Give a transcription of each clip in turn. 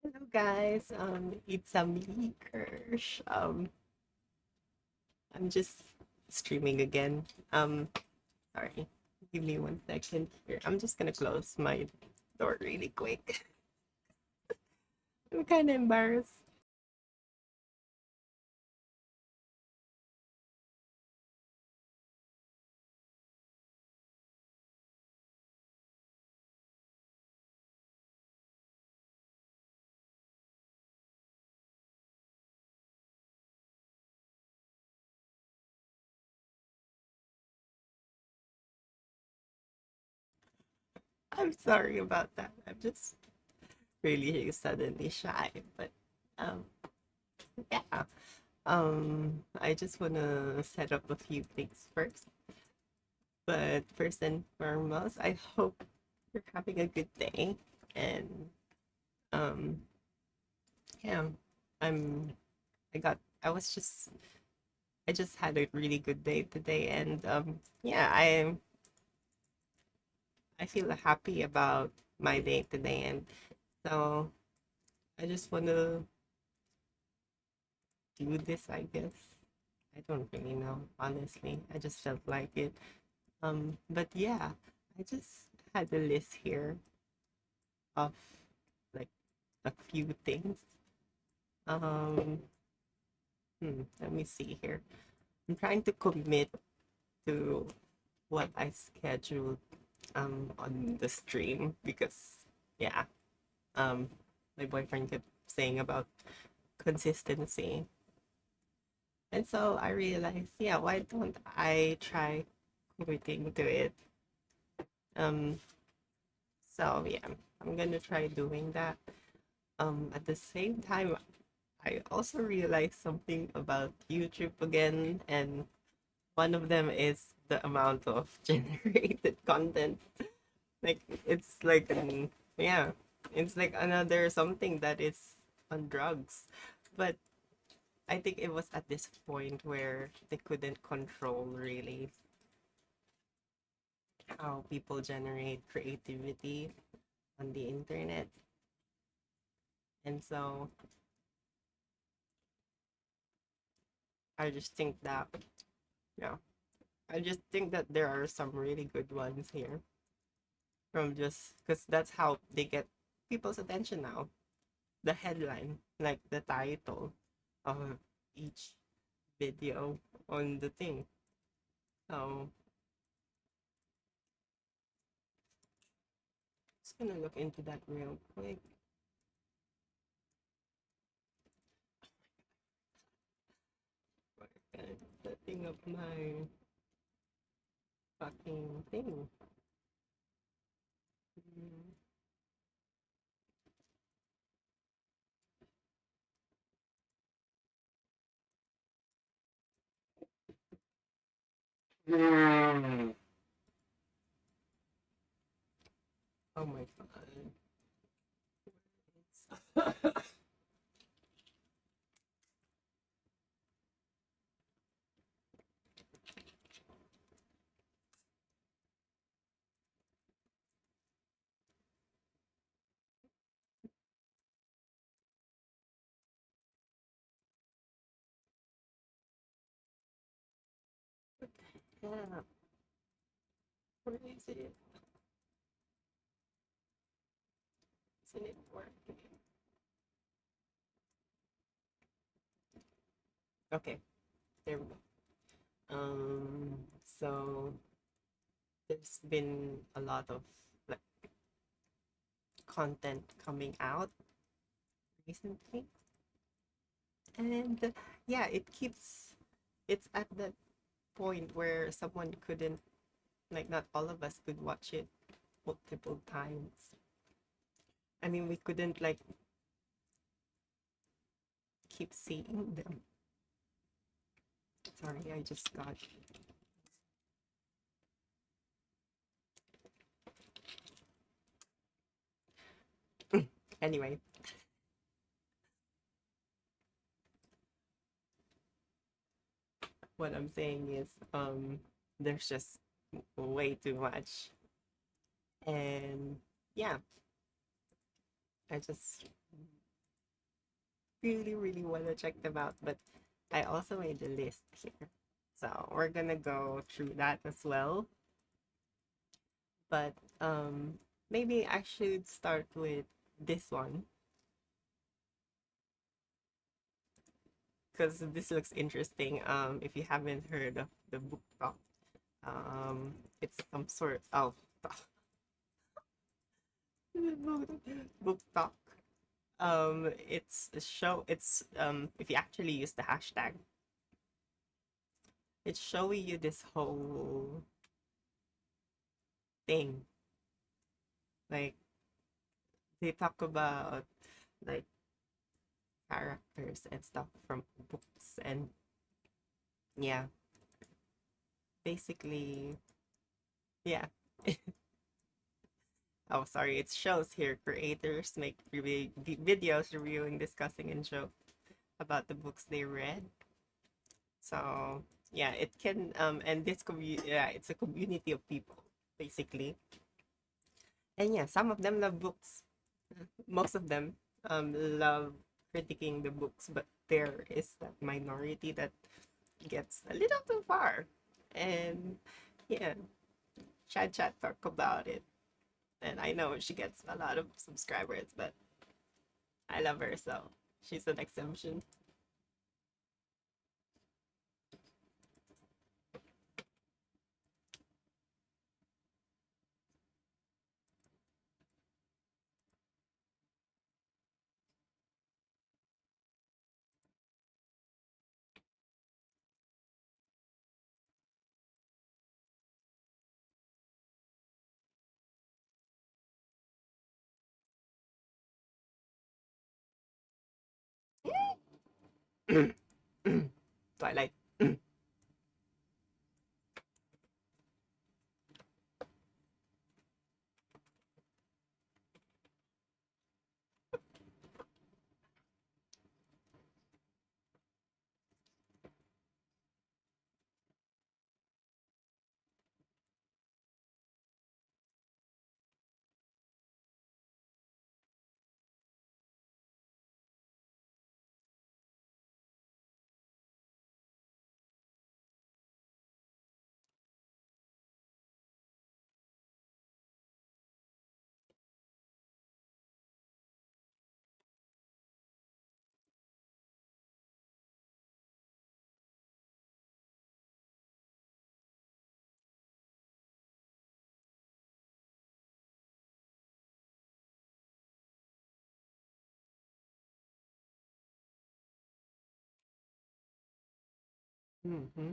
Hello guys, it's a me, Kirsch. I'm just streaming again. Sorry, give me 1 second here. I'm just gonna close my door really quick. I'm kind of embarrassed. I'm sorry about that. I'm just really suddenly shy, but um, yeah. I just wanna set up a few things first. But first and foremost, I hope you're having a good day, and um, yeah, I'm I was just I just had a really good day today, and yeah, I feel happy about my day today, and so I just want to do this, I guess. I don't really know, honestly. I just felt like it. But yeah, I just had a list here of like a few things. Um, let me see here. I'm trying to commit to what I scheduled on the stream because yeah, um my boyfriend kept saying about consistency. And so I realized, yeah, why don't I try committing to it? Um so yeah, I'm gonna try doing that. At the same time I also realized something about YouTube again, and one of them is the amount of generated content. Like it's like yeah, it's like another something that is on drugs. But I think it was at this point where they couldn't control really how people generate creativity on the internet. And so I just think that yeah, I just think that there are some really good ones here from just because that's how they get people's attention now. The headline, like the title of each video on the thing. So just gonna look into that real quick. Setting up my fucking thing. Oh my god. Yeah, where is it? Isn't it working? Okay, there we go. So there's been a lot of like content coming out recently, and yeah, it's at that point where someone couldn't like not all of us could watch it multiple times. I mean, we couldn't like keep seeing them. Sorry, I just got anyway. What I'm saying is, there's just way too much, and yeah, I just really want to check them out. But I also made a list here. So we're gonna go through that as well. But maybe I should start with this one because this looks interesting. If you haven't heard of the book talk, it's some sort of book talk. It's a show. It's if you actually use the hashtag, it's showing you this whole thing. Like they talk about like characters and stuff from books, and yeah, basically, yeah. Oh, sorry, it shows here creators make videos reviewing, discussing, and show about the books they read. So yeah, it can and this community, yeah, it's a community of people basically. And yeah, some of them love books. Most of them love critiquing the books, but there is that minority that gets a little too far. And yeah, chat talk about it. And I know she gets a lot of subscribers, but I love her, so she's an exemption. Twilight. Mm-hmm.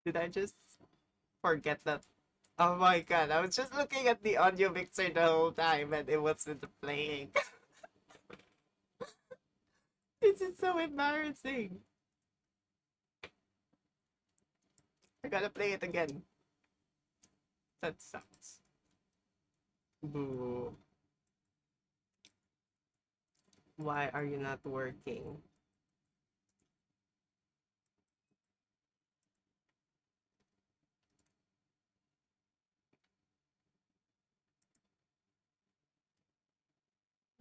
Did I just forget that? Oh my god, I was just looking at the audio mixer the whole time and it wasn't playing. This is so embarrassing. I gotta play it again. That sucks. Boo. Why are you not working?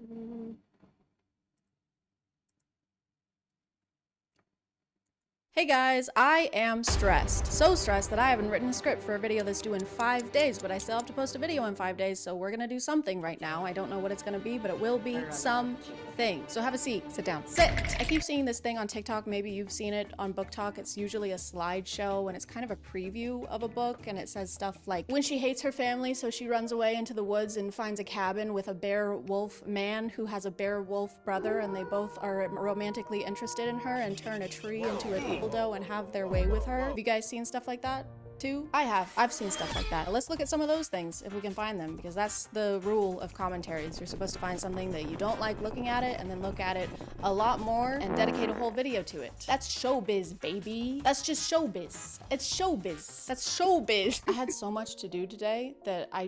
Mm. Hey guys, I am stressed. So stressed that I haven't written a script for a video that's due in 5 days, but I still have to post a video in 5 days, so we're gonna do something right now. I don't know what it's gonna be, but it will be something. So have a seat, sit down, sit! I keep seeing this thing on TikTok, maybe you've seen it on Book Talk. It's usually a slideshow and it's kind of a preview of a book, and it says stuff like, when she hates her family, so she runs away into the woods and finds a cabin with a bear wolf man who has a bear wolf brother, and they both are romantically interested in her and turn a tree into a and have their way with her. Have you guys seen stuff like that too? I have. I've seen stuff like that. Let's look at some of those things if we can find them, because that's the rule of commentaries. You're supposed to find something that you don't like looking at it and then look at it a lot more and dedicate a whole video to it. That's showbiz, baby. That's just showbiz. It's showbiz. That's showbiz. I had so much to do today that I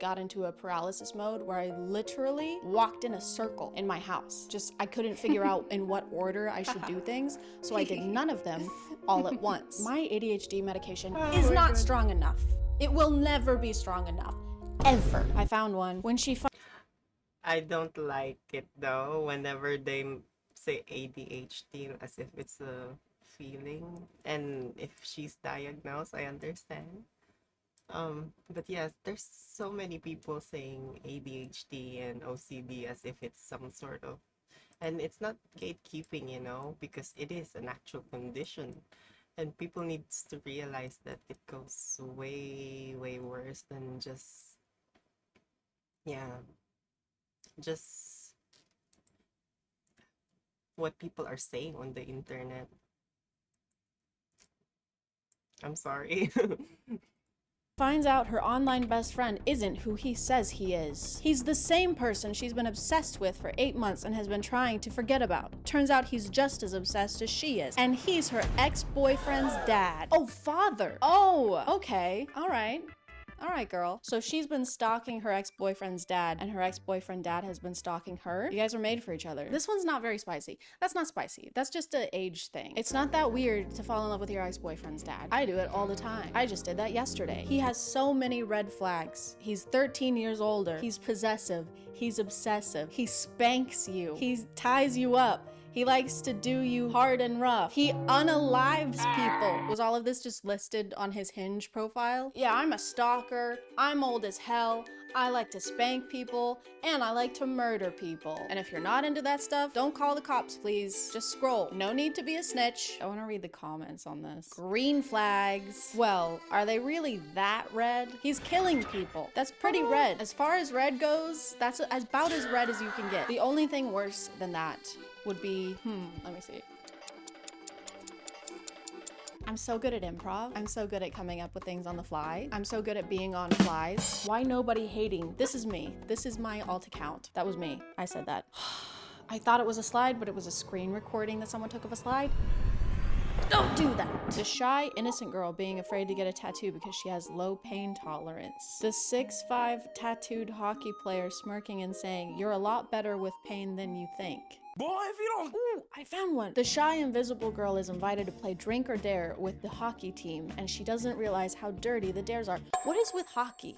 got into a paralysis mode where I literally walked in a circle in my house. I couldn't figure out in what order I should do things, so I did none of them all at once. My ADHD medication is not strong enough. It will never be strong enough. Ever. I found one. When she I don't like it though, whenever they say ADHD as if it's a feeling. And if she's diagnosed, I understand. But yes, there's so many people saying ADHD and OCD as if it's some sort of, and it's not gatekeeping, because it is an actual condition. And people needs to realize that it goes way, way worse than just what people are saying on the internet. I'm sorry. finds out her online best friend isn't who he says he is. He's the same person she's been obsessed with for 8 months and has been trying to forget about. Turns out he's just as obsessed as she is. And he's her ex-boyfriend's dad. Oh, father. Oh, okay. All right. All right, girl. So she's been stalking her ex-boyfriend's dad, and her ex-boyfriend dad has been stalking her. You guys are made for each other. This one's not very spicy. That's not spicy. That's just an age thing. It's not that weird to fall in love with your ex-boyfriend's dad. I do it all the time. I just did that yesterday. He has so many red flags. He's 13 years older. He's possessive. He's obsessive. He spanks you. He ties you up. He likes to do you hard and rough. He unalives people. Was all of this just listed on his Hinge profile? Yeah, I'm a stalker. I'm old as hell. I like to spank people, and I like to murder people. And if you're not into that stuff, don't call the cops, please. Just scroll. No need to be a snitch. I want to read the comments on this. Green flags. Well, are they really that red? He's killing people. That's pretty red. As far as red goes, that's about as red as you can get. The only thing worse than that would be, let me see. I'm so good at improv. I'm so good at coming up with things on the fly. I'm so good at being on flies. Why nobody hating? This is me. This is my alt account. That was me. I said that. I thought it was a slide, but it was a screen recording that someone took of a slide. Don't do that. The shy, innocent girl being afraid to get a tattoo because she has low pain tolerance. The 6'5" tattooed hockey player smirking and saying, "You're a lot better with pain than you think." Boy, if you don't... Ooh, I found one. The shy, invisible girl is invited to play Drink or Dare with the hockey team, and she doesn't realize how dirty the dares are. What is with hockey?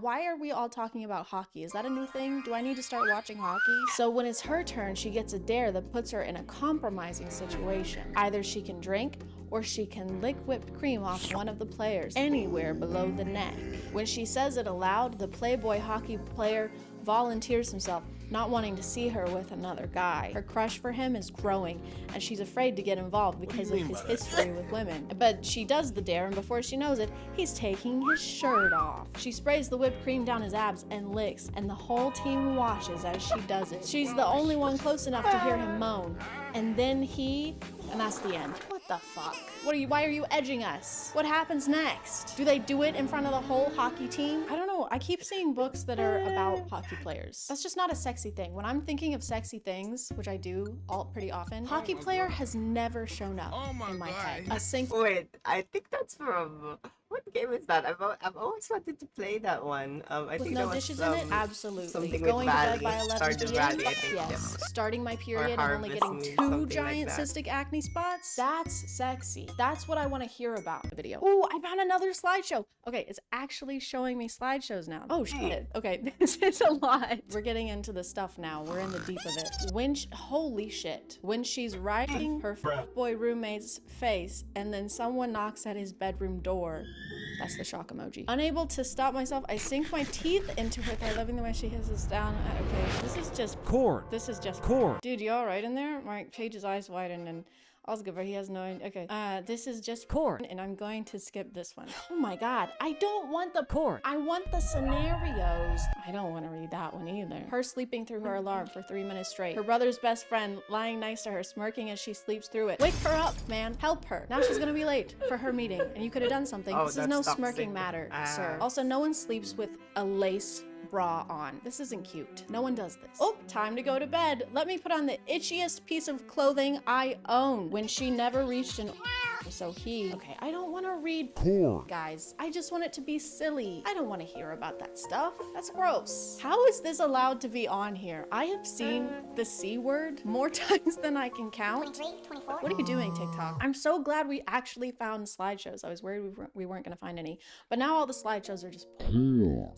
Why are we all talking about hockey? Is that a new thing? Do I need to start watching hockey? So when it's her turn, she gets a dare that puts her in a compromising situation. Either she can drink, or she can lick whipped cream off one of the players, anywhere below the neck. When she says it aloud, the Playboy hockey player volunteers himself, not wanting to see her with another guy. Her crush for him is growing, and she's afraid to get involved because of his history with women. But she does the dare, and before she knows it, he's taking his shirt off. She sprays the whipped cream down his abs and licks, and the whole team watches as she does it. She's the only one close enough to hear him moan. And then and that's the end. What the fuck? Why are you edging us? What happens next? Do they do it in front of the whole hockey team? I don't know. I keep seeing books that are about hockey players. That's just not a sexy thing. When I'm thinking of sexy things, which I do pretty often, hockey player has never shown up in my head. A single. Wait, I think that's from what game is that? I've always wanted to play that one. I With think no that was dishes in it? Absolutely. something with Going to bed Valley. by 11 Stardew p.m. Valley, I think. Yes. Yeah. Starting my period and only Harvest getting Moon, 2 something like giant that. cystic acne spots? That's sexy. That's what I want to hear about in the video. Ooh, I found another slideshow. Okay, it's actually showing me slideshows now. Oh shit. Okay, this is a lot. We're getting into the stuff now. We're in the deep of it. Holy shit. When she's riding her boy roommate's face and then someone knocks at his bedroom door. That's the shock emoji. Unable to stop myself, I sink my teeth into her thigh, loving the way she hisses down. Okay, this is just Cord. This is just Cord. Dude, you all right in there? My Page's eyes widened and all's good, but he has no idea. Okay, this is just Cord. and I'm going to skip this one. Oh my god, I don't want the Cord. I want the scenarios. I don't want to read that one either. Her sleeping through her alarm for 3 minutes straight. Her brother's best friend lying next to her, smirking as she sleeps through it. Wake her up, man. Help her. Now she's gonna be late for her meeting, and you could have done something. Oh, This is no that's smirking toxic. matter, Ah. sir. Also, no one sleeps with a lace bra on. This isn't cute. No one does this. Oh, time to go to bed. Let me put on the itchiest piece of clothing I own. When she never reached an so he. Okay, I don't want to read Cord. guys. I just want it to be silly. I don't want to hear about that stuff. That's gross. How is this allowed to be on here? I have seen the C word more times than I can count. 23, 24. What are you doing, TikTok? I'm so glad we actually found slideshows. I was worried we weren't going to find any. But now all the slideshows are just...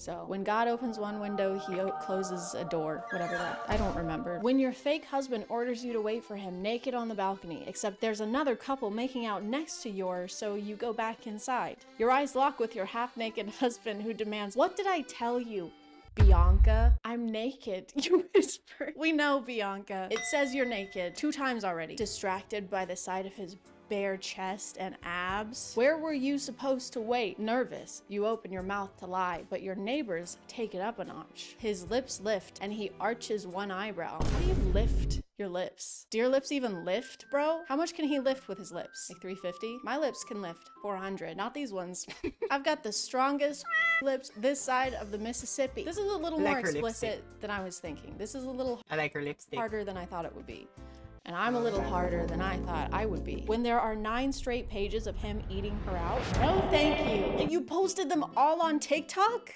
So, when God opens one window, he closes a door. Whatever that... I don't remember. When your fake husband orders you to wait for him naked on the balcony, except there's another couple making out next to yours, so you go back inside. Your eyes lock with your half-naked husband who demands, "What did I tell you? Bianca, I'm naked," you whisper. We know, Bianca. It says you're naked 2 times already. Distracted by the sight of his bare chest and abs. Where were you supposed to wait? Nervous, you open your mouth to lie, but your neighbors take it up a notch. His lips lift and he arches one eyebrow. How do you lift your lips? Do your lips even lift, bro? How much can he lift with his lips? Like 350? My lips can lift 400, not these ones. I've got the strongest lips this side of the Mississippi. This is a little I like more her explicit lipstick. than I was thinking. This is a little I like her lipstick. harder than I thought it would be. And I'm a little harder than I thought I would be. When there are 9 straight pages of him eating her out, no thank you. And you posted them all on TikTok?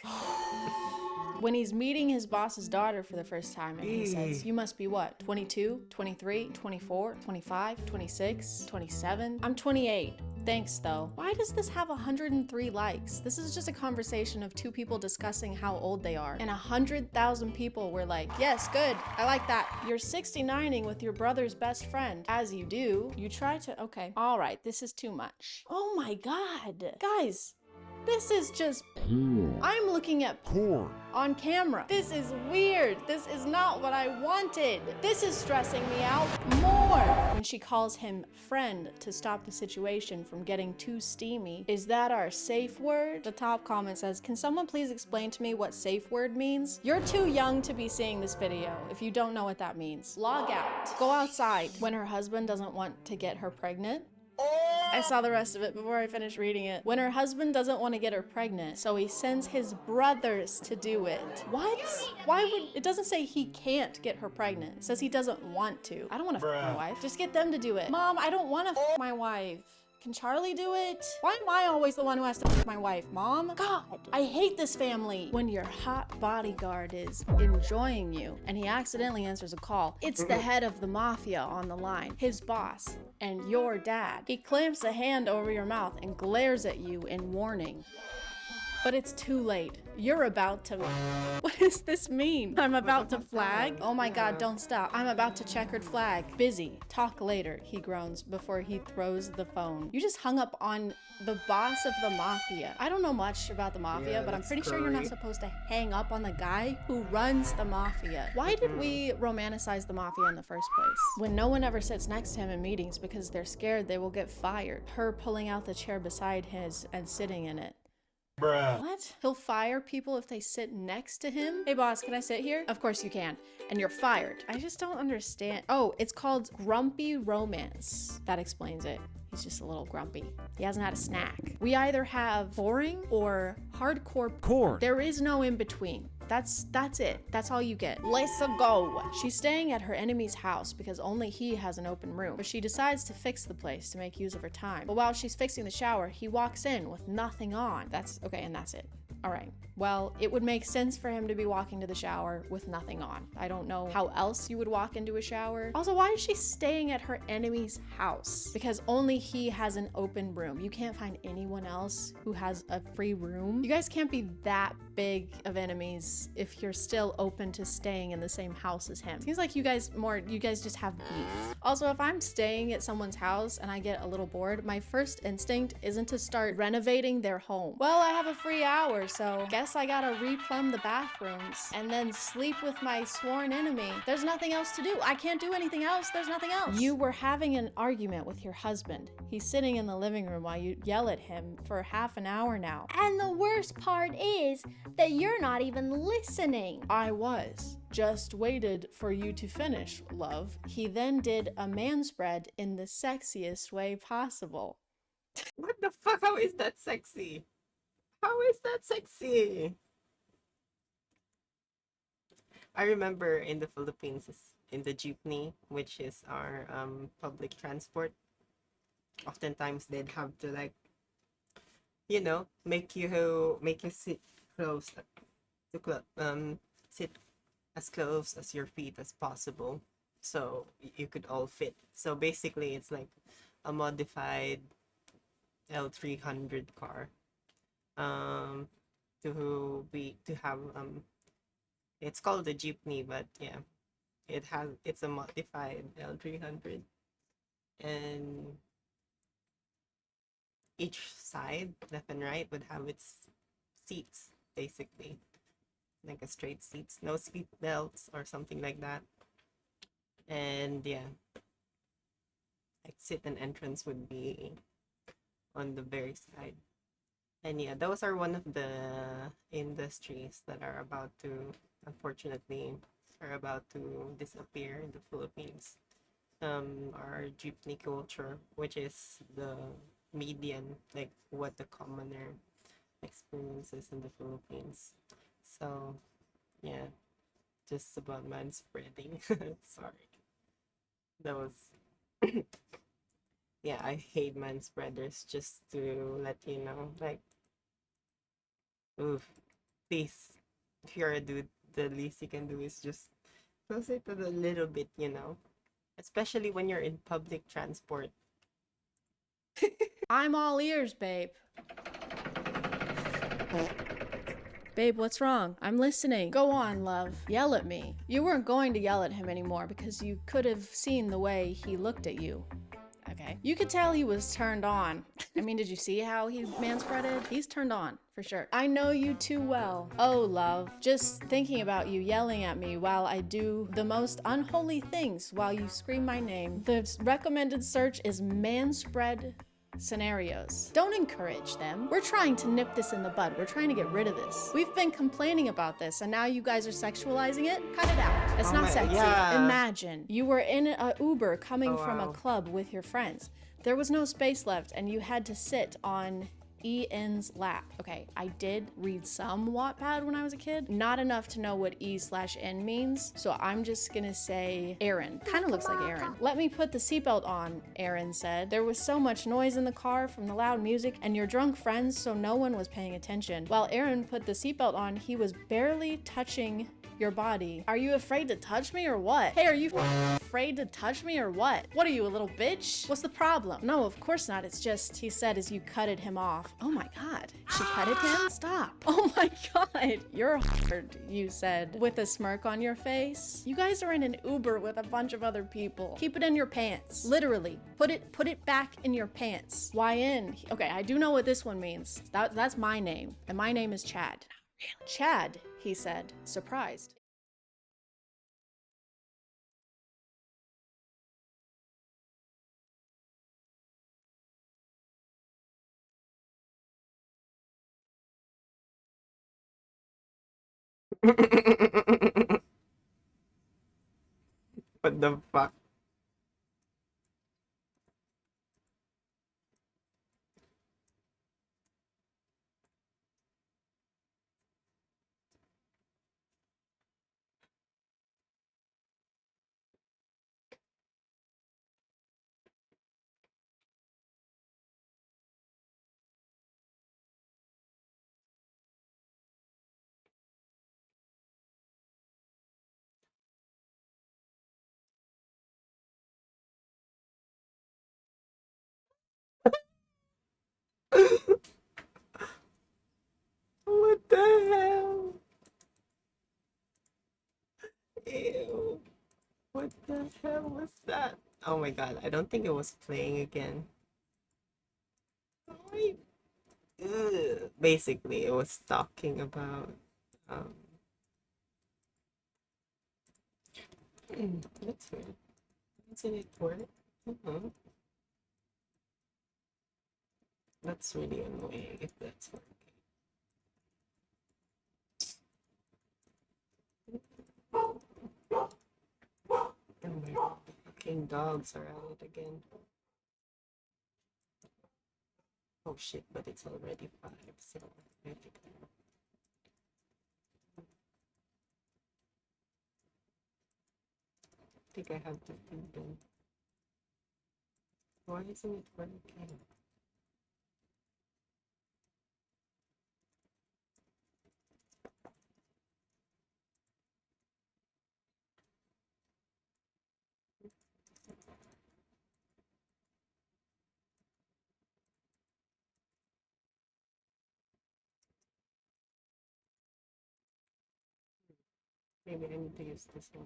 When he's meeting his boss's daughter for the first time and he says, "You must be what, 22, 23, 24, 25, 26, 27? I'm 28. Thanks though." Why does this have 103 likes? This is just a conversation of 2 people discussing how old they are. And 100,000 people were like, "Yes, good. I like that." You're 69ing with your brother's best friend. As you do, you try to, okay. All right, this is too much. Oh my God. Guys, this is just, I'm looking at Cord. on camera. This is weird. This is not what I wanted. This is stressing me out more. When she calls him friend to stop the situation from getting too steamy, is that our safe word? The top comment says, "Can someone please explain to me what safe word means?" You're too young to be seeing this video if you don't know what that means. Log out. Go outside. When her husband doesn't want to get her pregnant, I saw the rest of it before I finished reading it. When her husband doesn't want to get her pregnant, so he sends his brothers to do it. What? Why would... It doesn't say he can't get her pregnant. It says he doesn't want to. I don't want to f my wife. Just get them to do it. Mom, I don't want to f my wife. Can Charlie do it? Why am I always the one who has to f my wife, Mom? God, I hate this family. When your hot bodyguard is enjoying you and he accidentally answers a call, it's the head of the mafia on the line, his boss, and your dad. He clamps a hand over your mouth and glares at you in warning. But it's too late. You're about to... What does this mean? I'm about to flag? Oh my God, don't stop. I'm about to checkered flag. Busy. Talk later, he groans before he throws the phone. You just hung up on the boss of the mafia. I don't know much about the mafia, Yeah, but I'm that's pretty sure you're not curry. supposed to hang up on the guy who runs the mafia. Why did we romanticize the mafia in the first place? When no one ever sits next to him in meetings because they're scared they will get fired. Her pulling out the chair beside his and sitting in it. What? He'll fire people if they sit next to him? Hey boss, can I sit here? Of course you can. And you're fired. I just don't understand. Oh, it's called grumpy romance. That explains it. He's just a little grumpy. He hasn't had a snack. We either have boring or hardcore Corn. There is no in between. That's it. That's all you get. Let's go. She's staying at her enemy's house because only he has an open room, but she decides to fix the place to make use of her time. But while she's fixing the shower, he walks in with nothing on. That's okay, and that's it. All right. Well, it would make sense for him to be walking to the shower with nothing on. I don't know how else you would walk into a shower. Also, why is she staying at her enemy's house? Because only he has an open room. You can't find anyone else who has a free room. You guys can't be that big of enemies if you're still open to staying in the same house as him. Seems like you guys just have beef. Also, if I'm staying at someone's house and I get a little bored, my first instinct isn't to start renovating their home. Well, I have a free hour, so guess I gotta replumb the bathrooms and then sleep with my sworn enemy. There's nothing else to do. I can't do anything else. There's nothing else. You were having an argument with your husband. He's sitting in the living room while you yell at him for half an hour now. And the worst part is that you're not even listening. I was. Just waited for you to finish, love. He then did a man spread in the sexiest way possible. What the fuck? How is that sexy? How is that sexy? I remember in the Philippines, in the jeepney, which is our public transport, oftentimes they'd have to like, make you sit close sit as close as your feet as possible, so you could all fit. So basically, it's like a modified L300 car. To have it's called a jeepney, but yeah, it's a modified L300, and each side, left and right, would have its seats, basically like a straight seats, no seat belts or something like that. And yeah, exit and entrance would be on the very side. And yeah, those are one of the industries that are about to, unfortunately, are about to disappear in the Philippines. Our jeepney culture, which is the median, like what the commoner experiences in the Philippines. So yeah, just about man spreading. Sorry. That was yeah, I hate man spreaders, just to let you know. Like, oof, please, if you're a dude, the least you can do is just close it a little bit, especially when you're in public transport. I'm all ears, babe. Babe, what's wrong? I'm listening. Go on, love. Yell at me. You weren't going to yell at him anymore because you could have seen the way he looked at you. Okay. You could tell he was turned on. I mean, did you see how he manspreaded? He's turned on, for sure. I know you too well. Oh, love. Just thinking about you yelling at me while I do the most unholy things while you scream my name. The recommended search is manspread scenarios. Don't encourage them. We're trying to nip this in the bud. We're trying to get rid of this. We've been complaining about this and now you guys are sexualizing it? Cut it out. It's not sexy. Yeah. Imagine you were in a Uber coming from a wow. club with your friends. There was no space left and you had to sit on E.N.'s lap. Okay, I did read some Wattpad when I was a kid. Not enough to know what E/N means, so I'm just gonna say Aaron. Kinda looks like Aaron. Let me put the seatbelt on, Aaron said. There was so much noise in the car from the loud music and your drunk friends, so no one was paying attention. While Aaron put the seatbelt on, he was barely touching your body. Are you afraid to touch me or what? Hey, are you afraid to touch me or what? What are you, a little bitch? What's the problem? No, of course not. It's just, he said as you cutted him off. Oh my God. She cutted him? Stop. Oh my God. You're hard, you said, with a smirk on your face. You guys are in an Uber with a bunch of other people. Keep it in your pants. Literally. Put it back in your pants. Why in? Okay, I do know what this one means. That's my name. And my name is Chad. Chad, he said, surprised. What the fuck? What the hell? Ew. What the hell was that? Oh my god, I don't think it was playing again. Wait. Ugh. Basically, it was talking about um that's weird. Isn't it work? Mhm. That's really annoying if that's working. Oh my god, the fucking dogs are at it again. Oh shit, but it's already 5, so I think I have to feed them. Why isn't it working? Maybe I need to use this one.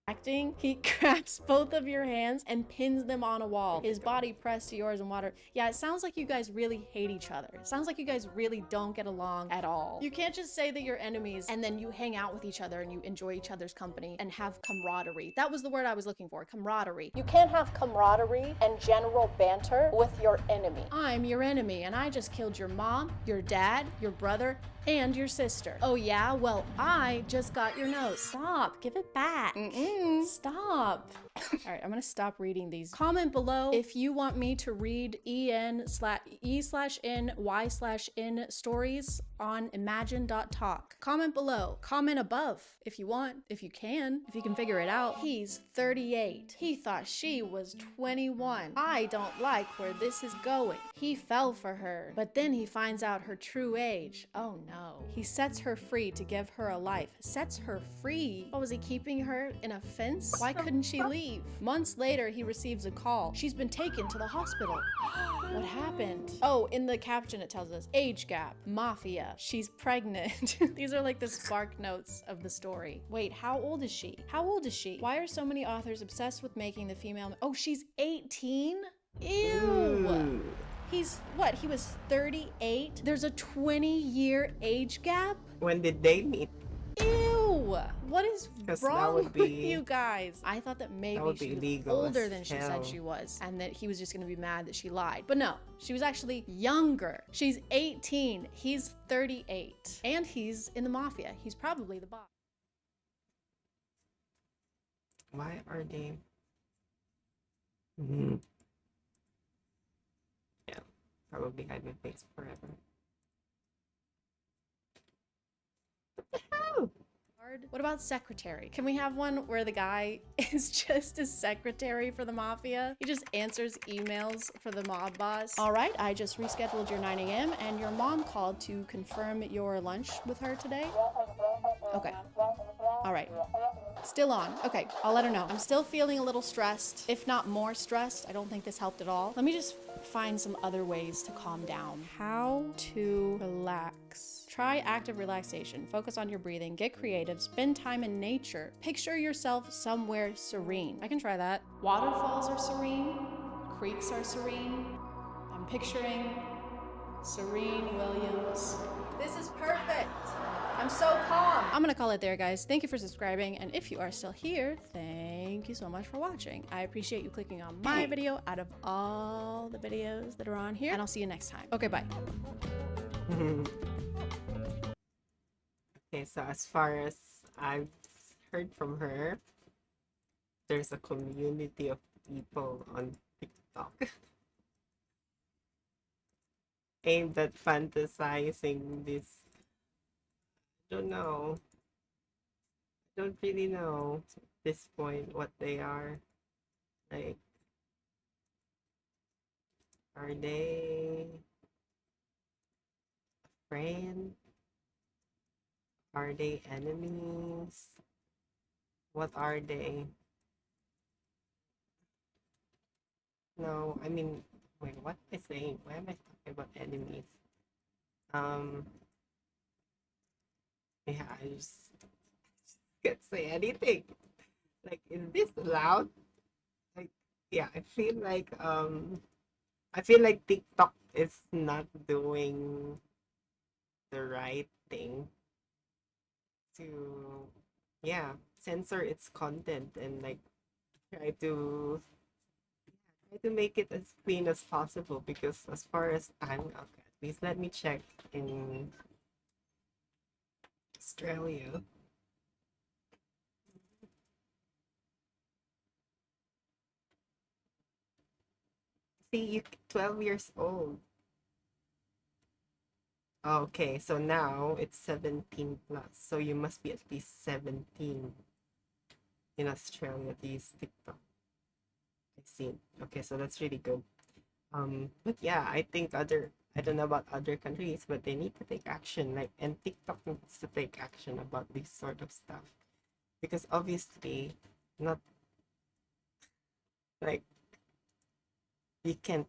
Acting, he grabs both of your hands and pins them on a wall, his body pressed to yours in water. Yeah, it sounds like you guys really hate each other. It sounds like you guys really don't get along at all. You can't just say that you're enemies and then you hang out with each other and you enjoy each other's company and have camaraderie. That was the word I was looking for, camaraderie. You can't have camaraderie and general banter with your enemy. I'm your enemy and I just killed your mom, your dad, your brother, and your sister. Oh yeah? Well, I just got your nose. Stop, give it back. Stop. All right, I'm gonna stop reading these. Comment below if you want me to read E/N/Y/N stories on imagine.talk. Comment below. Comment above if you want, if you can figure it out. He's 38. He thought she was 21. I don't like where this is going. He fell for her, but then he finds out her true age. Oh no. He sets her free to give her a life. Sets her free? Oh, was he keeping her in a fence? Why couldn't she leave? Months later, he receives a call. She's been taken to the hospital. What happened? Oh, in the caption it tells us, age gap, mafia, she's pregnant. These are like the spark notes of the story. Wait, how old is she? How old is she? Why are so many authors obsessed with making the female? Oh, she's 18? Ew. Ooh. He's what? He was 38? There's a 20-year age gap? When did they meet? Ew! What is 'Cause that wrong would with be- you guys? I thought that maybe would she be was legal older as than she hell. said she was, and that he was just gonna be mad that she lied. But no, she was actually younger. She's 18. He's 38. And he's in the mafia. He's probably the boss. Why are they? Mhm. Yeah, probably hide my face forever. What the hell? What about secretary? Can we have one where the guy is just a secretary for the mafia? He just answers emails for the mob boss. All right, I just rescheduled your 9 a.m. and your mom called to confirm your lunch with her today. Okay. All right. Still on. Okay, I'll let her know. I'm still feeling a little stressed, if not more stressed. I don't think this helped at all. Let me just find some other ways to calm down. How to relax. Try active relaxation. Focus on your breathing. Get creative. Spend time in nature. Picture yourself somewhere serene. I can try that. Waterfalls are serene. Creeks are serene. I'm picturing Serene Williams. This is perfect. I'm so calm. I'm gonna call it there, guys. Thank you for subscribing, and if you are still here, thank you so much for watching. I appreciate you clicking on my video out of all the videos that are on here, and I'll see you next time. Okay, bye. Okay, so as far as I've heard from her, there's a community of people on TikTok aimed at fantasizing this. Don't know. Don't really know at this point what they are. Like, are they friends? Are they enemies? What are they? No, I mean, wait, what am I saying? Why am I talking about enemies? Um, yeah, I just can't say anything. Like, is this loud? Like, yeah, I feel like TikTok is not doing the right thing to, yeah, censor its content and like try to try to make it as clean as possible because as far as I'm okay, at least let me check in Australia. See, you 12 years old. Okay, so now it's 17 plus. So you must be at least 17 in Australia to use TikTok. I see. Okay, so that's really good. But yeah, I think I don't know about other countries, but they need to take action. Like, and TikTok needs to take action about this sort of stuff because obviously, not like you can't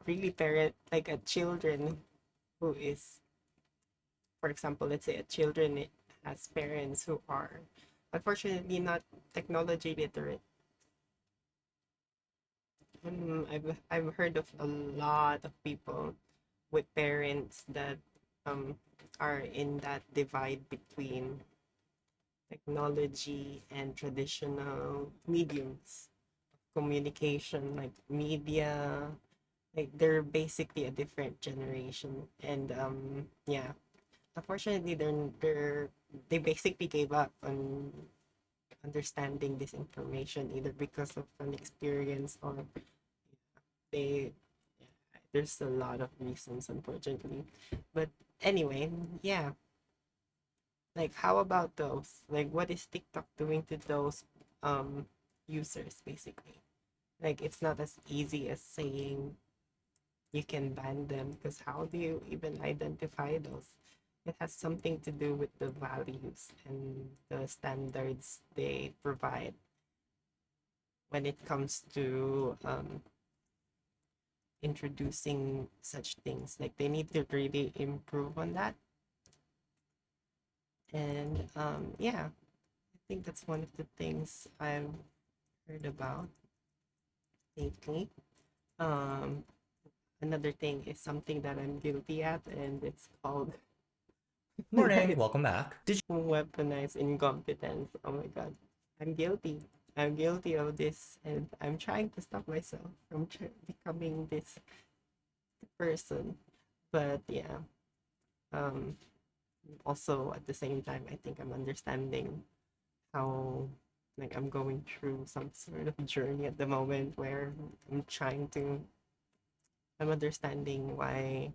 really parent like a children who is, for example, let's say a children has parents who are unfortunately not technology literate. I've heard of a lot of people with parents that um are in that divide between technology and traditional mediums of communication like media, like they're basically a different generation. And yeah, unfortunately they basically gave up on understanding this information either because of an experience or they there's a lot of reasons unfortunately. But anyway, yeah, like how about those, like what is TikTok doing to those users basically? Like it's not as easy as saying you can ban them because how do you even identify those? It has something to do with the values and the standards they provide when it comes to introducing such things. Like they need to really improve on that. And yeah, I think that's one of the things I've heard about lately. Um, Another thing is something that I'm guilty at, and it's called Morning, weaponized, welcome back. Did weaponized incompetence. Oh my god, I'm guilty. I'm guilty of this, and I'm trying to stop myself from becoming this person. But yeah, um, also at the same time, I think I'm understanding how like I'm going through some sort of journey at the moment where I'm trying to I'm understanding why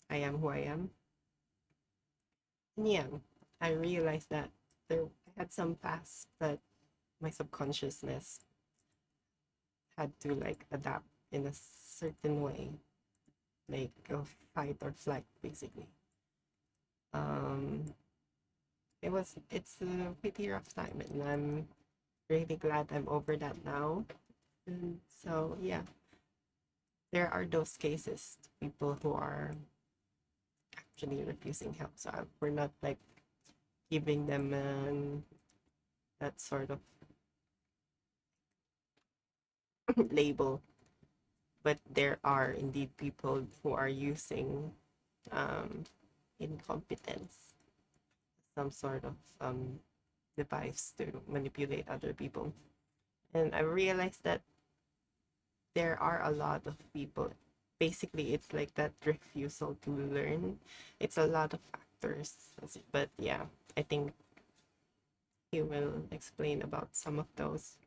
I am who I am. And yeah, I realized that I had some past that my subconsciousness had to like adapt in a certain way, like a fight or flight basically. Um it's a pretty rough time and I'm really glad I'm over that now. And so yeah, there are those cases, people who are actually refusing help. So we're not like giving them that sort of label, but there are indeed people who are using um, incompetence, some sort of device to manipulate other people. And I realized that there are a lot of people. Basically, it's like that refusal to learn. It's a lot of factors, but yeah, I think he will explain about some of those.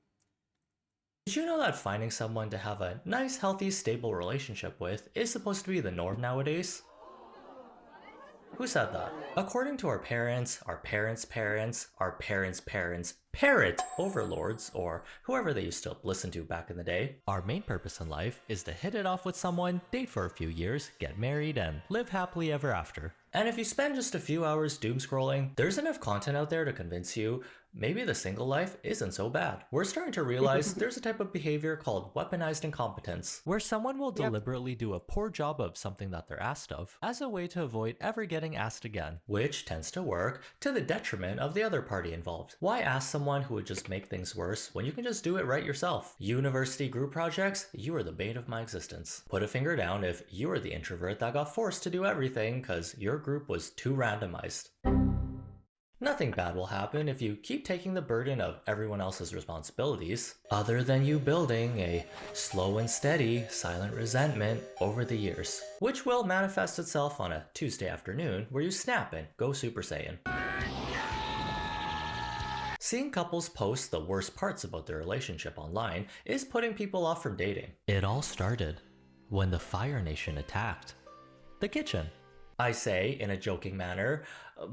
Did you know that finding someone to have a nice, healthy, stable relationship with is supposed to be the norm nowadays? Who said that? According to our parents' parents, our parents' parents, parrot overlords, or whoever they used to listen to back in the day, our main purpose in life is to hit it off with someone, date for a few years, get married, and live happily ever after. And if you spend just a few hours doom scrolling, there's enough content out there to convince you maybe the single life isn't so bad. We're starting to realize there's a type of behavior called weaponized incompetence, where someone will deliberately do a poor job of something that they're asked of as a way to avoid ever getting asked again, which tends to work to the detriment of the other party involved. Why ask someone who would just make things worse when you can just do it right yourself? University group projects, you are the bane of my existence. Put a finger down if you are the introvert that got forced to do everything because your group was too randomized. Nothing bad will happen if you keep taking the burden of everyone else's responsibilities, other than you building a slow and steady, silent resentment over the years, which will manifest itself on a Tuesday afternoon where you snap and go Super Saiyan. Seeing couples post the worst parts about their relationship online is putting people off from dating. It all started when the Fire Nation attacked the kitchen. I say in a joking manner,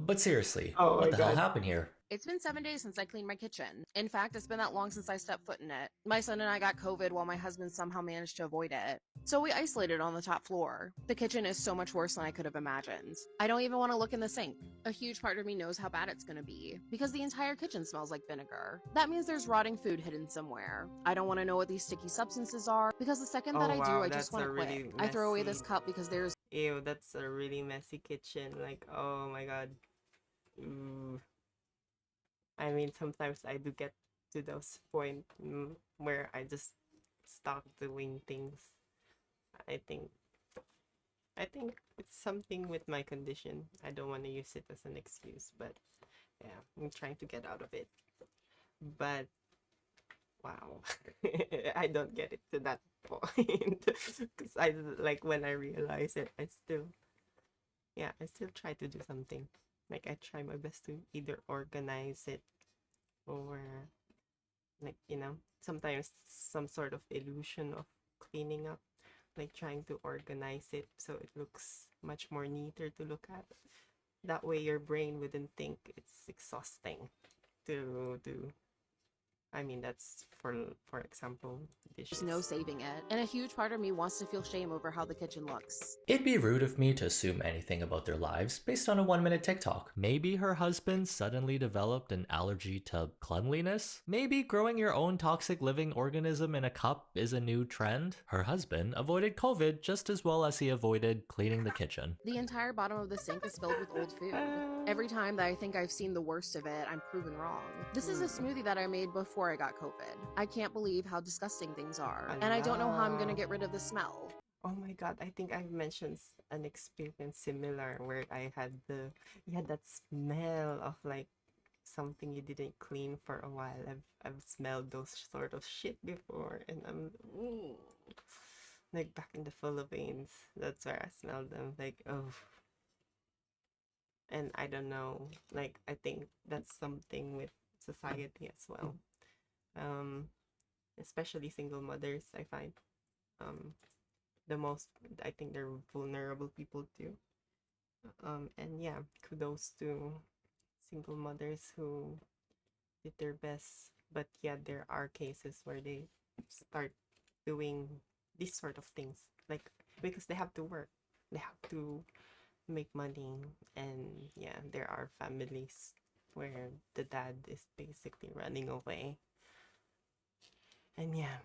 but seriously, Oh what my the hell God. happened here? It's been 7 days since I cleaned my kitchen. In fact, it's been that long since I stepped foot in it. My son and I got COVID while my husband somehow managed to avoid it. So we isolated on the top floor. The kitchen is so much worse than I could have imagined. I don't even want to look in the sink. A huge part of me knows how bad it's going to be, because the entire kitchen smells like vinegar. That means there's rotting food hidden somewhere. I don't want to know what these sticky substances are, because the second that Oh, I do, wow, I just that's want a to quit. really I throw away this messy- cup because there's Ew, that's a really messy kitchen. Like, oh my God. Ooh. I mean, sometimes I do get to those point where I just stop doing things. I think it's something with my condition. I don't want to use it as an excuse, but yeah, I'm trying to get out of it. But wow, I don't get it to that point because I like when I realize it, I still try to do something. Like I try my best to either organize it or like sometimes some sort of illusion of cleaning up, like trying to organize it so it looks much more neater to look at. That way your brain wouldn't think it's exhausting to do. I mean, that's for example, dishes. no saving it. And a huge part of me wants to feel shame over how the kitchen looks. It'd be rude of me to assume anything about their lives based on a 1-minute TikTok. Maybe her husband suddenly developed an allergy to cleanliness? Maybe growing your own toxic living organism in a cup is a new trend? Her husband avoided COVID just as well as he avoided cleaning the kitchen. The entire bottom of the sink is filled with old food. Every time that I think I've seen the worst of it, I'm proven wrong. This is a smoothie that I made before I got COVID. I can't believe how disgusting things are, and I don't know how I'm gonna get rid of the smell. Oh my God, I think I've mentioned an experience similar where I had that smell of like something you didn't clean for a while. I've smelled those sort of shit before, and like back in the Philippines, that's where I smelled them. Like, oh, and I don't know, like I think that's something with society as well. Um, especially single mothers, I find. The most, I think they're vulnerable people too. And yeah, kudos to single mothers who did their best. But yeah, there are cases where they start doing these sort of things, like because they have to work, they have to make money, and yeah, there are families where the dad is basically running away, and yeah,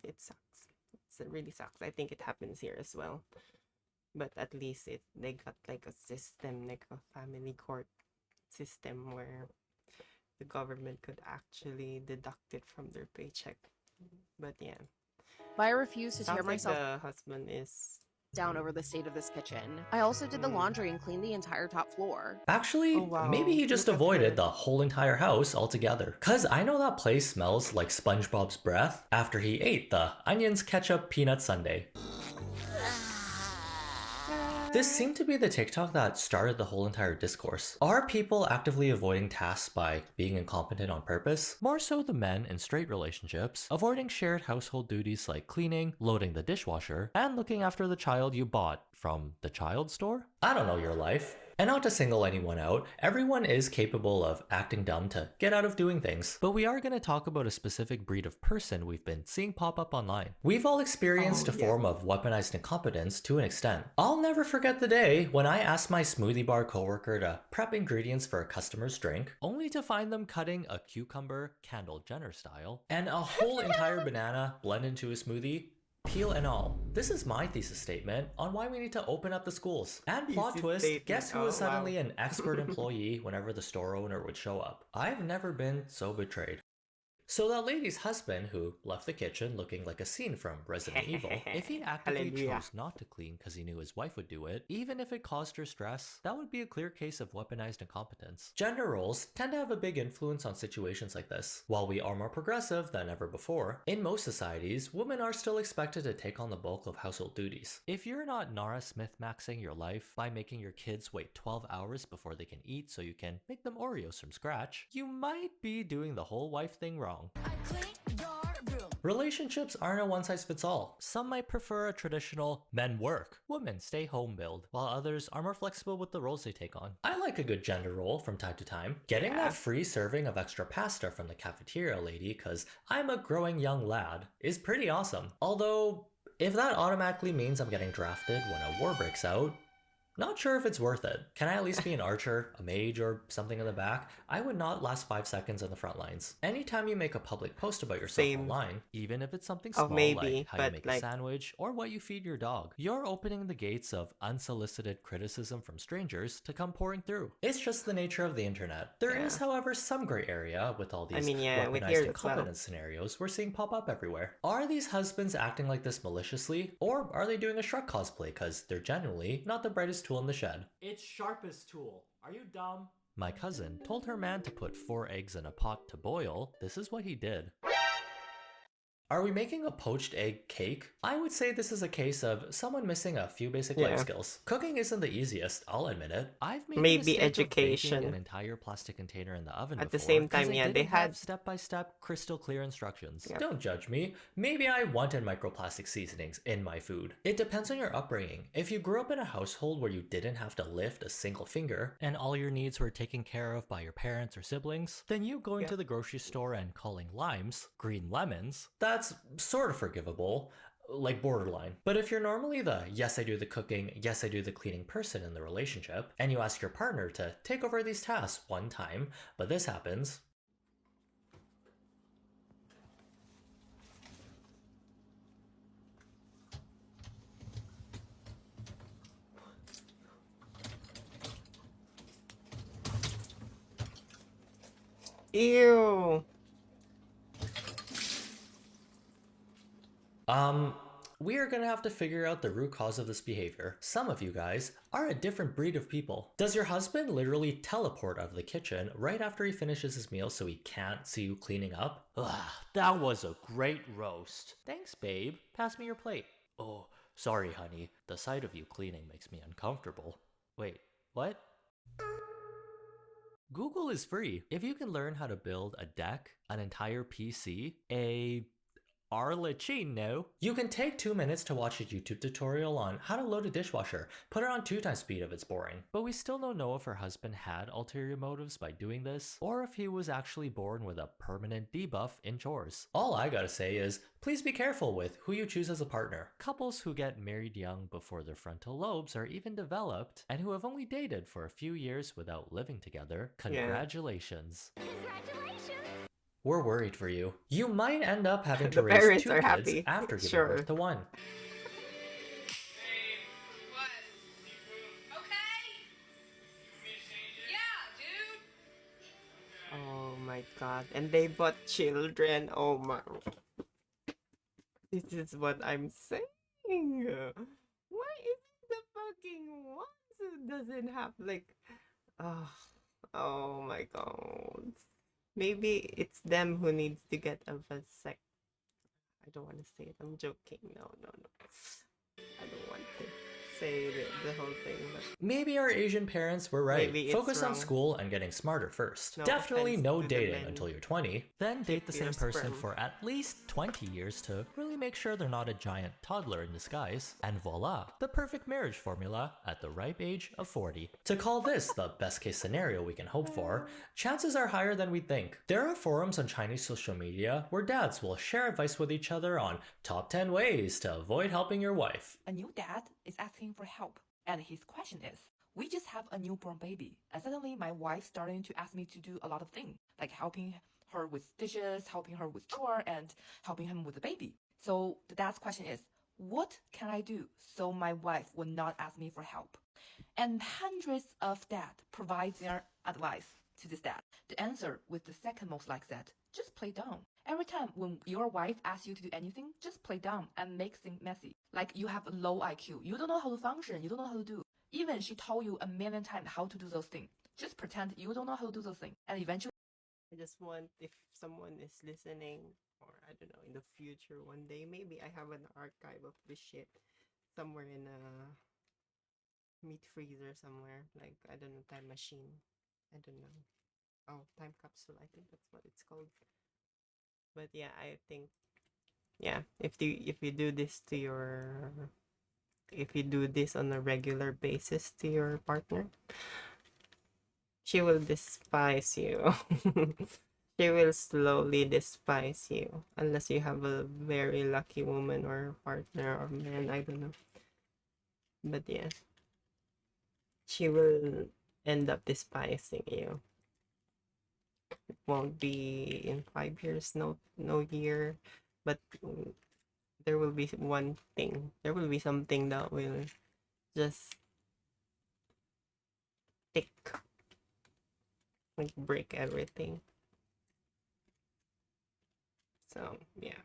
it sucks. It really sucks. I think it happens here as well, but at least they got like a system, like a family court system where the government could actually deduct it from their paycheck. But yeah, But I refuse to tear sounds like myself the husband is down over the state of this kitchen. I also did the laundry and cleaned the entire top floor. Actually, Oh, wow. maybe he just Look at avoided her. the whole entire house altogether. Cause I know that place smells like SpongeBob's breath after he ate the onions ketchup peanut sundae. This seemed to be the TikTok that started the whole entire discourse. Are people actively avoiding tasks by being incompetent on purpose? More so the men in straight relationships, avoiding shared household duties like cleaning, loading the dishwasher, and looking after the child you bought from the child store? I don't know your life. And not to single anyone out, everyone is capable of acting dumb to get out of doing things. But we are going to talk about a specific breed of person we've been seeing pop up online. We've all experienced a form of weaponized incompetence to an extent. I'll never forget the day when I asked my smoothie bar coworker to prep ingredients for a customer's drink, only to find them cutting a cucumber Kendall Jenner style, and a whole entire banana blend into a smoothie, peel and all. This is my thesis statement on why we need to open up the schools. And plot Thesis twist, statement. guess who Oh, was suddenly wow. an expert employee whenever the store owner would show up? I've never been so betrayed. So that lady's husband, who left the kitchen looking like a scene from Resident Evil, if he actively Hallelujah. chose not to clean because he knew his wife would do it, even if it caused her stress, that would be a clear case of weaponized incompetence. Gender roles tend to have a big influence on situations like this. While we are more progressive than ever before, in most societies, women are still expected to take on the bulk of household duties. If you're not Nara Smith-maxing your life by making your kids wait 12 hours before they can eat so you can make them Oreos from scratch, you might be doing the whole wife thing wrong. Relationships aren't a one-size-fits-all. Some might prefer a traditional men work, women stay home build, while others are more flexible with the roles they take on. I like a good gender role from time to time. Getting that free serving of extra pasta from the cafeteria lady cause I'm a growing young lad is pretty awesome. Although, if that automatically means I'm getting drafted when a war breaks out, not sure if it's worth it. Can I at least be an archer, a mage, or something in the back? I would not last 5 seconds on the front lines. Anytime you make a public post about yourself Same. online, even if it's something Oh, small maybe, like how you but, make a like- sandwich or what you feed your dog, you're opening the gates of unsolicited criticism from strangers to come pouring through. It's just the nature of the internet. There is, Yeah. however, some gray area with all these mean, yeah, with weaponized yours as well. incompetence scenarios we're seeing pop up everywhere. Are these husbands acting like this maliciously, or are they doing a Shrek cosplay because they're genuinely not the brightest tool in the shed? It's sharpest tool. Are you dumb? My cousin told her man to put 4 eggs in a pot to boil. This is what he did. Are we making a poached egg cake? I would say this is a case of someone missing a few basic life Yeah. skills. Cooking isn't the easiest, I'll admit it. I've made Maybe the mistake of baking education. an entire plastic container in the oven At the before, same 'cause time, it yeah, they didn't have had- step-by-step crystal clear instructions. Yep. Don't judge me. Maybe I wanted microplastic seasonings in my food. It depends on your upbringing. If you grew up in a household where you didn't have to lift a single finger and all your needs were taken care of by your parents or siblings, then you going Yeah. to the grocery store and calling limes green lemons, that's sort of forgivable, like borderline. But if you're normally the yes I do the cooking, yes I do the cleaning person in the relationship, and you ask your partner to take over these tasks one time, but this happens, Ew. we are gonna have to figure out the root cause of this behavior. Some of you guys are a different breed of people. Does your husband literally teleport out of the kitchen right after he finishes his meal so he can't see you cleaning up? Ugh, that was a great roast. Thanks, babe. Pass me your plate. Oh, sorry, honey. The sight of you cleaning makes me uncomfortable. Wait, what? Google is free. If you can learn how to build a deck, an entire PC, a Arlecchino, you can take 2 minutes to watch a YouTube tutorial on how to load a dishwasher. Put it on 2 times speed if it's boring. But we still don't know if her husband had ulterior motives by doing this, or if he was actually born with a permanent debuff in chores. All I gotta say is, please be careful with who you choose as a partner. Couples who get married young before their frontal lobes are even developed, and who have only dated for a few years without living together, congratulations. We're worried for you. You might end up having to The raise parents 2 are kids happy. after giving Sure. birth to 1. What? Okay. Yeah, dude. Oh my god. And they bought children. Oh my. This is what I'm saying. Why isn't the fucking ones who doesn't have like. Oh my god. Maybe it's them who needs to get a vasect. I don't want to say it. I'm joking. No. I don't want to. say the whole thing, but Maybe our Asian parents were right. Maybe it's Focus on wrong. school and getting smarter first. No Definitely offense no to the dating men. until you're 20. Then date the Keep your same person sperm. for at least 20 years to really make sure they're not a giant toddler in disguise. And voila, the perfect marriage formula at the ripe age of 40. To call this the best case scenario we can hope for, chances are higher than we think. There are forums on Chinese social media where dads will share advice with each other on top 10 ways to avoid helping your wife. A new dad is asking for help, and his question is, we just have a newborn baby, and suddenly my wife's starting to ask me to do a lot of things, like helping her with dishes, helping her with chore, and helping him with the baby. So the dad's question is, what can I do so my wife will not ask me for help? And hundreds of dads provide their advice to this dad. The answer with the second most like that, just play dumb. Every time when your wife asks you to do anything, just play dumb and make things messy. Like you have a low IQ, you don't know how to function, you don't know how to do. Even she told you a million times how to do those things. Just pretend you don't know how to do those things. And eventually I just want, if someone is listening, or I don't know, in the future one day, maybe I have an archive of this shit somewhere in a meat freezer somewhere. Like, I don't know, time machine. I don't know. Oh, time capsule. I think that's what it's called. But yeah, I think, yeah, if you do this to your, if you do this on a regular basis to your partner, she will despise you. She will slowly despise you unless you have a very lucky woman or partner or man, I don't know. But yeah, she will end up despising you. It won't be in 5 years, no year, but there will be one thing. There will be something that will just tick, like break everything. So yeah.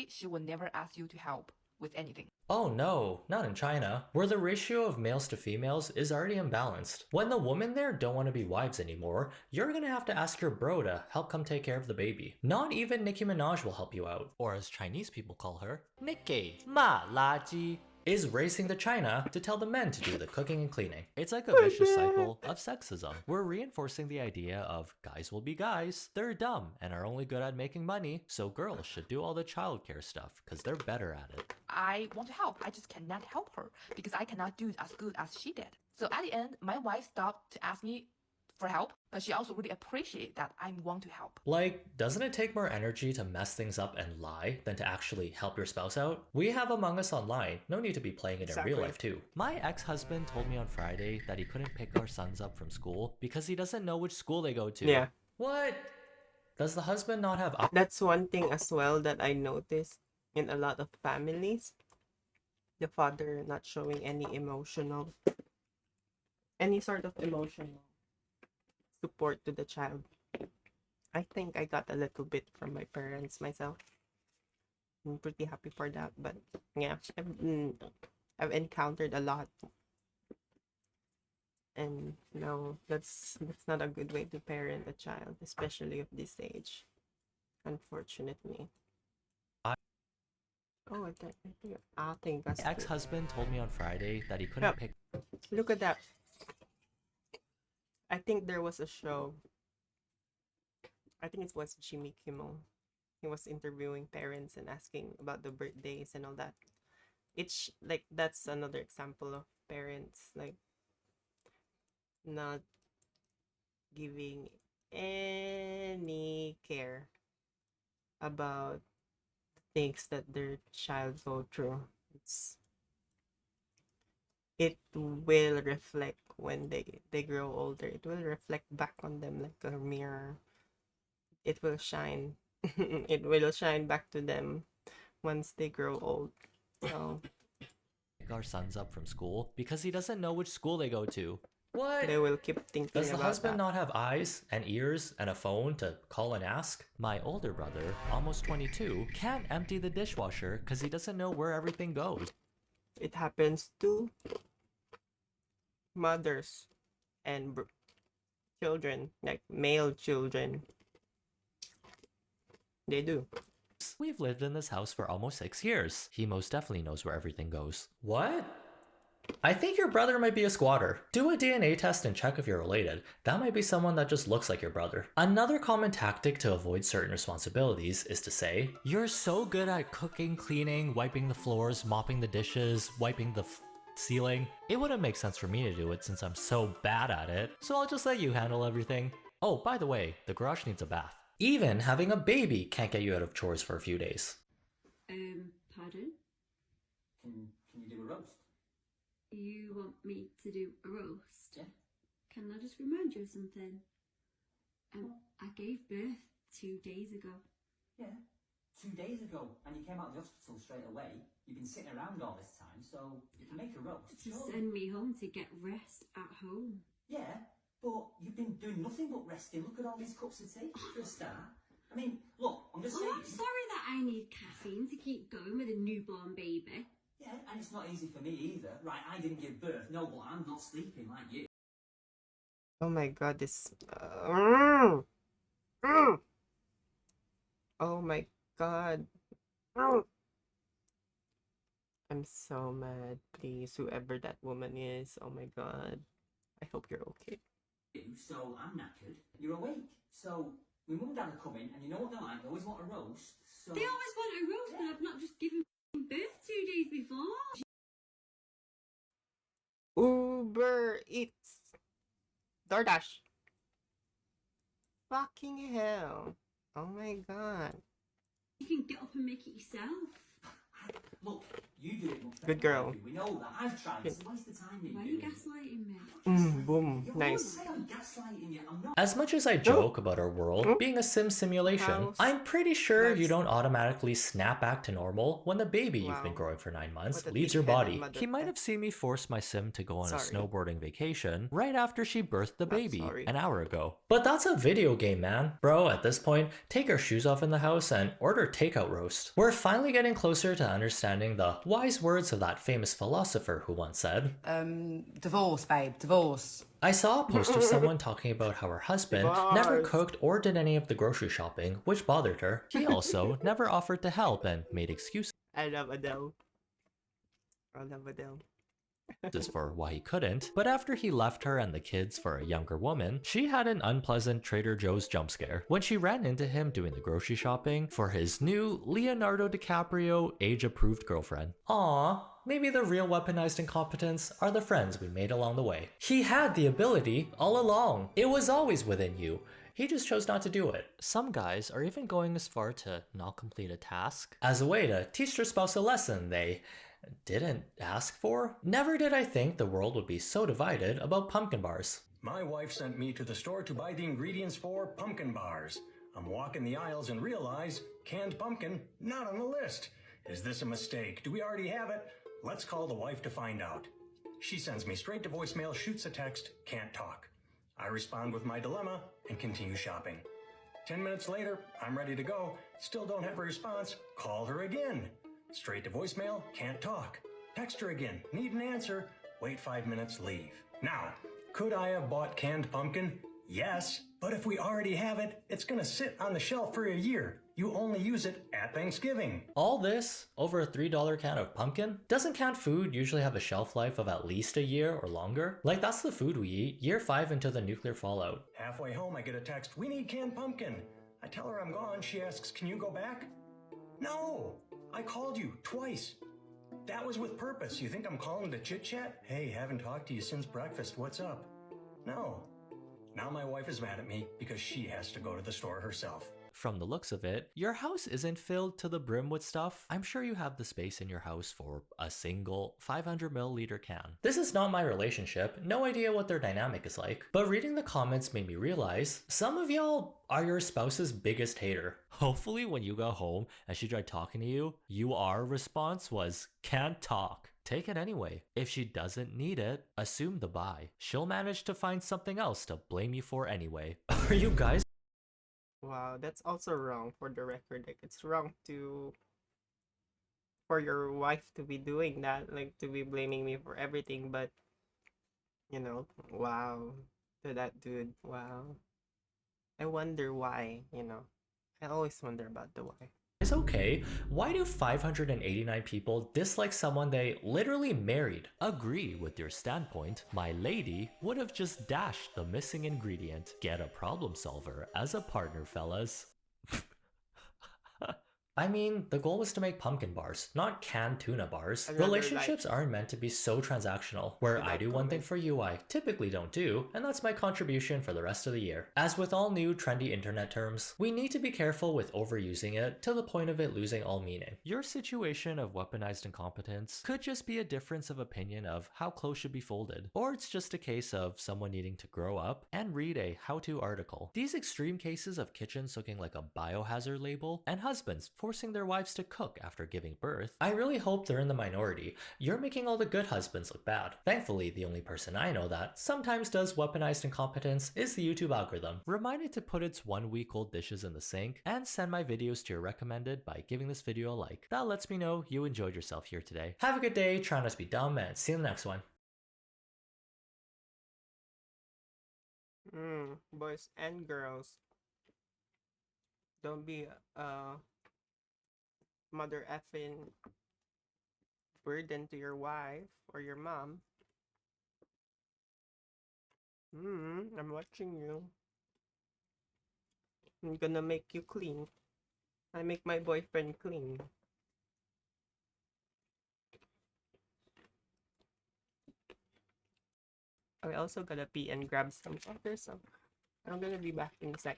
she will never ask you to help with anything. Oh no, not in China, where the ratio of males to females is already imbalanced. When the women there don't want to be wives anymore, you're gonna have to ask your bro to help come take care of the baby. Not even Nicki Minaj will help you out, or as Chinese people call her, Nicki Ma La Ji, is racing to China to tell the men to do the cooking and cleaning. It's like a vicious cycle of sexism. We're reinforcing the idea of guys will be guys, they're dumb and are only good at making money, so girls should do all the childcare stuff because they're better at it. I want to help, I just cannot help her because I cannot do it as good as she did. So at the end, my wife stopped to ask me for help, but she also really appreciated that I want to help. Like, doesn't it take more energy to mess things up and lie than to actually help your spouse out? We have Among Us online, no need to be playing it in real Exactly. life too. My ex-husband told me on Friday that he couldn't pick our sons up from school because he doesn't know which school they go to. Yeah. What? Does the husband not have That's one thing as well that I noticed in a lot of families. The father not showing any sort of emotional support to the child. I think I got a little bit from my parents myself. I'm pretty happy for that, but yeah, I've encountered a lot, and no, that's not a good way to parent a child, especially of this age, unfortunately. Oh, I think that's My ex-husband told me on Friday that he couldn't Yep. pick Look at that. I think there was a show. I think it was Jimmy Kimmel. He was interviewing parents and asking about the birthdays and all that. It's like that's another example of parents like not giving any care about things that their child go through. It will reflect when they grow older. It will reflect back on them like a mirror. It will shine. It will shine back to them once they grow old. So our sons up from school because he doesn't know which school they go to. What? they will keep thinking Does the about husband that. not have eyes and ears and a phone to call and ask? My older brother, almost 22, can't empty the dishwasher because he doesn't know where everything goes. It happens to mothers and children, like male children. They do. We've lived in this house for almost 6 years. He most definitely knows where everything goes. What? I think your brother might be a squatter. Do a DNA test and check if you're related. That might be someone that just looks like your brother. Another common tactic to avoid certain responsibilities is to say, "You're so good at cooking, cleaning, wiping the floors, mopping the dishes, wiping the ceiling. It wouldn't make sense for me to do it since I'm so bad at it, so I'll just let you handle everything. Oh, by the way, the garage needs a bath." Even having a baby can't get you out of chores for a few days. Pardon? Can you do a roast? You want me to do a roast? Yeah. Can I just remind you of something? I gave birth 2 days ago. Yeah. 2 days ago, and you came out of the hospital straight away. You've been sitting around all this time, so you can make a roast. To Sure. send me home to get rest at home. Yeah, but you've been doing nothing but resting. Look at all these cups of tea for a start. I mean, look, I'm just saying. I'm sorry that I need caffeine to keep going with a newborn baby. Yeah, and it's not easy for me either. Right, I didn't give birth. No, but I'm not sleeping like you. Oh my god, this. Oh my god. I'm so mad. Please, whoever that woman is. Oh my god. I hope you're okay. So I'm knackered. You're awake. So my mum and dad are coming, and you know what they're like. They always want a roast. So They always want a roast, and I've not just given birth 2 days before. Uber Eats. DoorDash. Fucking hell. Oh my god. You can get up and make it yourself. look, you do it much better Good girl. than I do. We know that. I've tried. It's a waste of time. Why are you gaslighting me? Boom. You're Nice. right, I'm gaslighting you. I'm not. As much as I joke about our world being a sim simulation, House. I'm pretty sure you Nice. don't automatically snap back to normal when the baby you've been Wow. growing for 9 months What a leaves your thick-headed body. mother He might F. have seen me force my sim to go on a Sorry. snowboarding vacation right after she birthed the I'm baby sorry. an hour ago. But that's a video game, man. Bro, at this point, take our shoes off in the house and order takeout roast. We're finally getting closer to understanding the wise words of that famous philosopher who once said, Divorce, babe, divorce. I saw a post of someone talking about how her husband never Divorce. cooked or did any of the grocery shopping, which bothered her. He also never offered to help and made excuses I love Adele. I love Adele. for why he couldn't. But after he left her and the kids for a younger woman, she had an unpleasant Trader Joe's jump scare when she ran into him doing the grocery shopping for his new Leonardo DiCaprio age-approved girlfriend. Aww. Maybe the real weaponized incompetence are the friends we made along the way. He had the ability all along. It was always within you. He just chose not to do it. Some guys are even going as far to not complete a task as a way to teach their spouse a lesson they didn't ask for. Never did I think the world would be so divided about pumpkin bars. My wife sent me to the store to buy the ingredients for pumpkin bars. I'm walking the aisles and realize canned pumpkin not on the list. Is this a mistake? Do we already have it? Let's call the wife to find out. She sends me straight to voicemail, shoots a text, can't talk. I respond with my dilemma and continue shopping. 10 minutes later, I'm ready to go. Still don't have a response. Call her again. Straight to voicemail, can't talk. Text her again, need an answer. Wait 5 minutes, leave. Now, could I have bought canned pumpkin? Yes, but if we already have it, it's gonna sit on the shelf for a year. You only use it at Thanksgiving. All this over a $3 can of pumpkin? Doesn't canned food usually have a shelf life of at least a year or longer? Like, that's the food we eat year 5 into the nuclear fallout. Halfway home, I get a text, we need canned pumpkin. I tell her I'm gone. She asks, can you go back? No, I called you twice. That was with purpose. You think I'm calling to chit chat? Hey, haven't talked to you since breakfast. What's up? No. Now my wife is mad at me because she has to go to the store herself. From the looks of it, your house isn't filled to the brim with stuff. I'm sure you have the space in your house for a single 500 milliliter can. This is not my relationship, no idea what their dynamic is like, but reading the comments made me realize some of y'all are your spouse's biggest hater. Hopefully when you go home and she tried talking to you, your response was, can't talk. Take it anyway. If she doesn't need it, assume the buy. She'll manage to find something else to blame you for anyway. Are you guys Wow, that's also wrong for the record. Like, it's wrong for your wife to be doing that, like to be blaming me for everything, but wow, to that dude, wow. I wonder why, I always wonder about the why. is okay, why do 589 people dislike someone they literally married? Agree with your standpoint, my lady would have just dashed the missing ingredient. Get a problem solver as a partner, fellas. I mean, the goal was to make pumpkin bars, not canned tuna bars. Another Relationships aren't meant to be so transactional, where I Without do one thing comment. for you I typically don't do, and that's my contribution for the rest of the year. As with all new trendy internet terms, we need to be careful with overusing it to the point of it losing all meaning. Your situation of weaponized incompetence could just be a difference of opinion of how clothes should be folded, or it's just a case of someone needing to grow up and read a how-to article. These extreme cases of kitchens looking like a biohazard label, and husbands forcing their wives to cook after giving birth, I really hope they're in the minority. You're making all the good husbands look bad. Thankfully, the only person I know that sometimes does weaponized incompetence is the YouTube algorithm. Reminded to put its 1 week old dishes in the sink and send my videos to your recommended by giving this video a like. That lets me know you enjoyed yourself here today. Have a good day, try not to be dumb, and see you in the next one. Boys and girls, don't be mother effing burden to your wife or your mom. I'm watching you. I'm gonna make you clean. I make my boyfriend clean. I also gotta pee and grab some water, so I'm gonna be back in a sec.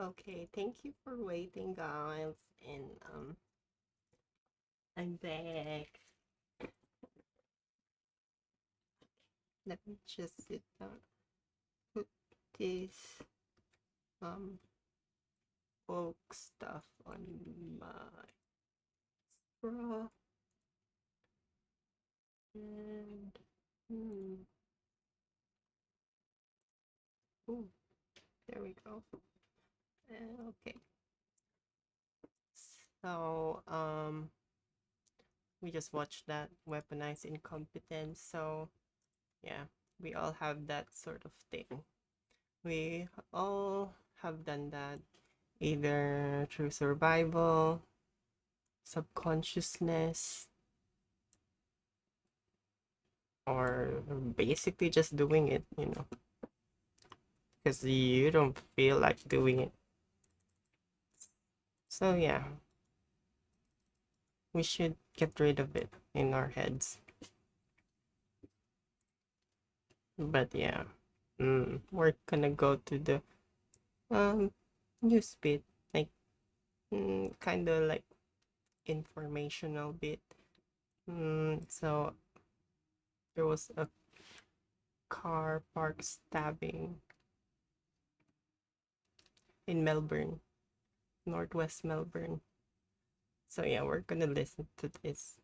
Okay, thank you for waiting, guys. And I'm back. Let me just sit down. Put this oak stuff on my straw. And ooh, there we go. Okay. So we just watched that weaponized incompetence. So yeah, we all have that sort of thing. We all have done that either through survival, subconsciousness, or basically just doing it, because you don't feel like doing it. So yeah, we should get rid of it in our heads. But yeah, we're gonna go to the news bit, like kind of like informational bit. So there was a car park stabbing in Melbourne, Northwest Melbourne. So yeah, we're gonna listen to this.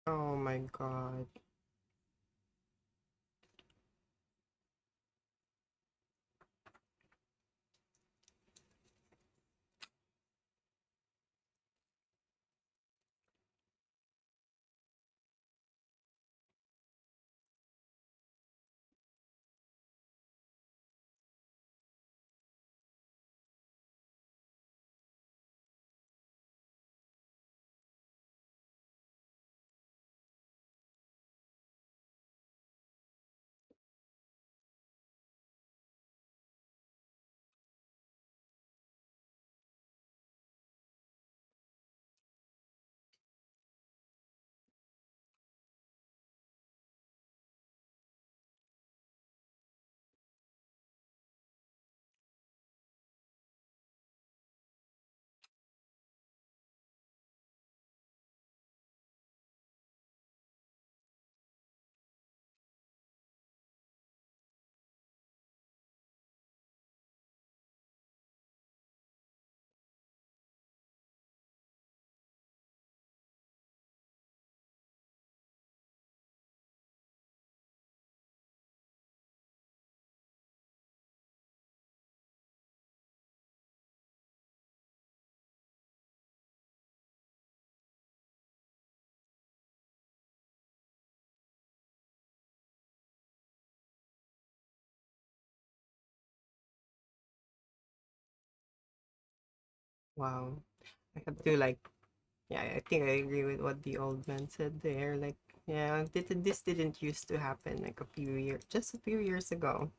Oh my god. Wow. I have to like, yeah, I think I agree with what the old man said there. Like, yeah, this didn't used to happen like just a few years ago.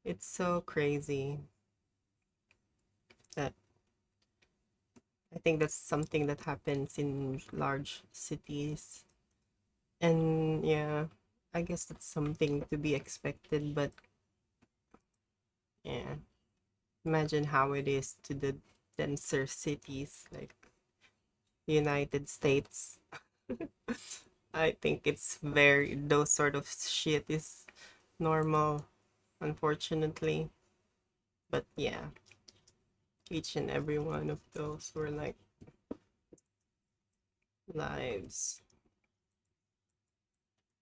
It's so crazy that I think that's something that happens in large cities. And yeah, I guess that's something to be expected, but yeah, imagine how it is to the denser cities like United States. I think it's those sort of shit is normal, unfortunately. But yeah, each and every one of those were like lives.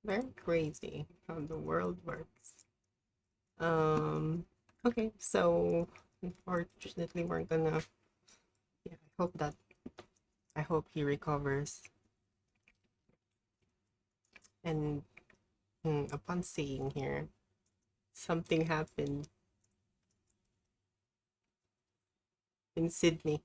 Very crazy how the world works. Okay, so unfortunately we're gonna, yeah, I hope that I hope he recovers. And upon seeing here, something happened in Sydney.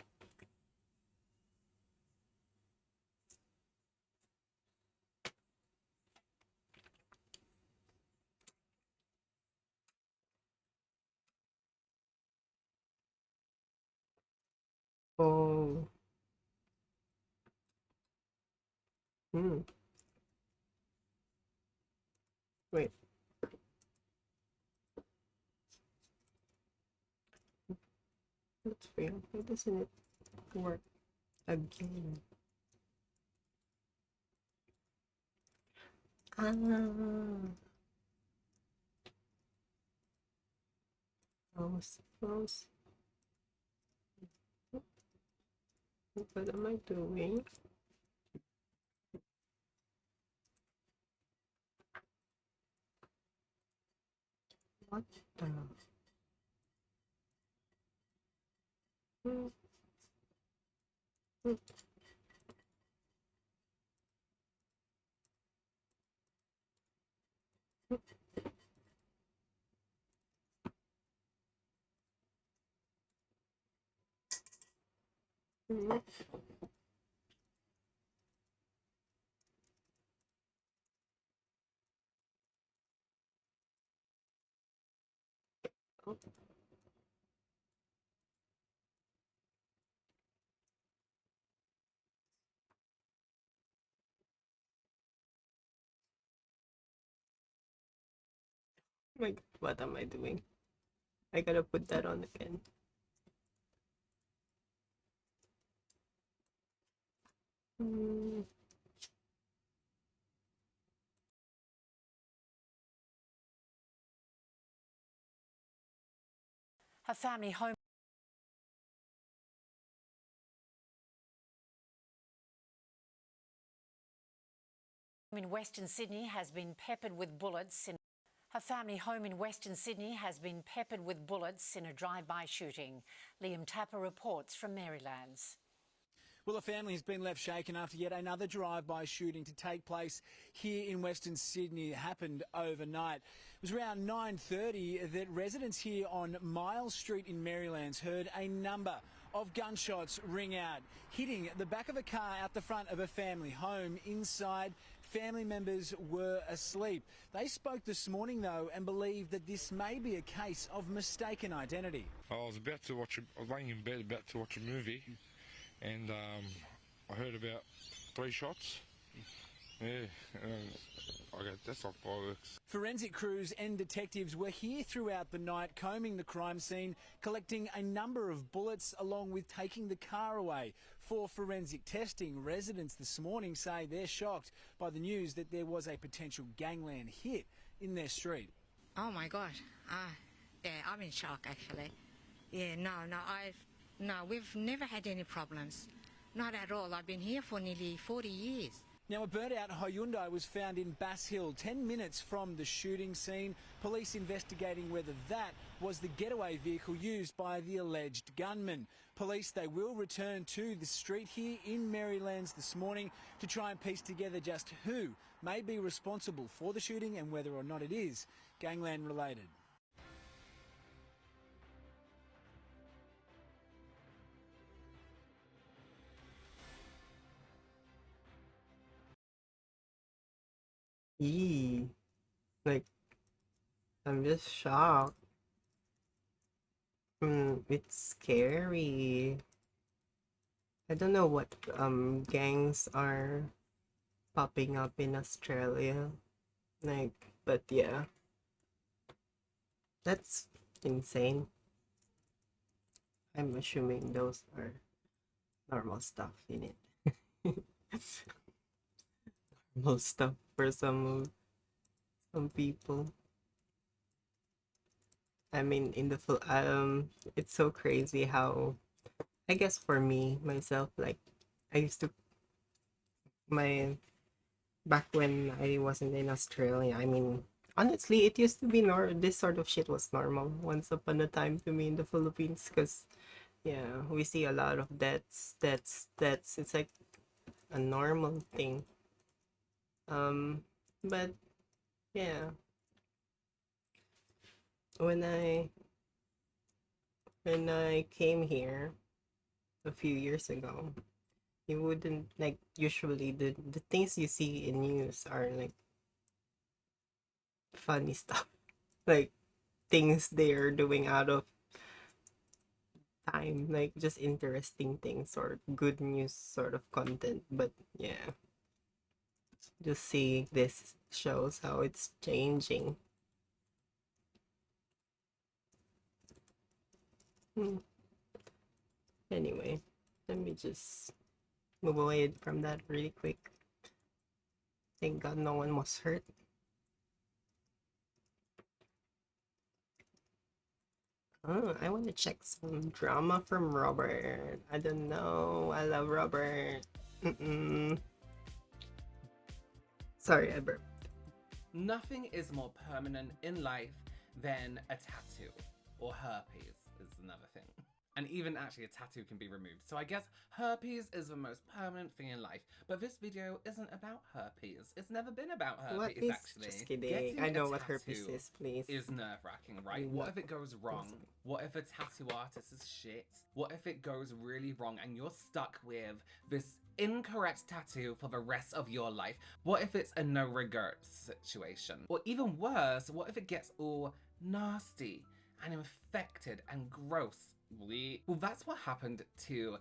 Oh. Wait. That's weird. Why doesn't it work again? Ah. I was supposed. What am I doing? What the? Mm. Mm. Mm. Oh. My God, what am I doing? I gotta put that on again. Mm. Her family home in Western Sydney has been peppered with bullets. Her family home in Western Sydney has been peppered with bullets in a drive-by shooting. Liam Tapper reports from Marylands. Well, the family has been left shaken after yet another drive-by shooting to take place here in Western Sydney. It happened overnight. It was around 9:30 that residents here on Miles Street in Marylands heard a number of gunshots ring out, hitting the back of a car out the front of a family home. Inside, family members were asleep. They spoke this morning, though, and believe that this may be a case of mistaken identity. I was laying in bed about to watch a movie, and I heard about 3 shots. Yeah, okay, that's not fireworks. Forensic crews and detectives were here throughout the night, combing the crime scene, collecting a number of bullets, along with taking the car away for forensic testing. Residents this morning say they're shocked by the news that there was a potential gangland hit in their street. Oh my God, yeah, I'm in shock actually. Yeah, no, we've never had any problems. Not at all. I've been here for nearly 40 years. Now, a burnt-out Hyundai was found in Bass Hill, 10 minutes from the shooting scene. Police investigating whether that was the getaway vehicle used by the alleged gunman. Police, they will return to the street here in Marylands this morning to try and piece together just who may be responsible for the shooting and whether or not it is gangland related. Like, I'm just shocked. It's scary. I don't know what gangs are popping up in Australia. Like, but yeah. That's insane. I'm assuming those are normal stuff in it. Normal stuff for some people. I mean, it's so crazy how, I guess for me myself, like, I used to back when I wasn't in Australia. I mean, honestly, it used to be this sort of shit was normal once upon a time to me in the Philippines, because yeah, we see a lot of deaths. It's like a normal thing. But yeah, when I came here a few years ago, you wouldn't like usually the things you see in news are like funny stuff, like things they are doing out of time, like just interesting things or good news sort of content. But yeah, just seeing this shows how it's changing. Anyway, let me just move away from that really quick. Thank God no one was hurt. Oh, I want to check some drama from Robert. I don't know. I love Robert. Sorry, I burped. Nothing is more permanent in life than a tattoo, or herpes is another thing. And even actually a tattoo can be removed. So I guess herpes is the most permanent thing in life. But this video isn't about herpes. It's never been about herpes, What is? actually. Just kidding. Getting I know a what herpes tattoo is, please. is nerve-wracking, right? I What know. if it goes wrong? What if a tattoo artist is shit? What if it goes really wrong and you're stuck with this incorrect tattoo for the rest of your life? What if it's a no regrets situation? Or even worse, what if it gets all nasty and infected and gross? Well, that's what happened to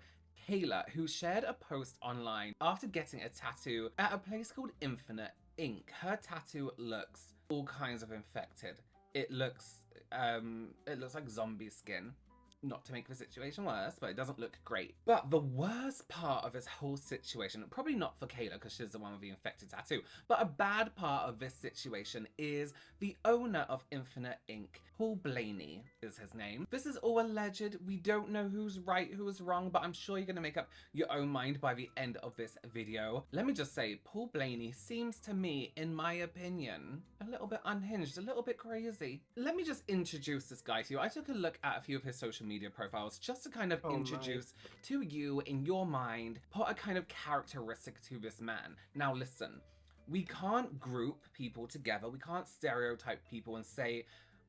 Kayla, who shared a post online after getting a tattoo at a place called Infinite Ink. Her tattoo looks all kinds of infected. It looks like zombie skin. Not to make the situation worse, but it doesn't look great. But the worst part of this whole situation, probably not for Kayla because she's the one with the infected tattoo, but a bad part of this situation is the owner of Infinite Ink. Paul Blaney is his name. This is all alleged. We don't know who's right, who's wrong, but I'm sure you're gonna make up your own mind by the end of this video. Let me just say, Paul Blaney seems to me, in my opinion, a little bit unhinged, a little bit crazy. Let me just introduce this guy to you. I took a look at a few of his social media profiles just to kind of introduce to you in your mind, put a kind of characteristic to this man. Now listen, we can't group people together, we can't stereotype people and say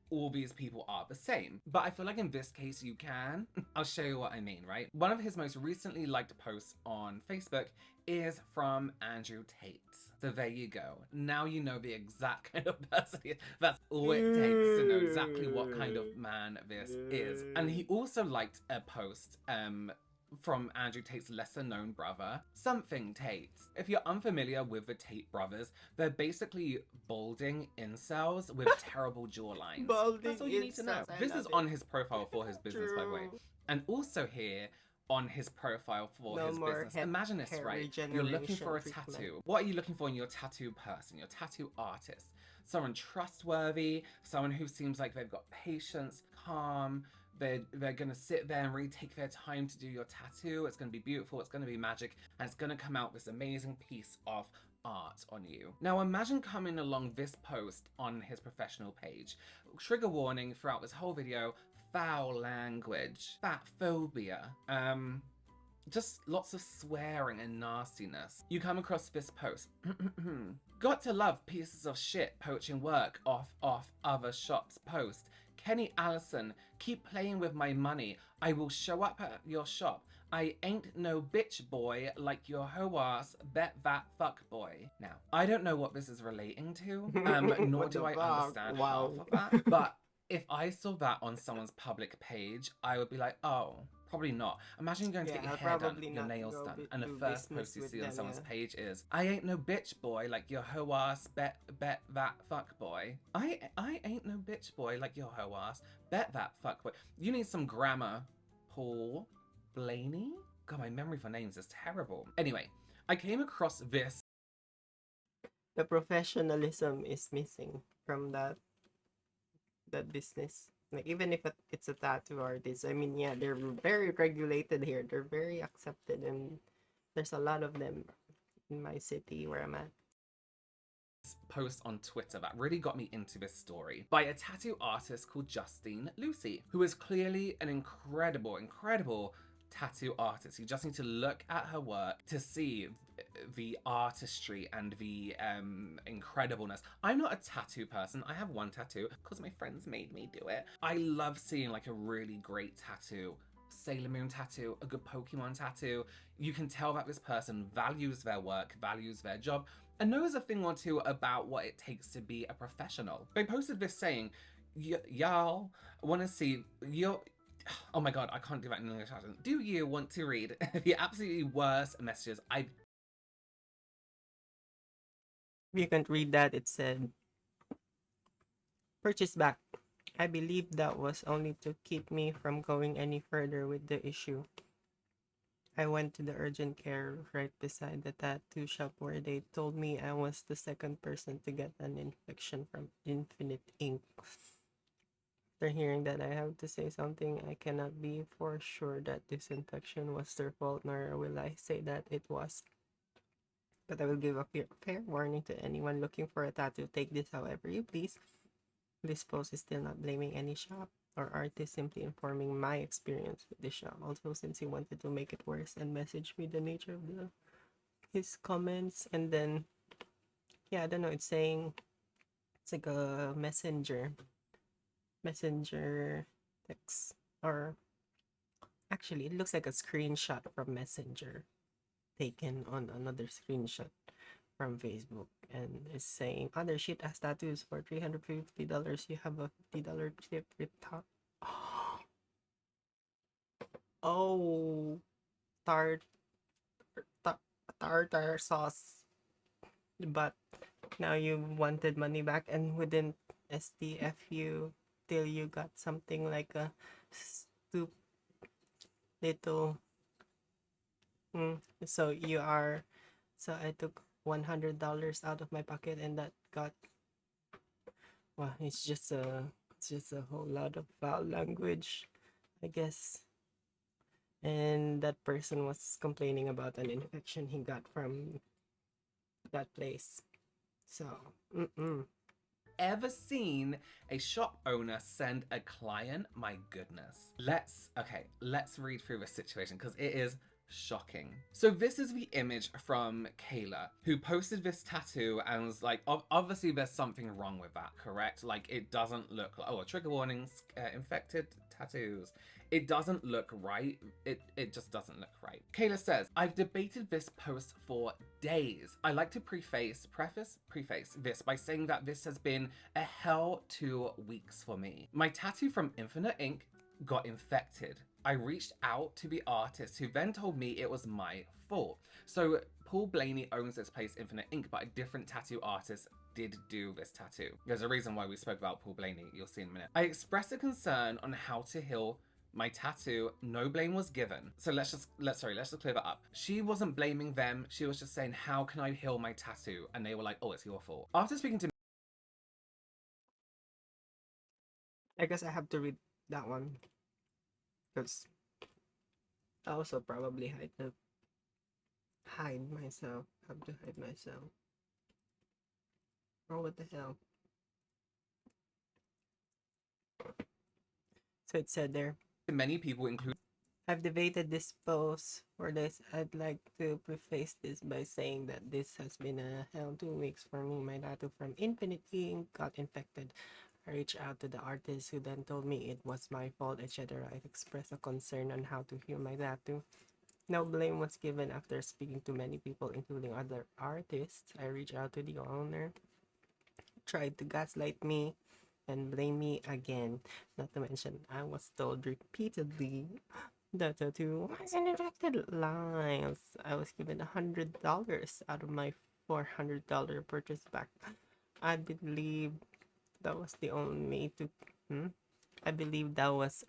all these people are the same. But I feel like in this case you can. I'll show you what I mean, right? One of his most recently liked posts on Facebook is from Andrew Tate. So there you go. Now you know the exact kind of person he is. That's all it takes to know exactly what kind of man this is. And he also liked a post from Andrew Tate's lesser known brother, Something Tate. If you're unfamiliar with the Tate brothers, they're basically balding incels with terrible jawlines. That's all you need to know. This is on his profile for his business, by the way. And also here on his profile for his business. Imagine this, right? You're looking for a tattoo. What are you looking for in your tattoo person, your tattoo artist? Someone trustworthy, someone who seems like they've got patience, calm, they're gonna sit there and really take their time to do your tattoo. It's gonna be beautiful, it's gonna be magic, and it's gonna come out this amazing piece of art on you. Now imagine coming along this post on his professional page. Trigger warning throughout this whole video, foul language, fat phobia, just lots of swearing and nastiness. You come across this post. Got to love pieces of shit poaching work off other shops post. Kenny Allison, keep playing with my money. I will show up at your shop. I ain't no bitch boy like your hoe ass, bet that fuck boy. Now, I don't know what this is relating to, nor do I understand half of that, but if I saw that on someone's public page, I would be like, oh, probably not. Imagine going to get your hair done, your nails done, and the first post you see on someone's page is, I ain't no bitch boy like your hoe ass, bet that fuck boy. I ain't no bitch boy like your hoe ass, bet that fuck boy. You need some grammar, Paul Blaney? God, my memory for names is terrible. Anyway, I came across this. The professionalism is missing from that business. Like, even if it's a tattoo artist, I mean, yeah, they're very regulated here. They're very accepted, and there's a lot of them in my city where I'm at. post on Twitter that really got me into this story by a tattoo artist called Justine Lucy, who is clearly an incredible tattoo artist. You just need to look at her work to see the artistry and the incredibleness. I'm not a tattoo person. I have one tattoo because my friends made me do it. I love seeing like a really great tattoo. Sailor Moon tattoo, a good Pokemon tattoo. You can tell that this person values their work, values their job, and knows a thing or two about what it takes to be a professional. They posted this saying, y'all want to see your... Oh my god, I can't do that in English accent. Do you want to read the absolutely worst messages I've... You can't read that. It said, purchase back. I believe that was only to keep me from going any further with the issue. I went to the urgent care right beside the tattoo shop where they told me I was the second person to get an infection from Infinite Ink. After hearing that, I have to say something. I cannot be for sure that this infection was their fault, nor will I say that it was. But I will give a fair warning to anyone looking for a tattoo. Take this however you please. This post is still not blaming any shop or artist, simply informing my experience with the shop. Also, since he wanted to make it worse and message me the nature of his comments, and then yeah, I don't know, it's saying it's like a messenger text, or actually it looks like a screenshot from Messenger taken on another screenshot from Facebook, and it's saying other shit ass tattoos for $350. You have a $50 tip with top. Oh, tartar sauce. But now you wanted money back and wouldn't STF you till you got something like a stupid little. So I took $100 out of my pocket, and that got, well, it's just a whole lot of foul language, I guess. And that person was complaining about an infection he got from that place. So, Ever seen a shop owner send a client? My goodness. Let's read through this situation because it is shocking. So this is the image from Kayla, who posted this tattoo and was like, obviously there's something wrong with that, correct? Like, it doesn't look like, oh, trigger warnings, infected tattoos. It doesn't look right. It just doesn't look right. Kayla says, I've debated this post for days. I like to preface this by saying that this has been a hell 2 weeks for me. My tattoo from Infinite Ink got infected. I reached out to the artist, who then told me it was my fault. So Paul Blaney owns this place, Infinite Ink, but a different tattoo artist did do this tattoo. There's a reason why we spoke about Paul Blaney, you'll see in a minute. I expressed a concern on how to heal my tattoo. No blame was given. So let's just clear that up. She wasn't blaming them. She was just saying, how can I heal my tattoo? And they were like, oh, it's your fault. After speaking to me, I guess I have to read that one, because I also probably hide myself. Have to hide myself. Oh, what the hell? So it said there, many people, including I've debated this post for this. I'd like to preface this by saying that this has been a hell 2 weeks for me. My tattoo from Infinite Ink got infected. I reached out to the artist, who then told me it was my fault, etc. I've expressed a concern on how to heal my tattoo. No blame was given. After speaking to many people, including other artists, I reached out to the owner, tried to gaslight me and blame me again. Not to mention, I was told repeatedly that the tattoo wasn't infected. Lies. I was given $100 out of my $400 purchase back. I believe that was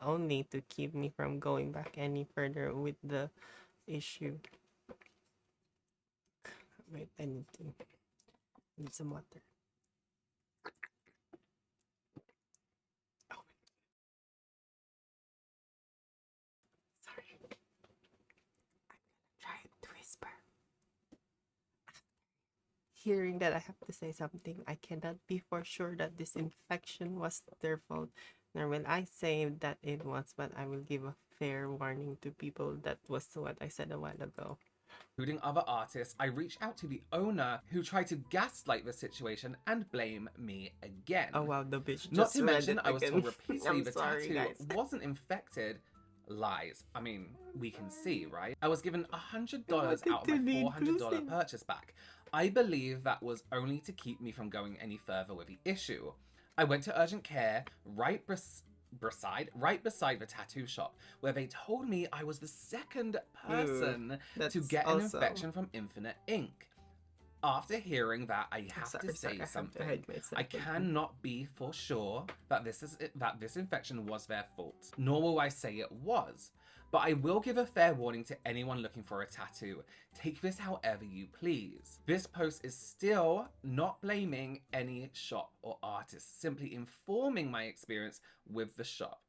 only to keep me from going back any further with the issue. Wait, I need some water. Oh, sorry. I'm gonna try to whisper. hearing that I have to say something, I cannot be for sure that this infection was their fault. Nor will I say that it was, but I will give a fair warning to people. That was what I said a while ago. Including other artists, I reached out to the owner who tried to gaslight the situation and blame me again. Oh wow, the bitch Not just to read mention, it I was again. told repeatedly I'm the sorry, tattoo guys. wasn't infected. Lies. I mean, we can see, right? I was given $100 wanted out of to my be $400 inclusive. purchase back. I believe that was only to keep me from going any further with the issue. I went to urgent care right beside the tattoo shop, where they told me I was the second person to that's get an also- infection from Infinite Ink. After hearing that, I have sorry, to sorry, say I have to something. hide myself I again. cannot be for sure that this infection was their fault, nor will I say it was. But I will give a fair warning to anyone looking for a tattoo. Take this however you please. This post is still not blaming any shop or artist, simply informing my experience with the shop.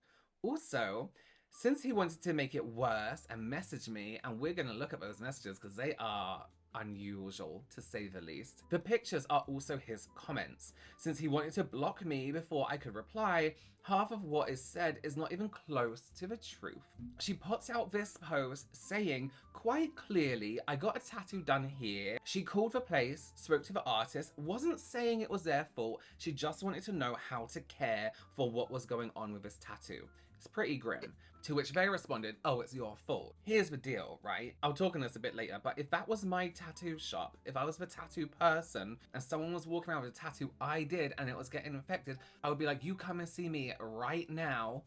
Also, since he wanted to make it worse and message me, and we're going to look at those messages because they are unusual to say the least. The pictures are also his comments. Since he wanted to block me before I could reply, half of what is said is not even close to the truth. She puts out this post saying quite clearly, I got a tattoo done here. She called the place, spoke to the artist, wasn't saying it was their fault. She just wanted to know how to care for what was going on with this tattoo. It's pretty grim. To which they responded, oh, it's your fault. Here's the deal, right? I'll talk on this a bit later, but if that was my tattoo shop, if I was the tattoo person and someone was walking around with a tattoo I did and it was getting infected, I would be like, you come and see me right now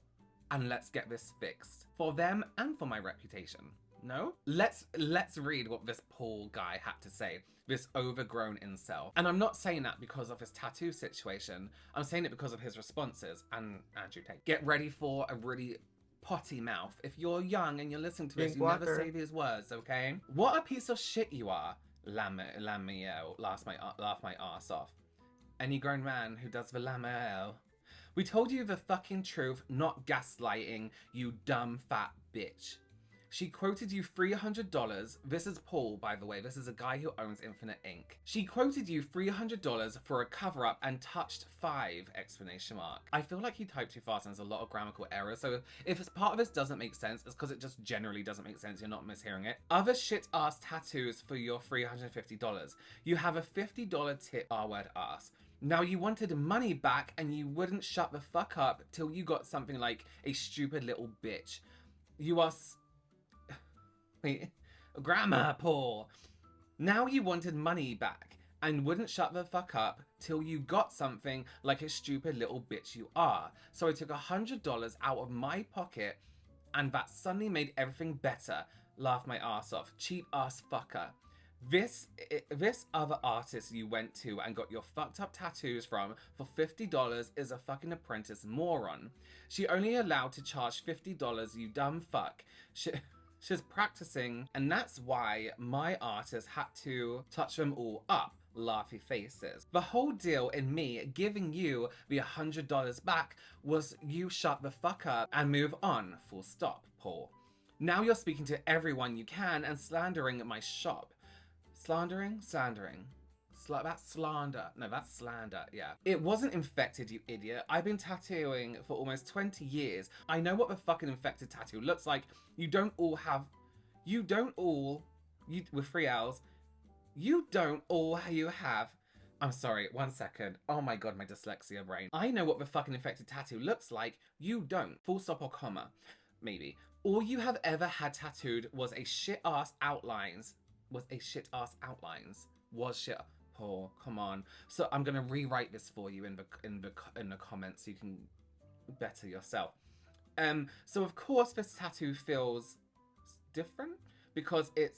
and let's get this fixed. For them and for my reputation. No? Let's read what this Paul guy had to say. This overgrown incel. And I'm not saying that because of his tattoo situation. I'm saying it because of his responses. And Andrew Tate. Get ready for a really potty mouth. If you're young and you're listening to this, Drink you never water. say these words, okay? What a piece of shit you are. Lamiel. Laugh my ass off. Any grown man who does the Lamiel. We told you the fucking truth, not gaslighting, you dumb fat bitch. She quoted you $300. This is Paul, by the way. This is a guy who owns Infinite Ink. She quoted you $300 for a cover-up and touched 5! I feel like he typed too fast and there's a lot of grammatical errors. So if part of this doesn't make sense, it's because it just generally doesn't make sense. You're not mishearing it. Other shit-ass tattoos for your $350. You have a $50 tip, R-word ass. Now you wanted money back and you wouldn't shut the fuck up till you got something like a stupid little bitch. You are... Grammar, Paul. Now you wanted money back and wouldn't shut the fuck up till you got something like a stupid little bitch you are. So I took $100 out of my pocket and that suddenly made everything better. Laugh my ass off. Cheap ass fucker. This other artist you went to and got your fucked up tattoos from for $50 is a fucking apprentice moron. She only allowed to charge $50, you dumb fuck. She's practicing, and that's why my artist had to touch them all up. Laughy faces. The whole deal in me giving you the $100 back was you shut the fuck up and move on. Full stop, Paul. Now you're speaking to everyone you can and slandering my shop. Slandering? That's slander. No, that's slander, yeah. It wasn't infected, you idiot. I've been tattooing for almost 20 years. I know what the fucking infected tattoo looks like. With 3 L's, you don't all you have. I'm sorry, 1 second. Oh my god, my dyslexia brain. I know what the fucking infected tattoo looks like. You don't. Full stop or comma. Maybe. All you have ever had tattooed was shit-ass outlines. Paul, come on. So I'm gonna rewrite this for you in the comments so you can better yourself. So of course this tattoo feels different because it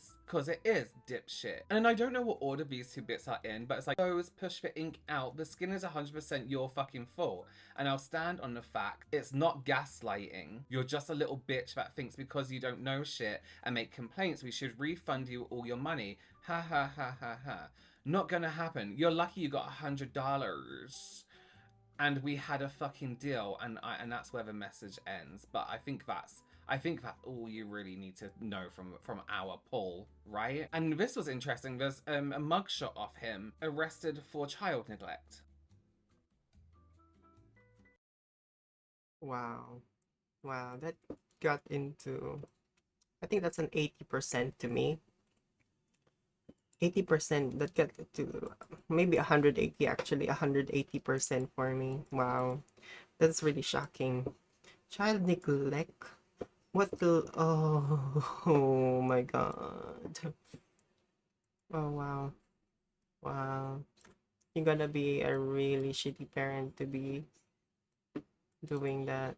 is dipshit. And I don't know what order these two bits are in, but it's like, those push the ink out. The skin is 100% your fucking fault. And I'll stand on the fact it's not gaslighting. You're just a little bitch that thinks because you don't know shit and make complaints, we should refund you all your money. Ha ha ha ha ha. Not gonna happen. You're lucky you got $100. And we had a fucking deal, and that's where the message ends. But I think I think that's all you really need to know from our poll, right? And this was interesting. There's a mugshot of him arrested for child neglect. Wow. Wow, that got into, I think that's an 80% to me. 80%, that got to maybe 180, actually 180% for me. Wow, that's really shocking. Child neglect. What the, oh my god. Oh wow. Wow. You're gonna be a really shitty parent to be doing that.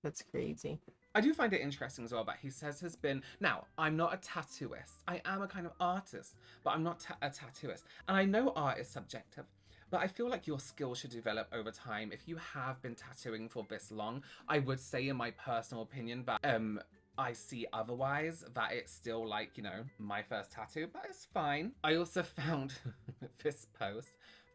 That's crazy. I do find it interesting as well that he says has been... Now, I'm not a tattooist. I am a kind of artist, but I'm not a tattooist. And I know art is subjective, but I feel like your skill should develop over time. If you have been tattooing for this long, I would say in my personal opinion that I see otherwise, that it's still like, you know, my first tattoo, but it's fine. I also found this post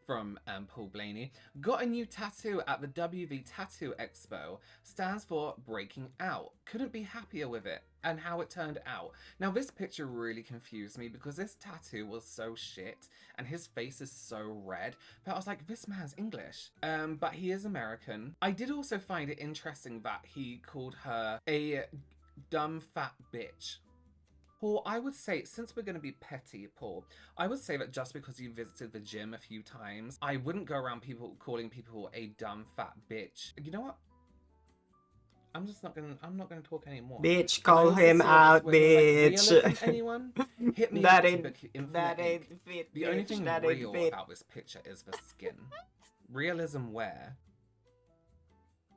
from Paul Blaney. Got a new tattoo at the WV Tattoo Expo. Stands for Breaking Out. Couldn't be happier with it and how it turned out. Now this picture really confused me because this tattoo was so shit and his face is so red, but I was like, this man's English. But he is American. I did also find it interesting that he called her a dumb fat bitch. Paul, I would say, since we're going to be petty, Paul, I would say that just because you visited the gym a few times, I wouldn't go around calling people a dumb fat bitch. You know what? I'm not gonna talk anymore. Bitch, call him out, bitch. Like, anyone? Hit me that up ain't, to book Infinite that Ink. ain't fit, The only bitch, thing that ain't real fit. about this picture is the skin. Realism where?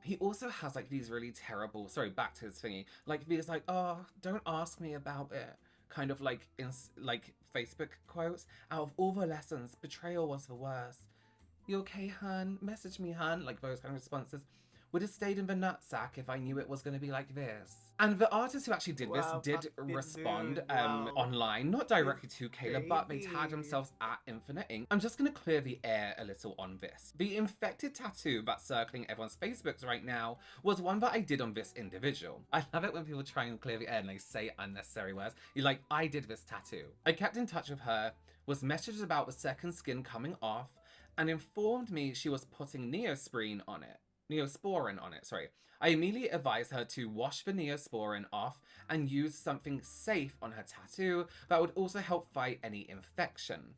He also has like these really terrible, sorry, back to his thingy, like these like, oh, don't ask me about it, kind of like like Facebook quotes. Out of all the lessons, betrayal was the worst. You okay, hun? Message me, hun. Like those kind of responses. Would have stayed in the nutsack if I knew it was going to be like this. And the artist who actually did this did respond online, not directly to Kayla, but they tagged themselves at Infinite Ink. I'm just going to clear the air a little on this. The infected tattoo that's circling everyone's Facebooks right now was one that I did on this individual. I love it when people try and clear the air and they say unnecessary words. You're like, I did this tattoo. I kept in touch with her, was messaged about the second skin coming off, and informed me she was putting Neosporin on it, sorry. I immediately advised her to wash the Neosporin off and use something safe on her tattoo that would also help fight any infection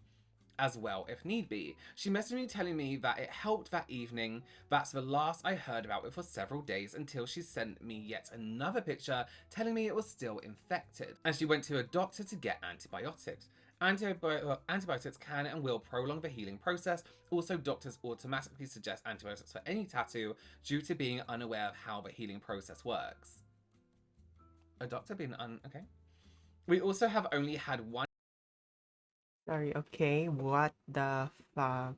as well if need be. She messaged me telling me that it helped that evening. That's the last I heard about it for several days until she sent me yet another picture telling me it was still infected. And she went to a doctor to get antibiotics. Antibiotics can and will prolong the healing process. Also, doctors automatically suggest antibiotics for any tattoo due to being unaware of how the healing process works. A doctor being okay. We also have only had one. Sorry, okay, what the fuck?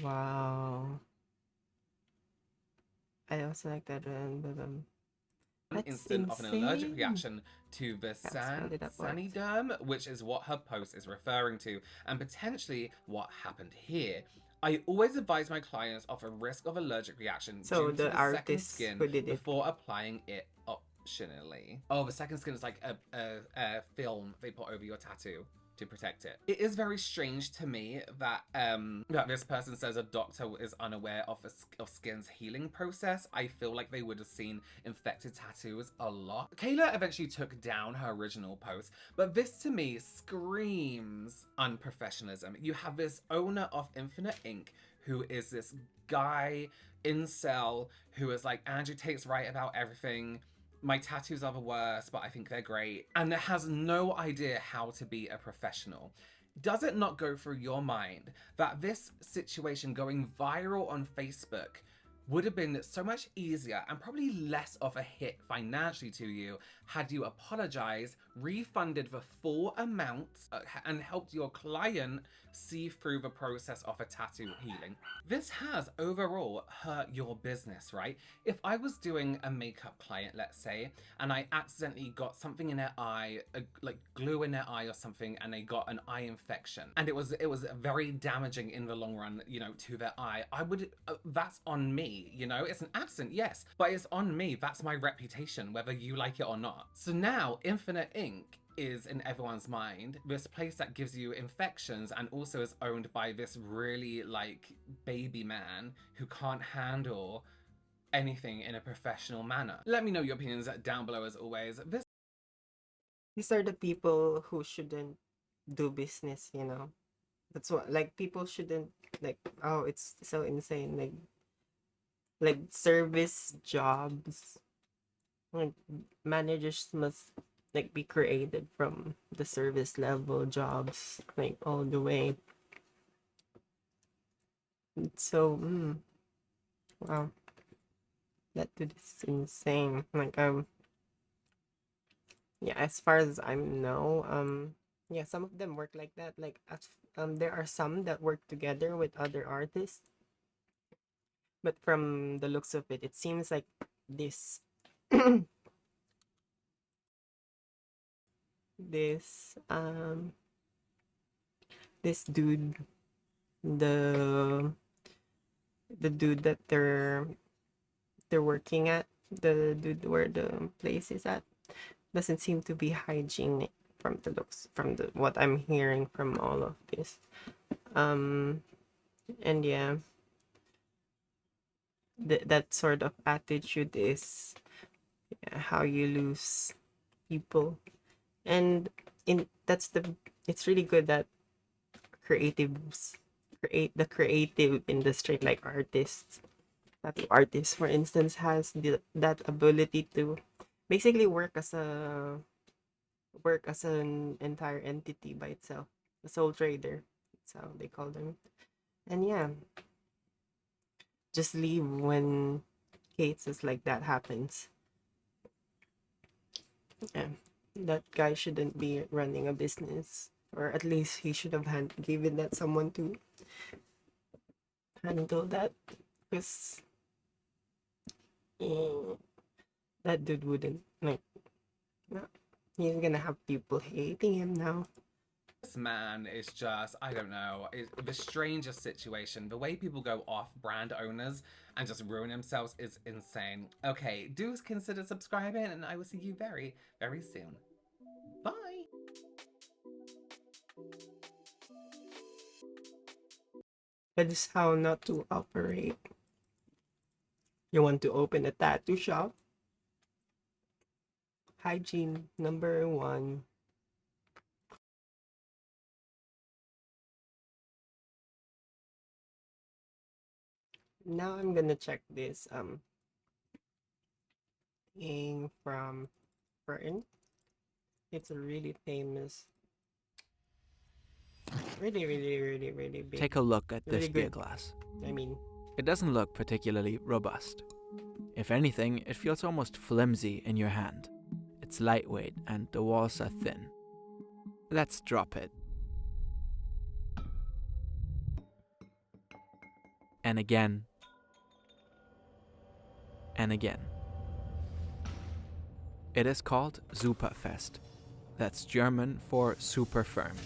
Wow. I also like that That's instant of an allergic insane. reaction to the Saniderm, which is what her post is referring to, and potentially what happened here. I always advise my clients of a risk of allergic reaction So due to the the second artist skin who did it. before applying it optionally. Oh, the second skin is like a film they put over your tattoo to protect it. It is very strange to me that that this person says a doctor is unaware of skin's healing process. I feel like they would have seen infected tattoos a lot. Kayla eventually took down her original post, but this to me screams unprofessionalism. You have this owner of Infinite Ink who is this guy incel who is like, Andrew Tate's right about everything. My tattoos are the worst, but I think they're great. And has no idea how to be a professional. Does it not go through your mind that this situation going viral on Facebook would have been so much easier and probably less of a hit financially to you had you apologized, refunded the full amount, and helped your client see through the process of a tattoo healing. This has overall hurt your business, right? If I was doing a makeup client, let's say, and I accidentally got something in their eye, like glue in their eye or something, and they got an eye infection, and it was very damaging in the long run, you know, to their eye, I would, that's on me, you know? It's an accident, yes, but it's on me. That's my reputation, whether you like it or not. So now Infinite Ink is in everyone's mind this place that gives you infections and also is owned by this really like baby man who can't handle anything in a professional manner. Let me know your opinions down below as always. These are the people who shouldn't do business, you know. That's what, like, people shouldn't, like, oh, it's so insane, like service jobs, like managers must like be created from the service level jobs, like all the way. So wow, that dude is insane. Like yeah, as far as I know, yeah, some of them work like that. Like there are some that work together with other artists, but from the looks of it, it seems like this this dude, the dude that they're working at, the dude where the place is at, doesn't seem to be hygienic from the looks, from the what I'm hearing from all of this. And yeah, that sort of attitude is how you lose people. And it's really good that creatives, the creative industry, like artists, tattoo artists for instance, has that ability to basically work as an entire entity by itself, a sole trader, that's how they call them. And yeah, just leave when cases like that happens. Yeah, that guy shouldn't be running a business, or at least he should have given that someone to handle that, because that dude wouldn't, like, no, he's gonna have people hating him now. This man is just, I don't know, the strangest situation. The way people go off brand owners and just ruin themselves is insane. Okay, do consider subscribing, and I will see you very, very soon. Bye! That is how not to operate. You want to open a tattoo shop? Hygiene number 1. Now I'm gonna check this thing from Fern. It's a really famous, really big. Take a look at this really beer good. glass. I mean, It doesn't look particularly robust. If anything, it feels almost flimsy in your hand. It's lightweight and the walls are thin. Let's drop it. And again. And again. It is called Superfest. That's German for super firm.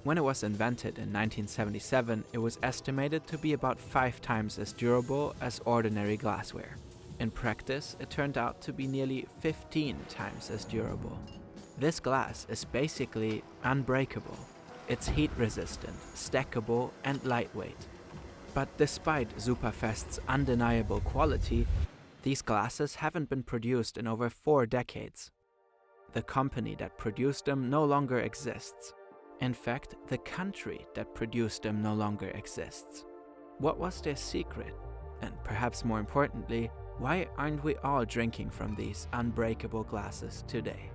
When it was invented in 1977, it was estimated to be about 5 times as durable as ordinary glassware. In practice, it turned out to be nearly 15 times as durable. This glass is basically unbreakable. It's heat resistant, stackable, and lightweight. But despite Superfest's undeniable quality, these glasses haven't been produced in over 4 decades. The company that produced them no longer exists. In fact, the country that produced them no longer exists. What was their secret? And perhaps more importantly, why aren't we all drinking from these unbreakable glasses today?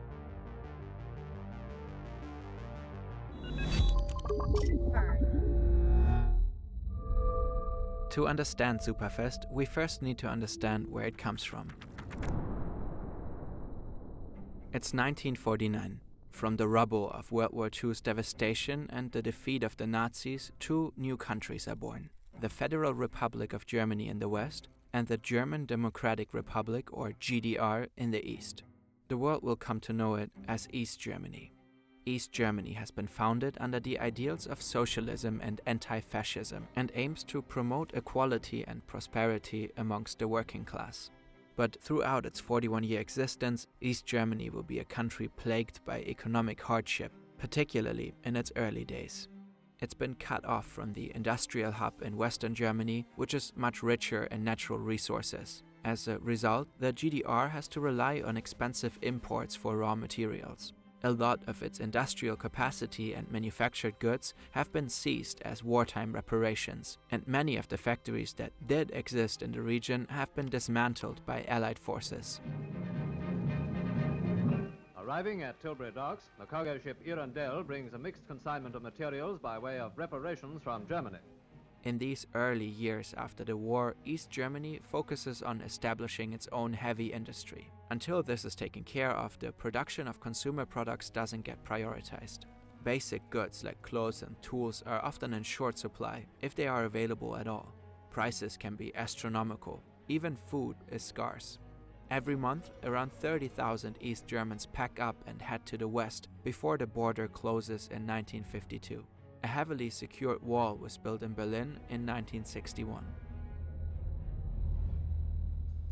To understand Superfest, we first need to understand where it comes from. It's 1949. From the rubble of World War II's devastation and the defeat of the Nazis, two new countries are born: the Federal Republic of Germany in the west and the German Democratic Republic, or GDR, in the east. The world will come to know it as East Germany. East Germany has been founded under the ideals of socialism and anti-fascism and aims to promote equality and prosperity amongst the working class. But throughout its 41-year existence, East Germany will be a country plagued by economic hardship, particularly in its early days. It's been cut off from the industrial hub in Western Germany, which is much richer in natural resources. As a result, the GDR has to rely on expensive imports for raw materials. A lot of its industrial capacity and manufactured goods have been seized as wartime reparations, and many of the factories that did exist in the region have been dismantled by Allied forces. Arriving at Tilbury Docks, the cargo ship Hirondelle brings a mixed consignment of materials by way of reparations from Germany. In these early years after the war, East Germany focuses on establishing its own heavy industry. Until this is taken care of, the production of consumer products doesn't get prioritized. Basic goods like clothes and tools are often in short supply, if they are available at all. Prices can be astronomical. Even food is scarce. Every month, around 30,000 East Germans pack up and head to the west before the border closes in 1952. A heavily secured wall was built in Berlin in 1961.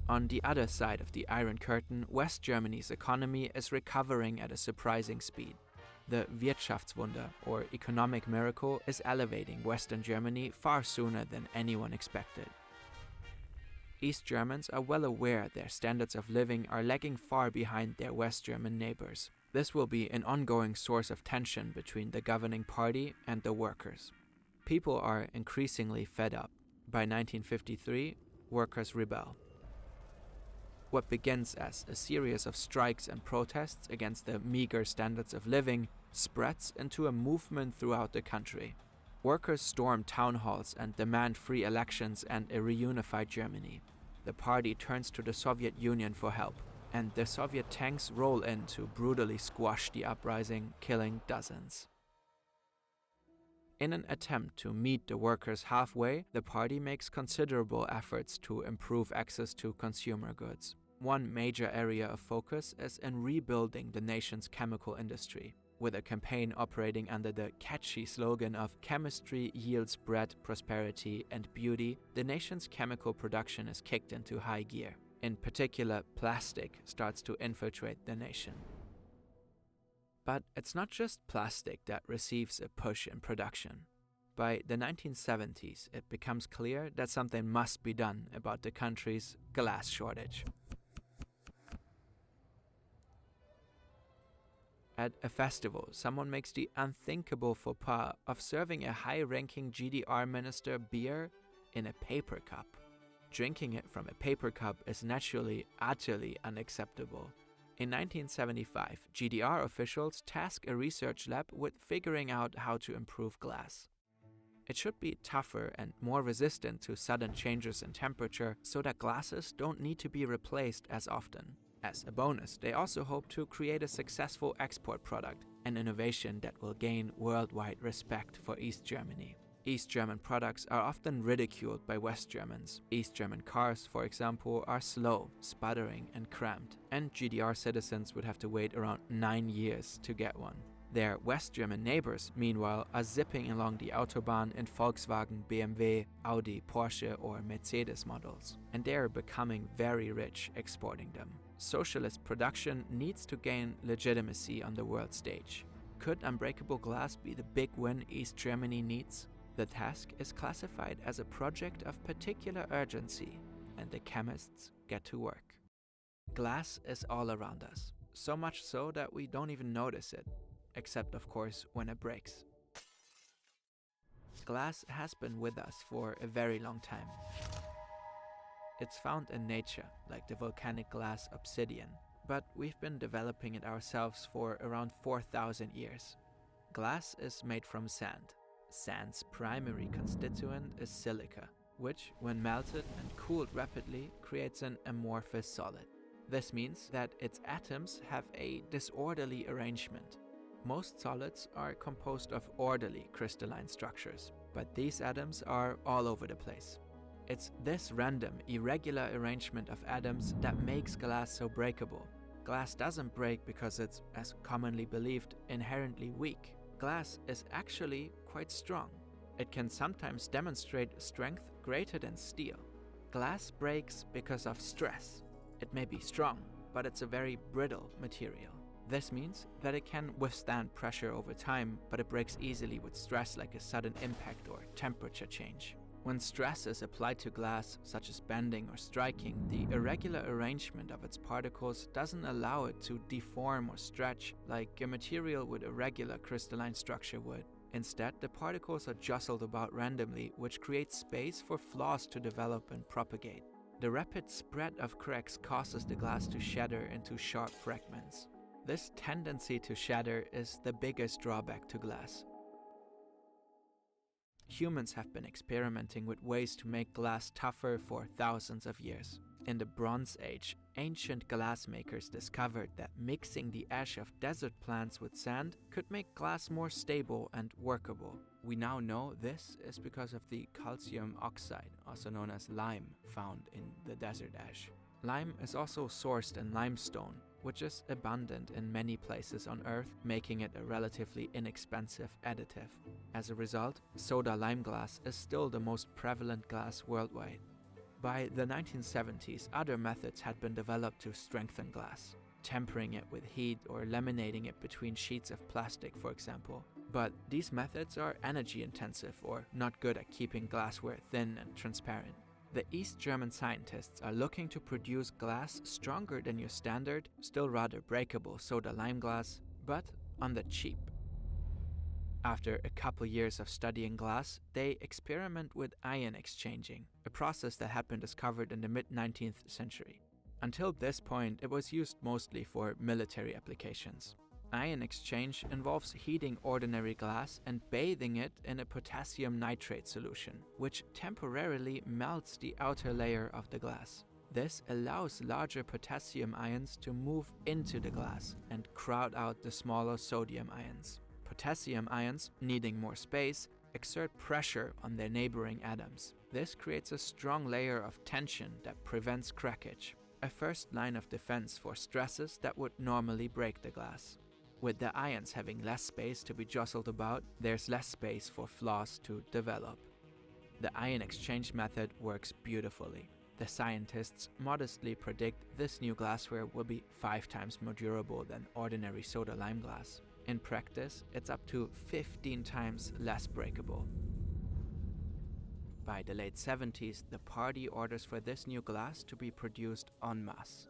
On the other side of the Iron Curtain, West Germany's economy is recovering at a surprising speed. The Wirtschaftswunder, or economic miracle, is elevating Western Germany far sooner than anyone expected. East Germans are well aware their standards of living are lagging far behind their West German neighbors. This will be an ongoing source of tension between the governing party and the workers. People are increasingly fed up. By 1953, workers rebel. What begins as a series of strikes and protests against the meager standards of living spreads into a movement throughout the country. Workers storm town halls and demand free elections and a reunified Germany. The party turns to the Soviet Union for help, and the Soviet tanks roll in to brutally squash the uprising, killing dozens. In an attempt to meet the workers halfway, the party makes considerable efforts to improve access to consumer goods. One major area of focus is in rebuilding the nation's chemical industry. With a campaign operating under the catchy slogan of "Chemistry yields bread, prosperity, and beauty," the nation's chemical production is kicked into high gear. In particular, plastic starts to infiltrate the nation. But it's not just plastic that receives a push in production. By the 1970s, it becomes clear that something must be done about the country's glass shortage. At a festival, someone makes the unthinkable faux pas of serving a high-ranking GDR minister beer in a paper cup. Drinking it from a paper cup is naturally utterly unacceptable. In 1975, GDR officials task a research lab with figuring out how to improve glass. It should be tougher and more resistant to sudden changes in temperature so that glasses don't need to be replaced as often. As a bonus, they also hope to create a successful export product, an innovation that will gain worldwide respect for East Germany. East German products are often ridiculed by West Germans. East German cars, for example, are slow, sputtering, and cramped, and GDR citizens would have to wait around 9 years to get one. Their West German neighbors, meanwhile, are zipping along the Autobahn in Volkswagen, BMW, Audi, Porsche, or Mercedes models, and they are becoming very rich exporting them. Socialist production needs to gain legitimacy on the world stage. Could unbreakable glass be the big win East Germany needs? The task is classified as a project of particular urgency, and the chemists get to work. Glass is all around us, so much so that we don't even notice it, except of course when it breaks. Glass has been with us for a very long time. It's found in nature, like the volcanic glass obsidian, but we've been developing it ourselves for around 4,000 years. Glass is made from sand. Sand's primary constituent is silica. which, when melted and cooled rapidly, creates an amorphous solid. This means that its atoms have a disorderly arrangement. Most solids are composed of orderly crystalline structures, but these atoms are all over the place. It's this random, irregular arrangement of atoms that makes glass so breakable. Glass doesn't break because it's, as commonly believed, inherently weak. Glass is actually quite strong. It can sometimes demonstrate strength greater than steel. Glass breaks because of stress. It may be strong, but it's a very brittle material. This means that it can withstand pressure over time, but it breaks easily with stress like a sudden impact or temperature change. When stress is applied to glass, such as bending or striking, the irregular arrangement of its particles doesn't allow it to deform or stretch like a material with a regular crystalline structure would. Instead, the particles are jostled about randomly, which creates space for flaws to develop and propagate. The rapid spread of cracks causes the glass to shatter into sharp fragments. This tendency to shatter is the biggest drawback to glass. Humans have been experimenting with ways to make glass tougher for thousands of years. In the Bronze Age, ancient glass makers discovered that mixing the ash of desert plants with sand could make glass more stable and workable. We now know this is because of the calcium oxide, also known as lime, found in the desert ash. Lime is also sourced in limestone, which is abundant in many places on Earth, making it a relatively inexpensive additive. As a result, soda lime glass is still the most prevalent glass worldwide. By the 1970s, other methods had been developed to strengthen glass, tempering it with heat or laminating it between sheets of plastic, for example. But these methods are energy intensive or not good at keeping glassware thin and transparent. The East German scientists are looking to produce glass stronger than your standard, still rather breakable soda lime glass, but on the cheap. After a couple years of studying glass, they experiment with ion exchanging, a process that had been discovered in the mid-19th century. Until this point, it was used mostly for military applications. Ion exchange involves heating ordinary glass and bathing it in a potassium nitrate solution, which temporarily melts the outer layer of the glass. This allows larger potassium ions to move into the glass and crowd out the smaller sodium ions. Potassium ions, needing more space, exert pressure on their neighboring atoms. This creates a strong layer of tension that prevents crackage, a first line of defense for stresses that would normally break the glass. With the ions having less space to be jostled about, there's less space for flaws to develop. The ion exchange method works beautifully. The scientists modestly predict this new glassware will be 5 times more durable than ordinary soda lime glass. In practice, it's up to 15 times less breakable. By the late 70s, the party orders for this new glass to be produced en masse.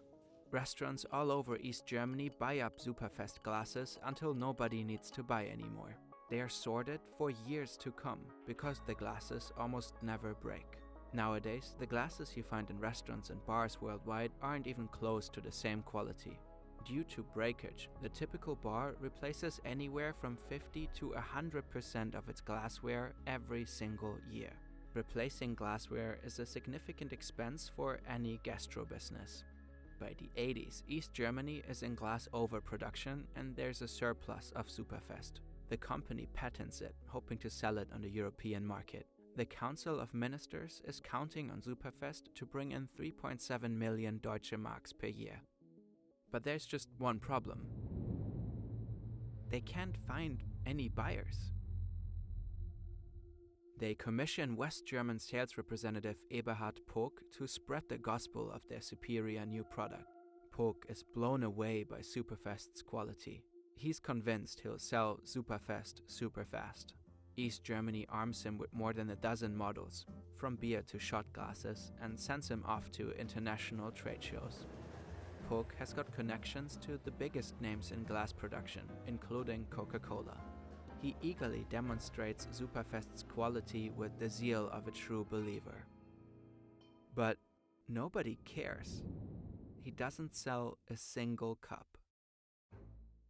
Restaurants all over East Germany buy up Superfest glasses until nobody needs to buy anymore. They are sorted for years to come because the glasses almost never break. Nowadays, the glasses you find in restaurants and bars worldwide aren't even close to the same quality. Due to breakage, the typical bar replaces anywhere from 50 to 100% of its glassware every single year. Replacing glassware is a significant expense for any gastro business. By the 80s, East Germany is in glass overproduction and there's a surplus of Superfest. The company patents it, hoping to sell it on the European market. The Council of Ministers is counting on Superfest to bring in 3.7 million Deutsche Marks per year. But there's just one problem. They can't find any buyers. They commission West German sales representative Eberhard Pog to spread the gospel of their superior new product. Pog is blown away by Superfest's quality. He's convinced he'll sell Superfest super fast. East Germany arms him with more than a dozen models, from beer to shot glasses, and sends him off to international trade shows. Pog has got connections to the biggest names in glass production, including Coca-Cola. He eagerly demonstrates Superfest's quality with the zeal of a true believer. But nobody cares. He doesn't sell a single cup.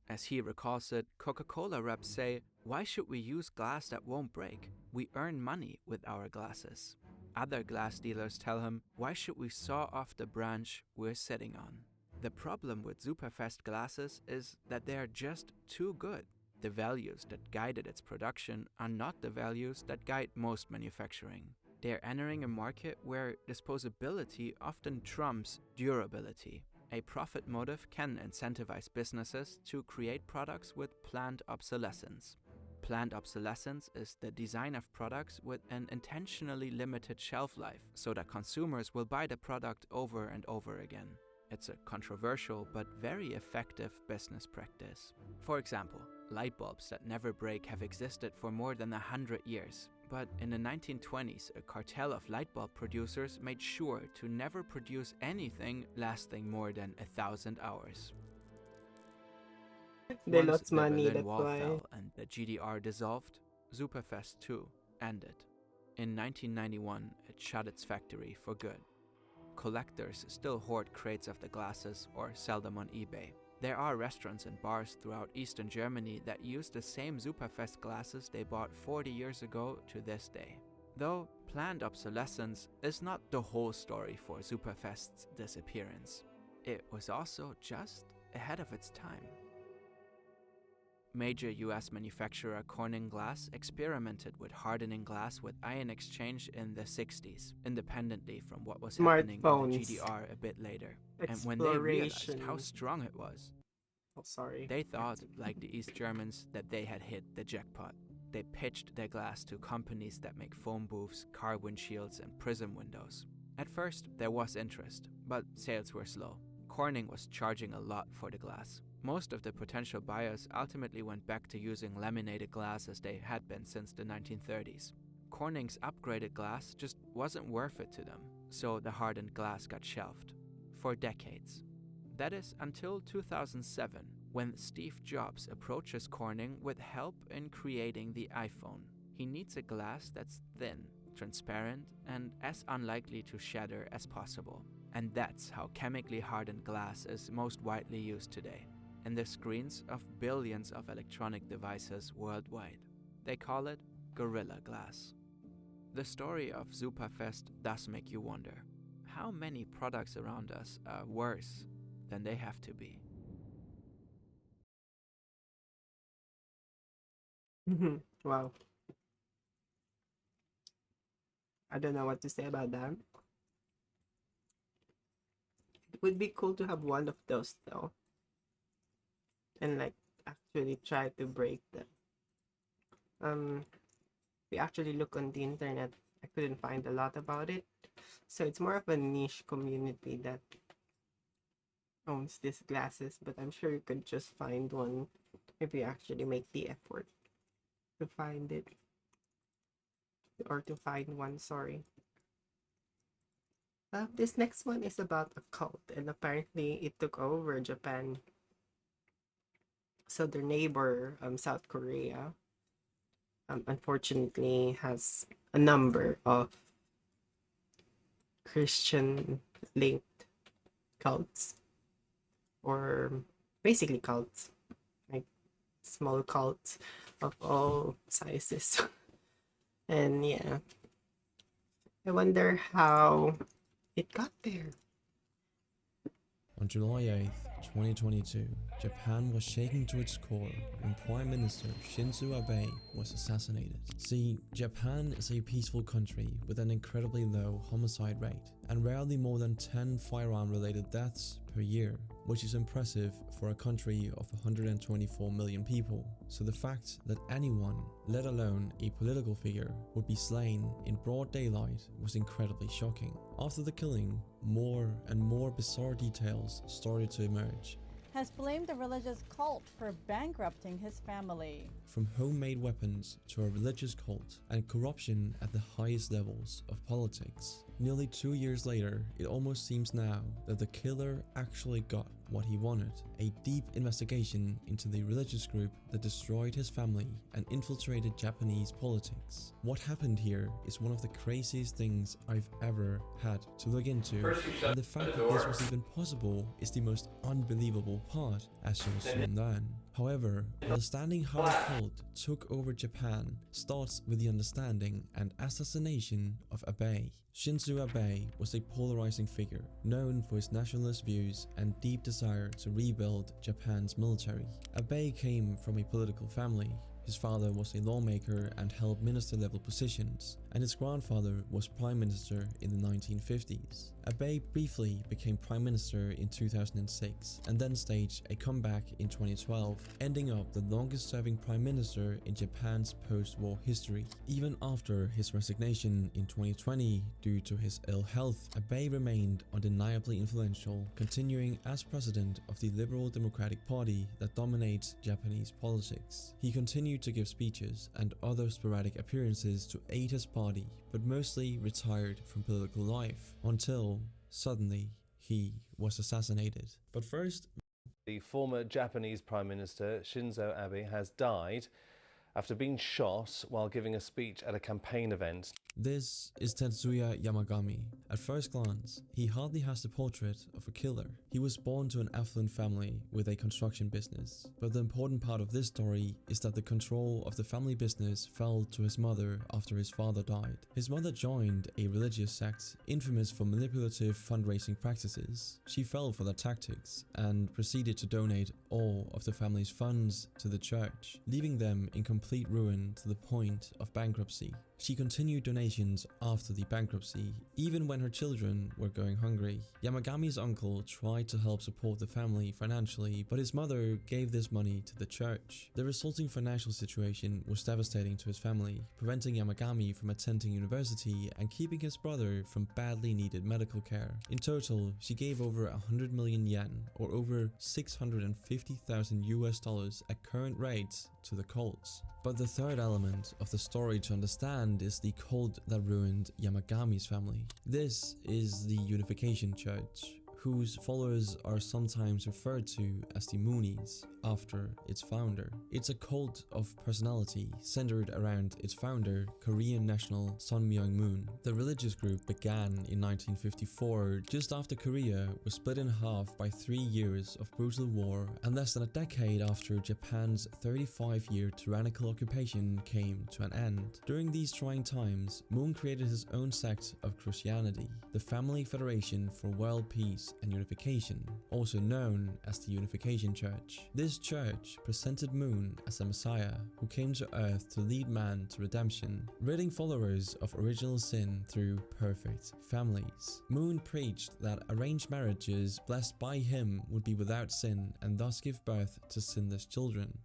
As he recalls it, Coca-Cola reps say, "Why should we use glass that won't break? We earn money with our glasses." Other glass dealers tell him, why should we saw off the branch we're sitting on? The problem with Superfest glasses is that they are just too good. The values that guided its production are not the values that guide most manufacturing. They are entering a market where disposability often trumps durability. A profit motive can incentivize businesses to create products with planned obsolescence. Planned obsolescence is the design of products with an intentionally limited shelf life so that consumers will buy the product over and over again. It's a controversial but very effective business practice. For example, light bulbs that never break have existed for more than 100 years. But in the 1920s, a cartel of light bulb producers made sure to never produce anything lasting more than 1,000 hours. They Once lost the money, Berlin that's Wall why. fell and the GDR dissolved, Superfest 2 ended. In 1991, it shut its factory for good. Collectors still hoard crates of the glasses or sell them on eBay. There are restaurants and bars throughout Eastern Germany that use the same Superfest glasses they bought 40 years ago to this day. Though planned obsolescence is not the whole story for Superfest's disappearance. It was also just ahead of its time. Major US manufacturer Corning Glass experimented with hardening glass with ion exchange in the 60s, independently from what was happening in the Smartphones. GDR a bit later. And when they realized how Exploration. strong it was, Oh, sorry. they thought, like the East Germans, that they had hit the jackpot. They pitched their glass to companies that make phone booths, car windshields, and prism windows. At first, there was interest, but sales were slow. Corning was charging a lot for the glass. Most of the potential buyers ultimately went back to using laminated glass as they had been since the 1930s. Corning's upgraded glass just wasn't worth it to them, so the hardened glass got shelved. For decades. That is until 2007, when Steve Jobs approaches Corning with help in creating the iPhone. He needs a glass that's thin, transparent, and as unlikely to shatter as possible. And that's how chemically hardened glass is most widely used today, in the screens of billions of electronic devices worldwide. They call it Gorilla Glass. The story of Superfest does make you wonder, how many products around us are worse than they have to be? Wow. I don't know what to say about that. It would be cool to have one of those though. And like actually try to break them. We actually look on the internet. I couldn't find a lot about it. So it's more of a niche community that owns these glasses, but I'm sure you could just find one if you actually make the effort to find it. Or to find one, sorry. This next one is about a cult, and apparently it took over Japan. So their neighbor, South Korea, unfortunately has a number of Christian-linked cults, or basically cults, like small cults of all sizes. And yeah, I wonder how it got there. On July 8th, 2022, Japan was shaken to its core when Prime Minister Shinzo Abe was assassinated. See, Japan is a peaceful country with an incredibly low homicide rate and rarely more than 10 firearm-related deaths per year, which is impressive for a country of 124 million people. So the fact that anyone, let alone a political figure, would be slain in broad daylight was incredibly shocking. After the killing, more and more bizarre details started to emerge. Has blamed the religious cult for bankrupting his family. From homemade weapons to a religious cult and corruption at the highest levels of politics. Nearly 2 years later, it almost seems now that the killer actually got what he wanted. A deep investigation into the religious group that destroyed his family and infiltrated Japanese politics. What happened here is one of the craziest things I've ever had to look into, and the fact that this was even possible is the most unbelievable part, as you'll soon learn. However, understanding how the cult took over Japan starts with the understanding and assassination of Abe. Shinzo Abe was a polarizing figure, known for his nationalist views and deep desire to rebuild Japan's military. Abe came from a political family. His father was a lawmaker and held minister-level positions, and his grandfather was prime minister in the 1950s. Abe briefly became prime minister in 2006 and then staged a comeback in 2012, ending up the longest-serving prime minister in Japan's post-war history. Even after his resignation in 2020 due to his ill health, Abe remained undeniably influential, continuing as president of the Liberal Democratic Party that dominates Japanese politics. He continued to give speeches and other sporadic appearances to aid his party, but mostly retired from political life until suddenly he was assassinated. But first, the former Japanese Prime Minister Shinzo Abe has died after being shot while giving a speech at a campaign event. This is Tetsuya Yamagami. At first glance, he hardly has the portrait of a killer. He was born to an affluent family with a construction business, but the important part of this story is that the control of the family business fell to his mother after his father died. His mother joined a religious sect infamous for manipulative fundraising practices. She fell for their tactics and proceeded to donate all of the family's funds to the church, leaving them in complete ruin to the point of bankruptcy. She continued donations after the bankruptcy, even when her children were going hungry. Yamagami's uncle tried to help support the family financially, but his mother gave this money to the church. The resulting financial situation was devastating to his family, preventing Yamagami from attending university and keeping his brother from badly needed medical care. In total, she gave over 100 million yen, or over $650,000 at current rates, to the cults. But the third element of the story to understand is the cult that ruined Yamagami's family. This is the Unification Church, whose followers are sometimes referred to as the Moonies, after its founder. It's a cult of personality centered around its founder, Korean national Sun Myung-moon. The religious group began in 1954, just after Korea was split in half by 3 years of brutal war, and less than a decade after Japan's 35-year tyrannical occupation came to an end. During these trying times, Moon created his own sect of Christianity, the Family Federation for World Peace and Unification, also known as the Unification Church. This church presented Moon as a messiah who came to earth to lead man to redemption, ridding followers of original sin through perfect families. Moon preached that arranged marriages blessed by him would be without sin and thus give birth to sinless children.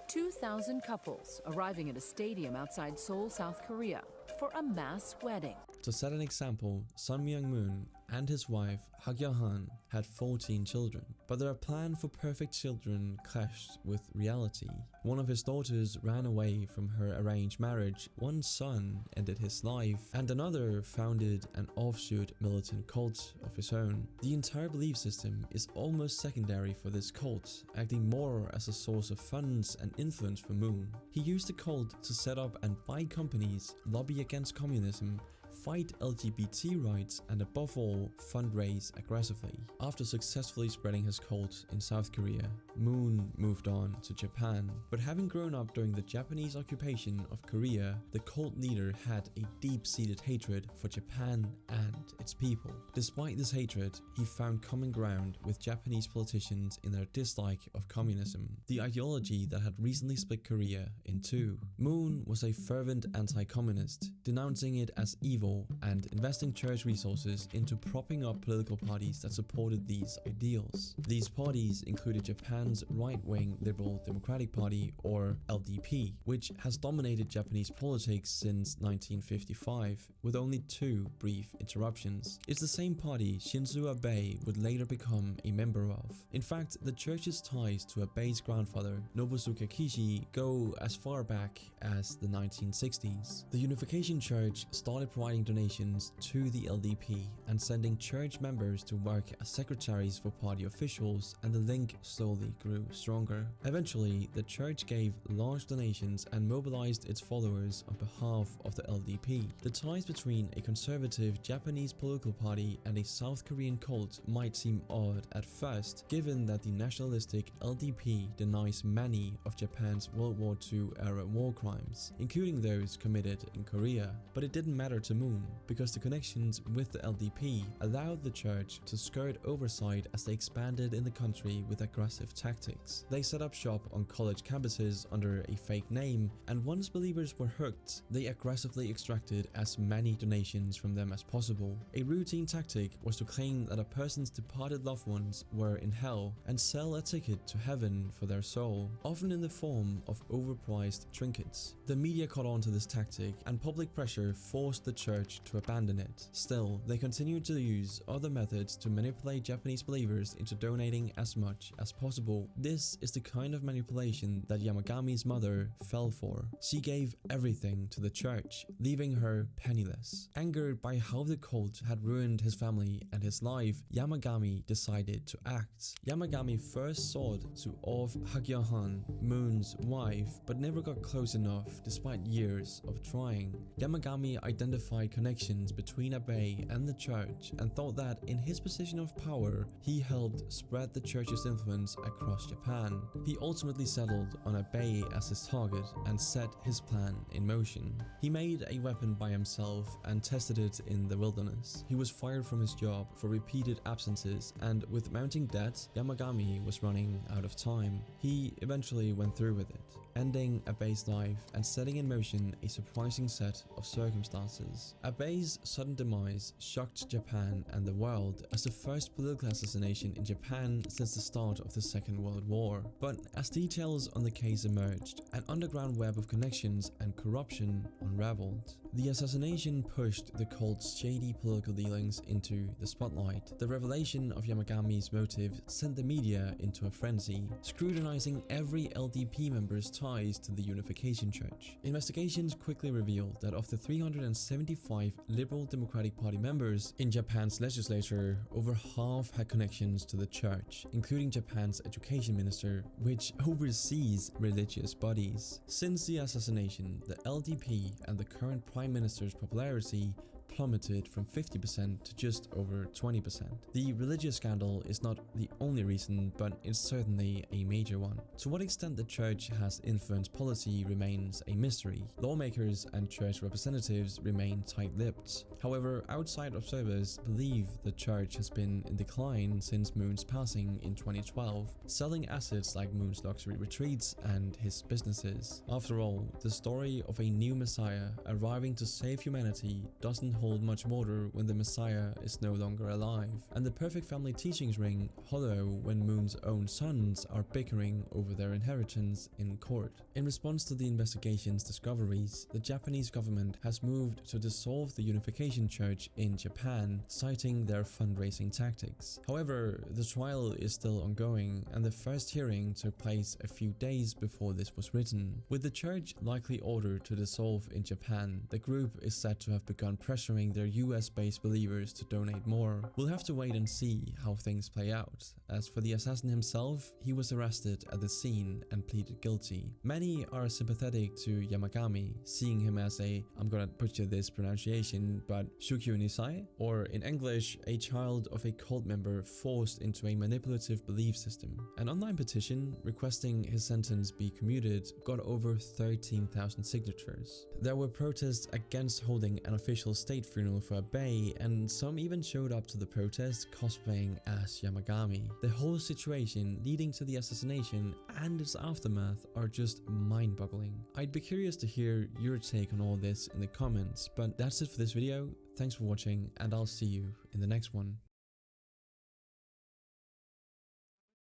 2,000 couples arriving at a stadium outside Seoul, South Korea for a mass wedding. To set an example, Sun Myung-moon and his wife Hak Ya-han had 14 children, but their plan for perfect children clashed with reality. One of his daughters ran away from her arranged marriage, one son ended his life, and another founded an offshoot militant cult of his own. The entire belief system is almost secondary for this cult, acting more as a source of funds and influence for Moon. He used the cult to set up and buy companies, lobby against communism, fight LGBT rights, and above all, fundraise aggressively. After successfully spreading his cult in South Korea, Moon moved on to Japan. But having grown up during the Japanese occupation of Korea, the cult leader had a deep-seated hatred for Japan and its people. Despite this hatred, he found common ground with Japanese politicians in their dislike of communism, the ideology that had recently split Korea in two. Moon was a fervent anti-communist, denouncing it as evil and investing church resources into propping up political parties that supported these ideals. These parties included Japan's right-wing Liberal Democratic Party, or LDP, which has dominated Japanese politics since 1955, with only 2 brief interruptions. It's the same party Shinzo Abe would later become a member of. In fact, the church's ties to Abe's grandfather, Nobusuke Kishi, go as far back as the 1960s. The Unification Church started providing donations to the LDP and sending church members to work as secretaries for party officials, and the link slowly grew stronger. Eventually, the church gave large donations and mobilized its followers on behalf of the LDP. The ties between a conservative Japanese political party and a South Korean cult might seem odd at first, given that the nationalistic LDP denies many of Japan's World War II era war crimes, including those committed in Korea. But it didn't matter to Moon, because the connections with the LDP allowed the church to skirt oversight as they expanded in the country with aggressive tactics. They set up shop on college campuses under a fake name, and once believers were hooked, they aggressively extracted as many donations from them as possible. A routine tactic was to claim that a person's departed loved ones were in hell and sell a ticket to heaven for their soul, often in the form of overpriced trinkets. The media caught on to this tactic, and public pressure forced the church to abandon it. Still, they continued to use other methods to manipulate Japanese believers into donating as much as possible. This is the kind of manipulation that Yamagami's mother fell for. She gave everything to the church, leaving her penniless. Angered by how the cult had ruined his family and his life, Yamagami decided to act. Yamagami first sought to off Hagyohan, Moon's wife, but never got close enough despite years of trying. Yamagami identified connections between Abe and the church and thought that in his position of power, he helped spread the church's influence across Japan. He ultimately settled on Abe as his target and set his plan in motion. He made a weapon by himself and tested it in the wilderness. He was fired from his job for repeated absences, and with mounting debt, Yamagami was running out of time. He eventually went through with it, ending Abe's life and setting in motion a surprising set of circumstances. Abe's sudden demise shocked Japan and the world as the first political assassination in Japan since the start of the Second World War. But as details on the case emerged, an underground web of connections and corruption unraveled. The assassination pushed the cult's shady political dealings into the spotlight. The revelation of Yamagami's motive sent the media into a frenzy, scrutinizing every LDP member's ties to the Unification Church. Investigations quickly revealed that of the 375 Liberal Democratic Party members in Japan's legislature, over half had connections to the church, including Japan's education minister, which oversees religious bodies. Since the assassination, the LDP and the current Prime Minister's popularity plummeted from 50% to just over 20%. The religious scandal is not the only reason, but it's certainly a major one. To what extent the church has influenced policy remains a mystery. Lawmakers and church representatives remain tight-lipped. However, outside observers believe the church has been in decline since Moon's passing in 2012, selling assets like Moon's luxury retreats and his businesses. After all, the story of a new messiah arriving to save humanity doesn't hold much water when the messiah is no longer alive, and the perfect family teachings ring hollow when Moon's own sons are bickering over their inheritance in court. In response to the investigation's discoveries, the Japanese government has moved to dissolve the Unification Church in Japan, citing their fundraising tactics. However, the trial is still ongoing, and the first hearing took place a few days before this was written. With the church likely ordered to dissolve in Japan, the group is said to have begun pressuring their US-based believers to donate more. We'll have to wait and see how things play out. As for the assassin himself, he was arrested at the scene and pleaded guilty. Many are sympathetic to Yamagami, seeing him as a, I'm gonna butcher this pronunciation, but Shukyu Nisai, or in English, a child of a cult member forced into a manipulative belief system. An online petition requesting his sentence be commuted got over 13,000 signatures. There were protests against holding an official state funeral for Abe, and some even showed up to the protest cosplaying as Yamagami. The whole situation leading to the assassination and its aftermath are just mind-boggling. I'd be curious to hear your take on all this in the comments, but that's it for this video. Thanks for watching, and I'll see you in the next one.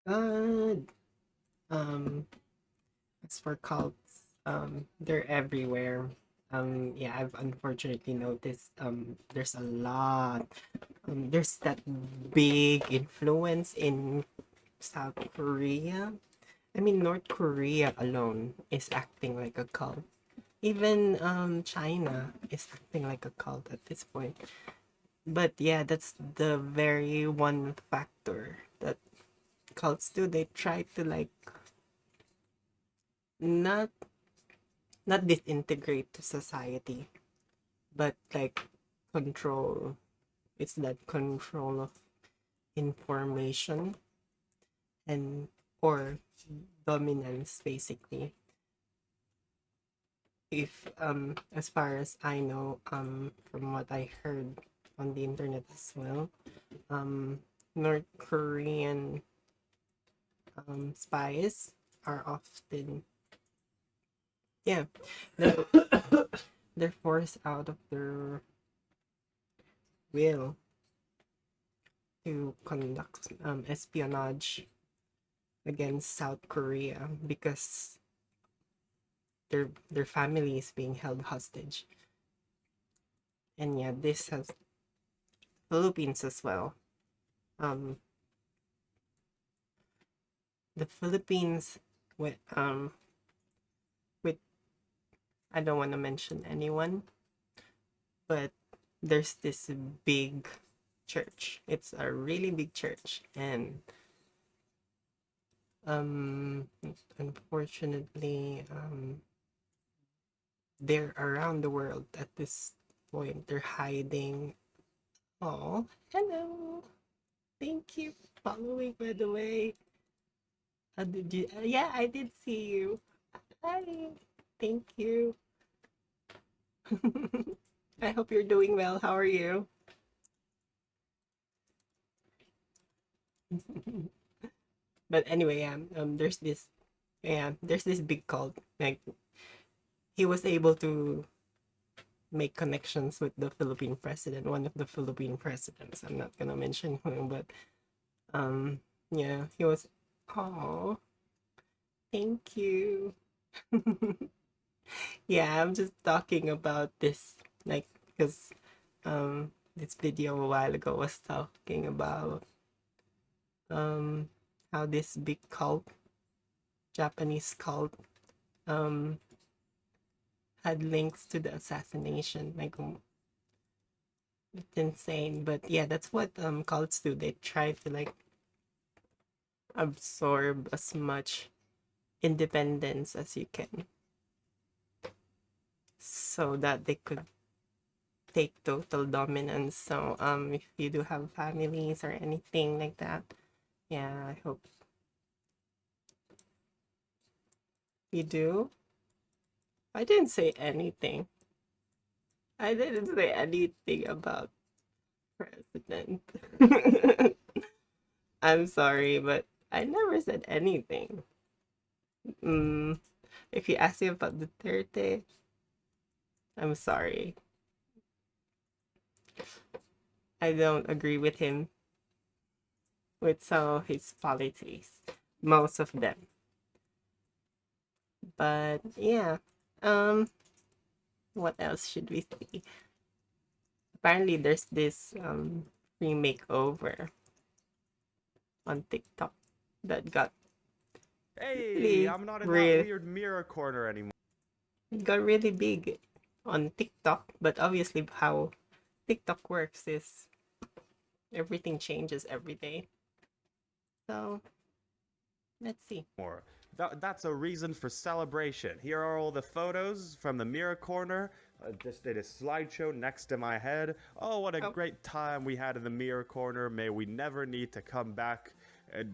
Good. As for cults, they're everywhere. Yeah, I've unfortunately noticed there's a lot. There's that big influence in South Korea. I mean, North Korea alone is acting like a cult. Even China is acting like a cult at this point. But yeah, that's the very one factor that cults do, they try to like not disintegrate to society, but like control. It's that control of information and or dominance basically. If as far as I know, from what I heard on the internet as well, North Korean spies are often, yeah, they're, they're forced out of their will to conduct espionage against South Korea because their family is being held hostage. And yeah, this has Philippines as well. The Philippines with I don't want to mention anyone, but there's this big church. It's a really big church, and unfortunately, they're around the world at this point. They're hiding. Oh, hello. Thank you for following, by the way. Did you? Yeah, I did see you. Hi. Thank you. I hope you're doing well. How are you? But anyway, there's this big cult. Like, he was able to make connections with the Philippine president, one of the Philippine presidents. I'm not gonna mention who, but yeah, he was. Oh, thank you. Yeah, I'm just talking about this, like, because this video a while ago was talking about how this big cult, Japanese cult, had links to the assassination. Like, it's insane. But yeah, that's what cults do. They try to like absorb as much independence as you can, so that they could take total dominance. So if you do have families or anything like that, yeah, I hope you do. I didn't say anything. I didn't say anything about president. I'm sorry, but I never said anything. If you ask me about Duterte, I'm sorry. I don't agree with him with some of his policies, most of them. But yeah, what else should we see? Apparently, there's this free makeover on TikTok that got Hey, I'm not in that weird mirror corner anymore. it got really big on TikTok, but obviously how TikTok works is everything changes every day. So let's see. That's a reason for celebration. Here are all the photos from the mirror corner. Just did a slideshow next to my head. Oh, what a great time we had in the mirror corner. May we never need to come back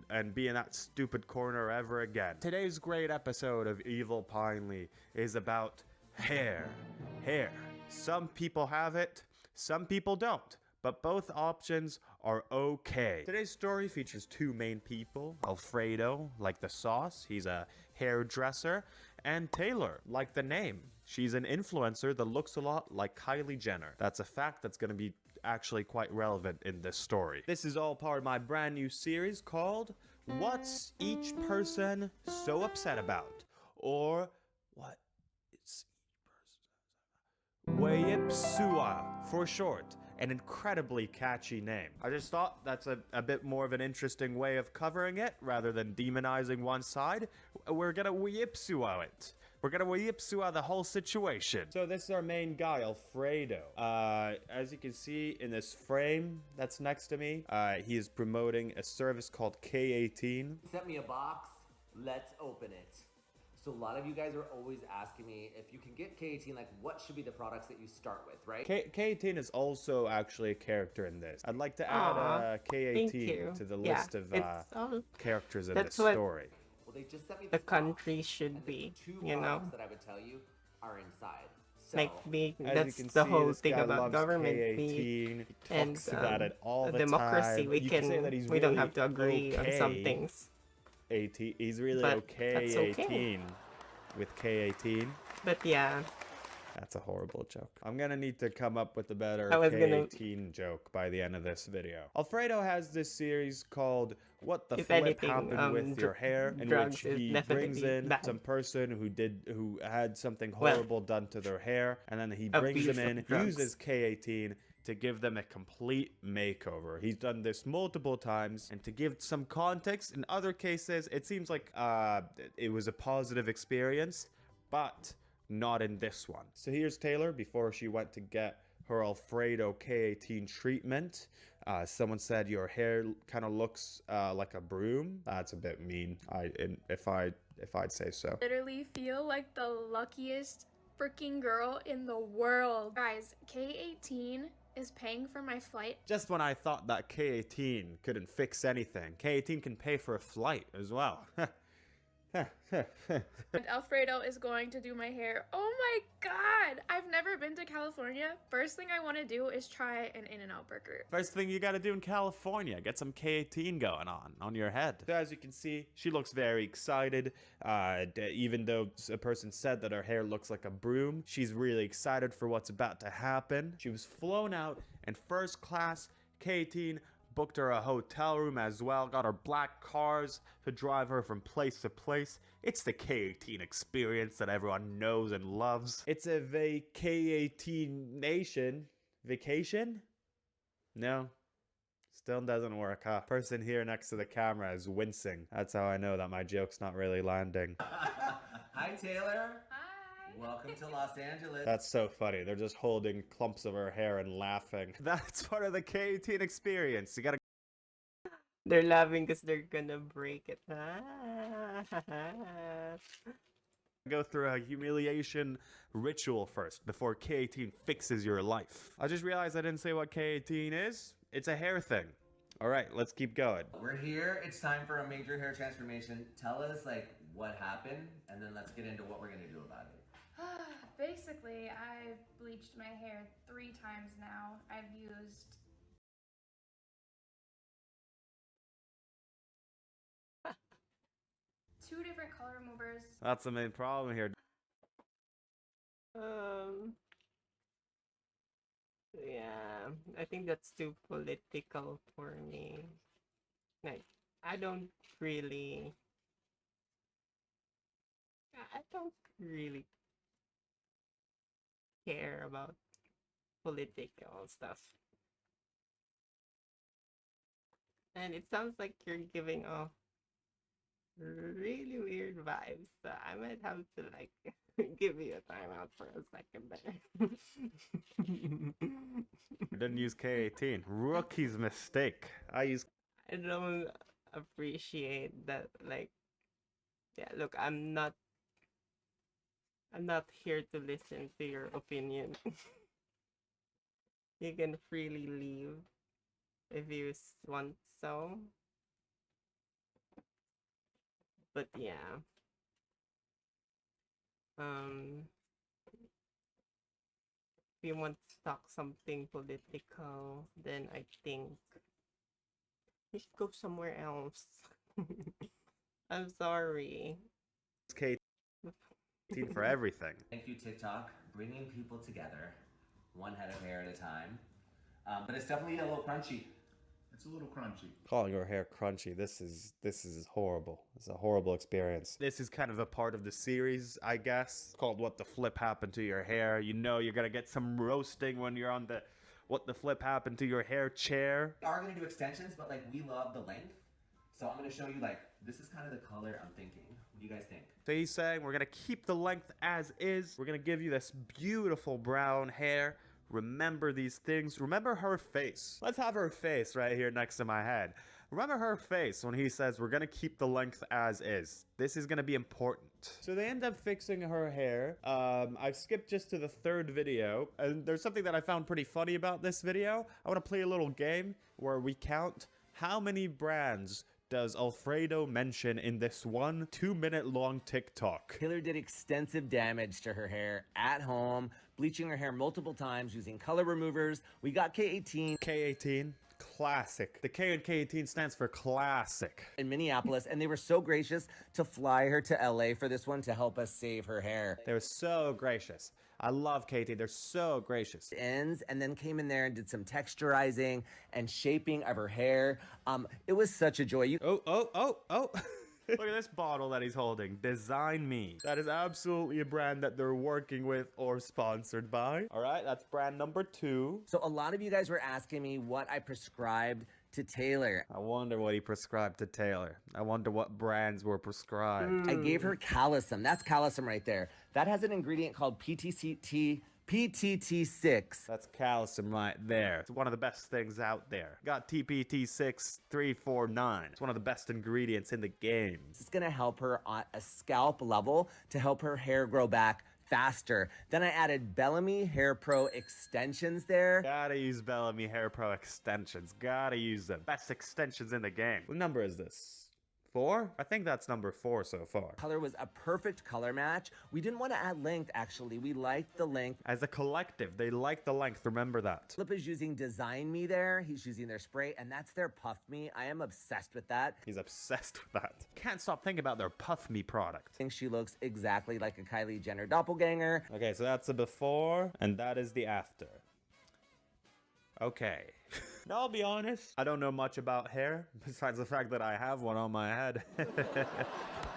and be in that stupid corner ever again. Today's great episode of Evil Pinely is about hair. Hair. Some people have it, some people don't, but both options are okay. Today's story features two main people: Alfredo, like the sauce, he's a hairdresser, and Taylor, like the name. She's an influencer that looks a lot like Kylie Jenner. That's a fact that's going to be actually quite relevant in this story. This is all part of my brand new series called What's Each Person So Upset About? Or What Is Each Person Wayipsua for short. An incredibly catchy name. I just thought that's a bit more of an interesting way of covering it rather than demonizing one side. We're gonna Wayipsua it. We're gonna Yipsua the whole situation. So this is our main guy, Alfredo. As you can see in this frame that's next to me, he is promoting a service called K18. Sent me a box. Let's open it. So a lot of you guys are always asking me if you can get K18, like what should be the products that you start with, right? K18 is also actually a character in this. I'd like to add K18 to the list of characters in this story. Well, they just sent me The this country box, should and be, the two you know? products that I would tell you are inside. So, That's the whole thing about government. We and about it all the democracy. time. We You can say that he's we don't really have to agree on some things. 18. He's really But okay. that's okay. 18 with K18. But yeah. That's a horrible joke. I'm gonna need to come up with a better I was K18 joke by the end of this video. Alfredo has this series called What the If Flip anything, Happened with Your Hair, in which drugs is he definitely brings in bad. some person who had something Well, horrible done to their hair, and then he brings abuse them of in, drugs. uses K18 to give them a complete makeover. He's done this multiple times, and to give some context, in other cases, it seems like it was a positive experience, but not in this one. So here's Taylor before she went to get her Alfredo K18 treatment. Someone said your hair kind of looks like a broom. That's a bit mean. If I'd say so. Literally feel like the luckiest freaking girl in the world. Guys, K18 is paying for my flight. Just when I thought that K18 couldn't fix anything, K18 can pay for a flight as well. And Alfredo is going to do my hair. Oh my god! I've never been to California. First thing I want to do is try an In-N-Out burger. First thing you gotta do in California, get some K18 going on your head. So as you can see, she looks very excited. Even though a person said that her hair looks like a broom, she's really excited for what's about to happen. She was flown out in first class. K18 booked her a hotel room as well, got her black cars to drive her from place to place. It's the K18 experience that everyone knows and loves. It's a K18 nation. Vacation? No. Still doesn't work, huh? Person here next to the camera is wincing. That's how I know that my joke's not really landing. Hi, Taylor. Hi. Welcome to Los Angeles. That's so funny. They're just holding clumps of her hair and laughing. That's part of the K18 experience. You gotta They're laughing because they're gonna break it. go through a humiliation ritual first before K18 fixes your life. I just realized I didn't say what K18 is. It's a hair thing. All right, let's keep going. We're here. It's time for a major hair transformation. Tell us like what happened, and then let's get into what we're gonna do about it. Basically, I've bleached my hair 3 times now. I've used two different color removers. That's the main problem here. Yeah, I think that's too political for me. Like, I don't really care about political stuff. And it sounds like you're giving off really weird vibes, so I might have to like give you a timeout for a second there. I didn't use K18. Rookie's mistake. I don't appreciate that. Like, yeah, look, I'm not here to listen to your opinion. You can freely leave if you want so. But yeah. If you want to talk something political, then I think you should go somewhere else. I'm sorry. It's K18 for everything. Thank you, TikTok, bringing people together, one head of hair at a time. But it's definitely a little crunchy. It's a little crunchy. Calling your hair crunchy, this is horrible. It's a horrible experience. This is kind of a part of the series, I guess, called What the Flip Happened to Your Hair. You know you're gonna get some roasting when you're on the What the Flip Happened to Your Hair chair. We are gonna do extensions, but like we love the length. So I'm gonna show you like this is kind of the color I'm thinking. What do you guys think? So he's saying we're gonna keep the length as is. We're gonna give you this beautiful brown hair. Remember these things. Remember her face. Let's have her face right here next to my head. Remember her face when he says we're gonna keep the length as is. This is gonna be important. So they end up fixing her hair. I've skipped just to the third video, and there's something that I found pretty funny about this video. I wanna play a little game where we count how many brands does Alfredo mention in this 1 2-minute long TikTok. Taylor did extensive damage to her hair at home, bleaching her hair multiple times using color removers. We got K18. K18. Classic. The K in K18 stands for classic. In Minneapolis, and they were so gracious to fly her to LA for this one to help us save her hair. They were so gracious. I love K18. They're so gracious. Ends, and then came in there and did some texturizing and shaping of her hair. It was such a joy. Oh. Look at this bottle that he's holding. Design Me. That is absolutely a brand that they're working with or sponsored by. All right, that's brand number 2. So a lot of you guys were asking me what I prescribed to Taylor. I wonder what he prescribed to Taylor. I wonder what brands were prescribed. I gave her Calisum. That's Calisum right there. That has an ingredient called PTT6. That's Calisum right there. It's one of the best things out there. Got TPT6349. It's one of the best ingredients in the game. It's gonna help her on a scalp level to help her hair grow back faster. Then I added Bellamy Hair Pro extensions there. Gotta use Bellamy Hair Pro extensions. Gotta use them. Best extensions in the game. What number is this? 4? I think that's number 4 so far. Color was a perfect color match. We didn't want to add length, actually. We liked the length. As a collective, they like the length. Remember that. Flip is using Design Me there. He's using their spray, and that's their Puff Me. I am obsessed with that. He's obsessed with that. Can't stop thinking about their Puff Me product. I think she looks exactly like a Kylie Jenner doppelganger. Okay, so that's the before, and that is the after. Okay. Now, I'll be honest, I don't know much about hair, besides the fact that I have one on my head.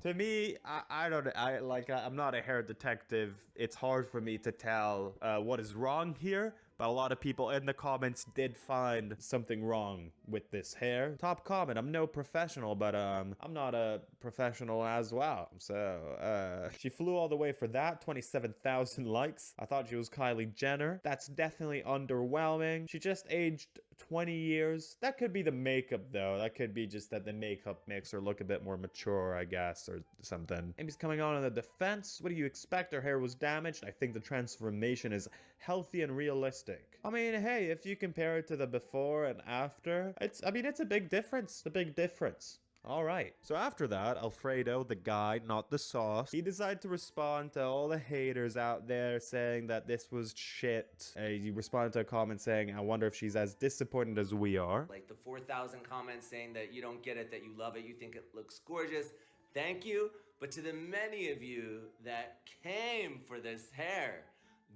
To me, I'm not a hair detective. It's hard for me to tell what is wrong here, but a lot of people in the comments did find something wrong with this hair. Top comment, I'm no professional, but I'm not a professional as well. So, she flew all the way for that, 27,000 likes. I thought she was Kylie Jenner. That's definitely underwhelming. She just aged 20 years. That could be the makeup though. That could be just that the makeup makes her look a bit more mature, I guess, or something. Amy's coming on in the defense. What do you expect? Her hair was damaged. I think the transformation is healthy and realistic. I mean, hey, if you compare it to the before and after, it's a big difference. A big difference. All right. So after that, Alfredo, the guy, not the sauce, he decided to respond to all the haters out there saying that this was shit. He responded to a comment saying, I wonder if she's as disappointed as we are. Like the 4,000 comments saying that you don't get it, that you love it, you think it looks gorgeous. Thank you. But to the many of you that came for this hair,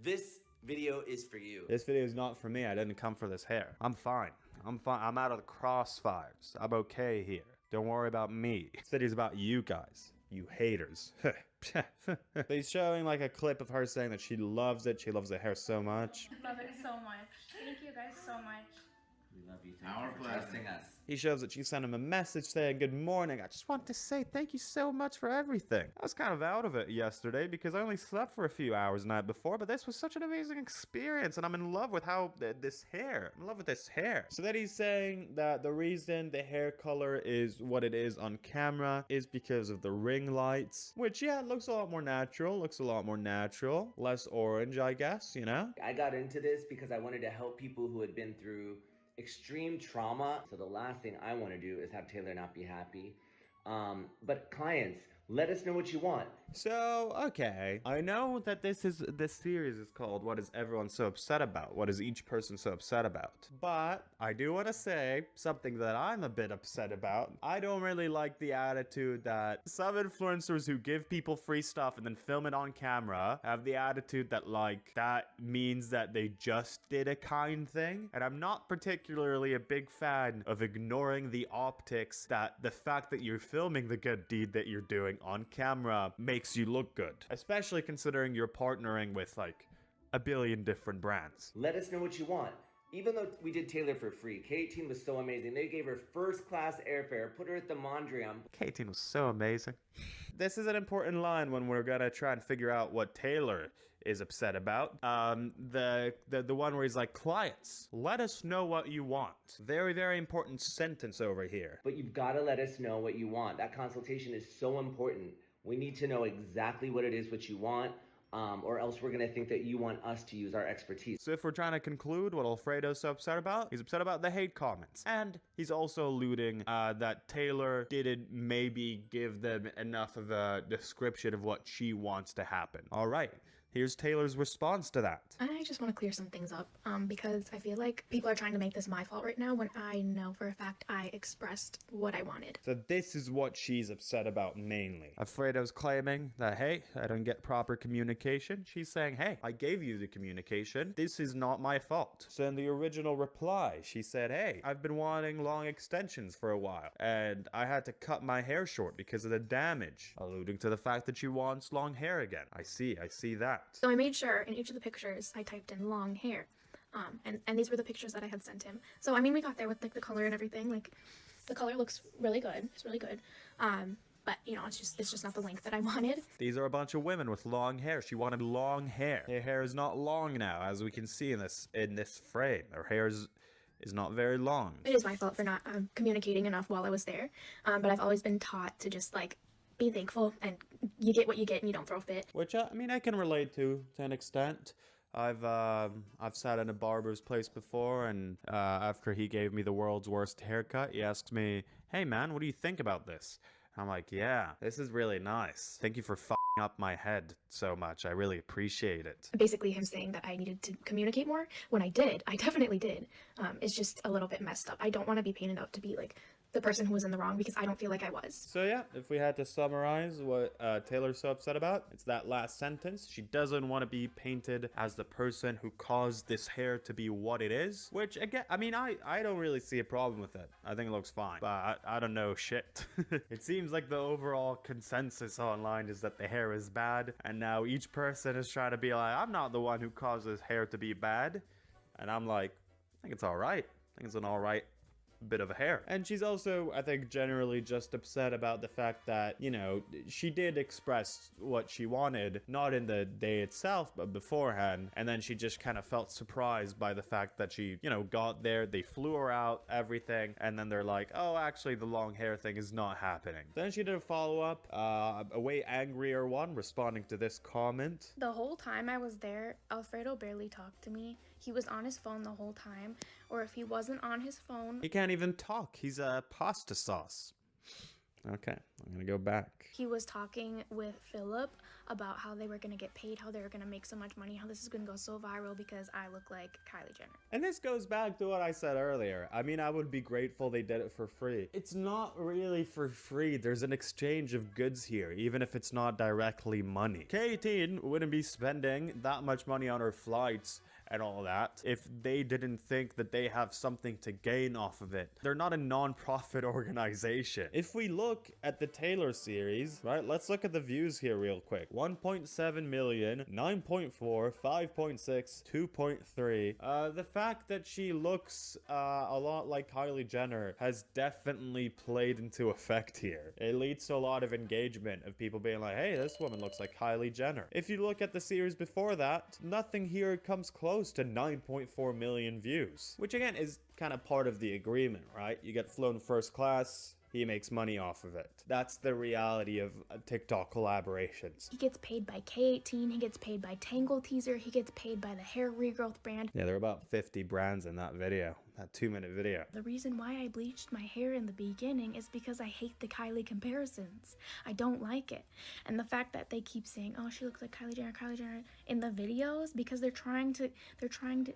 this video is for you. This video is not for me. I didn't come for this hair. I'm fine. I'm fine. I'm out of the crossfires. I'm okay here. Don't worry about me. This video is about you guys. You haters. He's showing like a clip of her saying that she loves it. She loves the hair so much. Love it so much. Thank you guys so much. We love you. Thank you for trusting us. He shows that she sent him a message saying, good morning. I just want to say thank you so much for everything. I was kind of out of it yesterday because I only slept for a few hours the night before, but this was such an amazing experience and I'm in love with how this hair. I'm in love with this hair. So then he's saying that the reason the hair color is what it is on camera is because of the ring lights, which yeah, looks a lot more natural. Less orange, I guess, you know? I got into this because I wanted to help people who had been through extreme trauma. So the last thing I want to do is have Taylor not be happy. But clients, let us know what you want. So, okay. I know that this series is called What Is Everyone So Upset About? What is each person so upset about? But I do want to say something that I'm a bit upset about. I don't really like the attitude that some influencers who give people free stuff and then film it on camera have the attitude that like that means that they just did a kind thing. And I'm not particularly a big fan of ignoring the optics that the fact that you're filming the good deed that you're doing on camera makes you look good, especially considering you're partnering with like a billion different brands. Let us know what you want. Even though we did Taylor for free, K18 was so amazing. They gave her first class airfare, put her at the Mondrian. K18 was so amazing. This is an important line when we're gonna try and figure out what Taylor is upset about. The one where he's like, clients, let us know what you want. Very, very important sentence over here. But you've got to let us know what you want. That consultation is so important. We need to know exactly what it is what you want, or else we're gonna think that you want us to use our expertise. So if we're trying to conclude what Alfredo's so upset about, he's upset about the hate comments. And he's also alluding that Taylor didn't maybe give them enough of a description of what she wants to happen. All right. Here's Taylor's response to that. I just want to clear some things up because I feel like people are trying to make this my fault right now when I know for a fact I expressed what I wanted. So this is what she's upset about mainly. Alfredo's claiming that, hey, I don't get proper communication. She's saying, hey, I gave you the communication. This is not my fault. So in the original reply, she said, hey, I've been wanting long extensions for a while, and I had to cut my hair short because of the damage, alluding to the fact that she wants long hair again. I see that. So I made sure in each of the pictures I typed in long hair, and these were the pictures that I had sent him. So I mean, we got there with like the color and everything. Like the color looks really good. It's really good. But you know, it's just not the length that I wanted. These are a bunch of women with long hair. She wanted long hair. Her hair is not long now, as we can see in this frame. Her hair is not very long. It is my fault for not communicating enough while I was there. But I've always been taught to just like be thankful, and you get what you get and you don't throw a fit. Which I mean I can relate to an extent. I've sat in a barber's place before, and after he gave me the world's worst haircut, he asked me, hey man, what do you think about this? I'm like, yeah, this is really nice. Thank you for f***ing up my head so much. I really appreciate it. Basically him saying that I needed to communicate more when I definitely did. It's just a little bit messed up. I don't want to be painted out to be like the person who was in the wrong because I don't feel like I was. So yeah, if we had to summarize what Taylor's so upset about, it's that last sentence. She doesn't want to be painted as the person who caused this hair to be what it is, which again, I mean, I don't really see a problem with it. I think it looks fine, but I don't know shit. It seems like the overall consensus online is that the hair is bad, and now each person is trying to be like, I'm not the one who caused this hair to be bad. And I'm like, I think it's all right. I think it's an all right bit of hair. And she's also, I think, generally just upset about the fact that, you know, she did express what she wanted, not in the day itself, but beforehand. And then she just kind of felt surprised by the fact that she, you know, got there, they flew her out, everything, and then they're like, oh, actually the long hair thing is not happening. Then she did a follow-up, a way angrier one, responding to this comment. The whole time I was there, Alfredo barely talked to me. He was on his phone the whole time, or if he wasn't on his phone... He can't even talk. He's a pasta sauce. Okay, I'm gonna go back. He was talking with Philip about how they were gonna get paid, how they were gonna make so much money, how this is gonna go so viral because I look like Kylie Jenner. And this goes back to what I said earlier. I mean, I would be grateful they did it for free. It's not really for free. There's an exchange of goods here, even if it's not directly money. K18 wouldn't be spending that much money on her flights and all that if they didn't think that they have something to gain off of it. They're not a non-profit organization. If we look at the Taylor series, right, let's look at the views here real quick. 1.7 million, 9.4, 5.6, 2.3. The fact that she looks a lot like Kylie Jenner has definitely played into effect here. It leads to a lot of engagement of people being like, hey, this woman looks like Kylie Jenner. If you look at the series before that, nothing here comes close to 9.4 million views, which again is kind of part of the agreement, right? You get flown first class, he makes money off of it. That's the reality of TikTok collaborations. He gets paid by K18, he gets paid by Tangle Teaser, he gets paid by the hair regrowth brand. Yeah, there are about 50 brands in that video, that 2-minute video. The reason why I bleached my hair in the beginning is because I hate the Kylie comparisons. I don't like it. And the fact that they keep saying, oh, she looks like Kylie Jenner in the videos, because they're trying to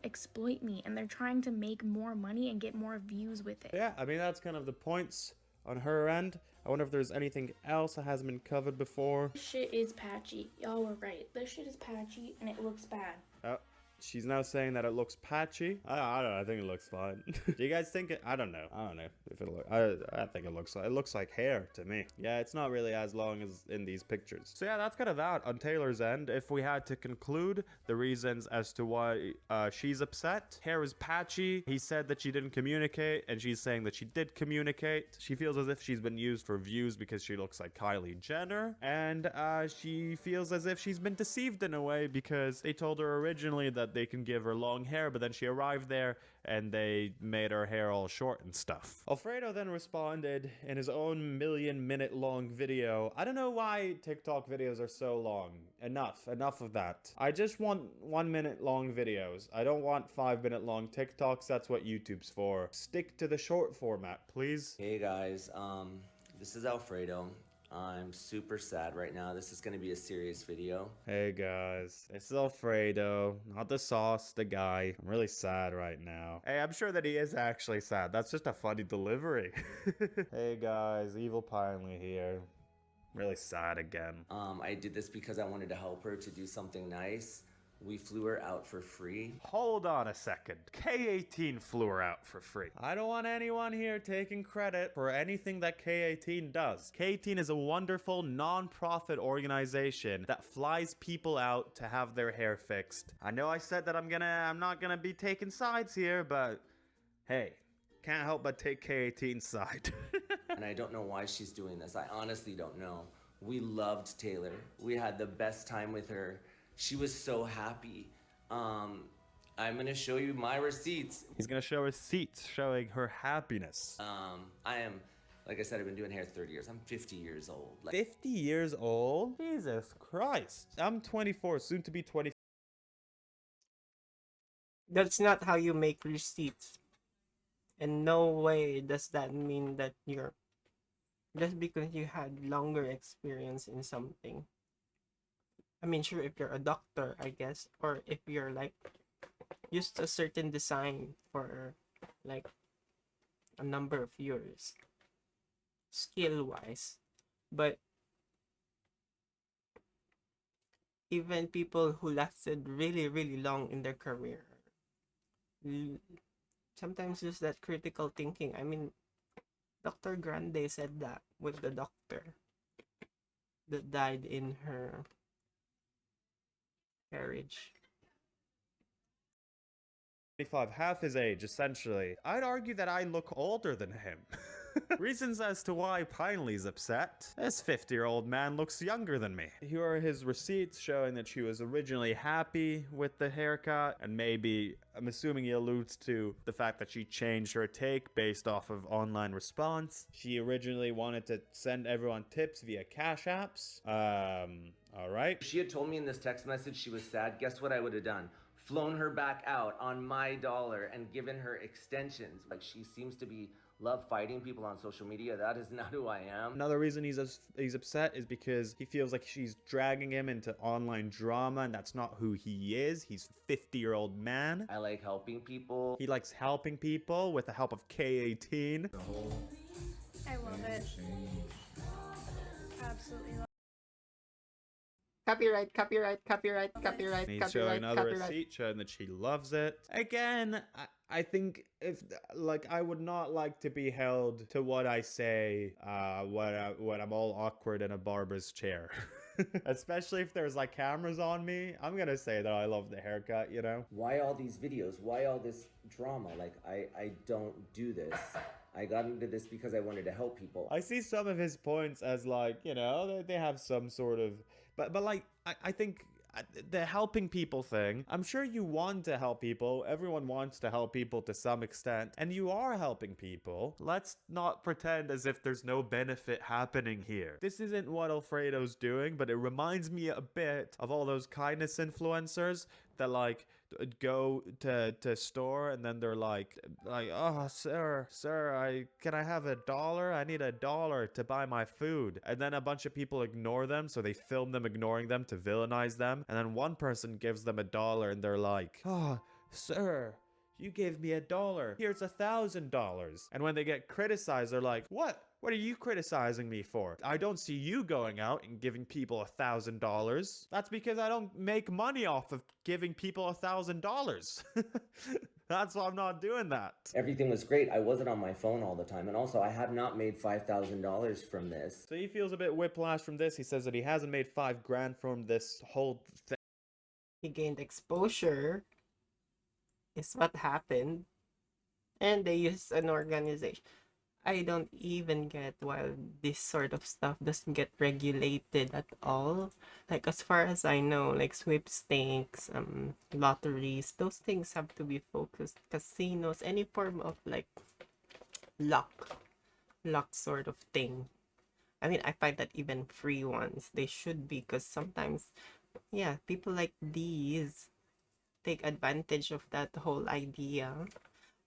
exploit me, and they're trying to make more money and get more views with it. Yeah, I mean, that's kind of the points on her end. I wonder if there's anything else that hasn't been covered before. This shit is patchy. Y'all were right. This shit is patchy and it looks bad. Oh, She's now saying that it looks patchy. I don't know. I think it looks fine. Do you guys think it? I don't know. I don't know if it'll look. I think it looks like hair to me. Yeah, it's not really as long as in these pictures. So yeah, that's kind of that on Taylor's end. If we had to conclude the reasons as to why she's upset, hair is patchy. He said that she didn't communicate, and she's saying that she did communicate. She feels as if she's been used for views because she looks like Kylie Jenner, and she feels as if she's been deceived in a way because they told her originally that they can give her long hair, but then she arrived there and they made her hair all short and stuff. Alfredo then responded in his own million-minute long video. I don't know why TikTok videos are so long. Enough of that. I just want 1 minute long videos. I don't want 5 minute long TikToks. That's what YouTube's for. Stick to the short format, please. Hey guys, this is Alfredo. I'm super sad right now. This is gonna be a serious video. Hey guys, it's Alfredo, not the sauce, the guy. I'm really sad right now. Hey, I'm sure that he is actually sad. That's just a funny delivery. Hey guys, Evil Pinely here. Really sad again. I did this because I wanted to help her to do something nice. We flew her out for free. Hold on a second. K18 flew her out for free. I don't want anyone here taking credit for anything that K18 does. K18 is a wonderful non-profit organization that flies people out to have their hair fixed. I know I said that I'm not gonna be taking sides here, but hey, can't help but take K18's side. And I don't know why she's doing this. I honestly don't know. We loved Taylor. We had the best time with her. She was so happy. I'm gonna show you my receipts. He's gonna show receipts showing her happiness. I am, like I said, I've been doing hair 30 years. I'm 50 years old. 50 years old? Jesus Christ. I'm 24, soon to be 20. That's not how you make receipts. In no way does that mean that you're... Just because you had longer experience in something. I mean, sure, if you're a doctor, I guess, or if you're like used a certain design for like a number of years, skill-wise, but even people who lasted really, really long in their career sometimes use that critical thinking. I mean, Dr. Grande said that with the doctor that died in her carriage. 25, half his age, essentially. I'd argue that I look older than him. Reasons as to why Pinely's upset. This 50-year-old man looks younger than me. Here are his receipts showing that she was originally happy with the haircut, and maybe, I'm assuming he alludes to the fact that she changed her take based off of online response. She originally wanted to send everyone tips via Cash Apps. Alright. If she had told me in this text message she was sad, guess what I would have done? Flown her back out on my dollar and given her extensions. Like, she seems to be love fighting people on social media. That is not who I am. Another reason he's upset is because he feels like she's dragging him into online drama, and that's not who he is. He's a 50-year-old man. I like helping people. He likes helping people with the help of K18. I love it. Absolutely love it. Copyright. He's showing another receipt showing that she loves it. Again, I think if I would not like to be held to what I say when I'm all awkward in a barber's chair. Especially if there's like cameras on me. I'm gonna say that I love the haircut, you know? Why all these videos? Why all this drama? Like, I don't do this. I got into this because I wanted to help people. I see some of his points as like, you know, they have some sort of... But like, I think the helping people thing, I'm sure you want to help people. Everyone wants to help people to some extent. And you are helping people. Let's not pretend as if there's no benefit happening here. This isn't what Alfredo's doing, but it reminds me a bit of all those kindness influencers that like go to store and then they're like, oh, sir, can I have $1? I need $1 to buy my food. And then a bunch of people ignore them, so they film them ignoring them to villainize them. And then one person gives them $1 and they're like, oh, sir, you gave me $1. Here's $1,000. And when they get criticized, they're like, what? What are you criticizing me for? I don't see you going out and giving people $1,000. That's because I don't make money off of giving people $1,000. That's why I'm not doing that. Everything was great. I wasn't on my phone all the time. And also, I have not made $5,000 from this. So he feels a bit whiplash from this. He says that he hasn't made $5,000 from this whole thing. He gained exposure, is what happened. And they used an organization. I don't even get why this sort of stuff doesn't get regulated at all. Like, as far as I know, like sweepstakes, lotteries, those things have to be focused. Casinos, any form of like luck sort of thing. I mean, I find that even free ones, they should be, because sometimes, yeah, people like these take advantage of that whole idea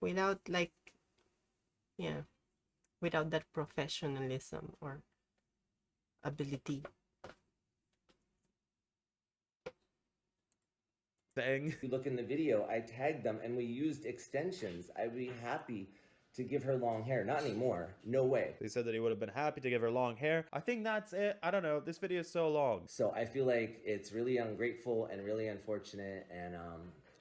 without like, yeah, without that professionalism or ability. Thing. If you look in the video, I tagged them and we used extensions. I'd be happy to give her long hair. Not anymore. No way. He said that he would have been happy to give her long hair. I think that's it. I don't know. This video is so long. So I feel like it's really ungrateful and really unfortunate, and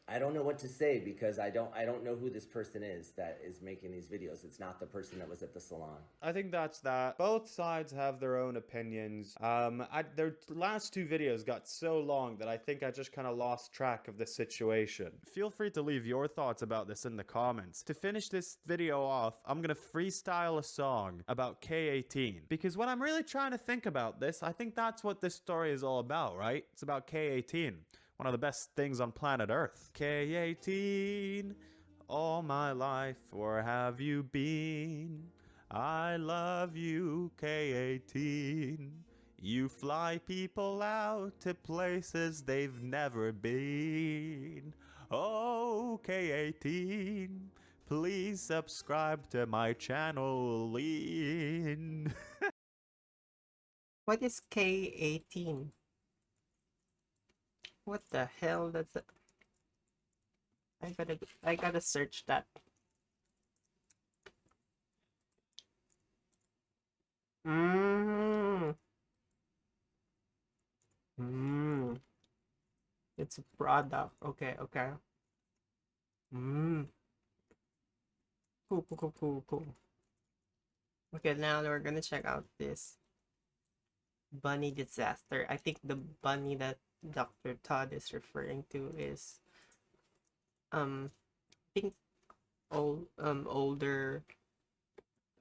I don't know what to say, because I don't know who this person is that is making these videos. It's not the person that was at the salon. I think that's that. Both sides have their own opinions. Their last two videos got so long that I think I just kind of lost track of the situation. Feel free to leave your thoughts about this in the comments. To finish this video off, I'm gonna freestyle a song about K18, because when I'm really trying to think about this, I think that's what this story is all about, right? It's about K18. One of the best things on planet Earth. K18, all my life, where have you been? I love you, K18. You fly people out to places they've never been. Oh, K18, please subscribe to my channel. What is K18? What the hell? That's it. I gotta search that. It's a product. Okay. Cool. Okay, now we're gonna check out this bunny disaster. I think the bunny that Dr. Todd is referring to is I think older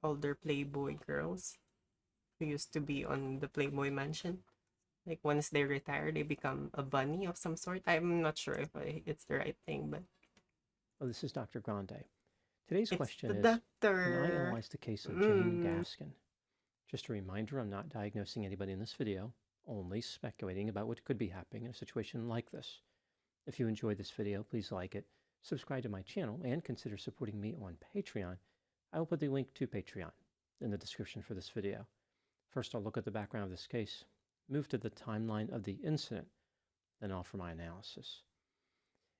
Playboy girls who used to be on the Playboy Mansion. Like, once they retire, they become a bunny of some sort. I'm not sure if it's the right thing, but Well, this is Dr. Grande. Today's it's question the is, doctor. can I analyze the case of Jane Gaskin? Just a reminder, I'm not diagnosing anybody in this video, only speculating about what could be happening in a situation like this. If you enjoyed this video, please like it, subscribe to my channel, and consider supporting me on Patreon. I will put the link to Patreon in the description for this video. First, I'll look at the background of this case, move to the timeline of the incident, then offer my analysis.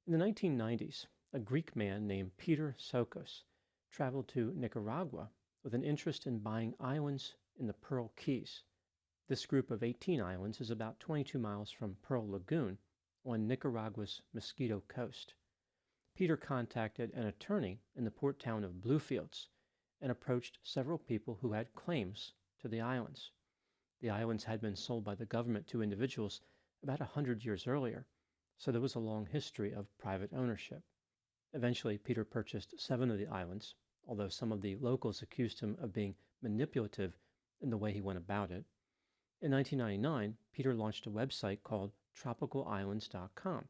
In the 1990s, a Greek man named Peter Sokos traveled to Nicaragua with an interest in buying islands in the Pearl Keys. This group of 18 islands is about 22 miles from Pearl Lagoon on Nicaragua's Mosquito Coast. Peter contacted an attorney in the port town of Bluefields and approached several people who had claims to the islands. The islands had been sold by the government to individuals about 100 years earlier, so there was a long history of private ownership. Eventually, Peter purchased 7 of the islands, although some of the locals accused him of being manipulative in the way he went about it. In 1999, Peter launched a website called TropicalIslands.com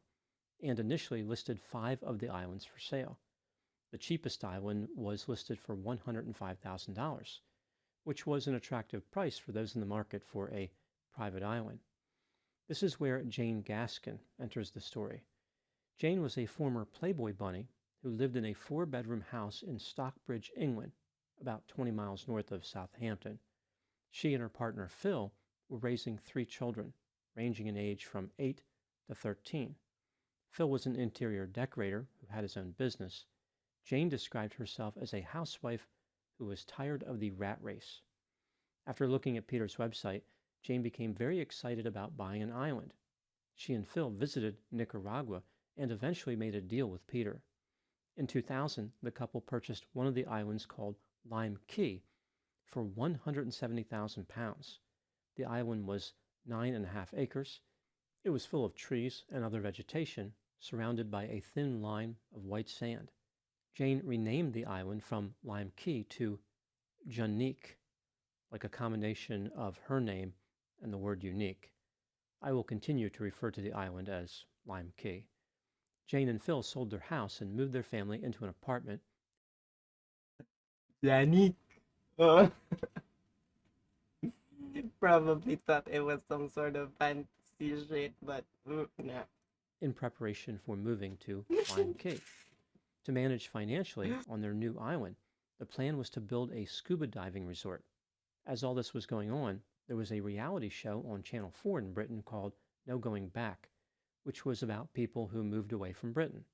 and initially listed 5 of the islands for sale. The cheapest island was listed for $105,000, which was an attractive price for those in the market for a private island. This is where Jane Gaskin enters the story. Jane was a former Playboy bunny who lived in a 4-bedroom house in Stockbridge, England, about 20 miles north of Southampton. She and her partner Phil were raising 3 children, ranging in age from 8 to 13. Phil was an interior decorator who had his own business. Jane described herself as a housewife who was tired of the rat race. After looking at Peter's website, Jane became very excited about buying an island. She and Phil visited Nicaragua and eventually made a deal with Peter. In 2000, the couple purchased one of the islands called Lime Key for £170,000. The island was 9.5 acres. It was full of trees and other vegetation, surrounded by a thin line of white sand. Jane renamed the island from Lime Key to Junique, like a combination of her name and the word unique. I will continue to refer to the island as Lime Key. Jane and Phil sold their house and moved their family into an apartment. Janique. Probably thought it was some sort of fancy shit, but nah. In preparation for moving to Lime Key. To manage financially on their new island, the plan was to build a scuba diving resort. As all this was going on, there was a reality show on Channel 4 in Britain called No Going Back, which was about people who moved away from Britain.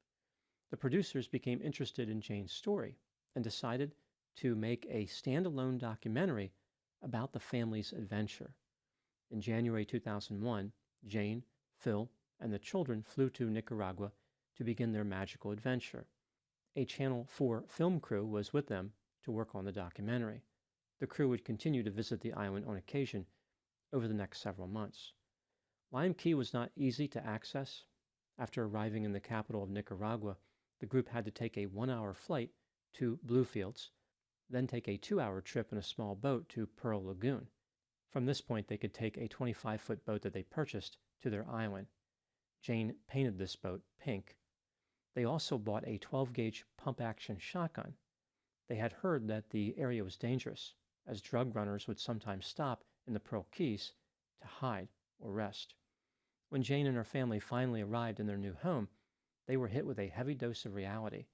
The producers became interested in Jane's story and decided to make a standalone documentary about the family's adventure. In January 2001, Jane, Phil, and the children flew to Nicaragua to begin their magical adventure. A Channel 4 film crew was with them to work on the documentary. The crew would continue to visit the island on occasion over the next several months. Lime Key was not easy to access. After arriving in the capital of Nicaragua, the group had to take a 1-hour flight to Bluefields, then take a 2-hour trip in a small boat to Pearl Lagoon. From this point, they could take a 25-foot boat that they purchased to their island. Jane painted this boat pink. They also bought a 12-gauge pump-action shotgun. They had heard that the area was dangerous, as drug runners would sometimes stop in the Pearl Keys to hide or rest. When Jane and her family finally arrived in their new home, they were hit with a heavy dose of reality.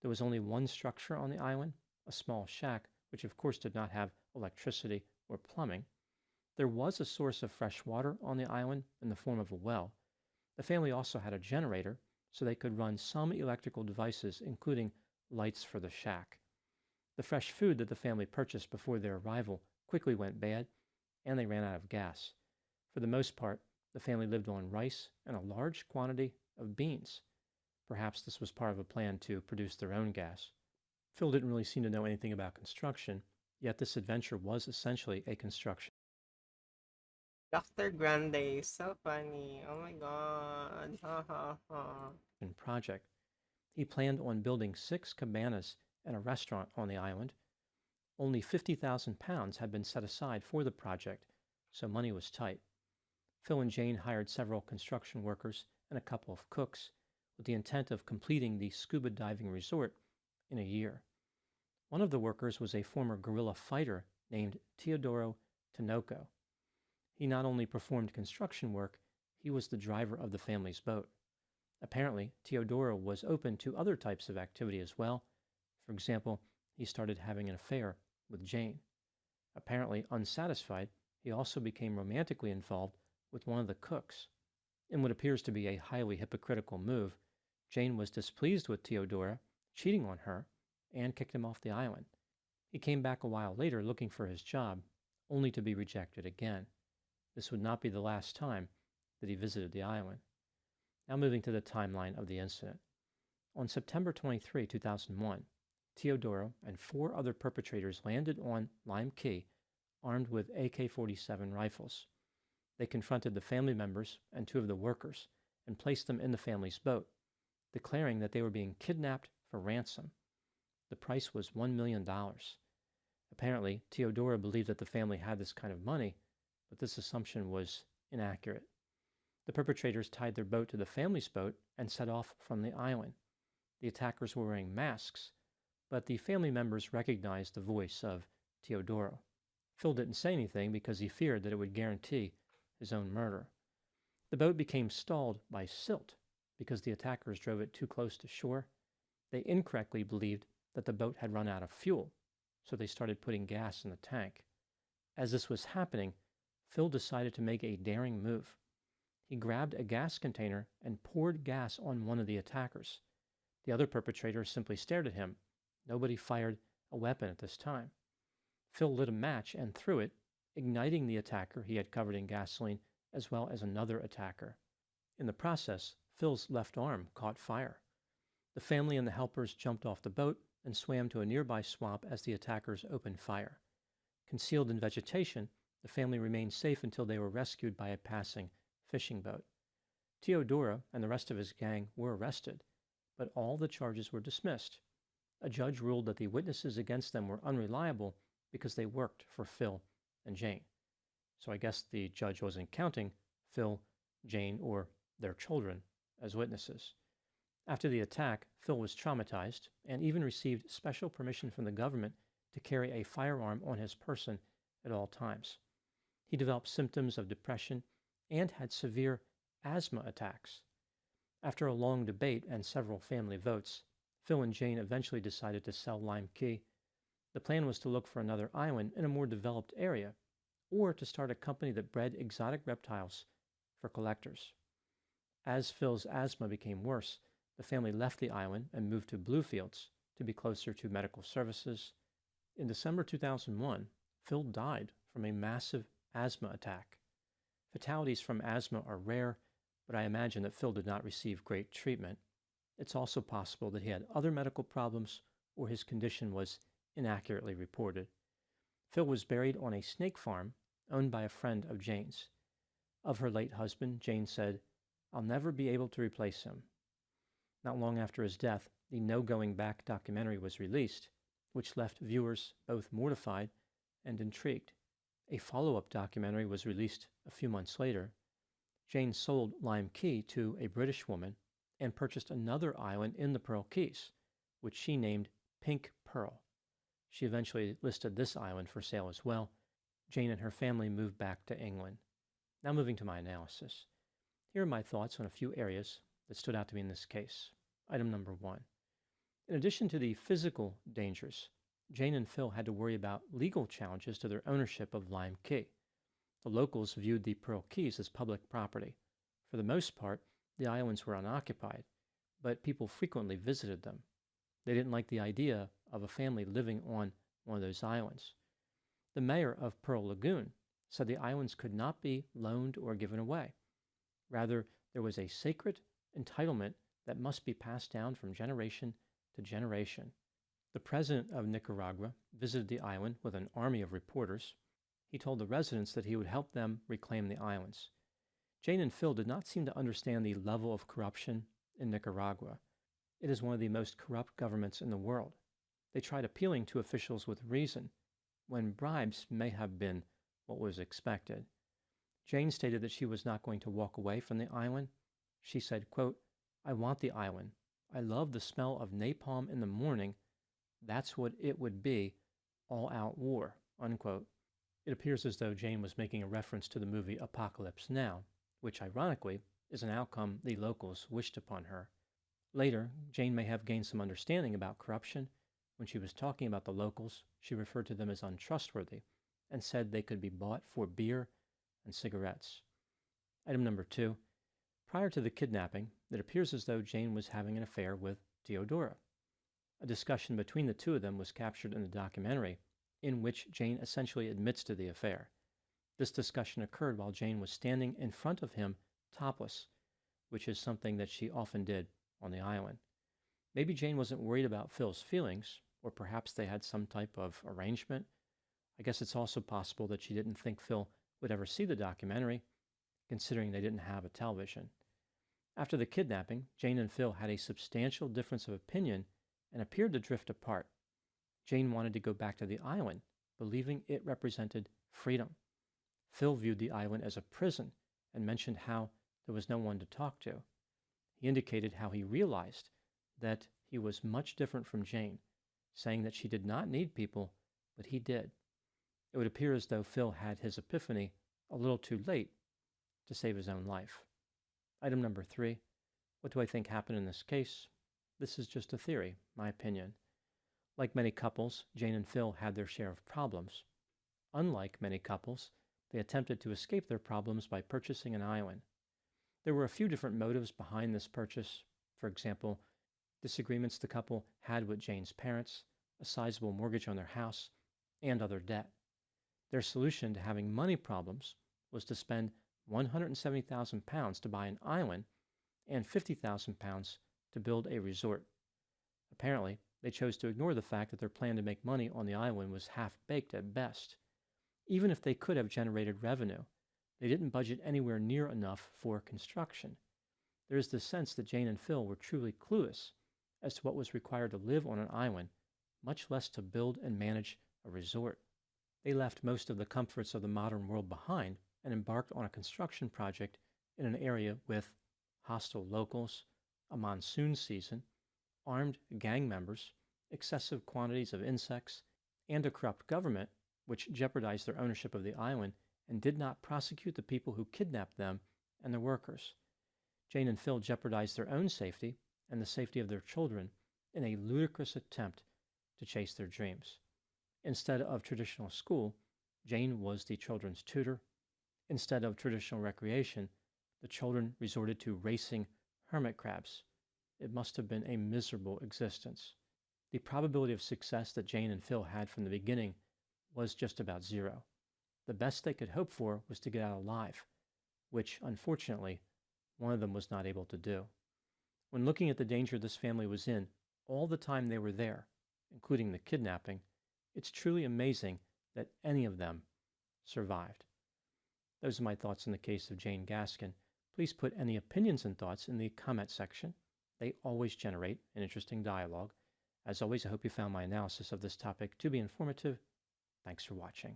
There was only one structure on the island, a small shack, which of course did not have electricity or plumbing. There was a source of fresh water on the island in the form of a well. The family also had a generator, so they could run some electrical devices, including lights for the shack. The fresh food that the family purchased before their arrival quickly went bad, and they ran out of gas. For the most part, the family lived on rice and a large quantity of beans. Perhaps this was part of a plan to produce their own gas. Phil didn't really seem to know anything about construction, yet this adventure was essentially a construction Dr. Grande, so funny. Oh my god. Ha ha ha. project. He planned on building 6 cabanas and a restaurant on the island. Only £50,000 had been set aside for the project, so money was tight. Phil and Jane hired several construction workers and a couple of cooks with the intent of completing the scuba diving resort in a year. One of the workers was a former guerrilla fighter named Teodoro Tinoco. He not only performed construction work, he was the driver of the family's boat. Apparently, Teodoro was open to other types of activity as well. For example, he started having an affair with Jane. Apparently unsatisfied, he also became romantically involved with one of the cooks. In what appears to be a highly hypocritical move, Jane was displeased with Teodoro cheating on her and kicked him off the island. He came back a while later looking for his job, only to be rejected again. This would not be the last time that he visited the island. Now moving to the timeline of the incident. On September 23, 2001, Teodoro and 4 other perpetrators landed on Lime Key armed with AK-47 rifles. They confronted the family members and 2 of the workers and placed them in the family's boat, declaring that they were being kidnapped for ransom. The price was $1 million. Apparently, Teodoro believed that the family had this kind of money, but this assumption was inaccurate. The perpetrators tied their boat to the family's boat and set off from the island. The attackers were wearing masks, but the family members recognized the voice of Teodoro. Phil didn't say anything because he feared that it would guarantee his own murder. The boat became stalled by silt because the attackers drove it too close to shore. They incorrectly believed that the boat had run out of fuel, so they started putting gas in the tank. As this was happening, Phil decided to make a daring move. He grabbed a gas container and poured gas on one of the attackers. The other perpetrators simply stared at him. Nobody fired a weapon at this time. Phil lit a match and threw it igniting the attacker he had covered in gasoline, as well as another attacker. In the process, Phil's left arm caught fire. The family and the helpers jumped off the boat and swam to a nearby swamp as the attackers opened fire. Concealed in vegetation, the family remained safe until they were rescued by a passing fishing boat. Teodoro and the rest of his gang were arrested, but all the charges were dismissed. A judge ruled that the witnesses against them were unreliable because they worked for Phil and Jane. So I guess the judge wasn't counting Phil, Jane, or their children as witnesses. After the attack, Phil was traumatized and even received special permission from the government to carry a firearm on his person at all times. He developed symptoms of depression and had severe asthma attacks. After a long debate and several family votes, Phil and Jane eventually decided to sell Lime Key. The plan was to look for another island in a more developed area, or to start a company that bred exotic reptiles for collectors. As Phil's asthma became worse, the family left the island and moved to Bluefields to be closer to medical services. In December 2001, Phil died from a massive asthma attack. Fatalities from asthma are rare, but I imagine that Phil did not receive great treatment. It's also possible that he had other medical problems or his condition was inaccurately reported. Phil was buried on a snake farm owned by a friend of Jane's. Of her late husband, Jane said, "I'll never be able to replace him." Not long after his death, the No Going Back documentary was released, which left viewers both mortified and intrigued. A follow-up documentary was released a few months later. Jane sold Lime Key to a British woman and purchased another island in the Pearl Keys, which she named Pink Pearl. She eventually listed this island for sale as well. Jane and her family moved back to England. Now moving to my analysis. Here are my thoughts on a few areas that stood out to me in this case. Item number 1. In addition to the physical dangers, Jane and Phil had to worry about legal challenges to their ownership of Lime Key. The locals viewed the Pearl Keys as public property. For the most part, the islands were unoccupied, but people frequently visited them. They didn't like the idea of a family living on one of those islands. The mayor of Pearl Lagoon said the islands could not be loaned or given away. Rather, there was a sacred entitlement that must be passed down from generation to generation. The president of Nicaragua visited the island with an army of reporters. He told the residents that he would help them reclaim the islands. Jane and Phil did not seem to understand the level of corruption in Nicaragua. It is one of the most corrupt governments in the world. They tried appealing to officials with reason, when bribes may have been what was expected. Jane stated that she was not going to walk away from the island. She said, quote, "I want the island. I love the smell of napalm in the morning. That's what it would be, all out war," unquote. It appears as though Jane was making a reference to the movie Apocalypse Now, which ironically is an outcome the locals wished upon her. Later, Jane may have gained some understanding about corruption. When she was talking about the locals, she referred to them as untrustworthy and said they could be bought for beer and cigarettes. Item number 2. Prior to the kidnapping, it appears as though Jane was having an affair with Teodoro. A discussion between the two of them was captured in the documentary, in which Jane essentially admits to the affair. This discussion occurred while Jane was standing in front of him topless, which is something that she often did on the island. Maybe Jane wasn't worried about Phil's feelings, or perhaps they had some type of arrangement. I guess it's also possible that she didn't think Phil would ever see the documentary, considering they didn't have a television. After the kidnapping, Jane and Phil had a substantial difference of opinion and appeared to drift apart. Jane wanted to go back to the island, believing it represented freedom. Phil viewed the island as a prison and mentioned how there was no one to talk to. He indicated how he realized that he was much different from Jane, saying that she did not need people, but he did. It would appear as though Phil had his epiphany a little too late to save his own life. Item number 3. What do I think happened in this case? This is just a theory, my opinion. Like many couples, Jane and Phil had their share of problems. Unlike many couples, they attempted to escape their problems by purchasing an island. There were a few different motives behind this purchase. For example, disagreements the couple had with Jane's parents, a sizable mortgage on their house, and other debt. Their solution to having money problems was to spend £170,000 to buy an island and £50,000 to build a resort. Apparently, they chose to ignore the fact that their plan to make money on the island was half-baked at best. Even if they could have generated revenue, they didn't budget anywhere near enough for construction. There is the sense that Jane and Phil were truly clueless as to what was required to live on an island, much less to build and manage a resort. They left most of the comforts of the modern world behind and embarked on a construction project in an area with hostile locals, a monsoon season, armed gang members, excessive quantities of insects, and a corrupt government which jeopardized their ownership of the island and did not prosecute the people who kidnapped them and their workers. Jane and Phil jeopardized their own safety and the safety of their children in a ludicrous attempt to chase their dreams. Instead of traditional school, Jane was the children's tutor. Instead of traditional recreation, the children resorted to racing hermit crabs. It must have been a miserable existence. The probability of success that Jane and Phil had from the beginning was just about zero. The best they could hope for was to get out alive, which, unfortunately, one of them was not able to do. When looking at the danger this family was in all the time they were there, including the kidnapping, it's truly amazing that any of them survived. Those are my thoughts in the case of Jane Gaskin. Please put any opinions and thoughts in the comment section. They always generate an interesting dialogue. As always, I hope you found my analysis of this topic to be informative. Thanks for watching.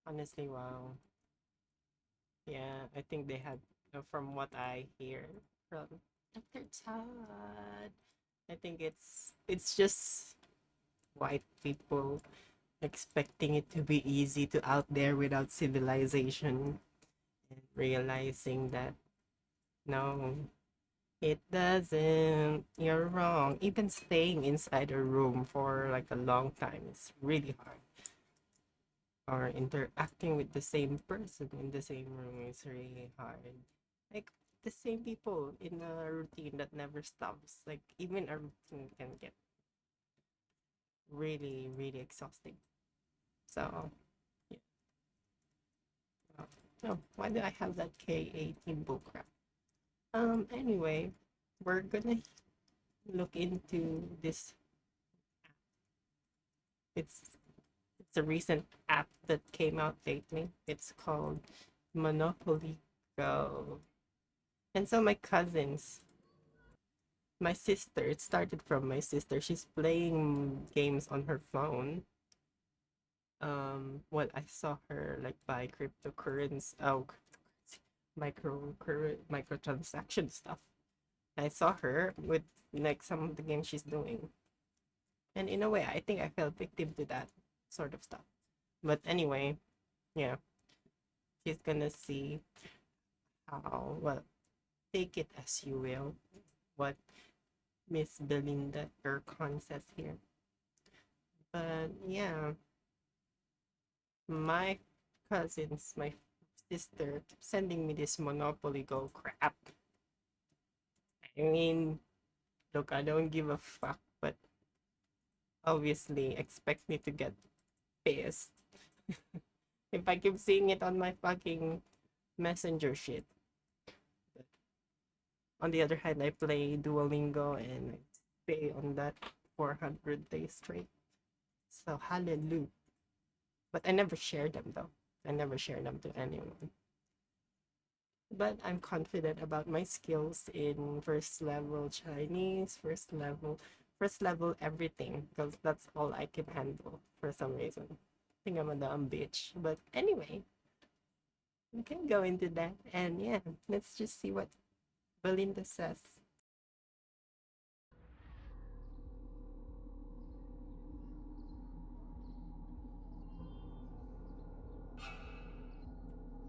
Honestly, wow. Yeah, I think they had, from what I hear from Dr. Todd, I think it's just white people expecting it to be easy to out there without civilization and realizing that no, it doesn't. You're wrong. Even staying inside a room for like a long time is really hard. Or interacting with the same person in the same room is really hard. Like the same people in a routine that never stops. Like even a routine can get really, really exhausting. So, yeah. Oh, why do I have that K18 bullcrap? Anyway, we're gonna look into this. It's a recent app that came out lately. It's called Monopoly Go. And so my cousins, my sister, it started from my sister. She's playing games on her phone. Well, I saw her like buy cryptocurrency, microtransaction stuff. I saw her with like some of the games she's doing. And in a way, I think I fell victim to that sort of stuff. But anyway, yeah, she's gonna see how, well, take it as you will, what Miss Belinda Ercon says here. But yeah, my cousins, my sister, kept sending me this Monopoly Go crap. I mean, look, I don't give a fuck, but obviously expect me to get pissed if I keep seeing it on my fucking messenger shit. But on the other hand, I play Duolingo and I stay on that 400 days straight. So hallelujah. But I never share them though. I never share them to anyone. But I'm confident about my skills in first level Chinese, first level everything, because that's all I can handle for some reason. I think I'm a dumb bitch. But anyway, we can go into that. And yeah, let's just see what Belinda says.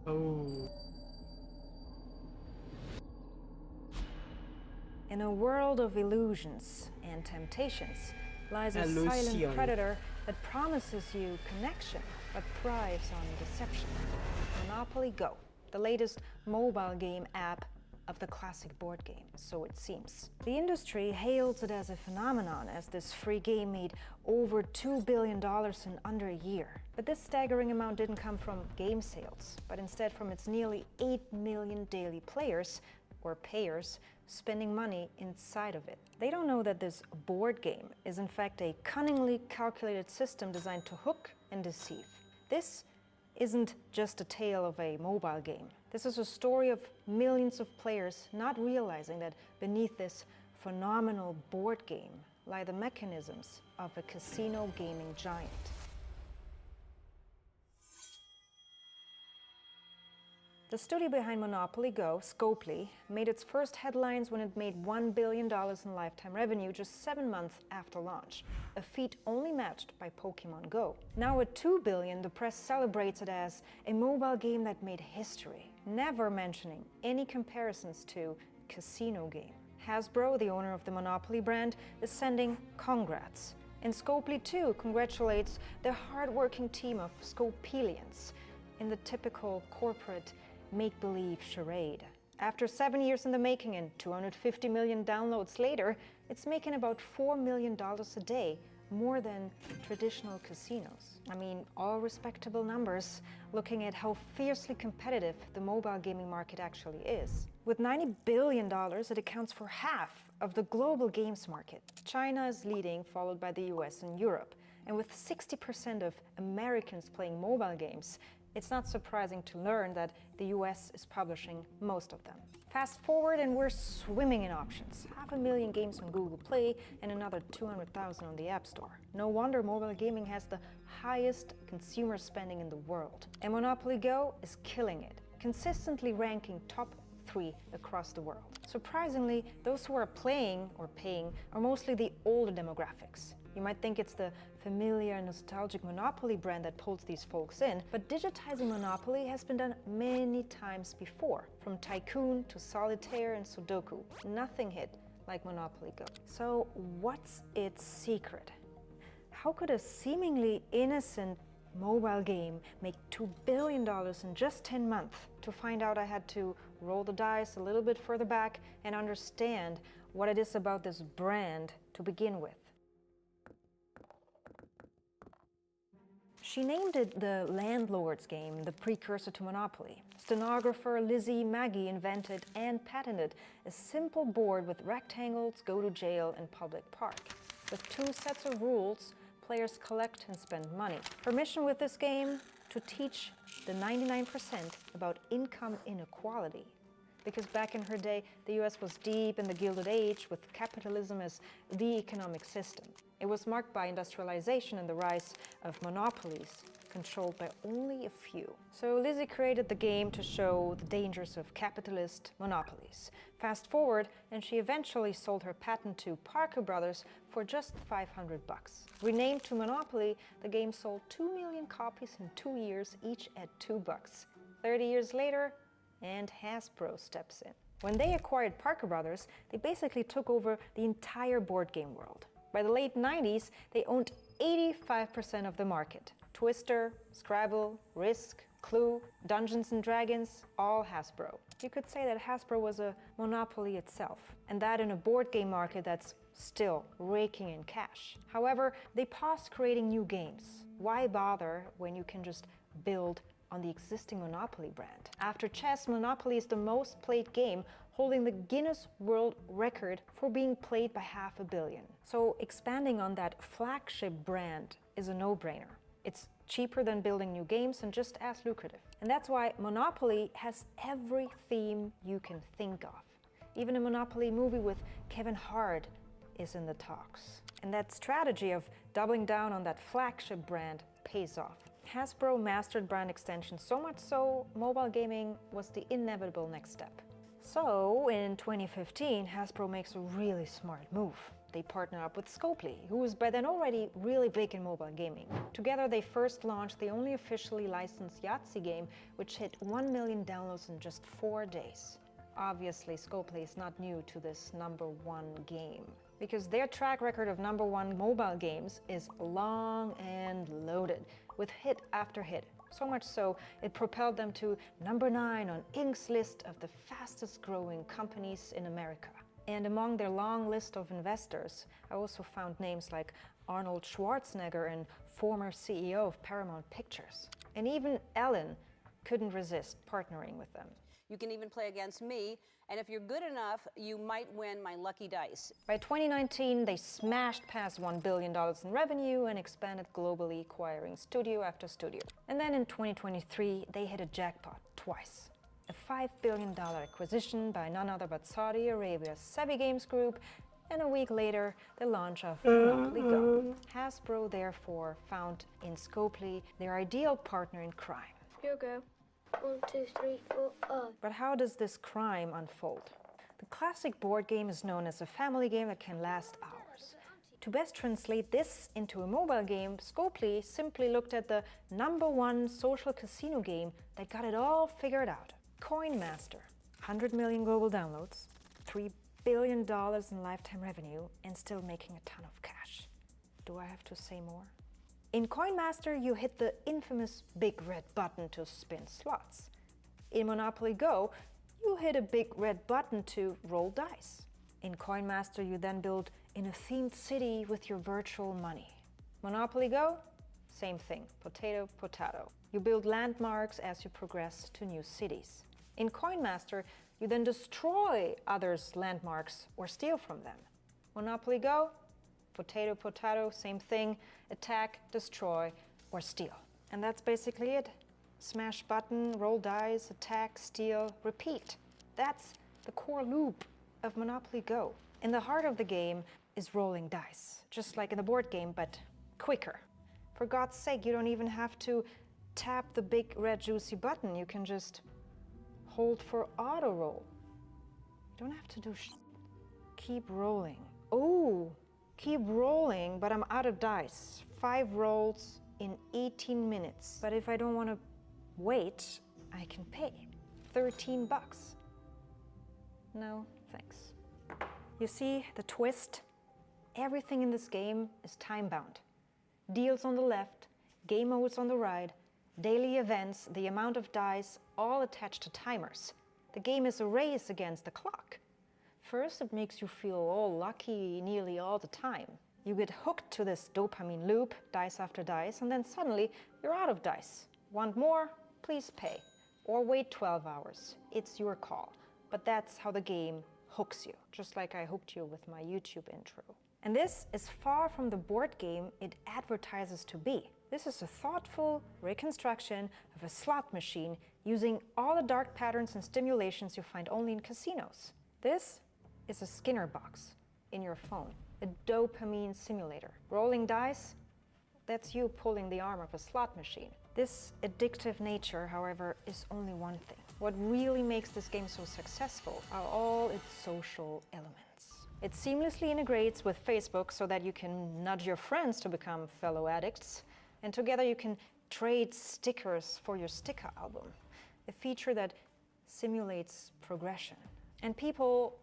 Oh. In a world of illusions and temptations lies a Illusion. silent predator that promises you connection but thrives on deception. Monopoly Go, the latest mobile game app of the classic board game, so it seems. The industry hails it as a phenomenon, as this free game made over $2 billion in under a year. But this staggering amount didn't come from game sales, but instead from its nearly 8 million daily players, or payers, spending money inside of it. They don't know that this board game is in fact a cunningly calculated system designed to hook and deceive. This isn't just a tale of a mobile game. This is a story of millions of players not realizing that beneath this phenomenal board game lie the mechanisms of a casino gaming giant. The studio behind Monopoly Go, Scopely, made its first headlines when it made $1 billion in lifetime revenue just 7 months after launch, a feat only matched by Pokemon Go. Now at $2 billion, the press celebrates it as a mobile game that made history, never mentioning any comparisons to casino game. Hasbro, the owner of the Monopoly brand, is sending congrats. And Scopely too congratulates the hard-working team of Scopelians in the typical corporate make-believe charade. After 7 years in the making and 250 million downloads later, it's making about $4 million a day, more than traditional casinos. I mean, all respectable numbers, looking at how fiercely competitive the mobile gaming market actually is. With $90 billion, it accounts for half of the global games market. China is leading, followed by the US and Europe. And with 60% of Americans playing mobile games, it's not surprising to learn that the US is publishing most of them. Fast forward and we're swimming in options. 500,000 games on Google Play and another 200,000 on the App Store. No wonder mobile gaming has the highest consumer spending in the world. And Monopoly Go is killing it, consistently ranking top 3 across the world. Surprisingly, those who are playing or paying are mostly the older demographics. You might think it's the familiar, nostalgic Monopoly brand that pulls these folks in, but digitizing Monopoly has been done many times before. From Tycoon to Solitaire and Sudoku, nothing hit like Monopoly Go. So what's its secret? How could a seemingly innocent mobile game make $2 billion in just 10 months? To find out, I had to roll the dice a little bit further back and understand what it is about this brand to begin with. She named it the Landlord's Game, the precursor to Monopoly. Stenographer Lizzie Magie invented and patented a simple board with rectangles, go to jail, and public park. With 2 sets of rules, players collect and spend money. Her mission with this game? To teach the 99% about income inequality. Because back in her day, the US was deep in the Gilded Age with capitalism as the economic system. It was marked by industrialization and the rise of monopolies, controlled by only a few. So Lizzie created the game to show the dangers of capitalist monopolies. Fast forward, and she eventually sold her patent to Parker Brothers for just $500. Renamed to Monopoly, the game sold 2 million copies in 2 years, each at $2. 30 years later, and Hasbro steps in. When they acquired Parker Brothers, they basically took over the entire board game world. By the late 90s, they owned 85% of the market. Twister, Scrabble, Risk, Clue, Dungeons & Dragons, all Hasbro. You could say that Hasbro was a monopoly itself, and that in a board game market that's still raking in cash. However, they paused creating new games. Why bother when you can just build on the existing Monopoly brand? After chess, Monopoly is the most played game, holding the Guinness World Record for being played by 500 million. So expanding on that flagship brand is a no-brainer. It's cheaper than building new games and just as lucrative. And that's why Monopoly has every theme you can think of. Even a Monopoly movie with Kevin Hart is in the talks. And that strategy of doubling down on that flagship brand pays off. Hasbro mastered brand extension so much so, mobile gaming was the inevitable next step. So, in 2015, Hasbro makes a really smart move. They partner up with Scopely, who was by then already really big in mobile gaming. Together, they first launched the only officially licensed Yahtzee game, which hit 1 million downloads in just 4 days. Obviously, Scopely is not new to this #1 game, because their track record of #1 mobile games is long and loaded. with hit after hit. So much so, it propelled them to number 9 on Inc.'s list of the fastest growing companies in America. And among their long list of investors, I also found names like Arnold Schwarzenegger and former CEO of Paramount Pictures. And even Ellen couldn't resist partnering with them. You can even play against me, and if you're good enough, you might win my lucky dice. By 2019, they smashed past $1 billion in revenue and expanded globally, acquiring studio after studio. And then in 2023, they hit a jackpot twice. A $5 billion acquisition by none other but Saudi Arabia's Sevi Games Group, and a week later, the launch of Monopoly Go. Hasbro therefore found in Scopely their ideal partner in crime. Here you go. 1, 2, 3, 4, 5. But how does this crime unfold? The classic board game is known as a family game that can last hours. To best translate this into a mobile game, Scopely simply looked at the #1 social casino game that got it all figured out. Coin Master. 100 million global downloads, $3 billion in lifetime revenue, and still making a ton of cash. Do I have to say more? In Coin Master, you hit the infamous big red button to spin slots. In Monopoly Go, you hit a big red button to roll dice. In Coin Master, you then build in a themed city with your virtual money. Monopoly Go, same thing, potato, potato. You build landmarks as you progress to new cities. In Coin Master, you then destroy others' landmarks or steal from them. Monopoly Go, potato, potato, same thing, attack, destroy, or steal. And that's basically it. Smash button, roll dice, attack, steal, repeat. That's the core loop of Monopoly Go. In the heart of the game is rolling dice, just like in the board game, but quicker. For God's sake, you don't even have to tap the big red juicy button. You can just hold for auto roll. You don't have to do keep rolling. Oh, keep rolling, but I'm out of dice. 5 rolls in 18 minutes. But if I don't want to wait, I can pay 13 bucks. No, thanks. You see the twist? Everything in this game is time-bound. Deals on the left, game modes on the right, daily events, the amount of dice, all attached to timers. The game is a race against the clock. First, it makes you feel all lucky nearly all the time. You get hooked to this dopamine loop, dice after dice, and then suddenly you're out of dice. Want more? Please pay. Or wait 12 hours. It's your call. But that's how the game hooks you, just like I hooked you with my YouTube intro. And this is far from the board game it advertises to be. This is a thoughtful reconstruction of a slot machine using all the dark patterns and stimulations you find only in casinos. This is a Skinner box in your phone, a dopamine simulator. Rolling dice, that's you pulling the arm of a slot machine. This addictive nature, however, is only one thing. What really makes this game so successful are all its social elements. It seamlessly integrates with Facebook so that you can nudge your friends to become fellow addicts, and together you can trade stickers for your sticker album, a feature that simulates progression. And people,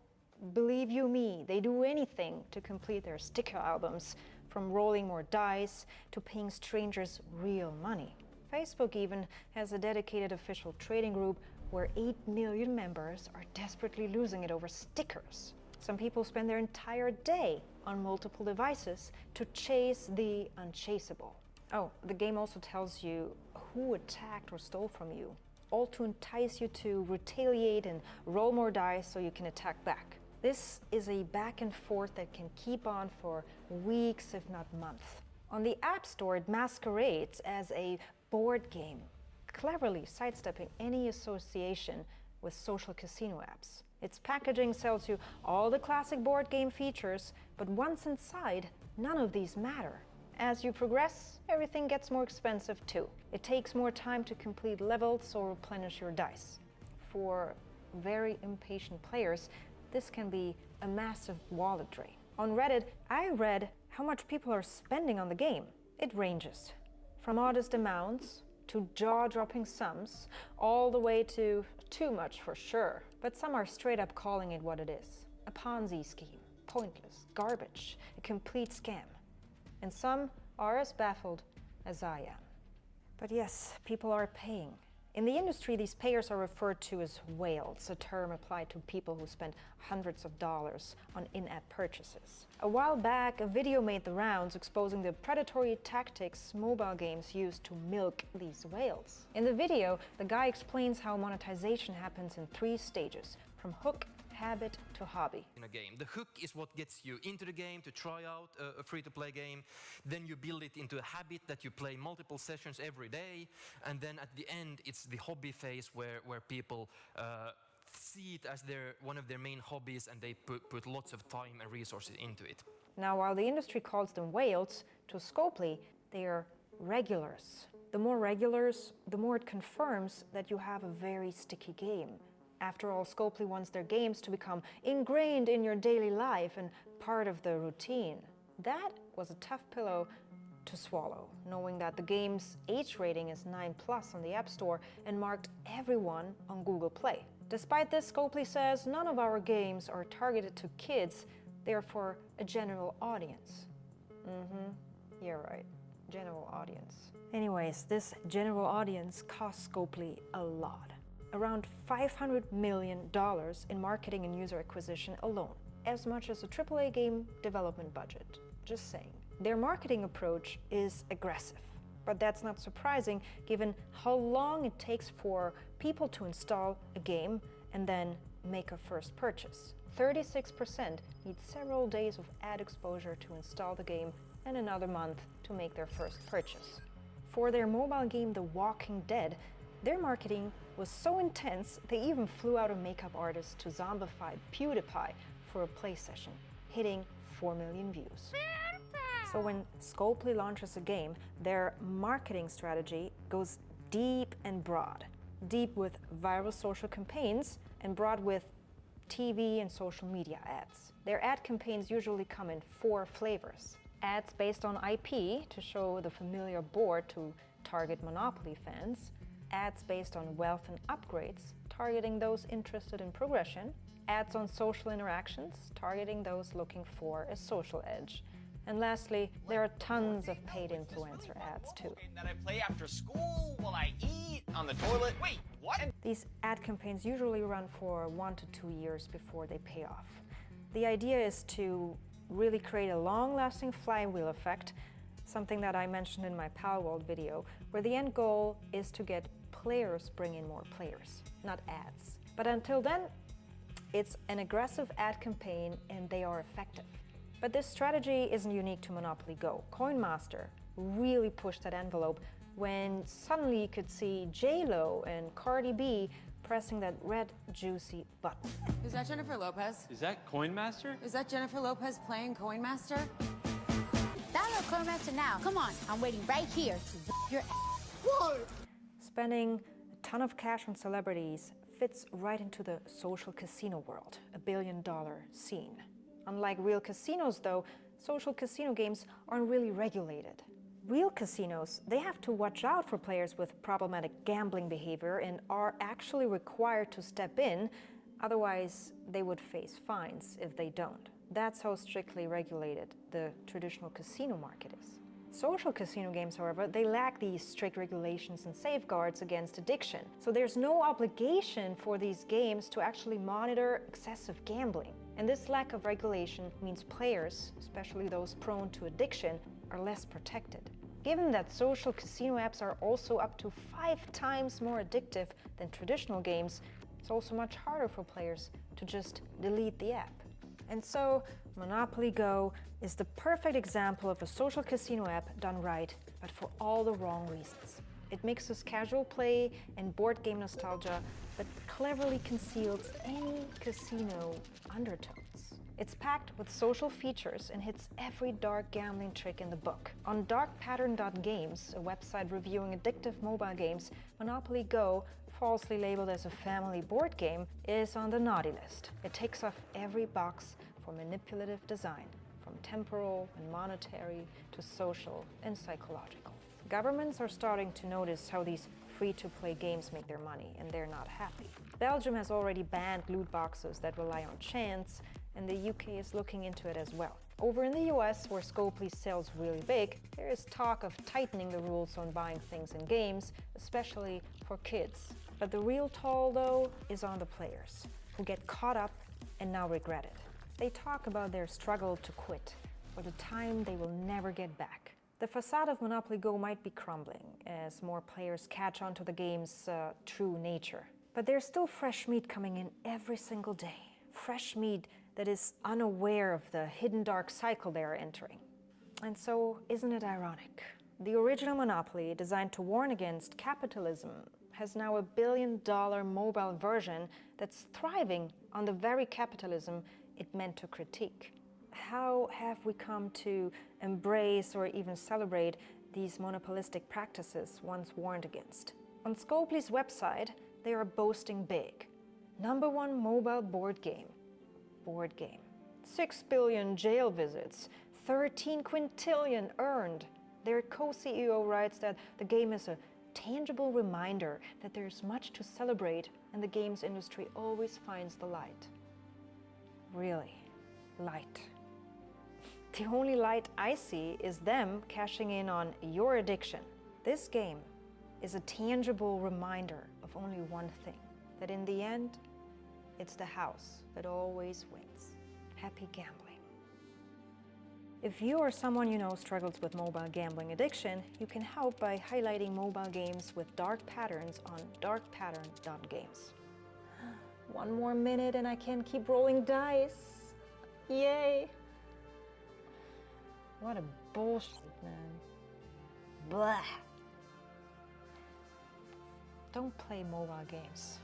believe you me, they do anything to complete their sticker albums, from rolling more dice to paying strangers real money. Facebook even has a dedicated official trading group where 8 million members are desperately losing it over stickers. Some people spend their entire day on multiple devices to chase the unchaseable. Oh, the game also tells you who attacked or stole from you, all to entice you to retaliate and roll more dice so you can attack back. This is a back and forth that can keep on for weeks, if not months. On the App Store, it masquerades as a board game, cleverly sidestepping any association with social casino apps. Its packaging sells you all the classic board game features, but once inside, none of these matter. As you progress, everything gets more expensive too. It takes more time to complete levels or replenish your dice. For very impatient players, this can be a massive wallet drain. On Reddit, I read how much people are spending on the game. It ranges from modest amounts to jaw-dropping sums, all the way to too much for sure. But some are straight up calling it what it is: a Ponzi scheme, pointless, garbage, a complete scam. And some are as baffled as I am. But yes, people are paying. In the industry, these payers are referred to as whales, a term applied to people who spend hundreds of dollars on in-app purchases. A while back, a video made the rounds exposing the predatory tactics mobile games use to milk these whales. In the video, the guy explains how monetization happens in 3 stages, from hook, habit to hobby. In a game, the hook is what gets you into the game to try out a free-to-play game. Then you build it into a habit that you play multiple sessions every day, and then at the end it's the hobby phase where people see it as one of their main hobbies, and they put lots of time and resources into it. Now, while the industry calls them whales, to Scopely they are regulars. The more regulars, the more it confirms that you have a very sticky game. After all, Scopely wants their games to become ingrained in your daily life and part of the routine. That was a tough pillow to swallow, knowing that the game's age rating is 9+ on the App Store and marked everyone on Google Play. Despite this, Scopely says none of our games are targeted to kids, they are for a general audience. You're right, general audience. Anyways, this general audience costs Scopely a lot. Around $500 million in marketing and user acquisition alone, as much as a AAA game development budget. Just saying. Their marketing approach is aggressive, but that's not surprising given how long it takes for people to install a game and then make a first purchase. 36% need several days of ad exposure to install the game and another month to make their first purchase. For their mobile game The Walking Dead, their marketing was so intense, they even flew out a makeup artist to zombify PewDiePie for a play session, hitting 4 million views. So when Scopely launches a game, their marketing strategy goes deep and broad. Deep with viral social campaigns and broad with TV and social media ads. Their ad campaigns usually come in 4 flavors. Ads based on IP to show the familiar board to target Monopoly fans. Ads based on wealth and upgrades, targeting those interested in progression. Ads on social interactions, targeting those looking for a social edge. And lastly, there are tons of paid influencer ads too. That I play after school, while I eat, on the toilet. Wait, what? These ad campaigns usually run for 1 to 2 years before they pay off. The idea is to really create a long-lasting flywheel effect, something that I mentioned in my Palworld video, where the end goal is to get players bring in more players, not ads. But until then, it's an aggressive ad campaign and they are effective. But this strategy isn't unique to Monopoly Go. Coinmaster really pushed that envelope when suddenly you could see J-Lo and Cardi B pressing that red juicy button. Is that Jennifer Lopez? Is that Coinmaster? Is that Jennifer Lopez playing Coinmaster? Download Coinmaster now. Come on, I'm waiting right here to whip your ass. Spending a ton of cash on celebrities fits right into the social casino world, a billion-dollar scene. Unlike real casinos, though, social casino games aren't really regulated. Real casinos, they have to watch out for players with problematic gambling behavior and are actually required to step in, otherwise they would face fines if they don't. That's how strictly regulated the traditional casino market is. Social casino games, however, they lack these strict regulations and safeguards against addiction. So there's no obligation for these games to actually monitor excessive gambling. And this lack of regulation means players, especially those prone to addiction, are less protected. Given that social casino apps are also up to 5 times more addictive than traditional games, it's also much harder for players to just delete the app. And so, Monopoly Go is the perfect example of a social casino app done right, but for all the wrong reasons. It mixes casual play and board game nostalgia, but cleverly conceals any casino undertones. It's packed with social features and hits every dark gambling trick in the book. On darkpattern.games, a website reviewing addictive mobile games, Monopoly Go, falsely labeled as a family board game, is on the naughty list. It ticks off every box for manipulative design, from temporal and monetary to social and psychological. Governments are starting to notice how these free-to-play games make their money, and they're not happy. Belgium has already banned loot boxes that rely on chance, and the UK is looking into it as well. Over in the US, where Scopely sells really big, there is talk of tightening the rules on buying things in games, especially for kids. But the real toll, though, is on the players, who get caught up and now regret it. They talk about their struggle to quit, or the time they will never get back. The facade of Monopoly Go might be crumbling as more players catch on to the game's true nature. But there's still fresh meat coming in every single day. Fresh meat that is unaware of the hidden dark cycle they are entering. And so, isn't it ironic? The original Monopoly, designed to warn against capitalism, has now a $1 billion mobile version that's thriving on the very capitalism it meant to critique. How have we come to embrace or even celebrate these monopolistic practices once warned against? On Scopely's website, they are boasting big. #1 mobile board game. 6 billion jail visits, 13 quintillion earned. Their co-CEO writes that the game is a tangible reminder that there's much to celebrate and the games industry always finds the light. Really, light. The only light I see is them cashing in on your addiction. This game is a tangible reminder of only one thing, that in the end, it's the house that always wins. Happy gambling. If you or someone you know struggles with mobile gambling addiction, you can help by highlighting mobile games with dark patterns on darkpattern.games. 1 more minute and I can keep rolling dice. Yay! What a bullshit, man. Blah. Don't play mobile games.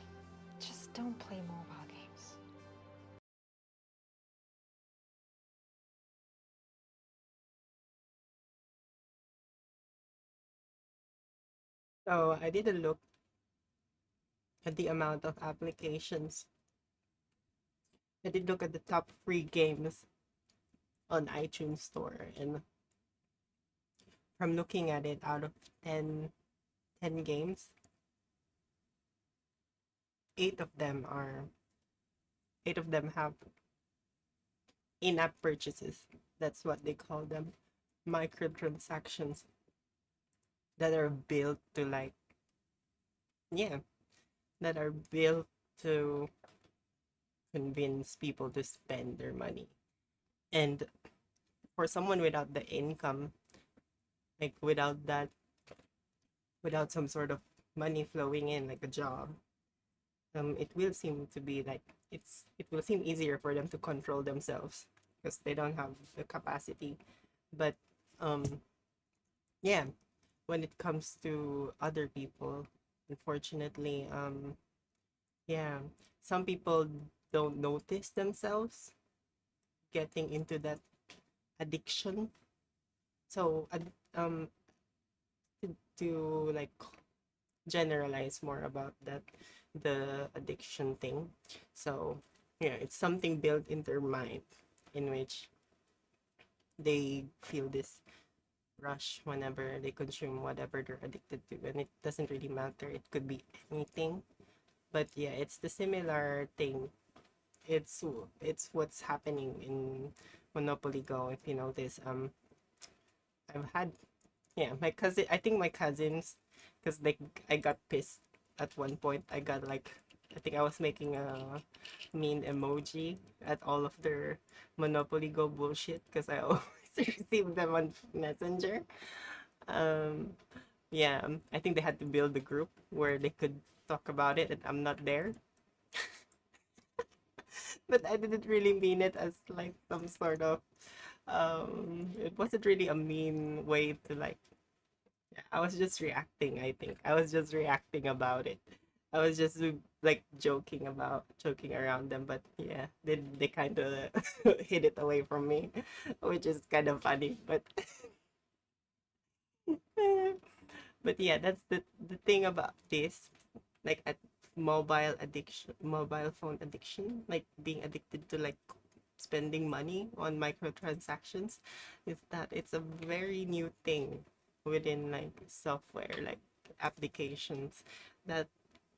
Just don't play mobile games. So I did a look at the amount of applications. I did look at the top free games on iTunes Store, and from looking at it, out of 10 games, 8 of them have in-app purchases. That's what they call them, microtransactions that are built to that are built to convince people to spend their money. And for someone without the income, without some sort of money flowing in, like a job, it will seem to be it will seem easier for them to control themselves because they don't have the capacity. But when it comes to other people, unfortunately, some people don't notice themselves getting into that addiction. So to generalize more about the addiction thing. So it's something built in their mind in which they feel this rush whenever they consume whatever they're addicted to, and it doesn't really matter. It could be anything, but it's the similar thing. It's what's happening in Monopoly Go. If you notice, I've had my cousin. I think my cousins, because I got pissed at one point. I got I think I was making a mean emoji at all of their Monopoly Go bullshit because I always receive them on Messenger. I think they had to build a group where they could talk about it, and I'm not there. But I didn't really mean it as some sort of it wasn't really a mean way to I was just reacting. I think I was just reacting about it. I was just joking around them, but they kind of hid it away from me, which is kind of funny. But that's the thing about this, at mobile phone addiction, being addicted to spending money on microtransactions, is that it's a very new thing within software, applications that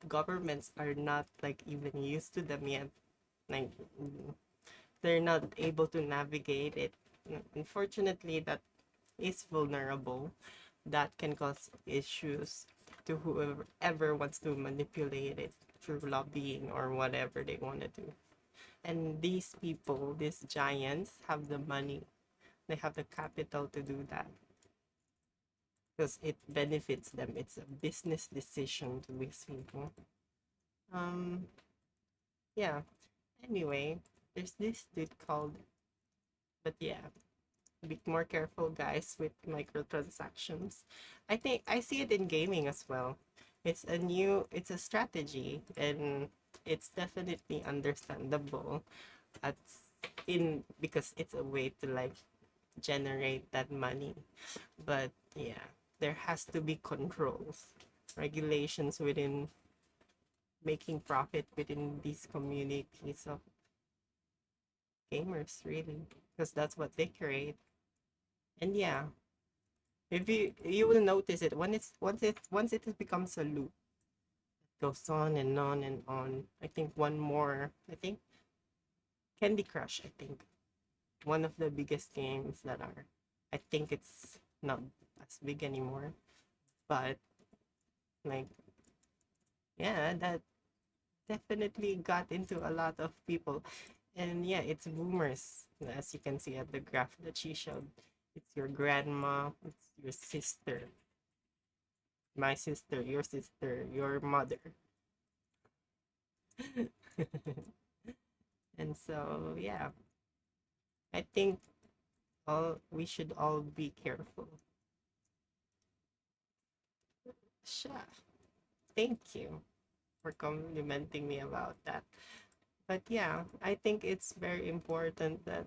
governments are not even used to them yet. they're not able to navigate it. Unfortunately, that is vulnerable. That can cause issues to whoever ever wants to manipulate it through lobbying or whatever they want to do. And these people, these giants, have the money. They have the capital to do that. Because it benefits them. It's a business decision to these people. Yeah. Anyway, there's this dude called, but yeah, be more careful, guys, with microtransactions. I think I see it in gaming as well. It's a strategy, and it's definitely understandable. Because it's a way to like generate that money. But yeah, there has to be controls, regulations within making profit within these communities of gamers, really, because that's what they create. And yeah, if you will notice it once it becomes a loop, it goes on and on and on. I think Candy Crush, I think one of the biggest games that are, I think it's not as big anymore, but like, yeah, that definitely got into a lot of people. And yeah, it's boomers, as you can see at the graph that she showed. It's your grandma, it's your sister, my sister, your mother. And so yeah, I think we should all be careful. Sure. Thank you for complimenting me about that. But yeah, I think it's very important that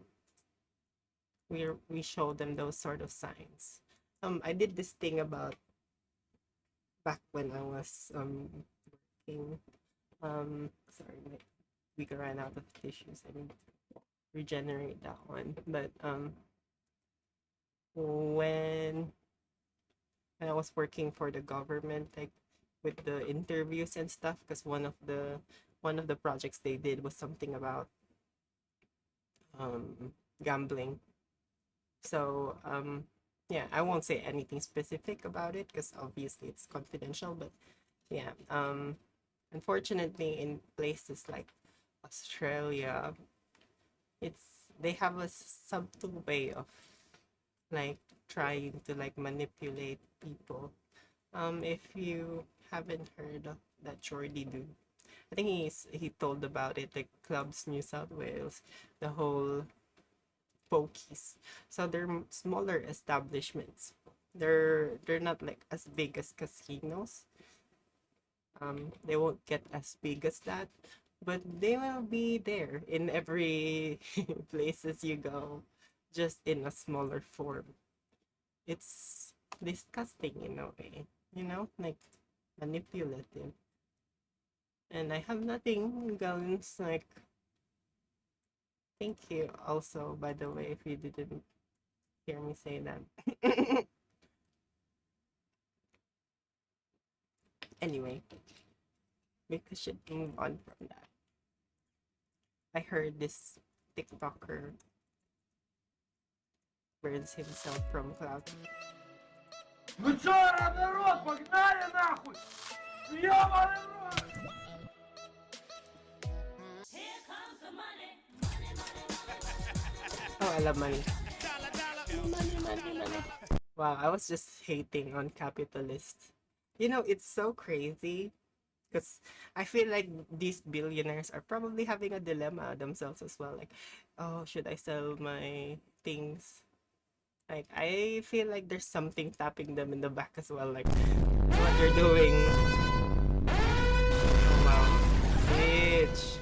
we show them those sort of signs. I did this thing about back when I was working. Sorry, we ran out of tissues. I need to regenerate that one. But when I was working for the government, like with the interviews and stuff, because one of the projects they did was something about gambling. So yeah, I won't say anything specific about it because obviously it's confidential, but yeah, unfortunately in places like Australia, they have a subtle way of like trying to like manipulate people. If you haven't heard of that Jordy dude, I think he told about it, like Clubs New South Wales, the whole pokies. So they're smaller establishments. They're not like as big as casinos. They won't get as big as that, but they will be there in every places you go, just in a smaller form. It's disgusting in a way, like manipulative. And I have nothing against like. Thank you also, by the way, if you didn't hear me say that. Anyway, we should move on from that. I heard this TikToker burns himself from cloud. Ну чё, народ, погнали нахуй! Ёбаный рот! Oh, I love money. Money. Wow, I was just hating on capitalists. It's so crazy because I feel like these billionaires are probably having a dilemma themselves as well. Like, oh, should I sell my things? Like, I feel like there's something tapping them in the back as well. Like, what you're doing. Oh, wow. Bitch.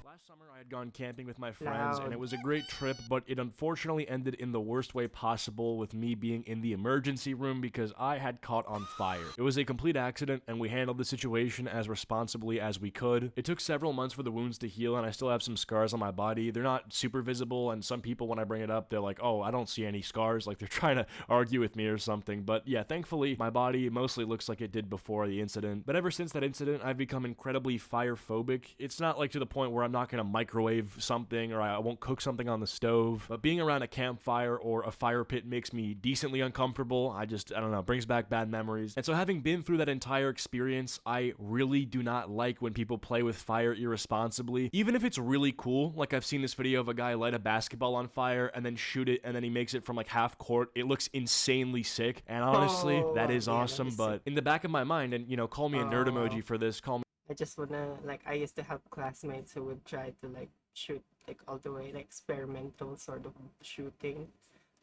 Last summer, I had gone camping with my friends, and it was a great trip, but it unfortunately ended in the worst way possible with me being in the emergency room because I had caught on fire. It was a complete accident, and we handled the situation as responsibly as we could. It took several months for the wounds to heal, and I still have some scars on my body. They're not super visible, and some people, when I bring it up, they're like, oh, I don't see any scars, like they're trying to argue with me or something. But yeah, thankfully, my body mostly looks like it did before the incident. But ever since that incident, I've become incredibly fire phobic. It's not like to the point where I'm not gonna microwave something, or I won't cook something on the stove. But being around a campfire or a fire pit makes me decently uncomfortable. I don't know, brings back bad memories. And so having been through that entire experience, I really do not like when people play with fire irresponsibly. Even if it's really cool, like I've seen this video of a guy light a basketball on fire and then shoot it, and then he makes it from like half court. It looks insanely sick, and honestly, that is awesome. But in the back of my mind, and you know, call me a nerd emoji for this, call me. I just wanna, like, I used to have classmates who would try to like shoot like all the way, like experimental sort of shooting.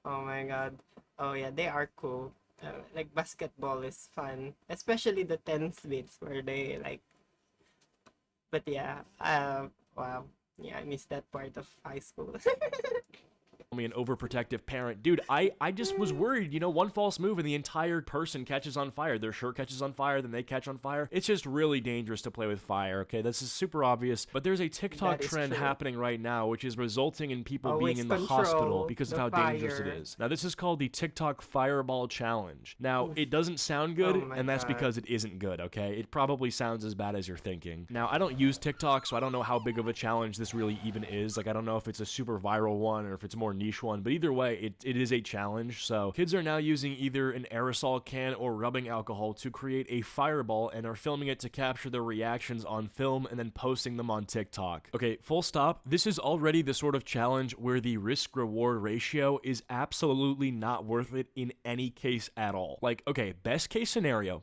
Oh my god. Oh yeah, they are cool. Like basketball is fun, especially the 10 splits where they like. But yeah, wow, yeah, I missed that part of high school. Me an overprotective parent. Dude, I just was worried, you know, one false move and the entire person catches on fire. Their shirt catches on fire, then they catch on fire. It's just really dangerous to play with fire, okay? This is super obvious, but there's a TikTok trend happening right now which is resulting in people being in the hospital because of how dangerous it is. Now, this is called the TikTok Fireball Challenge. Now, it doesn't sound good, and that's because it isn't good, okay? It probably sounds as bad as you're thinking. Now, I don't use TikTok, so I don't know how big of a challenge this really even is. Like, I don't know if it's a super viral one or if it's more niche one, but either way, it is a challenge. So kids are now using either an aerosol can or rubbing alcohol to create a fireball and are filming it to capture their reactions on film and then posting them on TikTok. Okay, full stop. This is already the sort of challenge where the risk-reward ratio is absolutely not worth it in any case at all. Like, okay, best case scenario,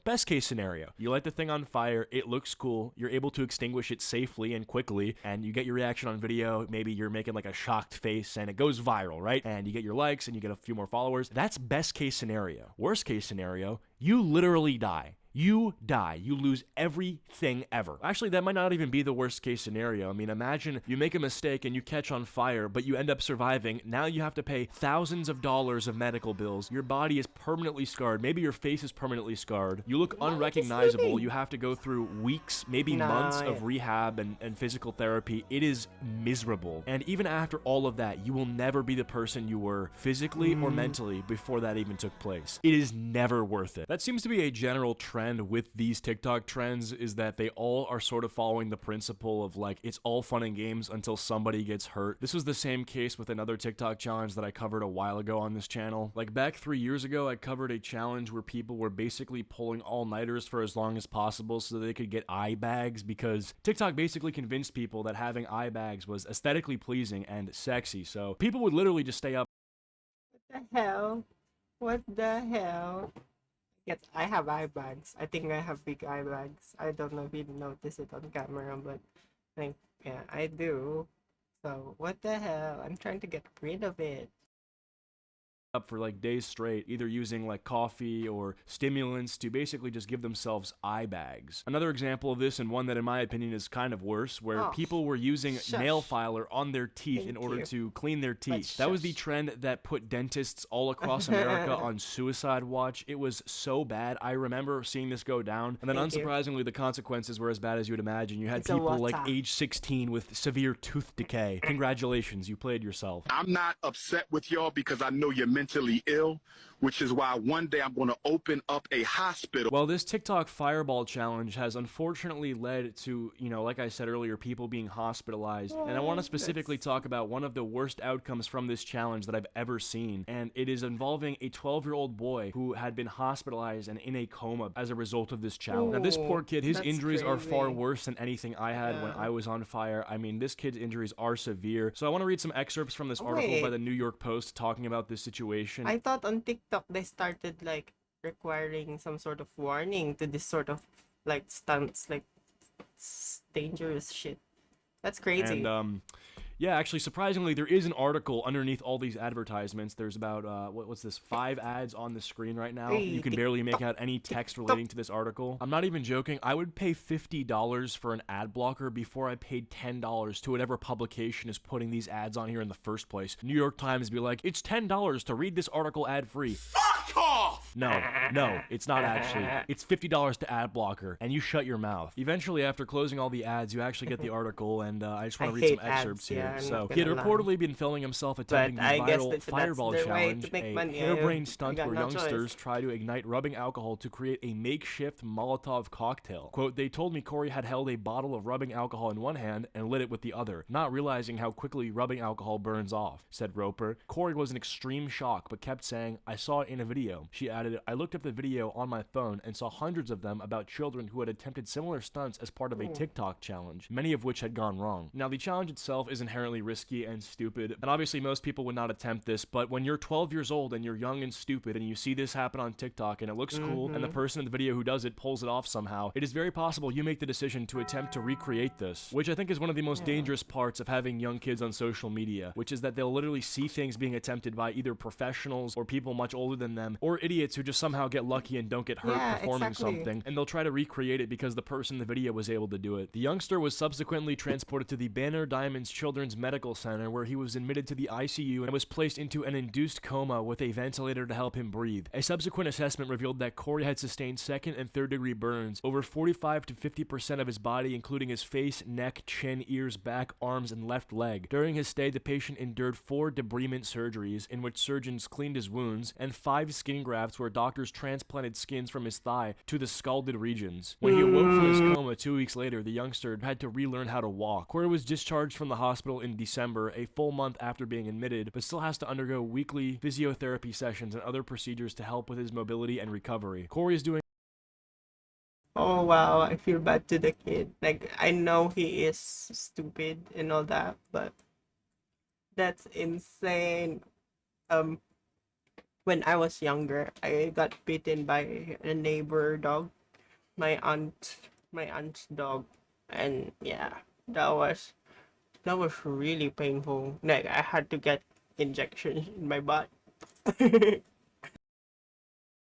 you light the thing on fire, it looks cool, you're able to extinguish it safely and quickly, and you get your reaction on video. Maybe you're making like a shocked face and it goes viral, right? And you get your likes and you get a few more followers. That's best case scenario. Worst case scenario, you literally die. You die. You lose everything ever. Actually, that might not even be the worst case scenario. I mean, imagine you make a mistake and you catch on fire, but you end up surviving. Now you have to pay thousands of dollars of medical bills. Your body is permanently scarred. Maybe your face is permanently scarred. You look unrecognizable. You have to go through weeks, maybe months of rehab and physical therapy. It is miserable. And even after all of that, you will never be the person you were physically or mentally before that even took place. It is never worth it. That seems to be a general trend with these TikTok trends, is that they all are sort of following the principle of like, it's all fun and games until somebody gets hurt. This was the same case with another TikTok challenge that I covered a while ago on this channel. Like back 3 years ago, I covered a challenge where people were basically pulling all-nighters for as long as possible so they could get eye bags, because TikTok basically convinced people that having eye bags was aesthetically pleasing and sexy. So people would literally just stay up. What the hell? What the hell? Yes, I have eye bags. I think I have big eye bags. I don't know if you notice it on camera, but I think, yeah, I do. So, what the hell? I'm trying to get rid of it. Up for like days straight, either using like coffee or stimulants to basically just give themselves eye bags. Another example of this, and one that in my opinion is kind of worse, where people were using nail filer on their teeth in order to clean their teeth. That was the trend that put dentists all across America on suicide watch. It was so bad. I remember seeing this go down, and then unsurprisingly the consequences were as bad as you would imagine. You had people like age 16 with severe tooth decay. Congratulations, you played yourself. I'm not upset with y'all because I know you're mentally ill, which is why one day I'm going to open up a hospital. Well, this TikTok Fireball Challenge has unfortunately led to, you know, like I said earlier, people being hospitalized. And I want to specifically talk about one of the worst outcomes from this challenge that I've ever seen. And it is involving a 12-year-old boy who had been hospitalized and in a coma as a result of this challenge. Now, this poor kid, his injuries are far worse than anything I had when I was on fire. I mean, this kid's injuries are severe. So I want to read some excerpts from this article by the New York Post talking about this situation. I thought on TikTok they started like requiring some sort of warning to this sort of like stunts, like dangerous shit. That's crazy. And yeah, actually, surprisingly, there is an article underneath all these advertisements. There's about, what's this, 5 ads on the screen right now. You can barely make out any text relating to this article. I'm not even joking. I would pay $50 for an ad blocker before I paid $10 to whatever publication is putting these ads on here in the first place. New York Times be like, it's $10 to read this article ad-free. Fuck off! No, it's not actually. It's $50 to ad blocker, and you shut your mouth. Eventually, after closing all the ads, you actually get the article, and I just want to read some excerpts here. So, he had reportedly been filming himself attempting the viral Fireball Challenge, a harebrained stunt where youngsters try to ignite rubbing alcohol to create a makeshift Molotov cocktail. Quote, they told me Corey had held a bottle of rubbing alcohol in one hand and lit it with the other, not realizing how quickly rubbing alcohol burns off, said Roper. Corey was in extreme shock, but kept saying, I saw it in a video. She added, I looked up the video on my phone and saw hundreds of them about children who had attempted similar stunts as part of a TikTok challenge, many of which had gone wrong. Now, the challenge itself is inherently risky and stupid, and obviously most people would not attempt this, but when you're 12 years old and you're young and stupid and you see this happen on TikTok and it looks cool, and the person in the video who does it pulls it off somehow, it is very possible you make the decision to attempt to recreate this, which I think is one of the most dangerous parts of having young kids on social media, which is that they'll literally see things being attempted by either professionals or people much older than them, or idiots who just somehow get lucky and don't get hurt performing something, and they'll try to recreate it because the person in the video was able to do it. The youngster was subsequently transported to the Banner Diamonds Children's Medical Center, where he was admitted to the ICU and was placed into an induced coma with a ventilator to help him breathe. A subsequent assessment revealed that Corey had sustained second and third degree burns over 45 to 50% of his body, including his face, neck, chin, ears, back, arms, and left leg. During his stay, the patient endured 4 debridement surgeries in which surgeons cleaned his wounds, and 5 skin grafts where doctors transplanted skins from his thigh to the scalded regions. When he awoke from his coma 2 weeks later, the youngster had to relearn how to walk. Corey was discharged from the hospital in December, a full month after being admitted, but still has to undergo weekly physiotherapy sessions and other procedures to help with his mobility and recovery. Corey is doing Oh wow, I feel bad to the kid. Like, I know he is stupid and all that, but that's insane. When I was younger, I got bitten by a neighbor dog, my aunt's dog, and yeah, that was really painful. Like, I had to get injections in my butt.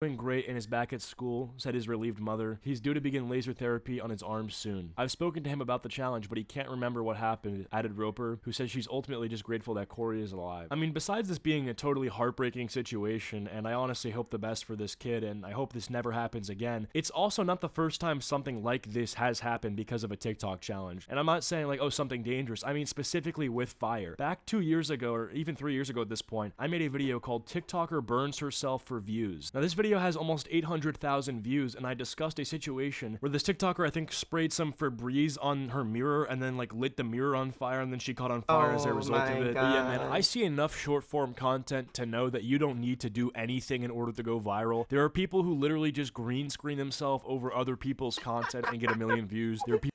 doing great and is back at school, said his relieved mother. He's due to begin laser therapy on his arm soon. I've spoken to him about the challenge, but he can't remember what happened, added Roper, who says she's ultimately just grateful that Corey is alive. I mean, besides this being a totally heartbreaking situation, and I honestly hope the best for this kid, and I hope this never happens again, it's also not the first time something like this has happened because of a TikTok challenge. And I'm not saying like, oh, something dangerous. I mean, specifically with fire. Back 2 years ago, or even 3 years ago at this point, I made a video called TikToker Burns Herself for Views. Now, this video has almost 800,000 views, and I discussed a situation where this TikToker, I think, sprayed some Febreze on her mirror and then like lit the mirror on fire, and then she caught on fire as a result of it. But yeah, man, I see enough short form content to know that you don't need to do anything in order to go viral. There are people who literally just green screen themselves over other people's content and get a million views. There are people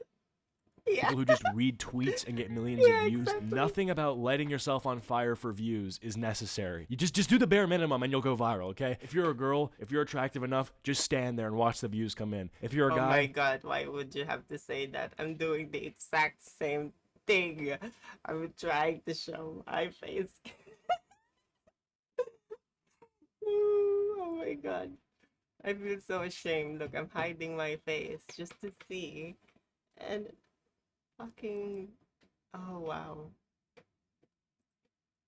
who just read tweets and get millions of views. Exactly. Nothing about lighting yourself on fire for views is necessary. You just do the bare minimum and you'll go viral, okay? If you're a girl, if you're attractive enough, just stand there and watch the views come in. If you're a guy... Oh my god, why would you have to say that? I'm doing the exact same thing. I'm trying to show my face. Oh my god. I feel so ashamed. Look, I'm hiding my face just to see. And... fucking, oh wow.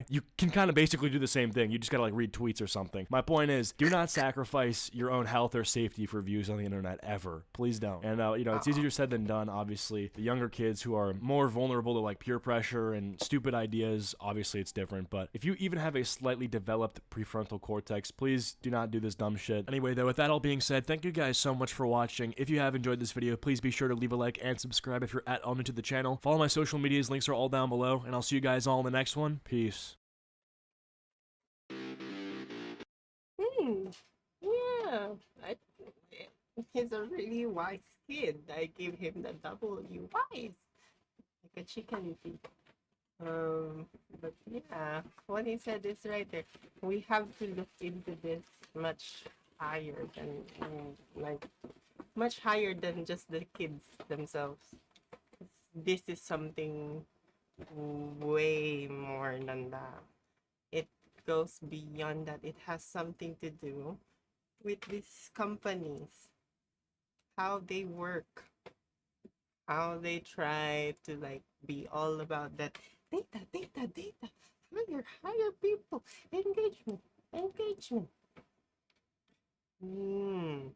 You can kind of basically do the same thing. You just gotta like read tweets or something. My point is, do not sacrifice your own health or safety for views on the internet ever. Please don't. And you know, it's easier said than done. Obviously, the younger kids who are more vulnerable to like peer pressure and stupid ideas, obviously it's different. But if you even have a slightly developed prefrontal cortex, please do not do this dumb shit. Anyway, though, with that all being said, thank you guys so much for watching. If you have enjoyed this video, please be sure to leave a like and subscribe if you're all new to the channel. Follow my social medias, links are all down below, and I'll see you guys all in the next one. Peace. Yeah, he's a really wise kid. I give him the W wise, like a chicken feet. But yeah, what he said is right there. We have to look into this much higher than, like, much higher than just the kids themselves. This is something way more than that. It goes beyond that. It has something to do with these companies, how they work, how they try to like be all about that data, hire people, engagement. Mm.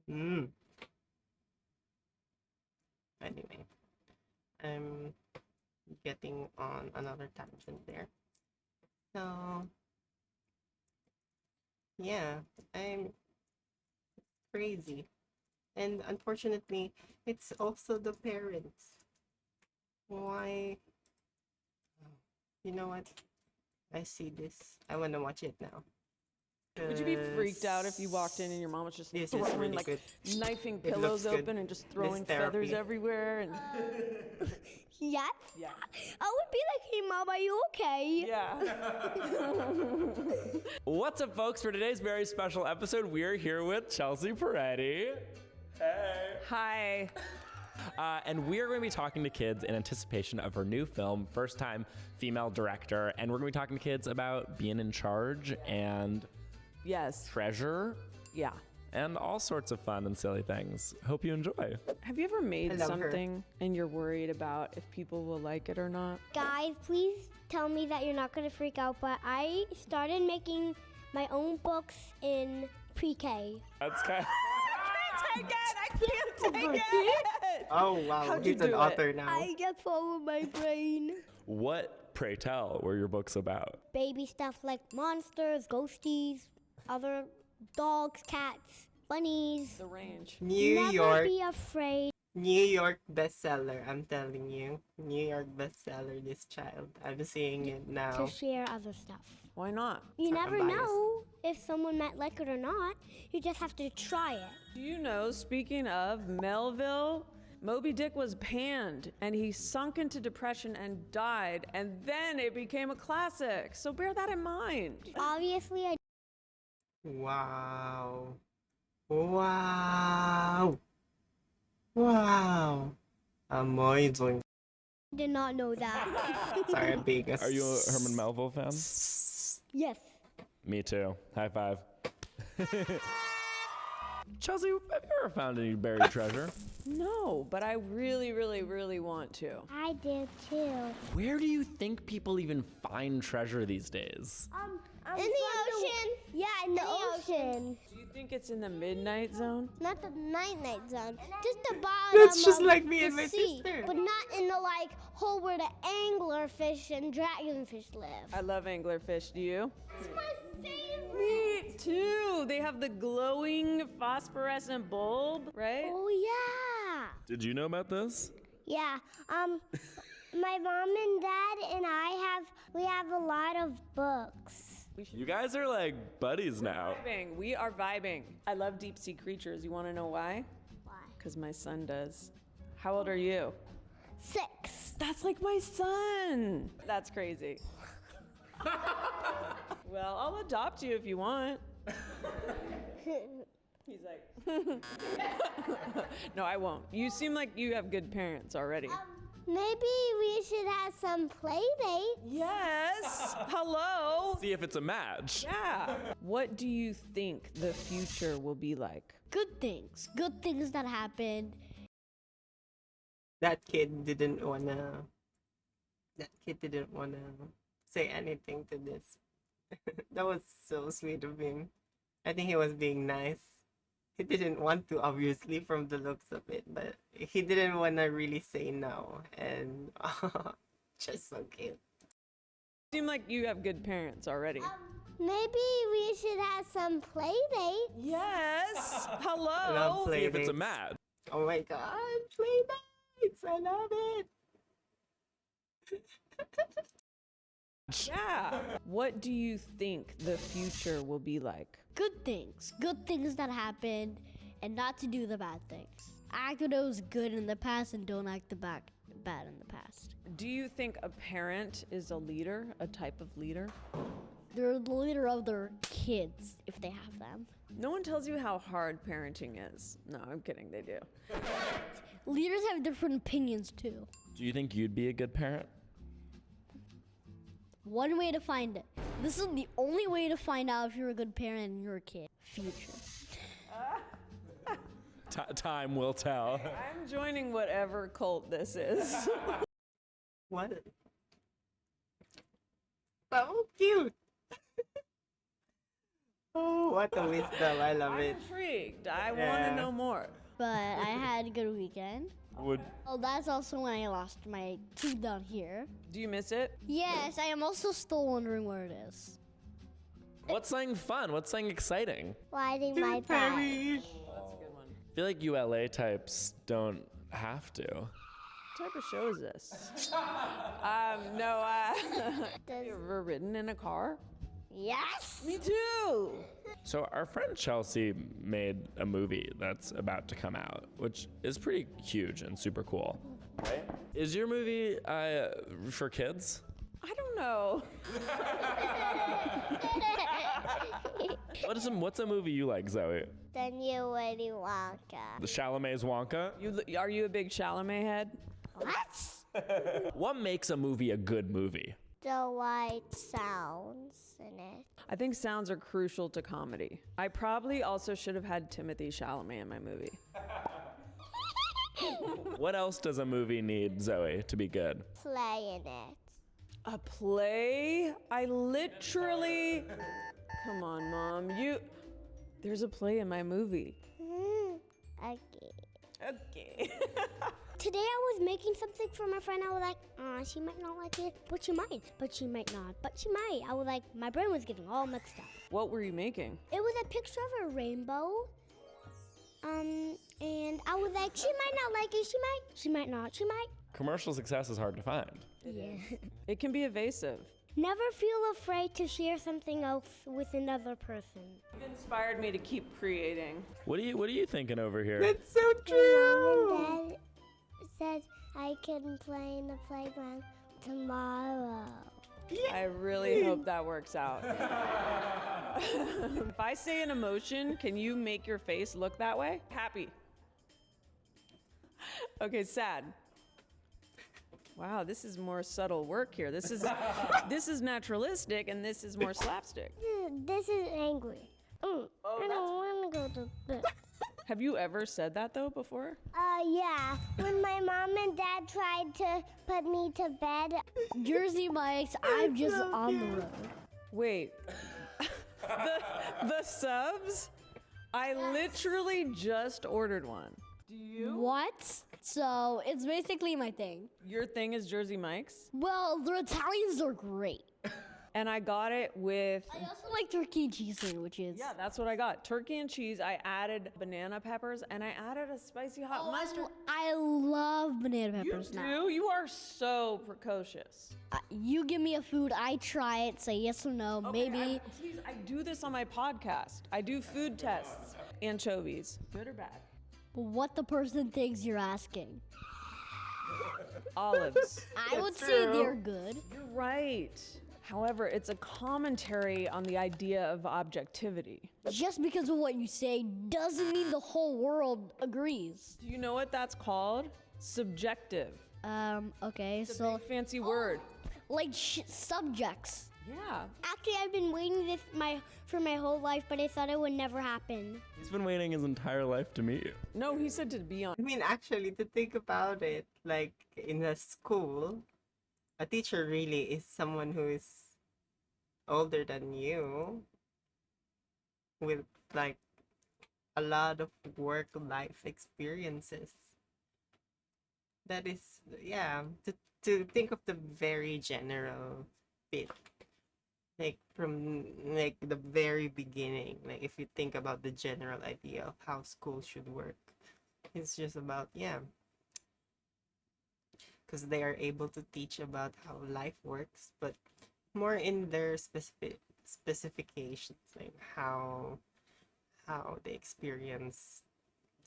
Mm. Anyway, I'm getting on another tangent there. So, yeah, I'm crazy. And unfortunately, it's also the parents. Why? You know what? I see this. I want to watch it now. Would you be freaked out if you walked in and your mom was just This is throwing, really like, good. knifing It pillows looks good. open and just This throwing therapy. feathers everywhere? And Yes? Yeah. I would be like, hey, Mom, are you okay? Yeah. What's up, folks? For today's very special episode, we're here with Chelsea Peretti. Hey. Hi. And we're going to be talking to kids in anticipation of her new film, first time female director. And we're going to be talking to kids about being in charge and Yes. treasure Yeah. and all sorts of fun and silly things. Hope you enjoy. Have you ever made I love her. something and you're worried about if people will like it or not? Guys, please tell me that you're not going to freak out, but I started making my own books in pre-K. That's kind I can't take it. Oh, wow. How'd He's you an do it? author now. I just follow my brain. What, pray tell, were your books about? Baby stuff like monsters, ghosties, other dogs, cats, bunnies. The range. New Never York. be afraid. New York bestseller, I'm telling you. New York bestseller, this child. I'm seeing it now. To share other stuff. Why not? You Sorry, never I'm biased. know if someone might like it or not. You just have to try it. Do you know, speaking of Melville, Moby Dick was panned and he sunk into depression and died, and then it became a classic. So bear that in mind. Obviously, I Wow. Wow. Wow. Amazing. did not know that. Sorry, I'm being a Are you a Herman Melville fan? Yes. Me too. High five. Chelsea, have you ever found any buried treasure? No, but I really, really, really want to. I did too. Where do you think people even find treasure these days? In the ocean? Yeah, in the ocean. Do you think it's in the midnight zone? Not the night zone. Just the bottom. That's just of like me the and my sea, sister. But not in the like hole where the anglerfish and dragonfish live. I love anglerfish. Do you? It's my favorite. Me too. They have the glowing phosphorescent bulb, right? Oh yeah. Did you know about this? Yeah. My mom and dad and we have a lot of books. You guys are like buddies now. Vibing. We are vibing. I love deep sea creatures. You want to know why? Why? Because my son does. How old are you? 6. That's like my son. That's crazy. Well, I'll adopt you if you want. He's like, no, I won't. You seem like you have good parents already. Maybe we should have some play date. Yes. Hello. See if it's a match. Yeah. What do you think the future will be like? Good things that happened. That kid didn't wanna say anything to this. That was so sweet of him. I think he was being nice. He didn't want to, obviously, from the looks of it, but he didn't want to really say no. And just so cute. Seem like you have good parents already. Maybe we should have some play date. Yes. I Hello. love play See if it's a dates. match. Oh my god, play dates! I love it. Yeah. What do you think the future will be like? Good things that happened, and not to do the bad things. Act what was good in the past and don't act the bad in the past. Do you think a parent is a leader, a type of leader? They're the leader of their kids, if they have them. No one tells you how hard parenting is. No, I'm kidding, they do. Leaders have different opinions too. Do you think you'd be a good parent? One way to find it. This is the only way to find out if you're a good parent and you're a kid. Future. Time will tell. I'm joining whatever cult this is. What? So cute. Oh, what a wisdom. I love it. Intrigued. I want Yeah. to know more. But I had a good weekend. Oh, that's also when I lost my tooth down here. Do you miss it? Yes, I am also still wondering where it is. What's something fun? What's something exciting? Riding my bike. I feel like ULA types don't have to. What type of show is this? No, have you ever ridden in a car? Yes. Me too. So our friend Chelsea made a movie that's about to come out, which is pretty huge and super cool. Right? Is your movie for kids? I don't know. What's a movie you like, Zoe? Then you Willy Wonka. The Chalamet's Wonka? Are you a big Chalamet head? What? What makes a movie a good movie? The white sounds in it. I think sounds are crucial to comedy. I probably also should have had Timothy Chalamet in my movie. What else does a movie need, Zoe, to be good? Play in it. A play? I literally... Come on, Mom. There's a play in my movie. Okay. Okay. Today I was making something for my friend. I was like, she might not like it, but she might. But she might not, but she might. I was like, my brain was getting all mixed up. What were you making? It was a picture of a rainbow. And I was like, she might not like it. She might not. She might. Commercial success is hard to find. Yeah. It can be evasive. Never feel afraid to share something else with another person. You've inspired me to keep creating. What are you thinking over here? That's so true. Mom and Dad says I can play in the playground tomorrow. I really hope that works out. If I say an emotion, can you make your face look that way? Happy. Okay, sad. Wow, this is more subtle work here. This is naturalistic, and this is more slapstick. This is angry. I don't want to go to bed. Have you ever said that though before? Yeah. When my mom and dad tried to put me to bed. Jersey Mike's, I'm just on the road. Wait. the subs? I literally just ordered one. Do you? What? So it's basically my thing. Your thing is Jersey Mike's? Well, the Italians are great. And I got it with... I also like turkey and cheese sandwiches. Yeah, that's what I got. Turkey and cheese. I added banana peppers, and I added a spicy hot mustard. I love banana peppers You now. do? You are so precocious. You give me a food, I try it, say yes or no, maybe. Please, I do this on my podcast. I do food tests. Anchovies, good or bad? What the person thinks you're asking. Olives. I would say they're good. You're right. However, it's a commentary on the idea of objectivity. Just because of what you say doesn't mean the whole world agrees. Do you know what that's called? Subjective. Okay, It's a so big fancy word. like subjects. Yeah. Actually, I've been waiting for my whole life, but I thought it would never happen. He's been waiting his entire life to meet you. No, he said to be on. I mean, actually, to think about it, like in a school, a teacher really is someone who is older than you with like a lot of work life experiences. That is, yeah, to think of the very general bit. Like from like the very beginning, like if you think about the general idea of how school should work, it's just about, yeah, because they are able to teach about how life works, but more in their specifications, like how they experience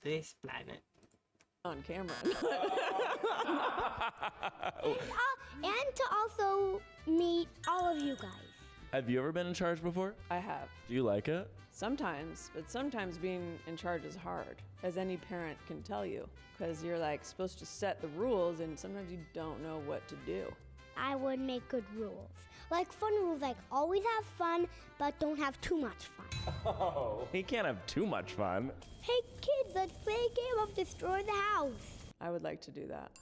this planet on camera. And to also meet all of you guys. Have you ever been in charge before? I have. Do you like it? Sometimes, but sometimes being in charge is hard, as any parent can tell you, because you're like supposed to set the rules and sometimes you don't know what to do. I would make good rules. Like fun rules, like always have fun, but don't have too much fun. Oh. He can't have too much fun. Hey kids, let's play a game of Destroy the House. I would like to do that.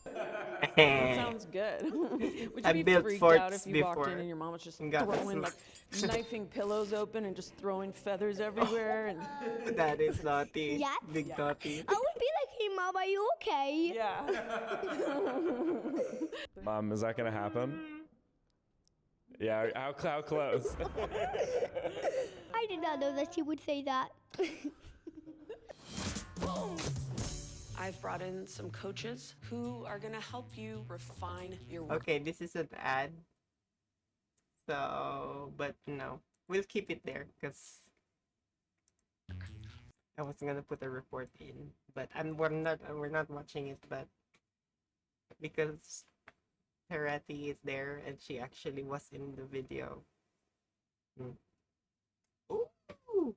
That sounds good. Would you I be built freaked out forts if you walked before in and your mom was just and got throwing, this- like, knifing pillows open and just throwing feathers everywhere? And That is naughty. Yes. Big naughty. I would be like, hey, Mom, are you okay? Yeah. Mom, is that gonna happen? Yeah, how close? I did not know that she would say that. I've brought in some coaches who are going to help you refine your work. Okay, this is an ad. So, but no, we'll keep it there because I was gonna put a report in, but we're not watching it, but because Terati is there and she actually was in the video. Ooh.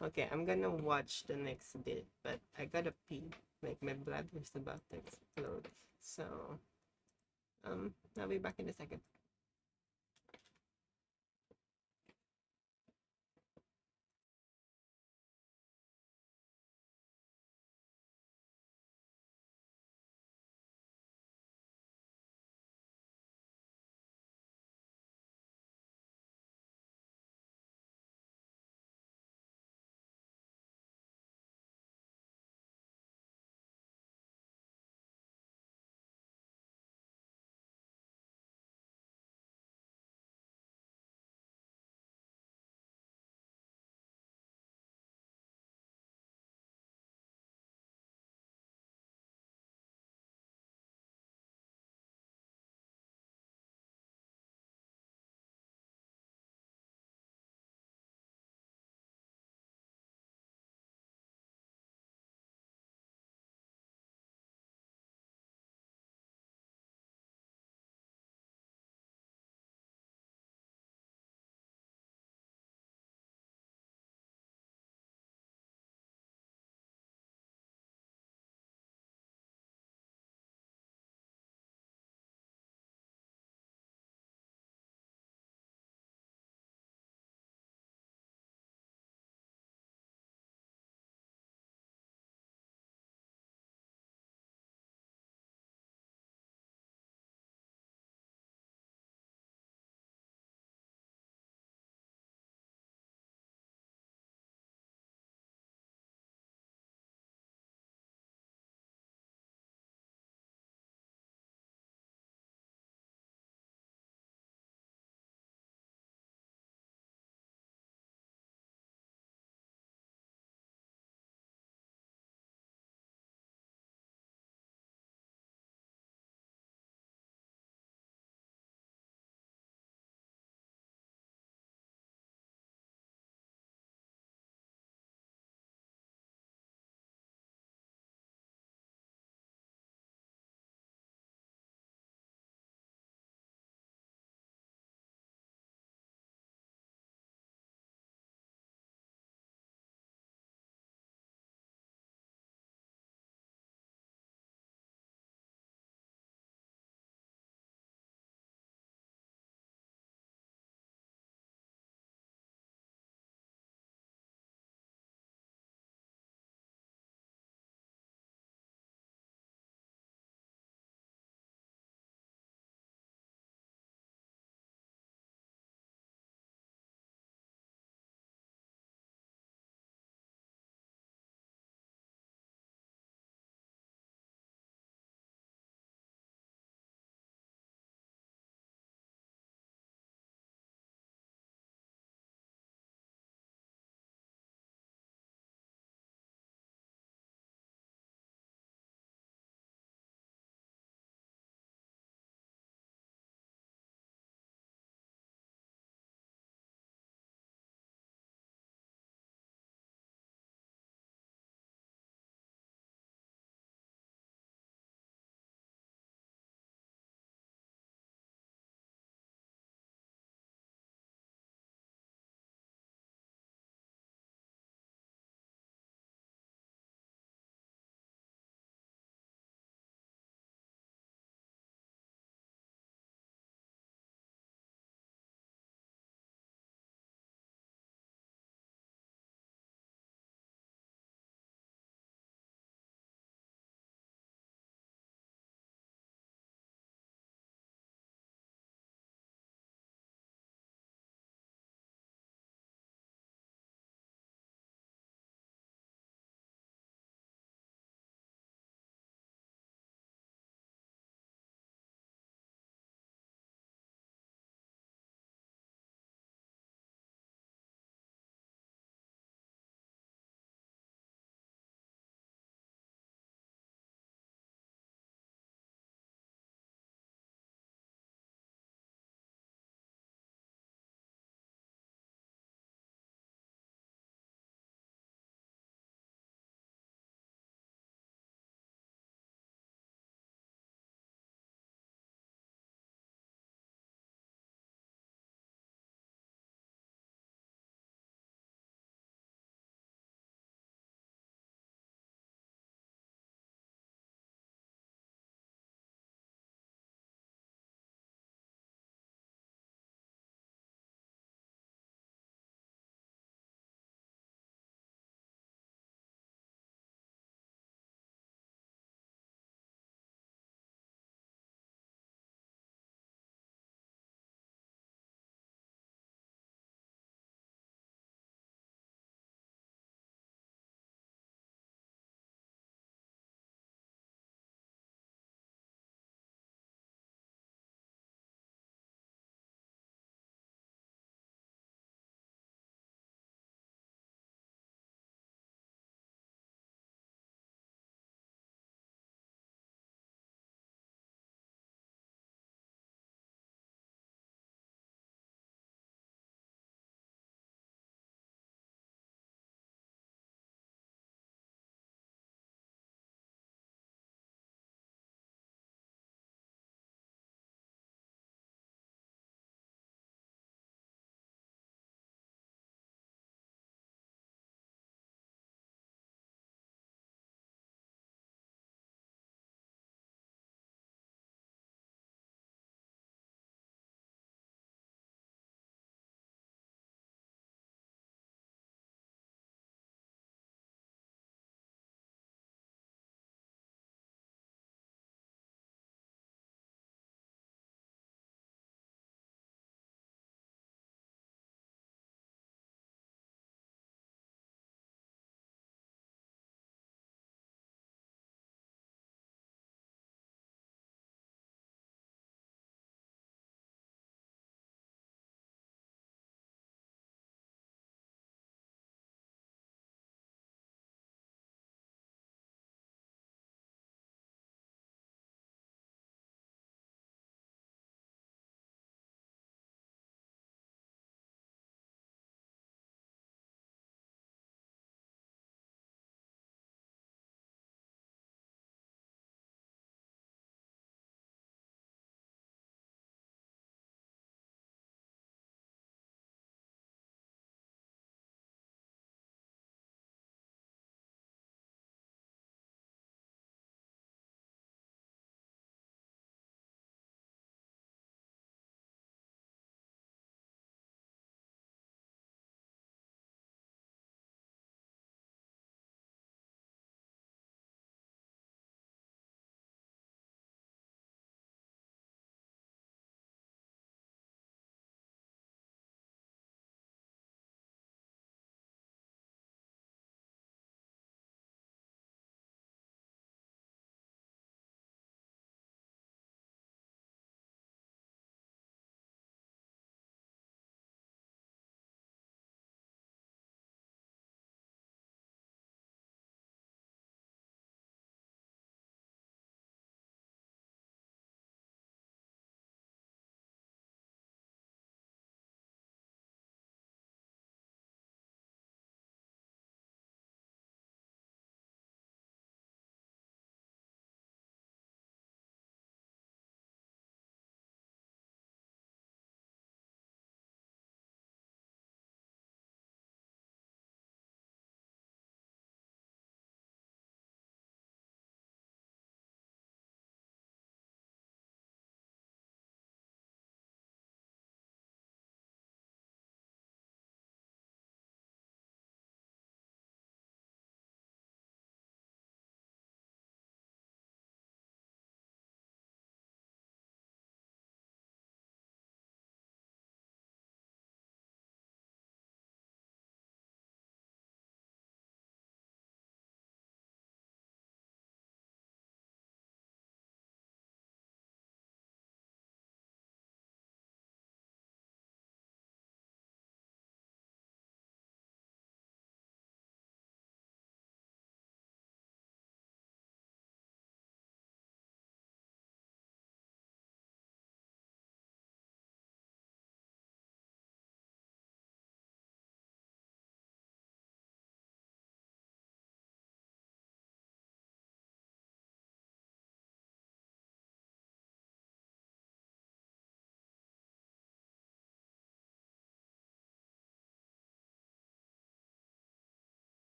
Okay, I'm gonna watch the next bit, but I gotta pee. Like my bladder's about to explode. So, I'll be back in a second.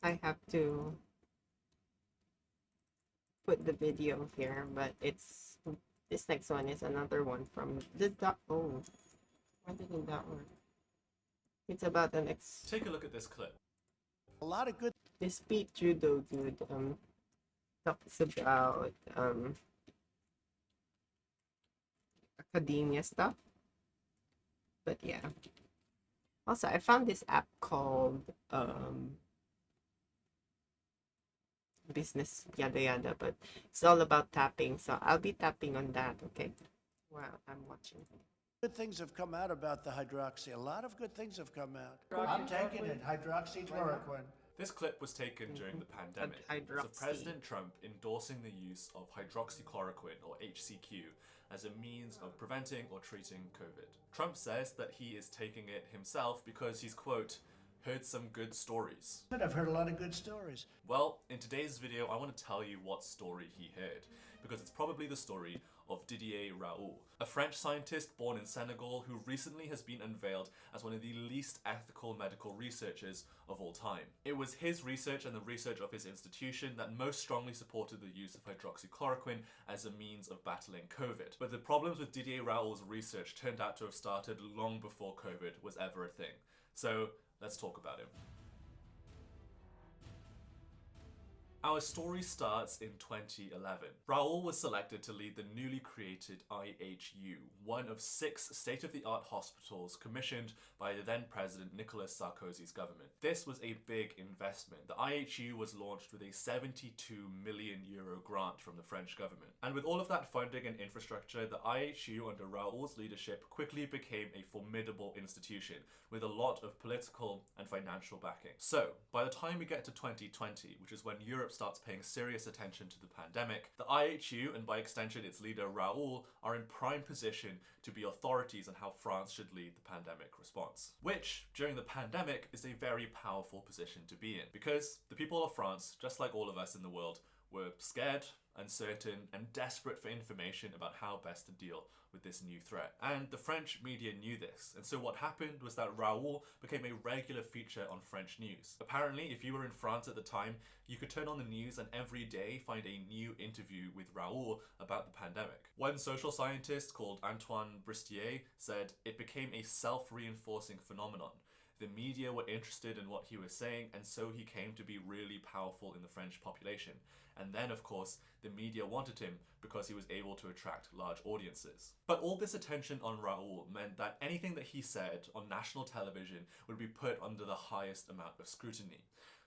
I have to put the video here, but it's this next one is another one from the oh, why didn't that work? It's about an Take a look at this clip. a lot of good. This Pete Judo dude talks about academia stuff, but yeah. Also, I found this app called Business Yada Yada, but it's all about tapping, so I'll be tapping on that, okay? While I'm watching. Good things have come out about the hydroxy. A lot of good things have come out. I'm taking it, hydroxychloroquine. This clip was taken during the pandemic. Of President Trump endorsing the use of hydroxychloroquine, or HCQ, as a means of preventing or treating COVID. Trump says that he is taking it himself because he's, quote, heard some good stories. I've heard a lot of good stories. Well, in today's video, I want to tell you what story he heard, because it's probably the story of Didier Raoult, a French scientist born in Senegal who recently has been unveiled as one of the least ethical medical researchers of all time. It was his research and the research of his institution that most strongly supported the use of hydroxychloroquine as a means of battling COVID. But the problems with Didier Raoult's research turned out to have started long before COVID was ever a thing. So let's talk about him. Our story starts in 2011. Raoult was selected to lead the newly created IHU, one of 6 state-of-the-art hospitals commissioned by the then President Nicolas Sarkozy's government. This was a big investment. The IHU was launched with a €72 million grant from the French government. And with all of that funding and infrastructure, the IHU under Raoult's leadership quickly became a formidable institution with a lot of political and financial backing. So, by the time we get to 2020, which is when Europe starts paying serious attention to the pandemic, the IHU, and by extension its leader Raoult, are in prime position to be authorities on how France should lead the pandemic response. Which, during the pandemic, is a very powerful position to be in, because the people of France, just like all of us in the world, were scared, uncertain, and desperate for information about how best to deal with this new threat. And the French media knew this, and so what happened was that Raoult became a regular feature on French news. Apparently, if you were in France at the time, you could turn on the news and every day find a new interview with Raoult about the pandemic. One social scientist called Antoine Bristier said it became a self-reinforcing phenomenon. The media were interested in what he was saying, and so he came to be really powerful in the French population. And then, of course, the media wanted him because he was able to attract large audiences. But all this attention on Raoult meant that anything that he said on national television would be put under the highest amount of scrutiny.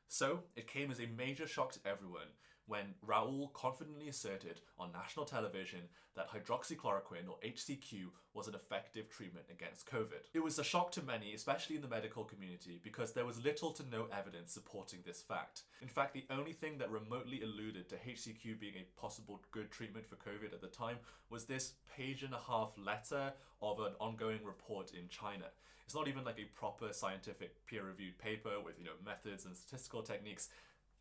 So it came as a major shock to everyone when Raoult confidently asserted on national television that hydroxychloroquine, or HCQ, was an effective treatment against COVID. It was a shock to many, especially in the medical community, because there was little to no evidence supporting this fact. In fact, the only thing that remotely alluded to HCQ being a possible good treatment for COVID at the time was this page-and-a-half letter of an ongoing report in China. It's not even like a proper scientific peer-reviewed paper with, methods and statistical techniques.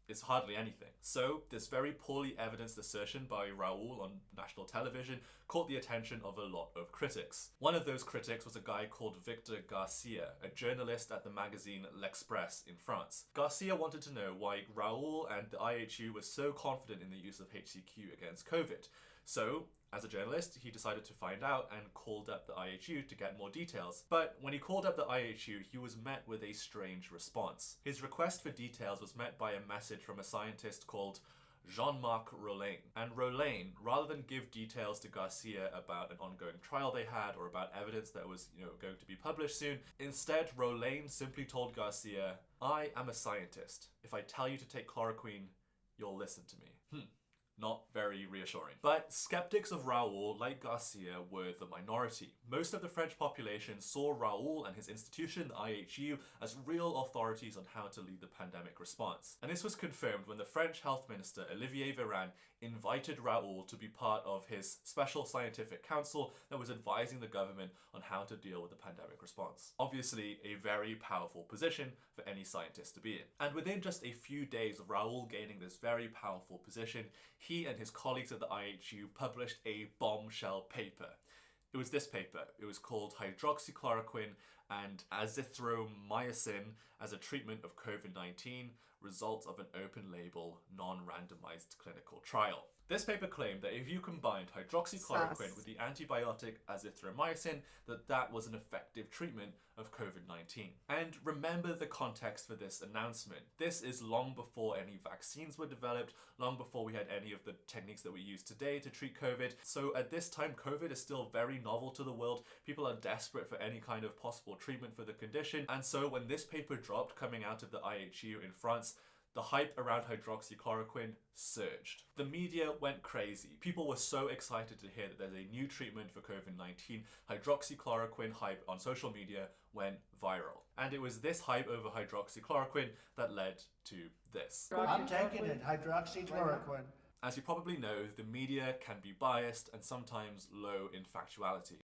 It's hardly anything. So, this very poorly evidenced assertion by Raoult on national television caught the attention of a lot of critics. One of those critics was a guy called Victor Garcia, a journalist at the magazine L'Express in France. Garcia wanted to know why Raoult and the IHU were so confident in the use of HCQ against COVID. So, as a journalist, he decided to find out and called up the IHU to get more details. But when he called up the IHU, he was met with a strange response. His request for details was met by a message from a scientist called Jean-Marc Rolin. And Rolin, rather than give details to Garcia about an ongoing trial they had or about evidence that was, going to be published soon, instead Rolin simply told Garcia, "I am a scientist. If I tell you to take chloroquine, you'll listen to me." Not very reassuring. But skeptics of Raoult, like Garcia, were the minority. Most of the French population saw Raoult and his institution, the IHU, as real authorities on how to lead the pandemic response. And this was confirmed when the French Health Minister, Olivier Véran, invited Raoult to be part of his special scientific council that was advising the government on how to deal with the pandemic response. Obviously, a very powerful position for any scientist to be in. And within just a few days of Raoult gaining this very powerful position, he and his colleagues at the IHU published a bombshell paper. It was this paper. It was called Hydroxychloroquine and Azithromycin as a treatment of COVID-19, results of an open-label, non-randomized clinical trial. This paper claimed that if you combined hydroxychloroquine Sus. with the antibiotic azithromycin, that was an effective treatment of COVID-19. And remember the context for this announcement. This is long before any vaccines were developed, long before we had any of the techniques that we use today to treat COVID. So at this time, COVID is still very novel to the world. People are desperate for any kind of possible treatment for the condition. And so when this paper dropped coming out of the IHU in France, the hype around hydroxychloroquine surged. The media went crazy. People were so excited to hear that there's a new treatment for COVID-19. Hydroxychloroquine hype on social media went viral. And it was this hype over hydroxychloroquine that led to this. I'm taking it, hydroxychloroquine. As you probably know, the media can be biased and sometimes low in factuality.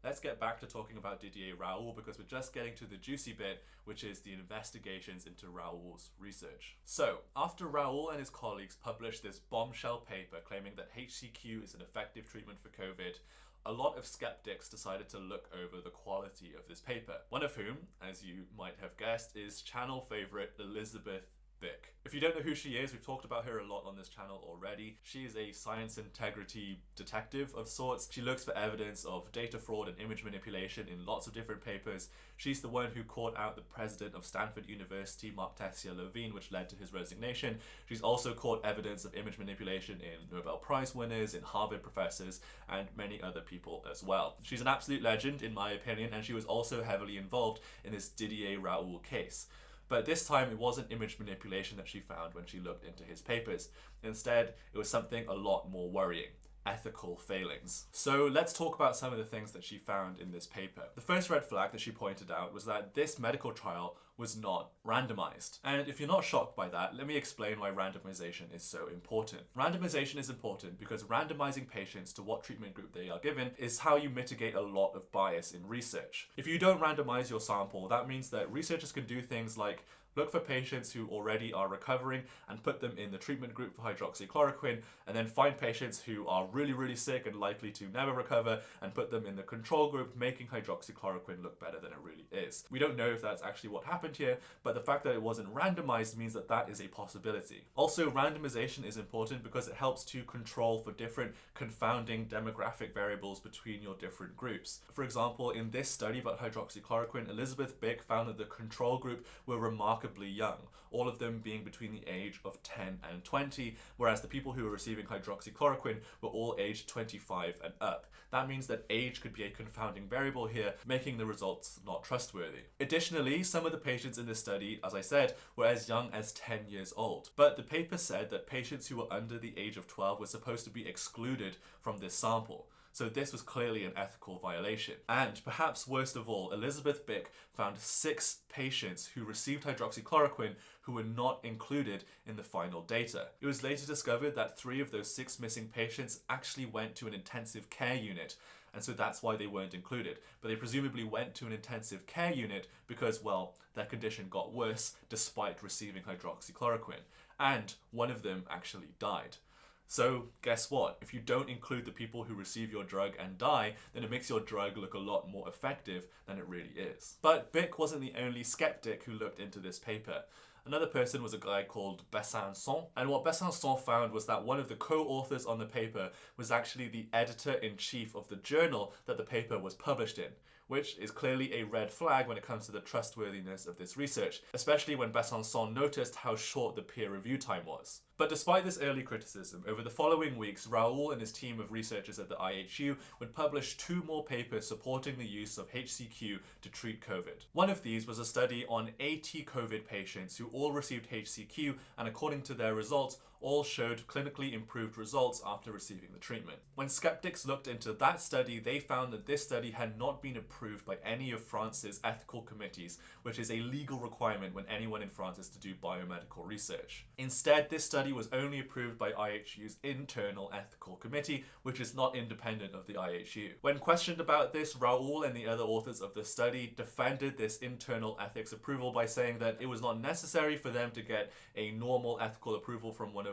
Let's get back to talking about Didier Raoult because we're just getting to the juicy bit, which is the investigations into Raoult's research. So, after Raoult and his colleagues published this bombshell paper claiming that HCQ is an effective treatment for COVID, a lot of skeptics decided to look over the quality of this paper. One of whom, as you might have guessed, is channel favorite Elizabeth Bick. If you don't know who she is, we've talked about her a lot on this channel already. She is a science integrity detective of sorts. She looks for evidence of data fraud and image manipulation in lots of different papers. She's the one who caught out the president of Stanford University, Mark Tessier-Levine, which led to his resignation. She's also caught evidence of image manipulation in Nobel Prize winners, in Harvard professors, and many other people as well. She's an absolute legend, in my opinion, and she was also heavily involved in this Didier Raoult case. But this time it wasn't image manipulation that she found when she looked into his papers. Instead, it was something a lot more worrying: ethical failings. So let's talk about some of the things that she found in this paper. The first red flag that she pointed out was that this medical trial was not randomized. And if you're not shocked by that, let me explain why randomization is so important. Randomization is important because randomizing patients to what treatment group they are given is how you mitigate a lot of bias in research. If you don't randomize your sample, that means that researchers can do things like look for patients who already are recovering and put them in the treatment group for hydroxychloroquine, and then find patients who are really, really sick and likely to never recover and put them in the control group, making hydroxychloroquine look better than it really is. We don't know if that's actually what happened here, but the fact that it wasn't randomized means that that is a possibility. Also, randomization is important because it helps to control for different confounding demographic variables between your different groups. For example, in this study about hydroxychloroquine, Elizabeth Bick found that the control group were remarkably young, all of them being between the age of 10 and 20, whereas the people who were receiving hydroxychloroquine were all aged 25 and up. That means that age could be a confounding variable here, making the results not trustworthy. Additionally, some of the patients in this study, as I said, were as young as 10 years old. But the paper said that patients who were under the age of 12 were supposed to be excluded from this sample. So this was clearly an ethical violation. And perhaps worst of all, Elizabeth Bick found 6 patients who received hydroxychloroquine who were not included in the final data. It was later discovered that 3 of those 6 missing patients actually went to an intensive care unit, and so that's why they weren't included. But they presumably went to an intensive care unit because, well, their condition got worse despite receiving hydroxychloroquine. And one of them actually died. So guess what? If you don't include the people who receive your drug and die, then it makes your drug look a lot more effective than it really is. But Bick wasn't the only skeptic who looked into this paper. Another person was a guy called Besançon, and what Besançon found was that one of the co-authors on the paper was actually the editor-in-chief of the journal that the paper was published in, which is clearly a red flag when it comes to the trustworthiness of this research, especially when Besançon noticed how short the peer review time was. But despite this early criticism, over the following weeks, Raoult and his team of researchers at the IHU would publish 2 more papers supporting the use of HCQ to treat COVID. One of these was a study on 80 COVID patients who all received HCQ, and according to their results, all showed clinically improved results after receiving the treatment. When skeptics looked into that study, they found that this study had not been approved by any of France's ethical committees, which is a legal requirement when anyone in France is to do biomedical research. Instead, this study was only approved by IHU's internal ethical committee, which is not independent of the IHU. When questioned about this, Raoult and the other authors of the study defended this internal ethics approval by saying that it was not necessary for them to get a normal ethical approval from one of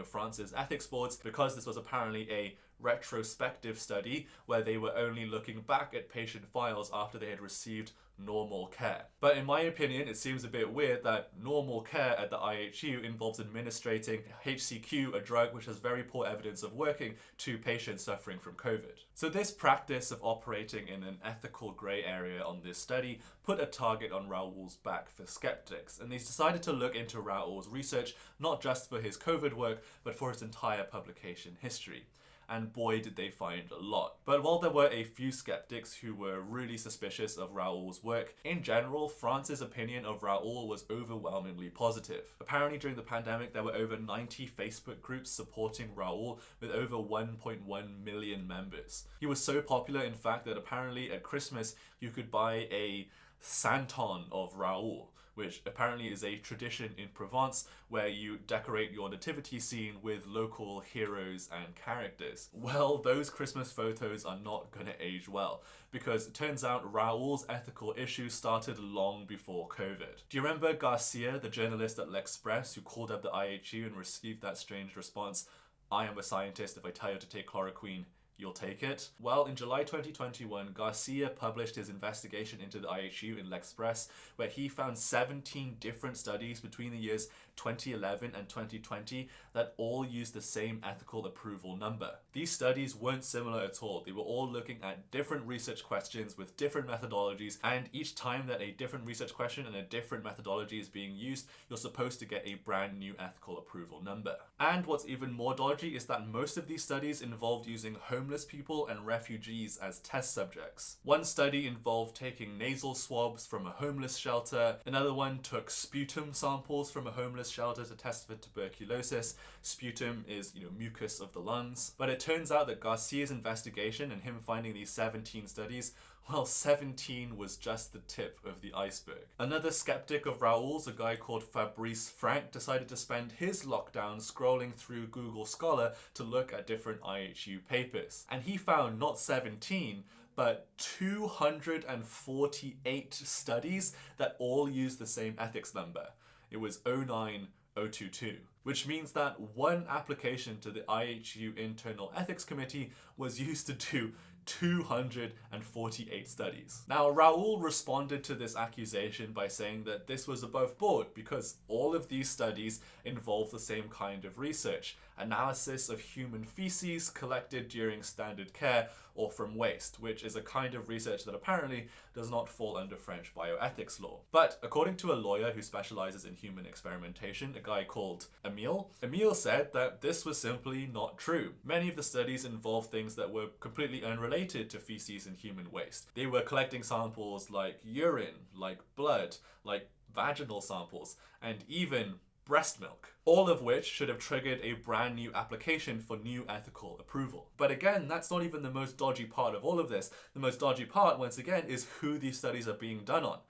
France's ethics boards, because this was apparently a retrospective study where they were only looking back at patient files after they had received normal care. But in my opinion, it seems a bit weird that normal care at the IHU involves administrating HCQ, a drug which has very poor evidence of working, to patients suffering from COVID. So this practice of operating in an ethical grey area on this study put a target on Raoul's back for skeptics, and they decided to look into Raoul's research not just for his COVID work, but for his entire publication history. And boy did they find a lot. But while there were a few skeptics who were really suspicious of Raoul's work, in general, France's opinion of Raoul was overwhelmingly positive. Apparently during the pandemic, there were over 90 Facebook groups supporting Raoul with over 1.1 million members. He was so popular, in fact, that apparently at Christmas, you could buy a Santon of Raoul, which apparently is a tradition in Provence where you decorate your nativity scene with local heroes and characters. Well, those Christmas photos are not gonna age well, because it turns out Raoul's ethical issues started long before COVID. Do you remember Garcia, the journalist at L'Express, who called up the IHU and received that strange response, "I am a scientist, if I tell you to take chloroquine, you'll take it"? Well, in July 2021, Garcia published his investigation into the IHU in L'Express, where he found 17 different studies between the years 2011 and 2020 that all used the same ethical approval number. These studies weren't similar at all. They were all looking at different research questions with different methodologies, and each time that a different research question and a different methodology is being used, you're supposed to get a brand new ethical approval number. And what's even more dodgy is that most of these studies involved using homeless people and refugees as test subjects. One study involved taking nasal swabs from a homeless shelter. Another one took sputum samples from a homeless shelter to test for tuberculosis. Sputum is, mucus of the lungs. But it turns out that Garcia's investigation and him finding these 17 studies, well, 17 was just the tip of the iceberg. Another skeptic of Raoul's, a guy called Fabrice Frank, decided to spend his lockdown scrolling through Google Scholar to look at different IHU papers. And he found not 17, but 248 studies that all use the same ethics number. It was 09022, which means that one application to the IHU Internal Ethics Committee was used to do 248 studies. Now, Raoul responded to this accusation by saying that this was above board because all of these studies involve the same kind of research: analysis of human feces collected during standard care or from waste, which is a kind of research that apparently does not fall under French bioethics law. But according to a lawyer who specializes in human experimentation, a guy called Emile said that this was simply not true. Many of the studies involved things that were completely unrelated to feces and human waste. They were collecting samples like urine, like blood, like vaginal samples, and even breast milk, all of which should have triggered a brand new application for new ethical approval. But again, that's not even the most dodgy part of all of this. The most dodgy part, once again, is who these studies are being done on.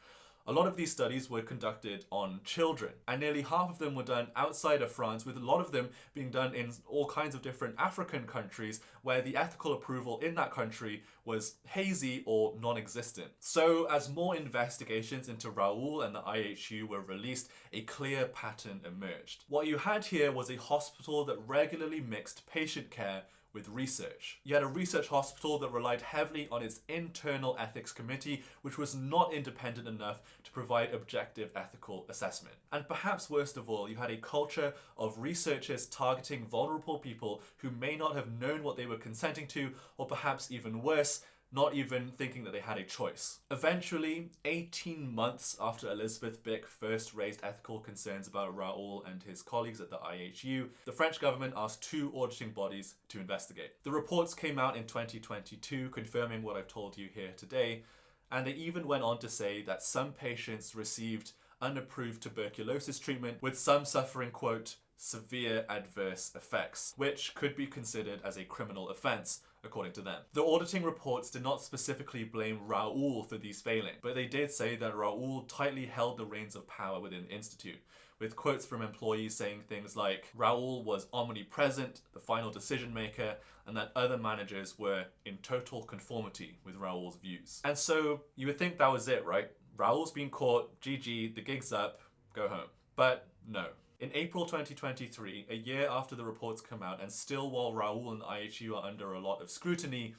A lot of these studies were conducted on children, and nearly half of them were done outside of France, with a lot of them being done in all kinds of different African countries where the ethical approval in that country was hazy or non-existent. So as more investigations into Raoul and the IHU were released, a clear pattern emerged. What you had here was a hospital that regularly mixed patient care with research. You had a research hospital that relied heavily on its internal ethics committee, which was not independent enough to provide objective ethical assessment. And perhaps worst of all, you had a culture of researchers targeting vulnerable people who may not have known what they were consenting to, or perhaps even worse, not even thinking that they had a choice. Eventually, 18 months after Elizabeth Bick first raised ethical concerns about Raoul and his colleagues at the IHU, the French government asked 2 auditing bodies to investigate. The reports came out in 2022, confirming what I've told you here today, and they even went on to say that some patients received unapproved tuberculosis treatment, with some suffering, quote, severe adverse effects, which could be considered as a criminal offense, according to them. The auditing reports did not specifically blame Raoul for these failings, but they did say that Raoul tightly held the reins of power within the institute, with quotes from employees saying things like Raoul was omnipresent, the final decision maker, and that other managers were in total conformity with Raoul's views. And so you would think that was it, right? Raoul's been caught, GG, the gig's up, go home. But no. In April 2023, a year after the reports come out, and still while Raoul and the IHU are under a lot of scrutiny,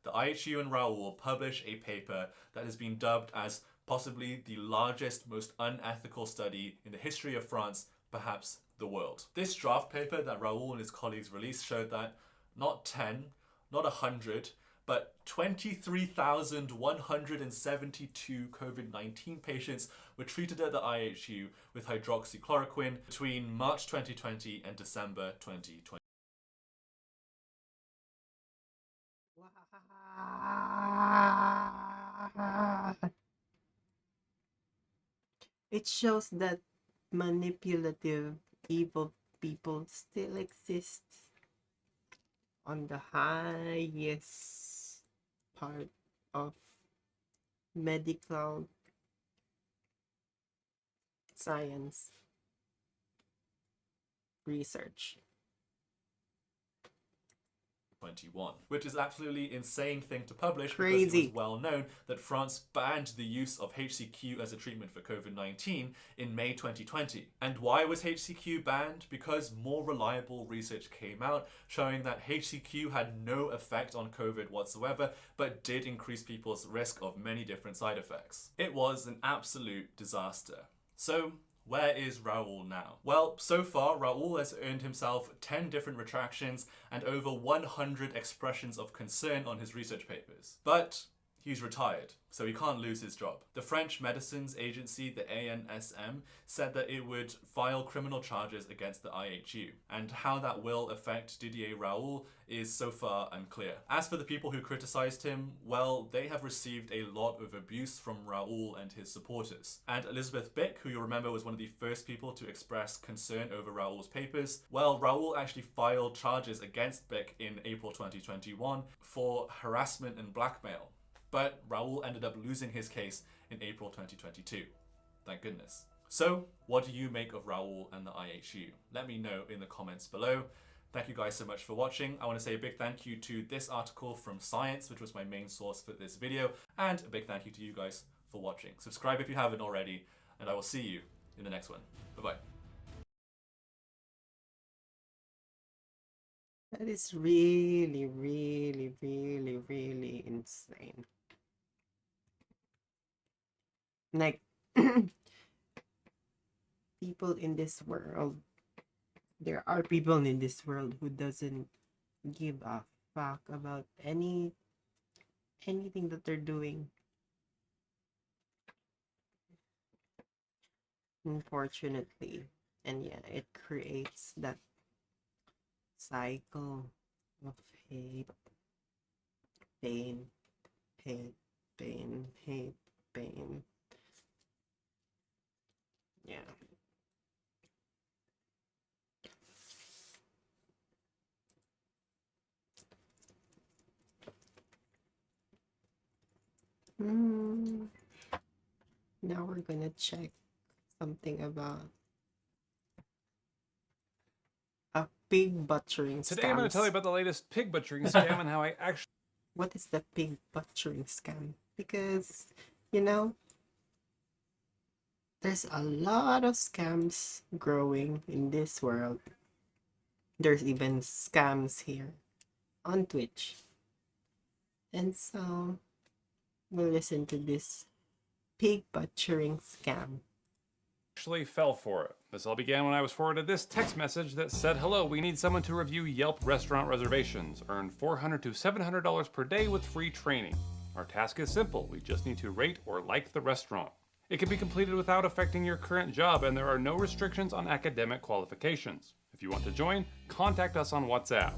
the IHU and Raoul publish a paper that has been dubbed as possibly the largest, most unethical study in the history of France, perhaps the world. This draft paper that Raoul and his colleagues released showed that not 10, not 100, but 23,172 COVID-19 patients were treated at the IHU with hydroxychloroquine between March 2020 and December 2020. It shows that manipulative, evil people still exist on the highest part of medical science research. 21, which is absolutely insane thing to publish because Crazy. it was well known that France banned the use of HCQ as a treatment for COVID-19 in May 2020. And why was HCQ banned? Because more reliable research came out showing that HCQ had no effect on COVID whatsoever, but did increase people's risk of many different side effects. It was an absolute disaster. So, where is Raoul now? Well, so far, Raoul has earned himself 10 different retractions and over 100 expressions of concern on his research papers. But he's retired, so he can't lose his job. The French medicines agency, the ANSM, said that it would file criminal charges against the IHU, and how that will affect Didier Raoul is so far unclear. As for the people who criticized him, well, they have received a lot of abuse from Raoul and his supporters. And Elizabeth Bick, who you'll remember was one of the first people to express concern over Raoul's papers, well, Raoul actually filed charges against Bick in April 2021 for harassment and blackmail. But Raoul ended up losing his case in April 2022. Thank goodness. So, what do you make of Raoul and the IHU? Let me know in the comments below. Thank you guys so much for watching. I want to say a big thank you to this article from Science, which was my main source for this video, and a big thank you to you guys for watching. Subscribe if you haven't already, and I will see you in the next one. Bye-bye. That is really, really, really, really insane. Like, people in this world, there are people in this world who doesn't give a fuck about anything that they're doing. Unfortunately. And yeah, it creates that cycle of hate, pain, hate, pain, hate, pain. Yeah. Now we're gonna check something about a pig butchering scam. Today I'm going to tell you about the latest pig butchering scam and how I actually... What is the pig butchering scam? Because, you know, there's a lot of scams growing in this world. There's even scams here on Twitch. And so, we'll listen to this pig butchering scam. actually fell for it. This all began when I was forwarded this text message that said, "Hello, we need someone to review Yelp restaurant reservations. Earn $400 to $700 per day with free training. Our task is simple. We just need to rate or like the restaurant. It can be completed without affecting your current job, and there are no restrictions on academic qualifications. If you want to join, contact us on WhatsApp."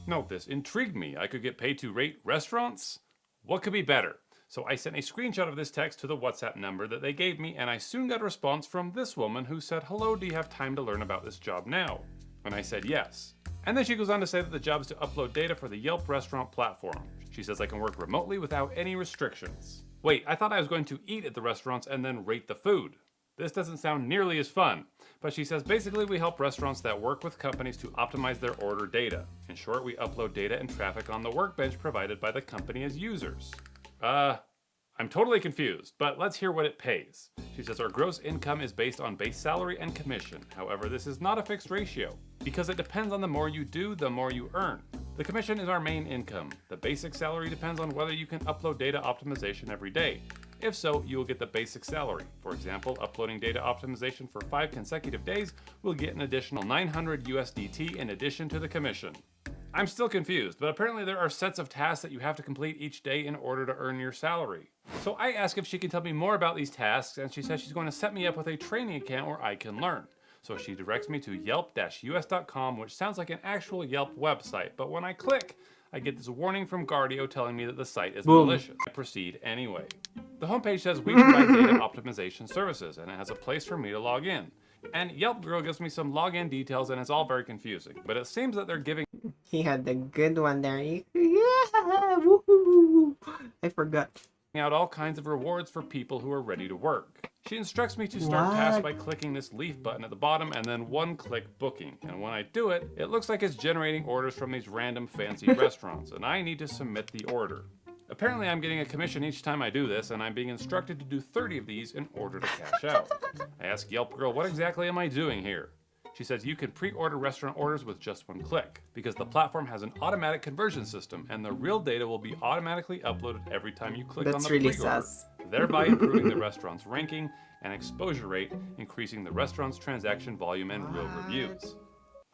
Note, this intrigued me. I could get paid to rate restaurants? What could be better? So I sent a screenshot of this text to the WhatsApp number that they gave me, and I soon got a response from this woman who said, "Hello, do you have time to learn about this job now?" And I said yes. And then she goes on to say that the job is to upload data for the Yelp restaurant platform. She says I can work remotely without any restrictions. Wait, I thought I was going to eat at the restaurants and then rate the food. This doesn't sound nearly as fun. But she says basically we help restaurants that work with companies to optimize their order data. In short, we upload data and traffic on the workbench provided by the company as users. I I'm totally confused, but let's hear what it pays. She says our gross income is based on base salary and commission. However, this is not a fixed ratio because it depends on the more you do, the more you earn. The commission is our main income. The basic salary depends on whether you can upload data optimization every day. If so, you will get the basic salary. For example, uploading data optimization for 5 consecutive days will get an additional 900 USDT in addition to the commission. I'm still confused, but apparently there are sets of tasks that you have to complete each day in order to earn your salary. So I ask if she can tell me more about these tasks, and she says she's going to set me up with a training account where I can learn. So she directs me to yelp-us.com, which sounds like an actual Yelp website, but when I click, I get this warning from Guardio telling me that the site is malicious. I proceed anyway. The homepage says we provide data optimization services, and it has a place for me to log in. And Yelp Girl gives me some login details, and it's all very confusing. But it seems that they're giving... He had the good one there. Yeah, woohoo! I forgot. ...out all kinds of rewards for people who are ready to work. She instructs me to start tasks by clicking this leaf button at the bottom and then one-click booking. And when I do it, it looks like it's generating orders from these random fancy restaurants, and I need to submit the order. Apparently I'm getting a commission each time I do this, and I'm being instructed to do 30 of these in order to cash out. I ask Yelp Girl, what exactly am I doing here? She says you can pre-order restaurant orders with just one click, because the platform has an automatic conversion system, and the real data will be automatically uploaded every time you click on the really pre-order, sus. thereby improving the restaurant's ranking and exposure rate, increasing the restaurant's transaction volume and real reviews.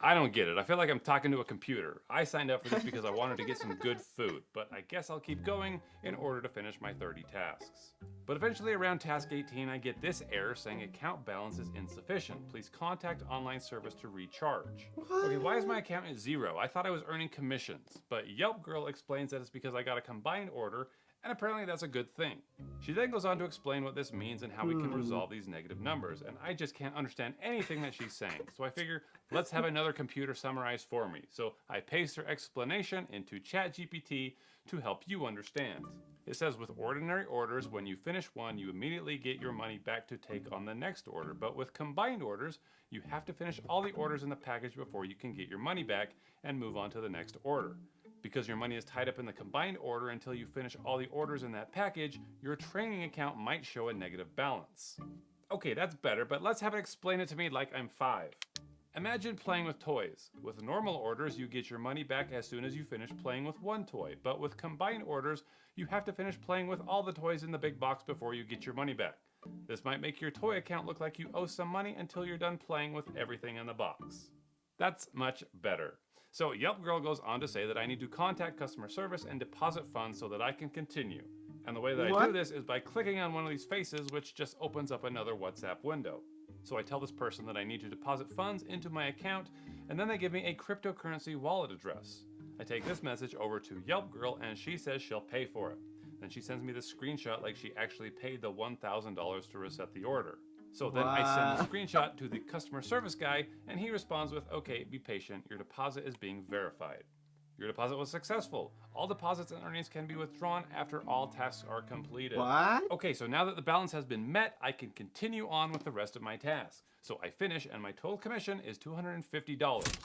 I don't get it. I feel like I'm talking to a computer. I signed up for this because I wanted to get some good food, but I guess I'll keep going in order to finish my 30 tasks. But eventually around task 18, I get this error saying account balance is insufficient. Please contact online service to recharge. Okay, why is my account at 0? I thought I was earning commissions, but Yelp Girl explains that it's because I got a combined order, and apparently that's a good thing. She then goes on to explain what this means and how we can resolve these negative numbers, and I just can't understand anything that she's saying. So I figure, let's have another computer summarize for me. So I paste her explanation into ChatGPT to help you understand. It says with ordinary orders, when you finish one, you immediately get your money back to take on the next order. But with combined orders, you have to finish all the orders in the package before you can get your money back and move on to the next order. Because your money is tied up in the combined order until you finish all the orders in that package, your training account might show a negative balance. Okay, that's better, but let's have it explain it to me like I'm 5. Imagine playing with toys. With normal orders, you get your money back as soon as you finish playing with one toy, but with combined orders, you have to finish playing with all the toys in the big box before you get your money back. This might make your toy account look like you owe some money until you're done playing with everything in the box. That's much better. So Yelp Girl goes on to say that I need to contact customer service and deposit funds so that I can continue. And the way that I do this is by clicking on one of these faces, which just opens up another WhatsApp window. So I tell this person that I need to deposit funds into my account, and then they give me a cryptocurrency wallet address. I take this message over to Yelp Girl, and she says she'll pay for it. Then she sends me this screenshot like she actually paid the $1,000 to reset the order. So then I send the screenshot to the customer service guy, and he responds with, okay, be patient, your deposit is being verified. Your deposit was successful. All deposits and earnings can be withdrawn after all tasks are completed. What? Okay, so now that the balance has been met, I can continue on with the rest of my tasks. So I finish, and my total commission is $250.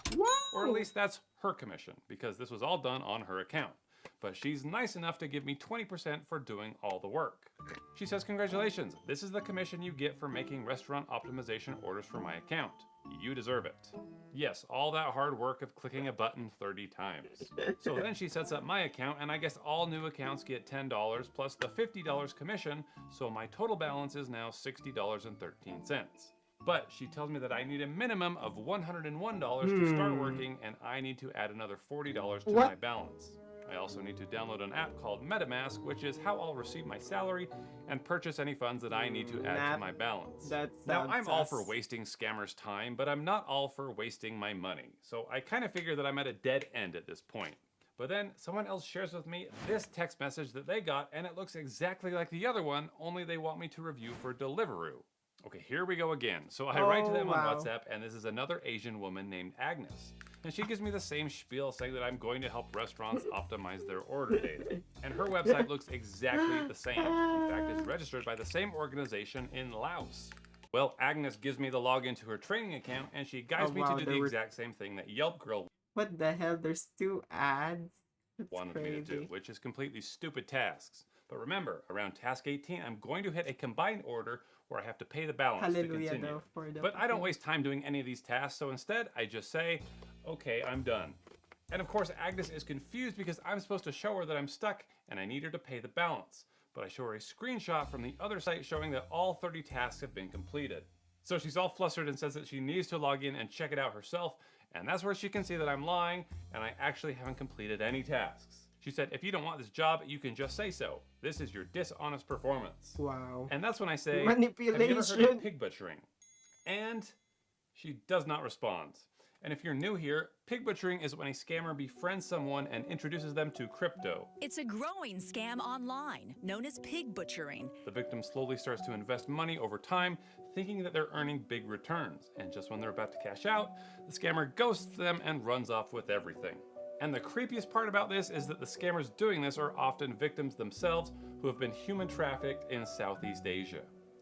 Or at least that's her commission, because this was all done on her account. But she's nice enough to give me 20% for doing all the work. She says, congratulations, this is the commission you get for making restaurant optimization orders for my account. You deserve it. Yes, all that hard work of clicking a button 30 times. So then she sets up my account, and I guess all new accounts get $10 plus the $50 commission, so my total balance is now $60.13. But she tells me that I need a minimum of $101 to start working, and I need to add another $40 to my balance. I also need to download an app called MetaMask, which is how I'll receive my salary and purchase any funds that I need to add to my balance. Now, I'm all for wasting scammers' time, but I'm not all for wasting my money. So I kind of figure that I'm at a dead end at this point. But then someone else shares with me this text message that they got, and it looks exactly like the other one, only they want me to review for Deliveroo. Okay, here we go again. So I write to them on WhatsApp, and this is another Asian woman named Agnes. And she gives me the same spiel saying that I'm going to help restaurants optimize their order data. And her website looks exactly the same. In fact, it's registered by the same organization in Laos. Well, Agnes gives me the login to her training account, and she guides me to do the exact same thing that Yelp Girl What the hell? There's 2 ads? That's wanted crazy. me to do, which is completely stupid tasks. But remember, around task 18, I'm going to hit a combined order where I have to pay the balance to Hallelujah, continue. though, for the But I don't fucking- waste time doing any of these tasks, so instead I just say, okay, I'm done. And of course, Agnes is confused because I'm supposed to show her that I'm stuck and I need her to pay the balance. But I show her a screenshot from the other site showing that all 30 tasks have been completed. So she's all flustered and says that she needs to log in and check it out herself, and that's where she can see that I'm lying and I actually haven't completed any tasks. She said, if you don't want this job, you can just say so. This is your dishonest performance. Wow. And that's when I say, have you ever heard Manipulation. of pig butchering? And she does not respond. And if you're new here, pig butchering is when a scammer befriends someone and introduces them to crypto. It's a growing scam online, known as pig butchering. The victim slowly starts to invest money over time, thinking that they're earning big returns. And just when they're about to cash out, the scammer ghosts them and runs off with everything. And the creepiest part about this is that the scammers doing this are often victims themselves who have been human trafficked in Southeast Asia.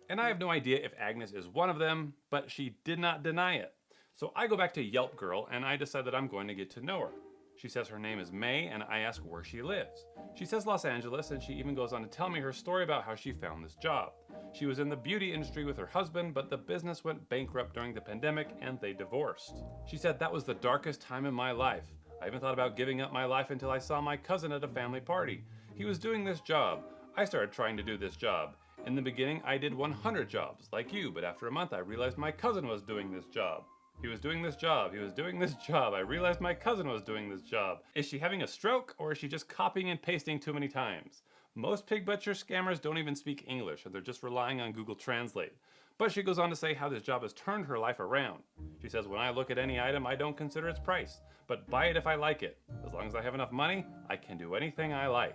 And I have no idea if Agnes is one of them, but she did not deny it. So I go back to Yelp Girl and I decide that I'm going to get to know her. She says her name is May and I ask where she lives. She says Los Angeles and she even goes on to tell me her story about how she found this job. She was in the beauty industry with her husband, but the business went bankrupt during the pandemic and they divorced. She said that was the darkest time in my life. I even thought about giving up my life until I saw my cousin at a family party. He was doing this job. I started trying to do this job. In the beginning, I did 100 jobs, like you, but after a month I realized my cousin was doing this job. He was doing this job. He was doing this job. I realized my cousin was doing this job. Is she having a stroke or is she just copying and pasting too many times? Most pig butcher scammers don't even speak English, or they're just relying on Google Translate. But she goes on to say how this job has turned her life around. She says, when I look at any item, I don't consider its price, but buy it if I like it. As long as I have enough money, I can do anything I like.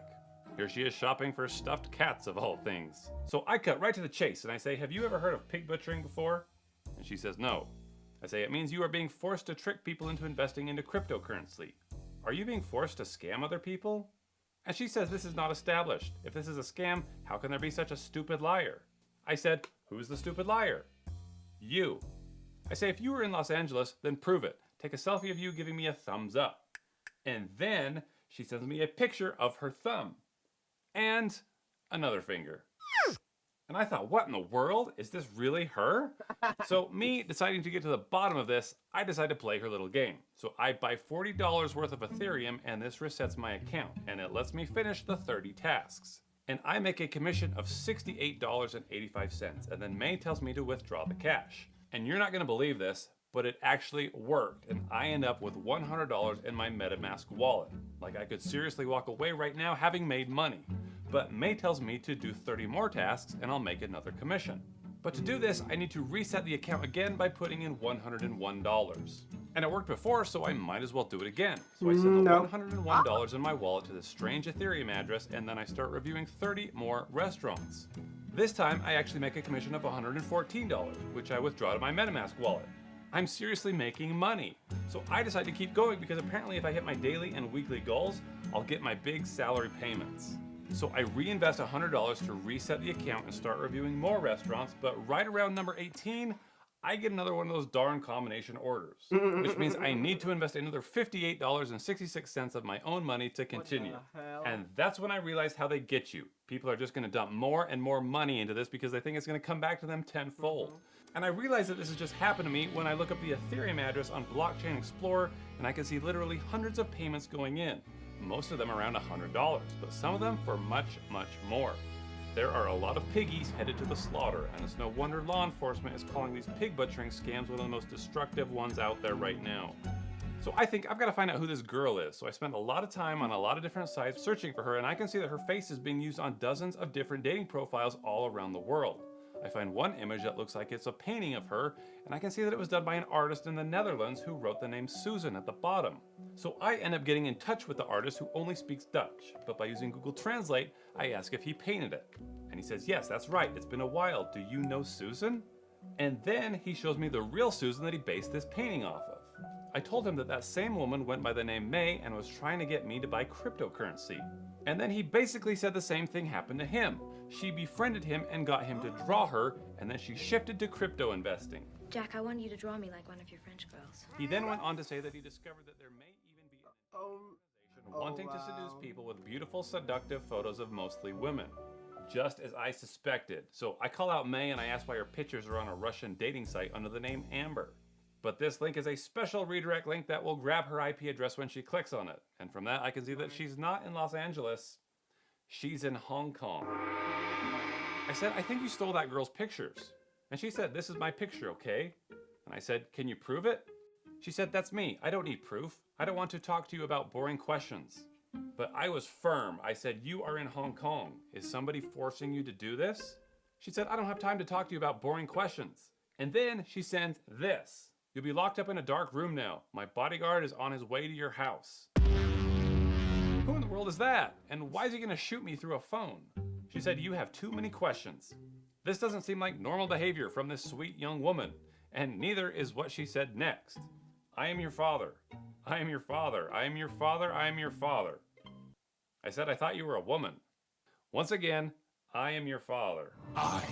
Here she is shopping for stuffed cats of all things. So I cut right to the chase and I say, have you ever heard of pig butchering before? And she says, no. I say, it means you are being forced to trick people into investing into cryptocurrency. Are you being forced to scam other people? And she says this is not established. If this is a scam, how can there be such a stupid liar? I said, who's the stupid liar? You. I say, if you were in Los Angeles, then prove it. Take a selfie of you giving me a thumbs up. And then she sends me a picture of her thumb. And another finger. And I thought, what in the world? Is this really her? So me deciding to get to the bottom of this, I decide to play her little game. So I buy $40 worth of Ethereum and this resets my account and it lets me finish the 30 tasks. And I make a commission of $68.85 and then May tells me to withdraw the cash. And you're not gonna believe this, but it actually worked and I end up with $100 in my MetaMask wallet. Like I could seriously walk away right now having made money. But May tells me to do 30 more tasks and I'll make another commission. But to do this, I need to reset the account again by putting in $101. And it worked before, so I might as well do it again. So I send the $101 in my wallet to this strange Ethereum address and then I start reviewing 30 more restaurants. This time, I actually make a commission of $114, which I withdraw to my MetaMask wallet. I'm seriously making money. So I decide to keep going because apparently if I hit my daily and weekly goals, I'll get my big salary payments. So I reinvest $100 to reset the account and start reviewing more restaurants, but right around number 18, I get another one of those darn combination orders, which means I need to invest another $58.66 of my own money to continue. And that's when I realized how they get you. People are just gonna dump more and more money into this because they think it's gonna come back to them tenfold. And I realize that this has just happened to me when I look up the Ethereum address on Blockchain Explorer and I can see literally hundreds of payments going in. Most of them around $100, but some of them for much, much more. There are a lot of piggies headed to the slaughter, and it's no wonder law enforcement is calling these pig butchering scams one of the most destructive ones out there right now. So I think I've got to find out who this girl is. So I spent a lot of time on a lot of different sites searching for her, and I can see that her face is being used on dozens of different dating profiles all around the world. I find one image that looks like it's a painting of her, and I can see that it was done by an artist in the Netherlands who wrote the name Susan at the bottom. So I end up getting in touch with the artist who only speaks Dutch, but by using Google Translate, I ask if he painted it. And he says, yes, that's right, it's been a while, do you know Susan? And then he shows me the real Susan that he based this painting off of. I told him that that same woman went by the name May and was trying to get me to buy cryptocurrency. And then he basically said the same thing happened to him. She befriended him and got him to draw her, and then she shifted to crypto investing. Jack, I want you to draw me like one of your French girls. He then went on to say that he discovered that there may even be an organization wanting to seduce people with beautiful, seductive photos of mostly women. Just as I suspected. So I call out May and I ask why her pictures are on a Russian dating site under the name Amber. But this link is a special redirect link that will grab her IP address when she clicks on it. And from that I can see that she's not in Los Angeles, she's in Hong Kong. I said, I think you stole that girl's pictures. And she said, this is my picture, okay? And I said, can you prove it? She said, that's me, I don't need proof. I don't want to talk to you about boring questions. But I was firm. I said, you are in Hong Kong. Is somebody forcing you to do this? She said, I don't have time to talk to you about boring questions. And then she sends this. You'll be locked up in a dark room now. My bodyguard is on his way to your house. Who in the world is that? And why is he gonna shoot me through a phone? She said, you have too many questions. This doesn't seem like normal behavior from this sweet young woman. And neither is what she said next. I am your father. I am your father. I am your father. I am your father. I said, I thought you were a woman. Once again, I am your father. I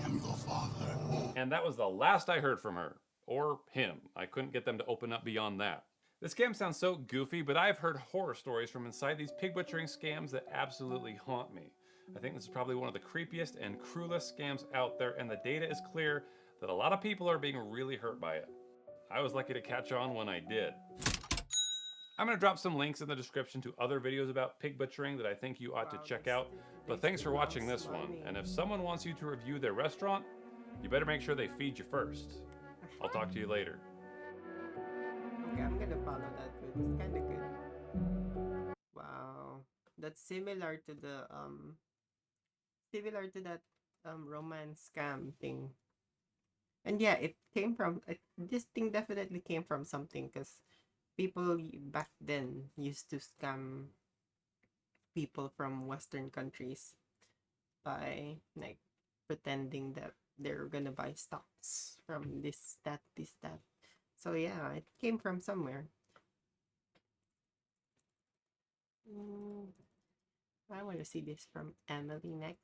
am your father. And that was the last I heard from her. Or him. I couldn't get them to open up beyond that. This scam sounds so goofy, but I've heard horror stories from inside these pig butchering scams that absolutely haunt me. I think this is probably one of the creepiest and cruelest scams out there, and the data is clear that a lot of people are being really hurt by it. I was lucky to catch on when I did. I'm going to drop some links in the description to other videos about pig butchering that I think you ought to check out, but thanks for watching this one, and if someone wants you to review their restaurant, you better make sure they feed you first. I'll talk to you later. Okay, I'm gonna follow that one. It's kind of good. Wow, that's similar to the that romance scam thing. And yeah, it came from this thing definitely came from something, because people back then used to scam people from Western countries by like pretending that they're gonna buy stocks from this, that. So yeah, it came from somewhere. I want to see this from Emily next.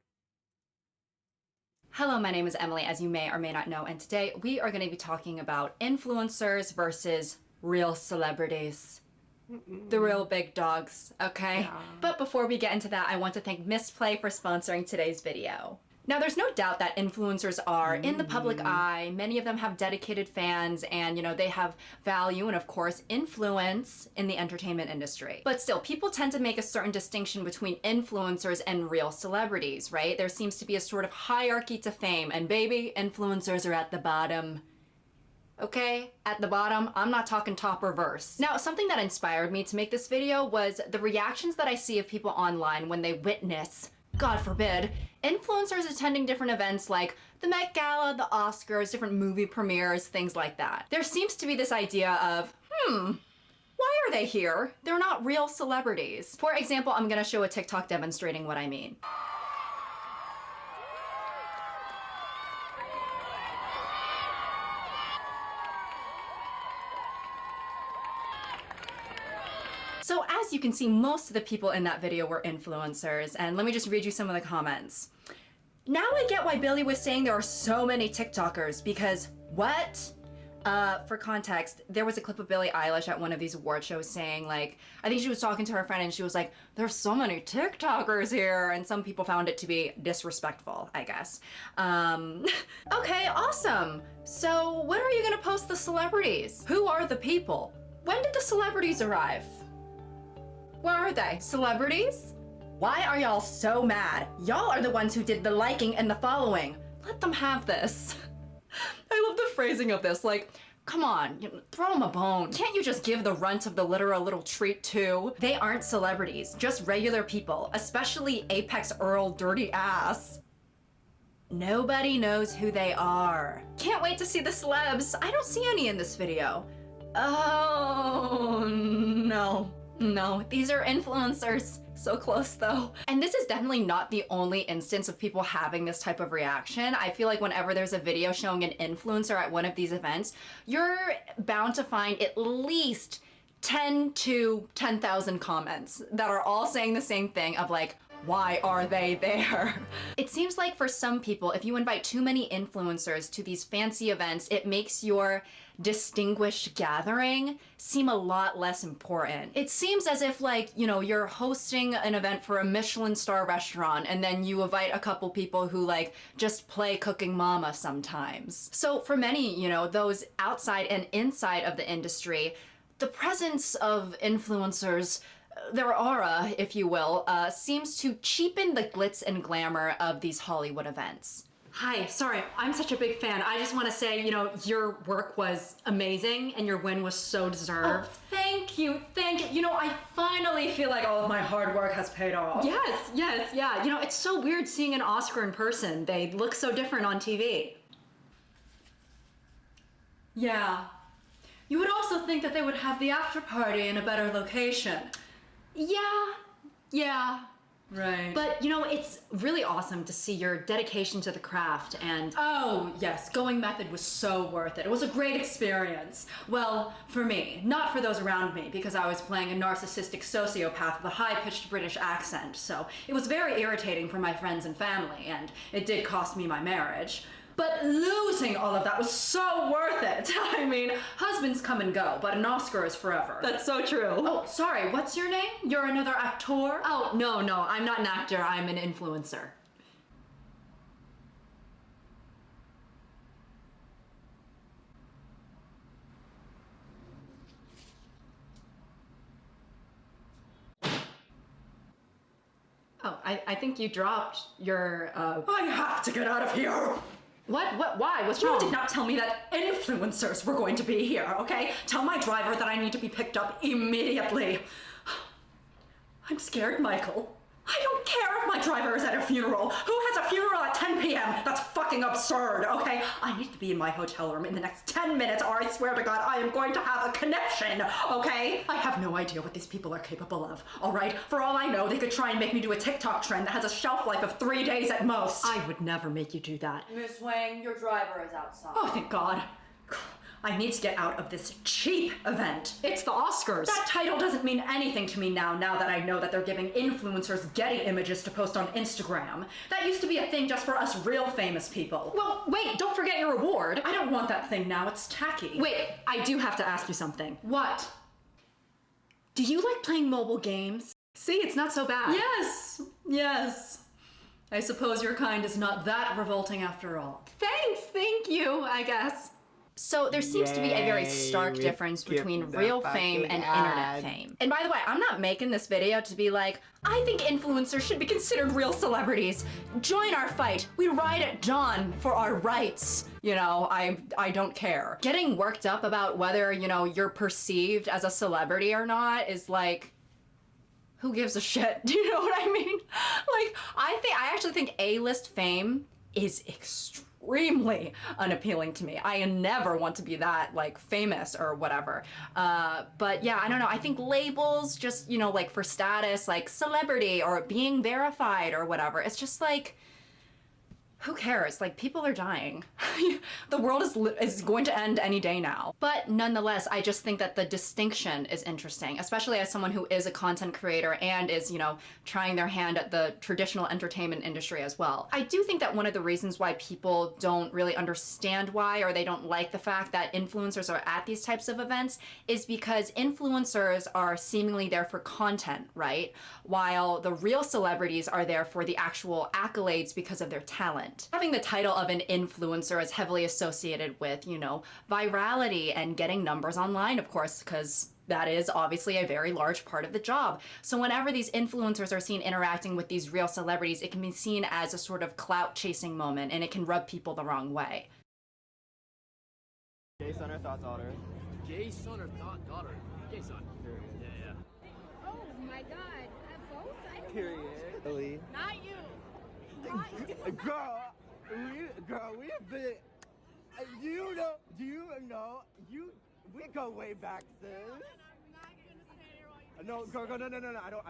Hello, my name is Emily, as you may or may not know, and today we are going to be talking about influencers versus real celebrities. The real big dogs, okay? Yeah. But before we get into that, I want to thank Misplay for sponsoring today's video. Now, there's no doubt that influencers are in the public eye. Many of them have dedicated fans and, you know, they have value and, of course, influence in the entertainment industry. But still, people tend to make a certain distinction between influencers and real celebrities, right? There seems to be a sort of hierarchy to fame, and baby, influencers are at the bottom. Okay, at the bottom. I'm not talking top or verse. Now, something that inspired me to make this video was the reactions that I see of people online when they witness, God forbid, influencers attending different events like the Met Gala, the Oscars, different movie premieres, things like that. There seems to be this idea of, why are they here? They're not real celebrities. For example, I'm gonna show a TikTok demonstrating what I mean. So as you can see, most of the people in that video were influencers, and let me just read you some of the comments. Now I get why Billy was saying there are so many TikTokers, because what? For context, there was a clip of Billie Eilish at one of these award shows saying, like, I think she was talking to her friend and she was like, there's so many TikTokers here, and some people found it to be disrespectful, I guess. Okay, awesome. So when are you gonna post the celebrities? Who are the people? When did the celebrities arrive? Where are they? Celebrities? Why are y'all so mad? Y'all are the ones who did the liking and the following. Let them have this. I love the phrasing of this, like, come on, throw them a bone. Can't you just give the runt of the litter a little treat too? They aren't celebrities, just regular people, especially Apex Earl dirty ass. Nobody knows who they are. Can't wait to see the celebs. I don't see any in this video. Oh, no. No, these are influencers. So close though. And this is definitely not the only instance of people having this type of reaction. I feel like whenever there's a video showing an influencer at one of these events, you're bound to find at least 10 to 10,000 comments that are all saying the same thing of like, Why are they there? It seems like for some people, if you invite too many influencers to these fancy events, it makes your distinguished gathering seem a lot less important. It seems as if, like, you know, you're hosting an event for a Michelin star restaurant and then you invite a couple people who like just play Cooking Mama sometimes. So for many, you know, those outside and inside of the industry, the presence of influencers, their aura, if you will, seems to cheapen the glitz and glamour of these Hollywood events. Hi, sorry, I'm such a big fan. I just want to say, you know, your work was amazing and your win was so deserved. Oh, thank you, thank you. You know, I finally feel like all of my hard work has paid off. Yes, yes, yeah. You know, it's so weird seeing an Oscar in person. They look so different on TV. Yeah. You would also think that they would have the after party in a better location. Yeah. Right. But, you know, it's really awesome to see your dedication to the craft and... Oh, yes, Going Method was so worth it. It was a great experience. Well, for me, not for those around me, because I was playing a narcissistic sociopath with a high-pitched British accent, so it was very irritating for my friends and family, and it did cost me my marriage. But losing all of that was so worth it. I mean, husbands come and go, but an Oscar is forever. That's so true. Oh, sorry, what's your name? You're another actor? Oh, no, I'm not an actor, I'm an influencer. Oh, I think you dropped your, I have to get out of here! What? Why? What's wrong? You did not tell me that influencers were going to be here, okay? Tell my driver that I need to be picked up immediately. I'm scared, Michael. I don't care if my driver is at a funeral. Who has a funeral at 10 p.m.? That's fucking absurd, okay? I need to be in my hotel room in the next 10 minutes or I swear to God I am going to have a conniption, okay? I have no idea what these people are capable of, all right? For all I know, they could try and make me do a TikTok trend that has a shelf life of 3 days at most. I would never make you do that. Miss Wang, your driver is outside. Oh, thank God. I need to get out of this cheap event. It's the Oscars. That title doesn't mean anything to me now that I know that they're giving influencers Getty images to post on Instagram. That used to be a thing just for us real famous people. Well, wait, don't forget your award. I don't want that thing now, it's tacky. Wait, I do have to ask you something. What? Do you like playing mobile games? See, it's not so bad. Yes. I suppose your kind is not that revolting after all. Thanks, thank you, I guess. So there seems to be a very stark difference between real fame and internet fame. And by the way, I'm not making this video to be like, I think influencers should be considered real celebrities. Join our fight. We ride at dawn for our rights. You know, I don't care. Getting worked up about whether, you know, you're perceived as a celebrity or not is like, who gives a shit? Do you know what I mean? Like, I actually think A-list fame is extremely unappealing to me. I never want to be that, like, famous or whatever. But yeah, I don't know. I think labels just, you know, like for status, like celebrity or being verified or whatever, it's just like, who cares? Like, people are dying. The world is going to end any day now. But nonetheless, I just think that the distinction is interesting, especially as someone who is a content creator and is, you know, trying their hand at the traditional entertainment industry as well. I do think that one of the reasons why people don't really understand why, or they don't like the fact that influencers are at these types of events, is because influencers are seemingly there for content, right? While the real celebrities are there for the actual accolades because of their talent. Having the title of an influencer is heavily associated with, you know, virality and getting numbers online, of course, because that is obviously a very large part of the job. So whenever these influencers are seen interacting with these real celebrities, it can be seen as a sort of clout chasing moment, and it can rub people the wrong way. Gay son or thought daughter? Gay son or thought daughter? Gay son. Yeah. Oh my God, both? I don't Period. know. Really? Not you. Girl, we have been. We go way back, sis. No, girl, no, I don't.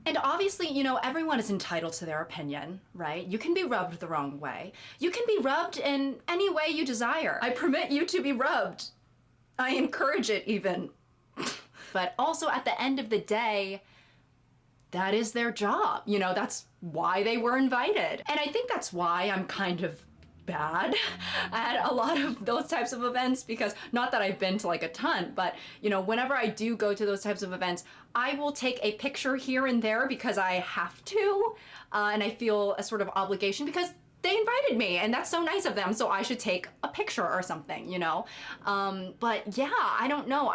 And obviously, you know, everyone is entitled to their opinion, right? You can be rubbed the wrong way. You can be rubbed in any way you desire. I permit you to be rubbed. I encourage it even. But also at the end of the day, that is their job. You know, that's why they were invited. And I think that's why I'm kind of bad at a lot of those types of events, because not that I've been to like a ton, but you know, whenever I do go to those types of events, I will take a picture here and there because I have to, and I feel a sort of obligation because they invited me and that's so nice of them, so I should take a picture or something, you know? But yeah, I don't know.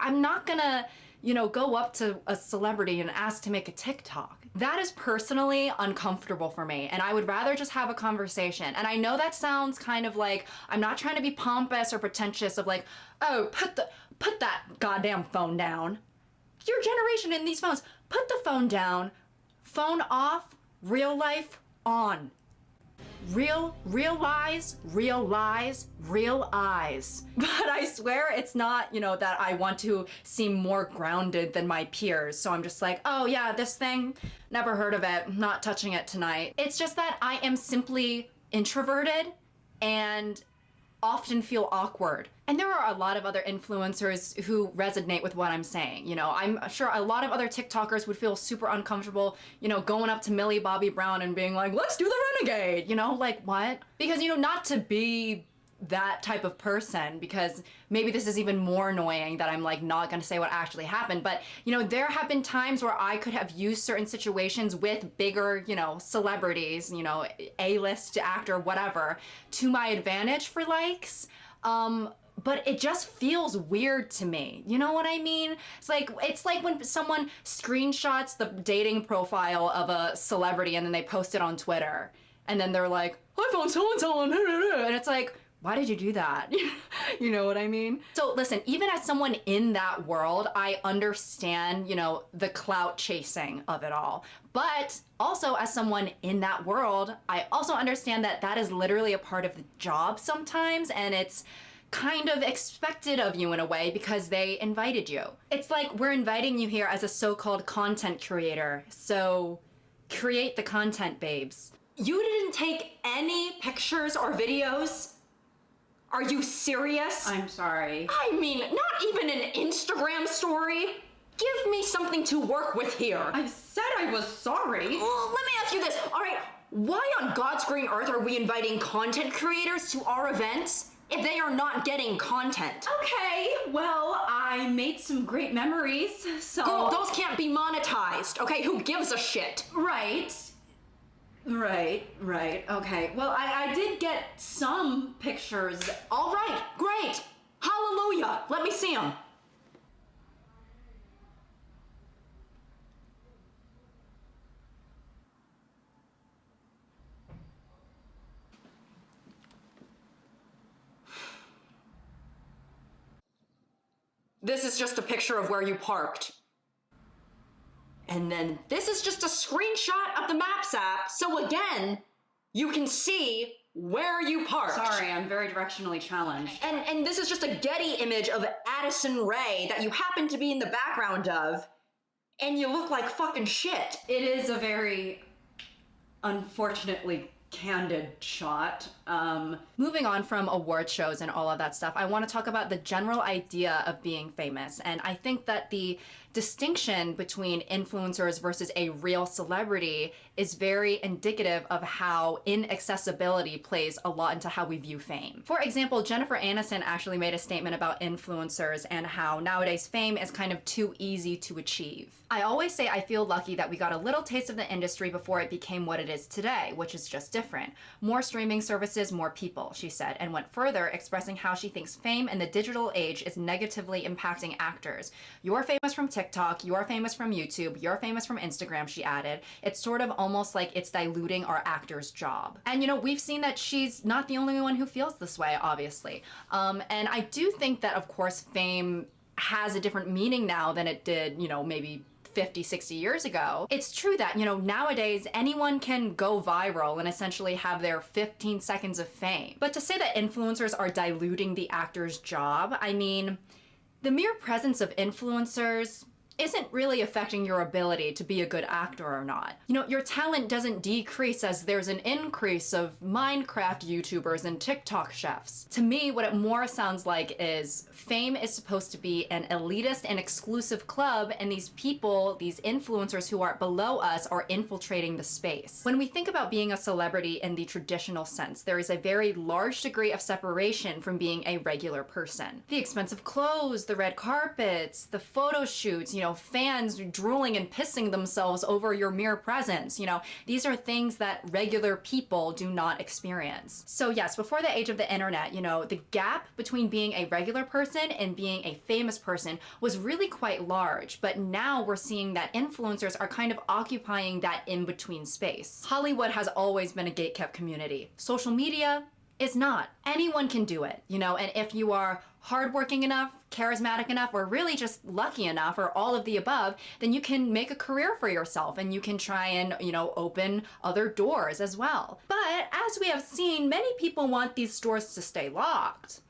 I'm not gonna, you know, go up to a celebrity and ask to make a TikTok. That is personally uncomfortable for me, and I would rather just have a conversation. And I know that sounds kind of like, I'm not trying to be pompous or pretentious of like, oh, put that goddamn phone down. Your generation in these phones, put the phone down, phone off, real life on. Real lies, real eyes. But I swear it's not, you know, that I want to seem more grounded than my peers. So I'm just like, oh yeah, this thing, never heard of it, not touching it tonight. It's just that I am simply introverted and often feel awkward. And there are a lot of other influencers who resonate with what I'm saying. You know, I'm sure a lot of other TikTokers would feel super uncomfortable, you know, going up to Millie Bobby Brown and being like, let's do the renegade, you know, like what? Because, you know, not to be that type of person, because maybe this is even more annoying that I'm like not gonna say what actually happened, but you know, there have been times where I could have used certain situations with bigger, you know, celebrities, you know, A-list actor, whatever, to my advantage for likes. But it just feels weird to me. You know what I mean? It's like when someone screenshots the dating profile of a celebrity and then they post it on Twitter, and then they're like, I found so-and-so on, and it's like, why did you do that? You know what I mean? So listen, even as someone in that world, I understand, you know, the clout chasing of it all. But also as someone in that world, I also understand that that is literally a part of the job sometimes, and it's kind of expected of you in a way because they invited you. It's like we're inviting you here as a so-called content creator, so create the content, babes. You didn't take any pictures or videos? Are you serious? I'm sorry. I mean, not even an Instagram story? Give me something to work with here. I said I was sorry. Well, let me ask you this, all right, why on God's green earth are we inviting content creators to our events if they are not getting content? Okay, well, I made some great memories, so... Girl, those can't be monetized, okay? Who gives a shit? Right. Right, okay. Well, I did get some pictures. All right, great. Hallelujah. Let me see them. This is just a picture of where you parked. And then this is just a screenshot of the Maps app, so again, you can see where you parked. Sorry, I'm very directionally challenged. And this is just a Getty image of Addison Rae that you happen to be in the background of, and you look like fucking shit. It is a very, unfortunately, candid shot. Moving on from award shows and all of that stuff, I want to talk about the general idea of being famous. And I think that the distinction between influencers versus a real celebrity is very indicative of how inaccessibility plays a lot into how we view fame. For example, Jennifer Aniston actually made a statement about influencers and how nowadays fame is kind of too easy to achieve. I always say I feel lucky that we got a little taste of the industry before it became what it is today, which is just different. More streaming services, more people, she said, and went further, expressing how she thinks fame in the digital age is negatively impacting actors. You're famous from TikTok, you're famous from YouTube, you're famous from Instagram, she added. It's sort of almost like it's diluting our actor's job. And you know, we've seen that she's not the only one who feels this way, obviously. And I do think that, of course, fame has a different meaning now than it did, you know, maybe 50, 60 years ago. It's true that, you know, nowadays anyone can go viral and essentially have their 15 seconds of fame. But to say that influencers are diluting the actor's job, I mean, the mere presence of influencers isn't really affecting your ability to be a good actor or not. You know, your talent doesn't decrease as there's an increase of Minecraft YouTubers and TikTok chefs. To me, what it more sounds like is fame is supposed to be an elitist and exclusive club, and these people, these influencers who are below us, are infiltrating the space. When we think about being a celebrity in the traditional sense, there is a very large degree of separation from being a regular person. The expensive clothes, the red carpets, the photo shoots, you know, fans drooling and pissing themselves over your mere presence, you know, these are things that regular people do not experience. So yes, before the age of the internet, you know, the gap between being a regular person and being a famous person was really quite large, but now we're seeing that influencers are kind of occupying that in-between space. Hollywood has always been a gatekept community. Social media is not. Anyone can do it, you know, and if you are hardworking enough, charismatic enough, or really just lucky enough, or all of the above, then you can make a career for yourself and you can try and, you know, open other doors as well. But as we have seen, many people want these doors to stay locked.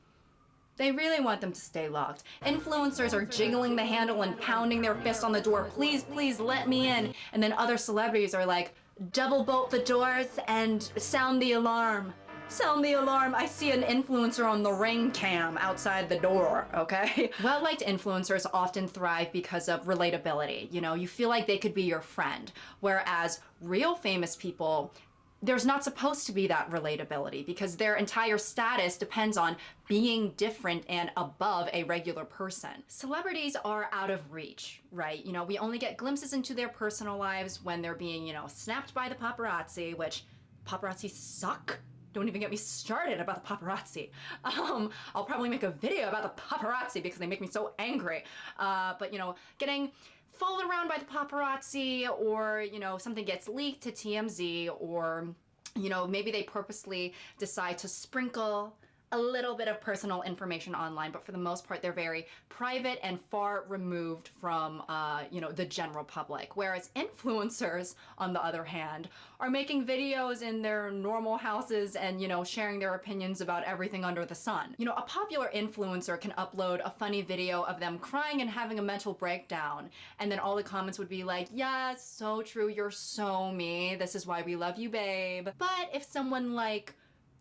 They really want them to stay locked. Influencers are jiggling the handle and pounding their fist on the door, please, please let me in. And then other celebrities are like, double bolt the doors and sound the alarm. Sound the alarm, I see an influencer on the Ring cam outside the door, okay? Well-liked influencers often thrive because of relatability. You know, you feel like they could be your friend. Whereas real famous people, there's not supposed to be that relatability because their entire status depends on being different and above a regular person. Celebrities are out of reach, right? You know, we only get glimpses into their personal lives when they're being, you know, snapped by the paparazzi, which paparazzi suck. Don't even get me started about the paparazzi. I'll probably make a video about the paparazzi because they make me so angry. But you know, getting followed around by the paparazzi, or you know, something gets leaked to TMZ, or you know, maybe they purposely decide to sprinkle a little bit of personal information online, but for the most part, they're very private and far removed from, you know, the general public. Whereas influencers, on the other hand, are making videos in their normal houses and, you know, sharing their opinions about everything under the sun. You know, a popular influencer can upload a funny video of them crying and having a mental breakdown, and then all the comments would be like, yes, so true, you're so me, this is why we love you, babe. But if someone like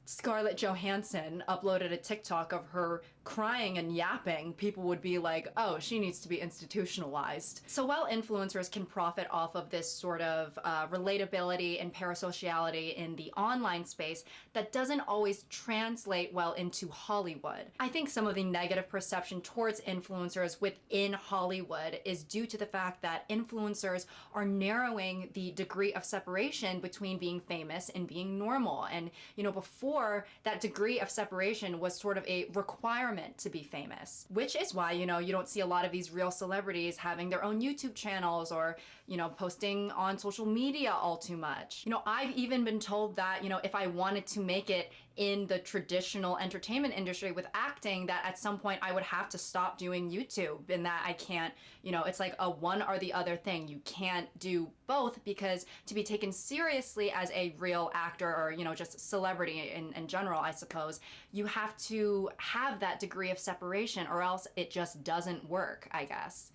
Scarlett Johansson uploaded a TikTok of her crying and yapping, people would be like, oh, she needs to be institutionalized. So while influencers can profit off of this sort of relatability and parasociality in the online space, that doesn't always translate well into Hollywood. I think some of the negative perception towards influencers within Hollywood is due to the fact that influencers are narrowing the degree of separation between being famous and being normal. And, you know, before, that degree of separation was sort of a requirement to be famous, which is why, you know, you don't see a lot of these real celebrities having their own YouTube channels or, you know, posting on social media all too much. You know, I've even been told that, you know, if I wanted to make it in the traditional entertainment industry with acting, that at some point I would have to stop doing YouTube, and that I can't, you know, it's like a one or the other thing. You can't do both, because to be taken seriously as a real actor, or, you know, just celebrity in general, I suppose, you have to have that degree of separation, or else it just doesn't work, I guess.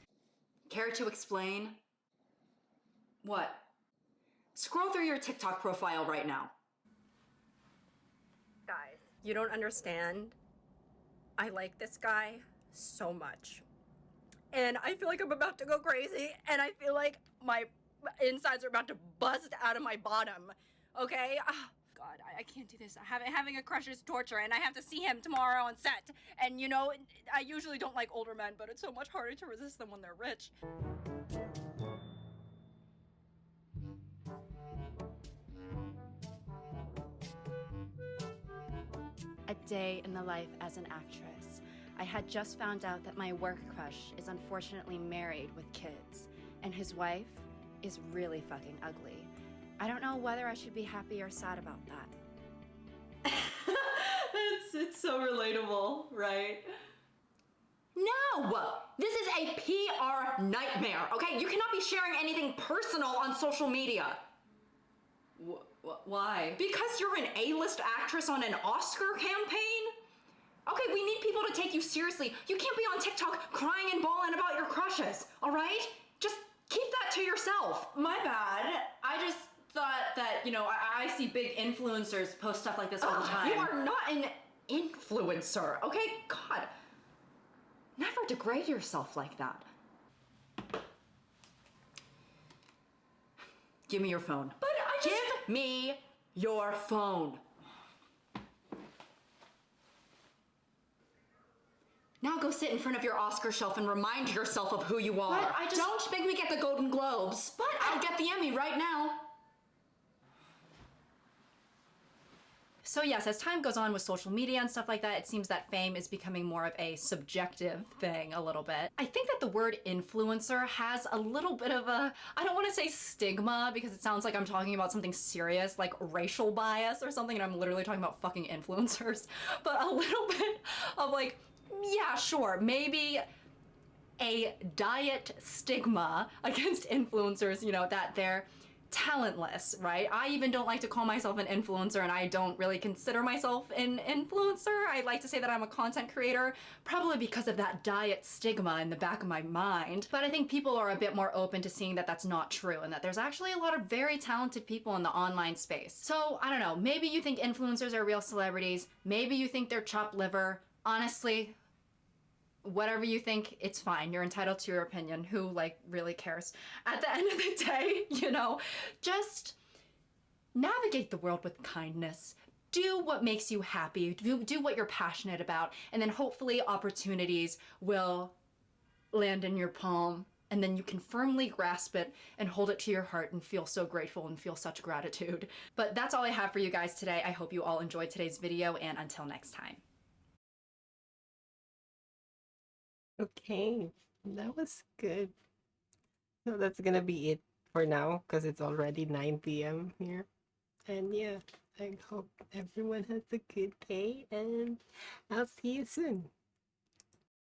Care to explain? What? Scroll through your TikTok profile right now. Guys, you don't understand. I like this guy so much. And I feel like I'm about to go crazy, and I feel like my insides are about to bust out of my bottom. Okay? Oh, God, I can't do this. Having a crush is torture, and I have to see him tomorrow on set. And you know, I usually don't like older men, but it's so much harder to resist them when they're rich. A day in the life as an actress. I had just found out that my work crush is unfortunately married with kids, and his wife is really fucking ugly. I don't know whether I should be happy or sad about that. It's so relatable, right? No! This is a PR nightmare, okay? You cannot be sharing anything personal on social media. Why? Because you're an A-list actress on an Oscar campaign? Okay, we need people to take you seriously. You can't be on TikTok crying and bawling about your crushes, all right? Just keep that to yourself. My bad. I just thought that, you know, I see big influencers post stuff like this all the time. You are not an influencer, okay? God. Never degrade yourself like that. Give me your phone. But I just... Give me your phone. Now go sit in front of your Oscar shelf and remind yourself of who you are. But I just... Don't make me get the Golden Globes. But I'll get the Emmy right now. So yes, as time goes on with social media and stuff like that, it seems that fame is becoming more of a subjective thing a little bit. I think that the word influencer has a little bit of a, I don't want to say stigma because it sounds like I'm talking about something serious like racial bias or something, and I'm literally talking about fucking influencers, but a little bit of like, yeah, sure, maybe a diet stigma against influencers, you know, that they're talentless, right? I even don't like to call myself an influencer, and I don't really consider myself an influencer. I like to say that I'm a content creator, probably because of that diet stigma in the back of my mind. But I think people are a bit more open to seeing that that's not true, and that there's actually a lot of very talented people in the online space. So I don't know, maybe you think influencers are real celebrities, maybe you think they're chopped liver. Honestly, whatever you think, it's fine. You're entitled to your opinion. Who, like, really cares? At the end of the day, you know, just navigate the world with kindness. Do what makes you happy. Do what you're passionate about. And then hopefully opportunities will land in your palm. And then you can firmly grasp it and hold it to your heart and feel so grateful and feel such gratitude. But that's all I have for you guys today. I hope you all enjoyed today's video, and until next time. Okay, that was good. So that's gonna be it for now because it's already 9 p.m. here. And yeah, I hope everyone has a good day, and I'll see you soon.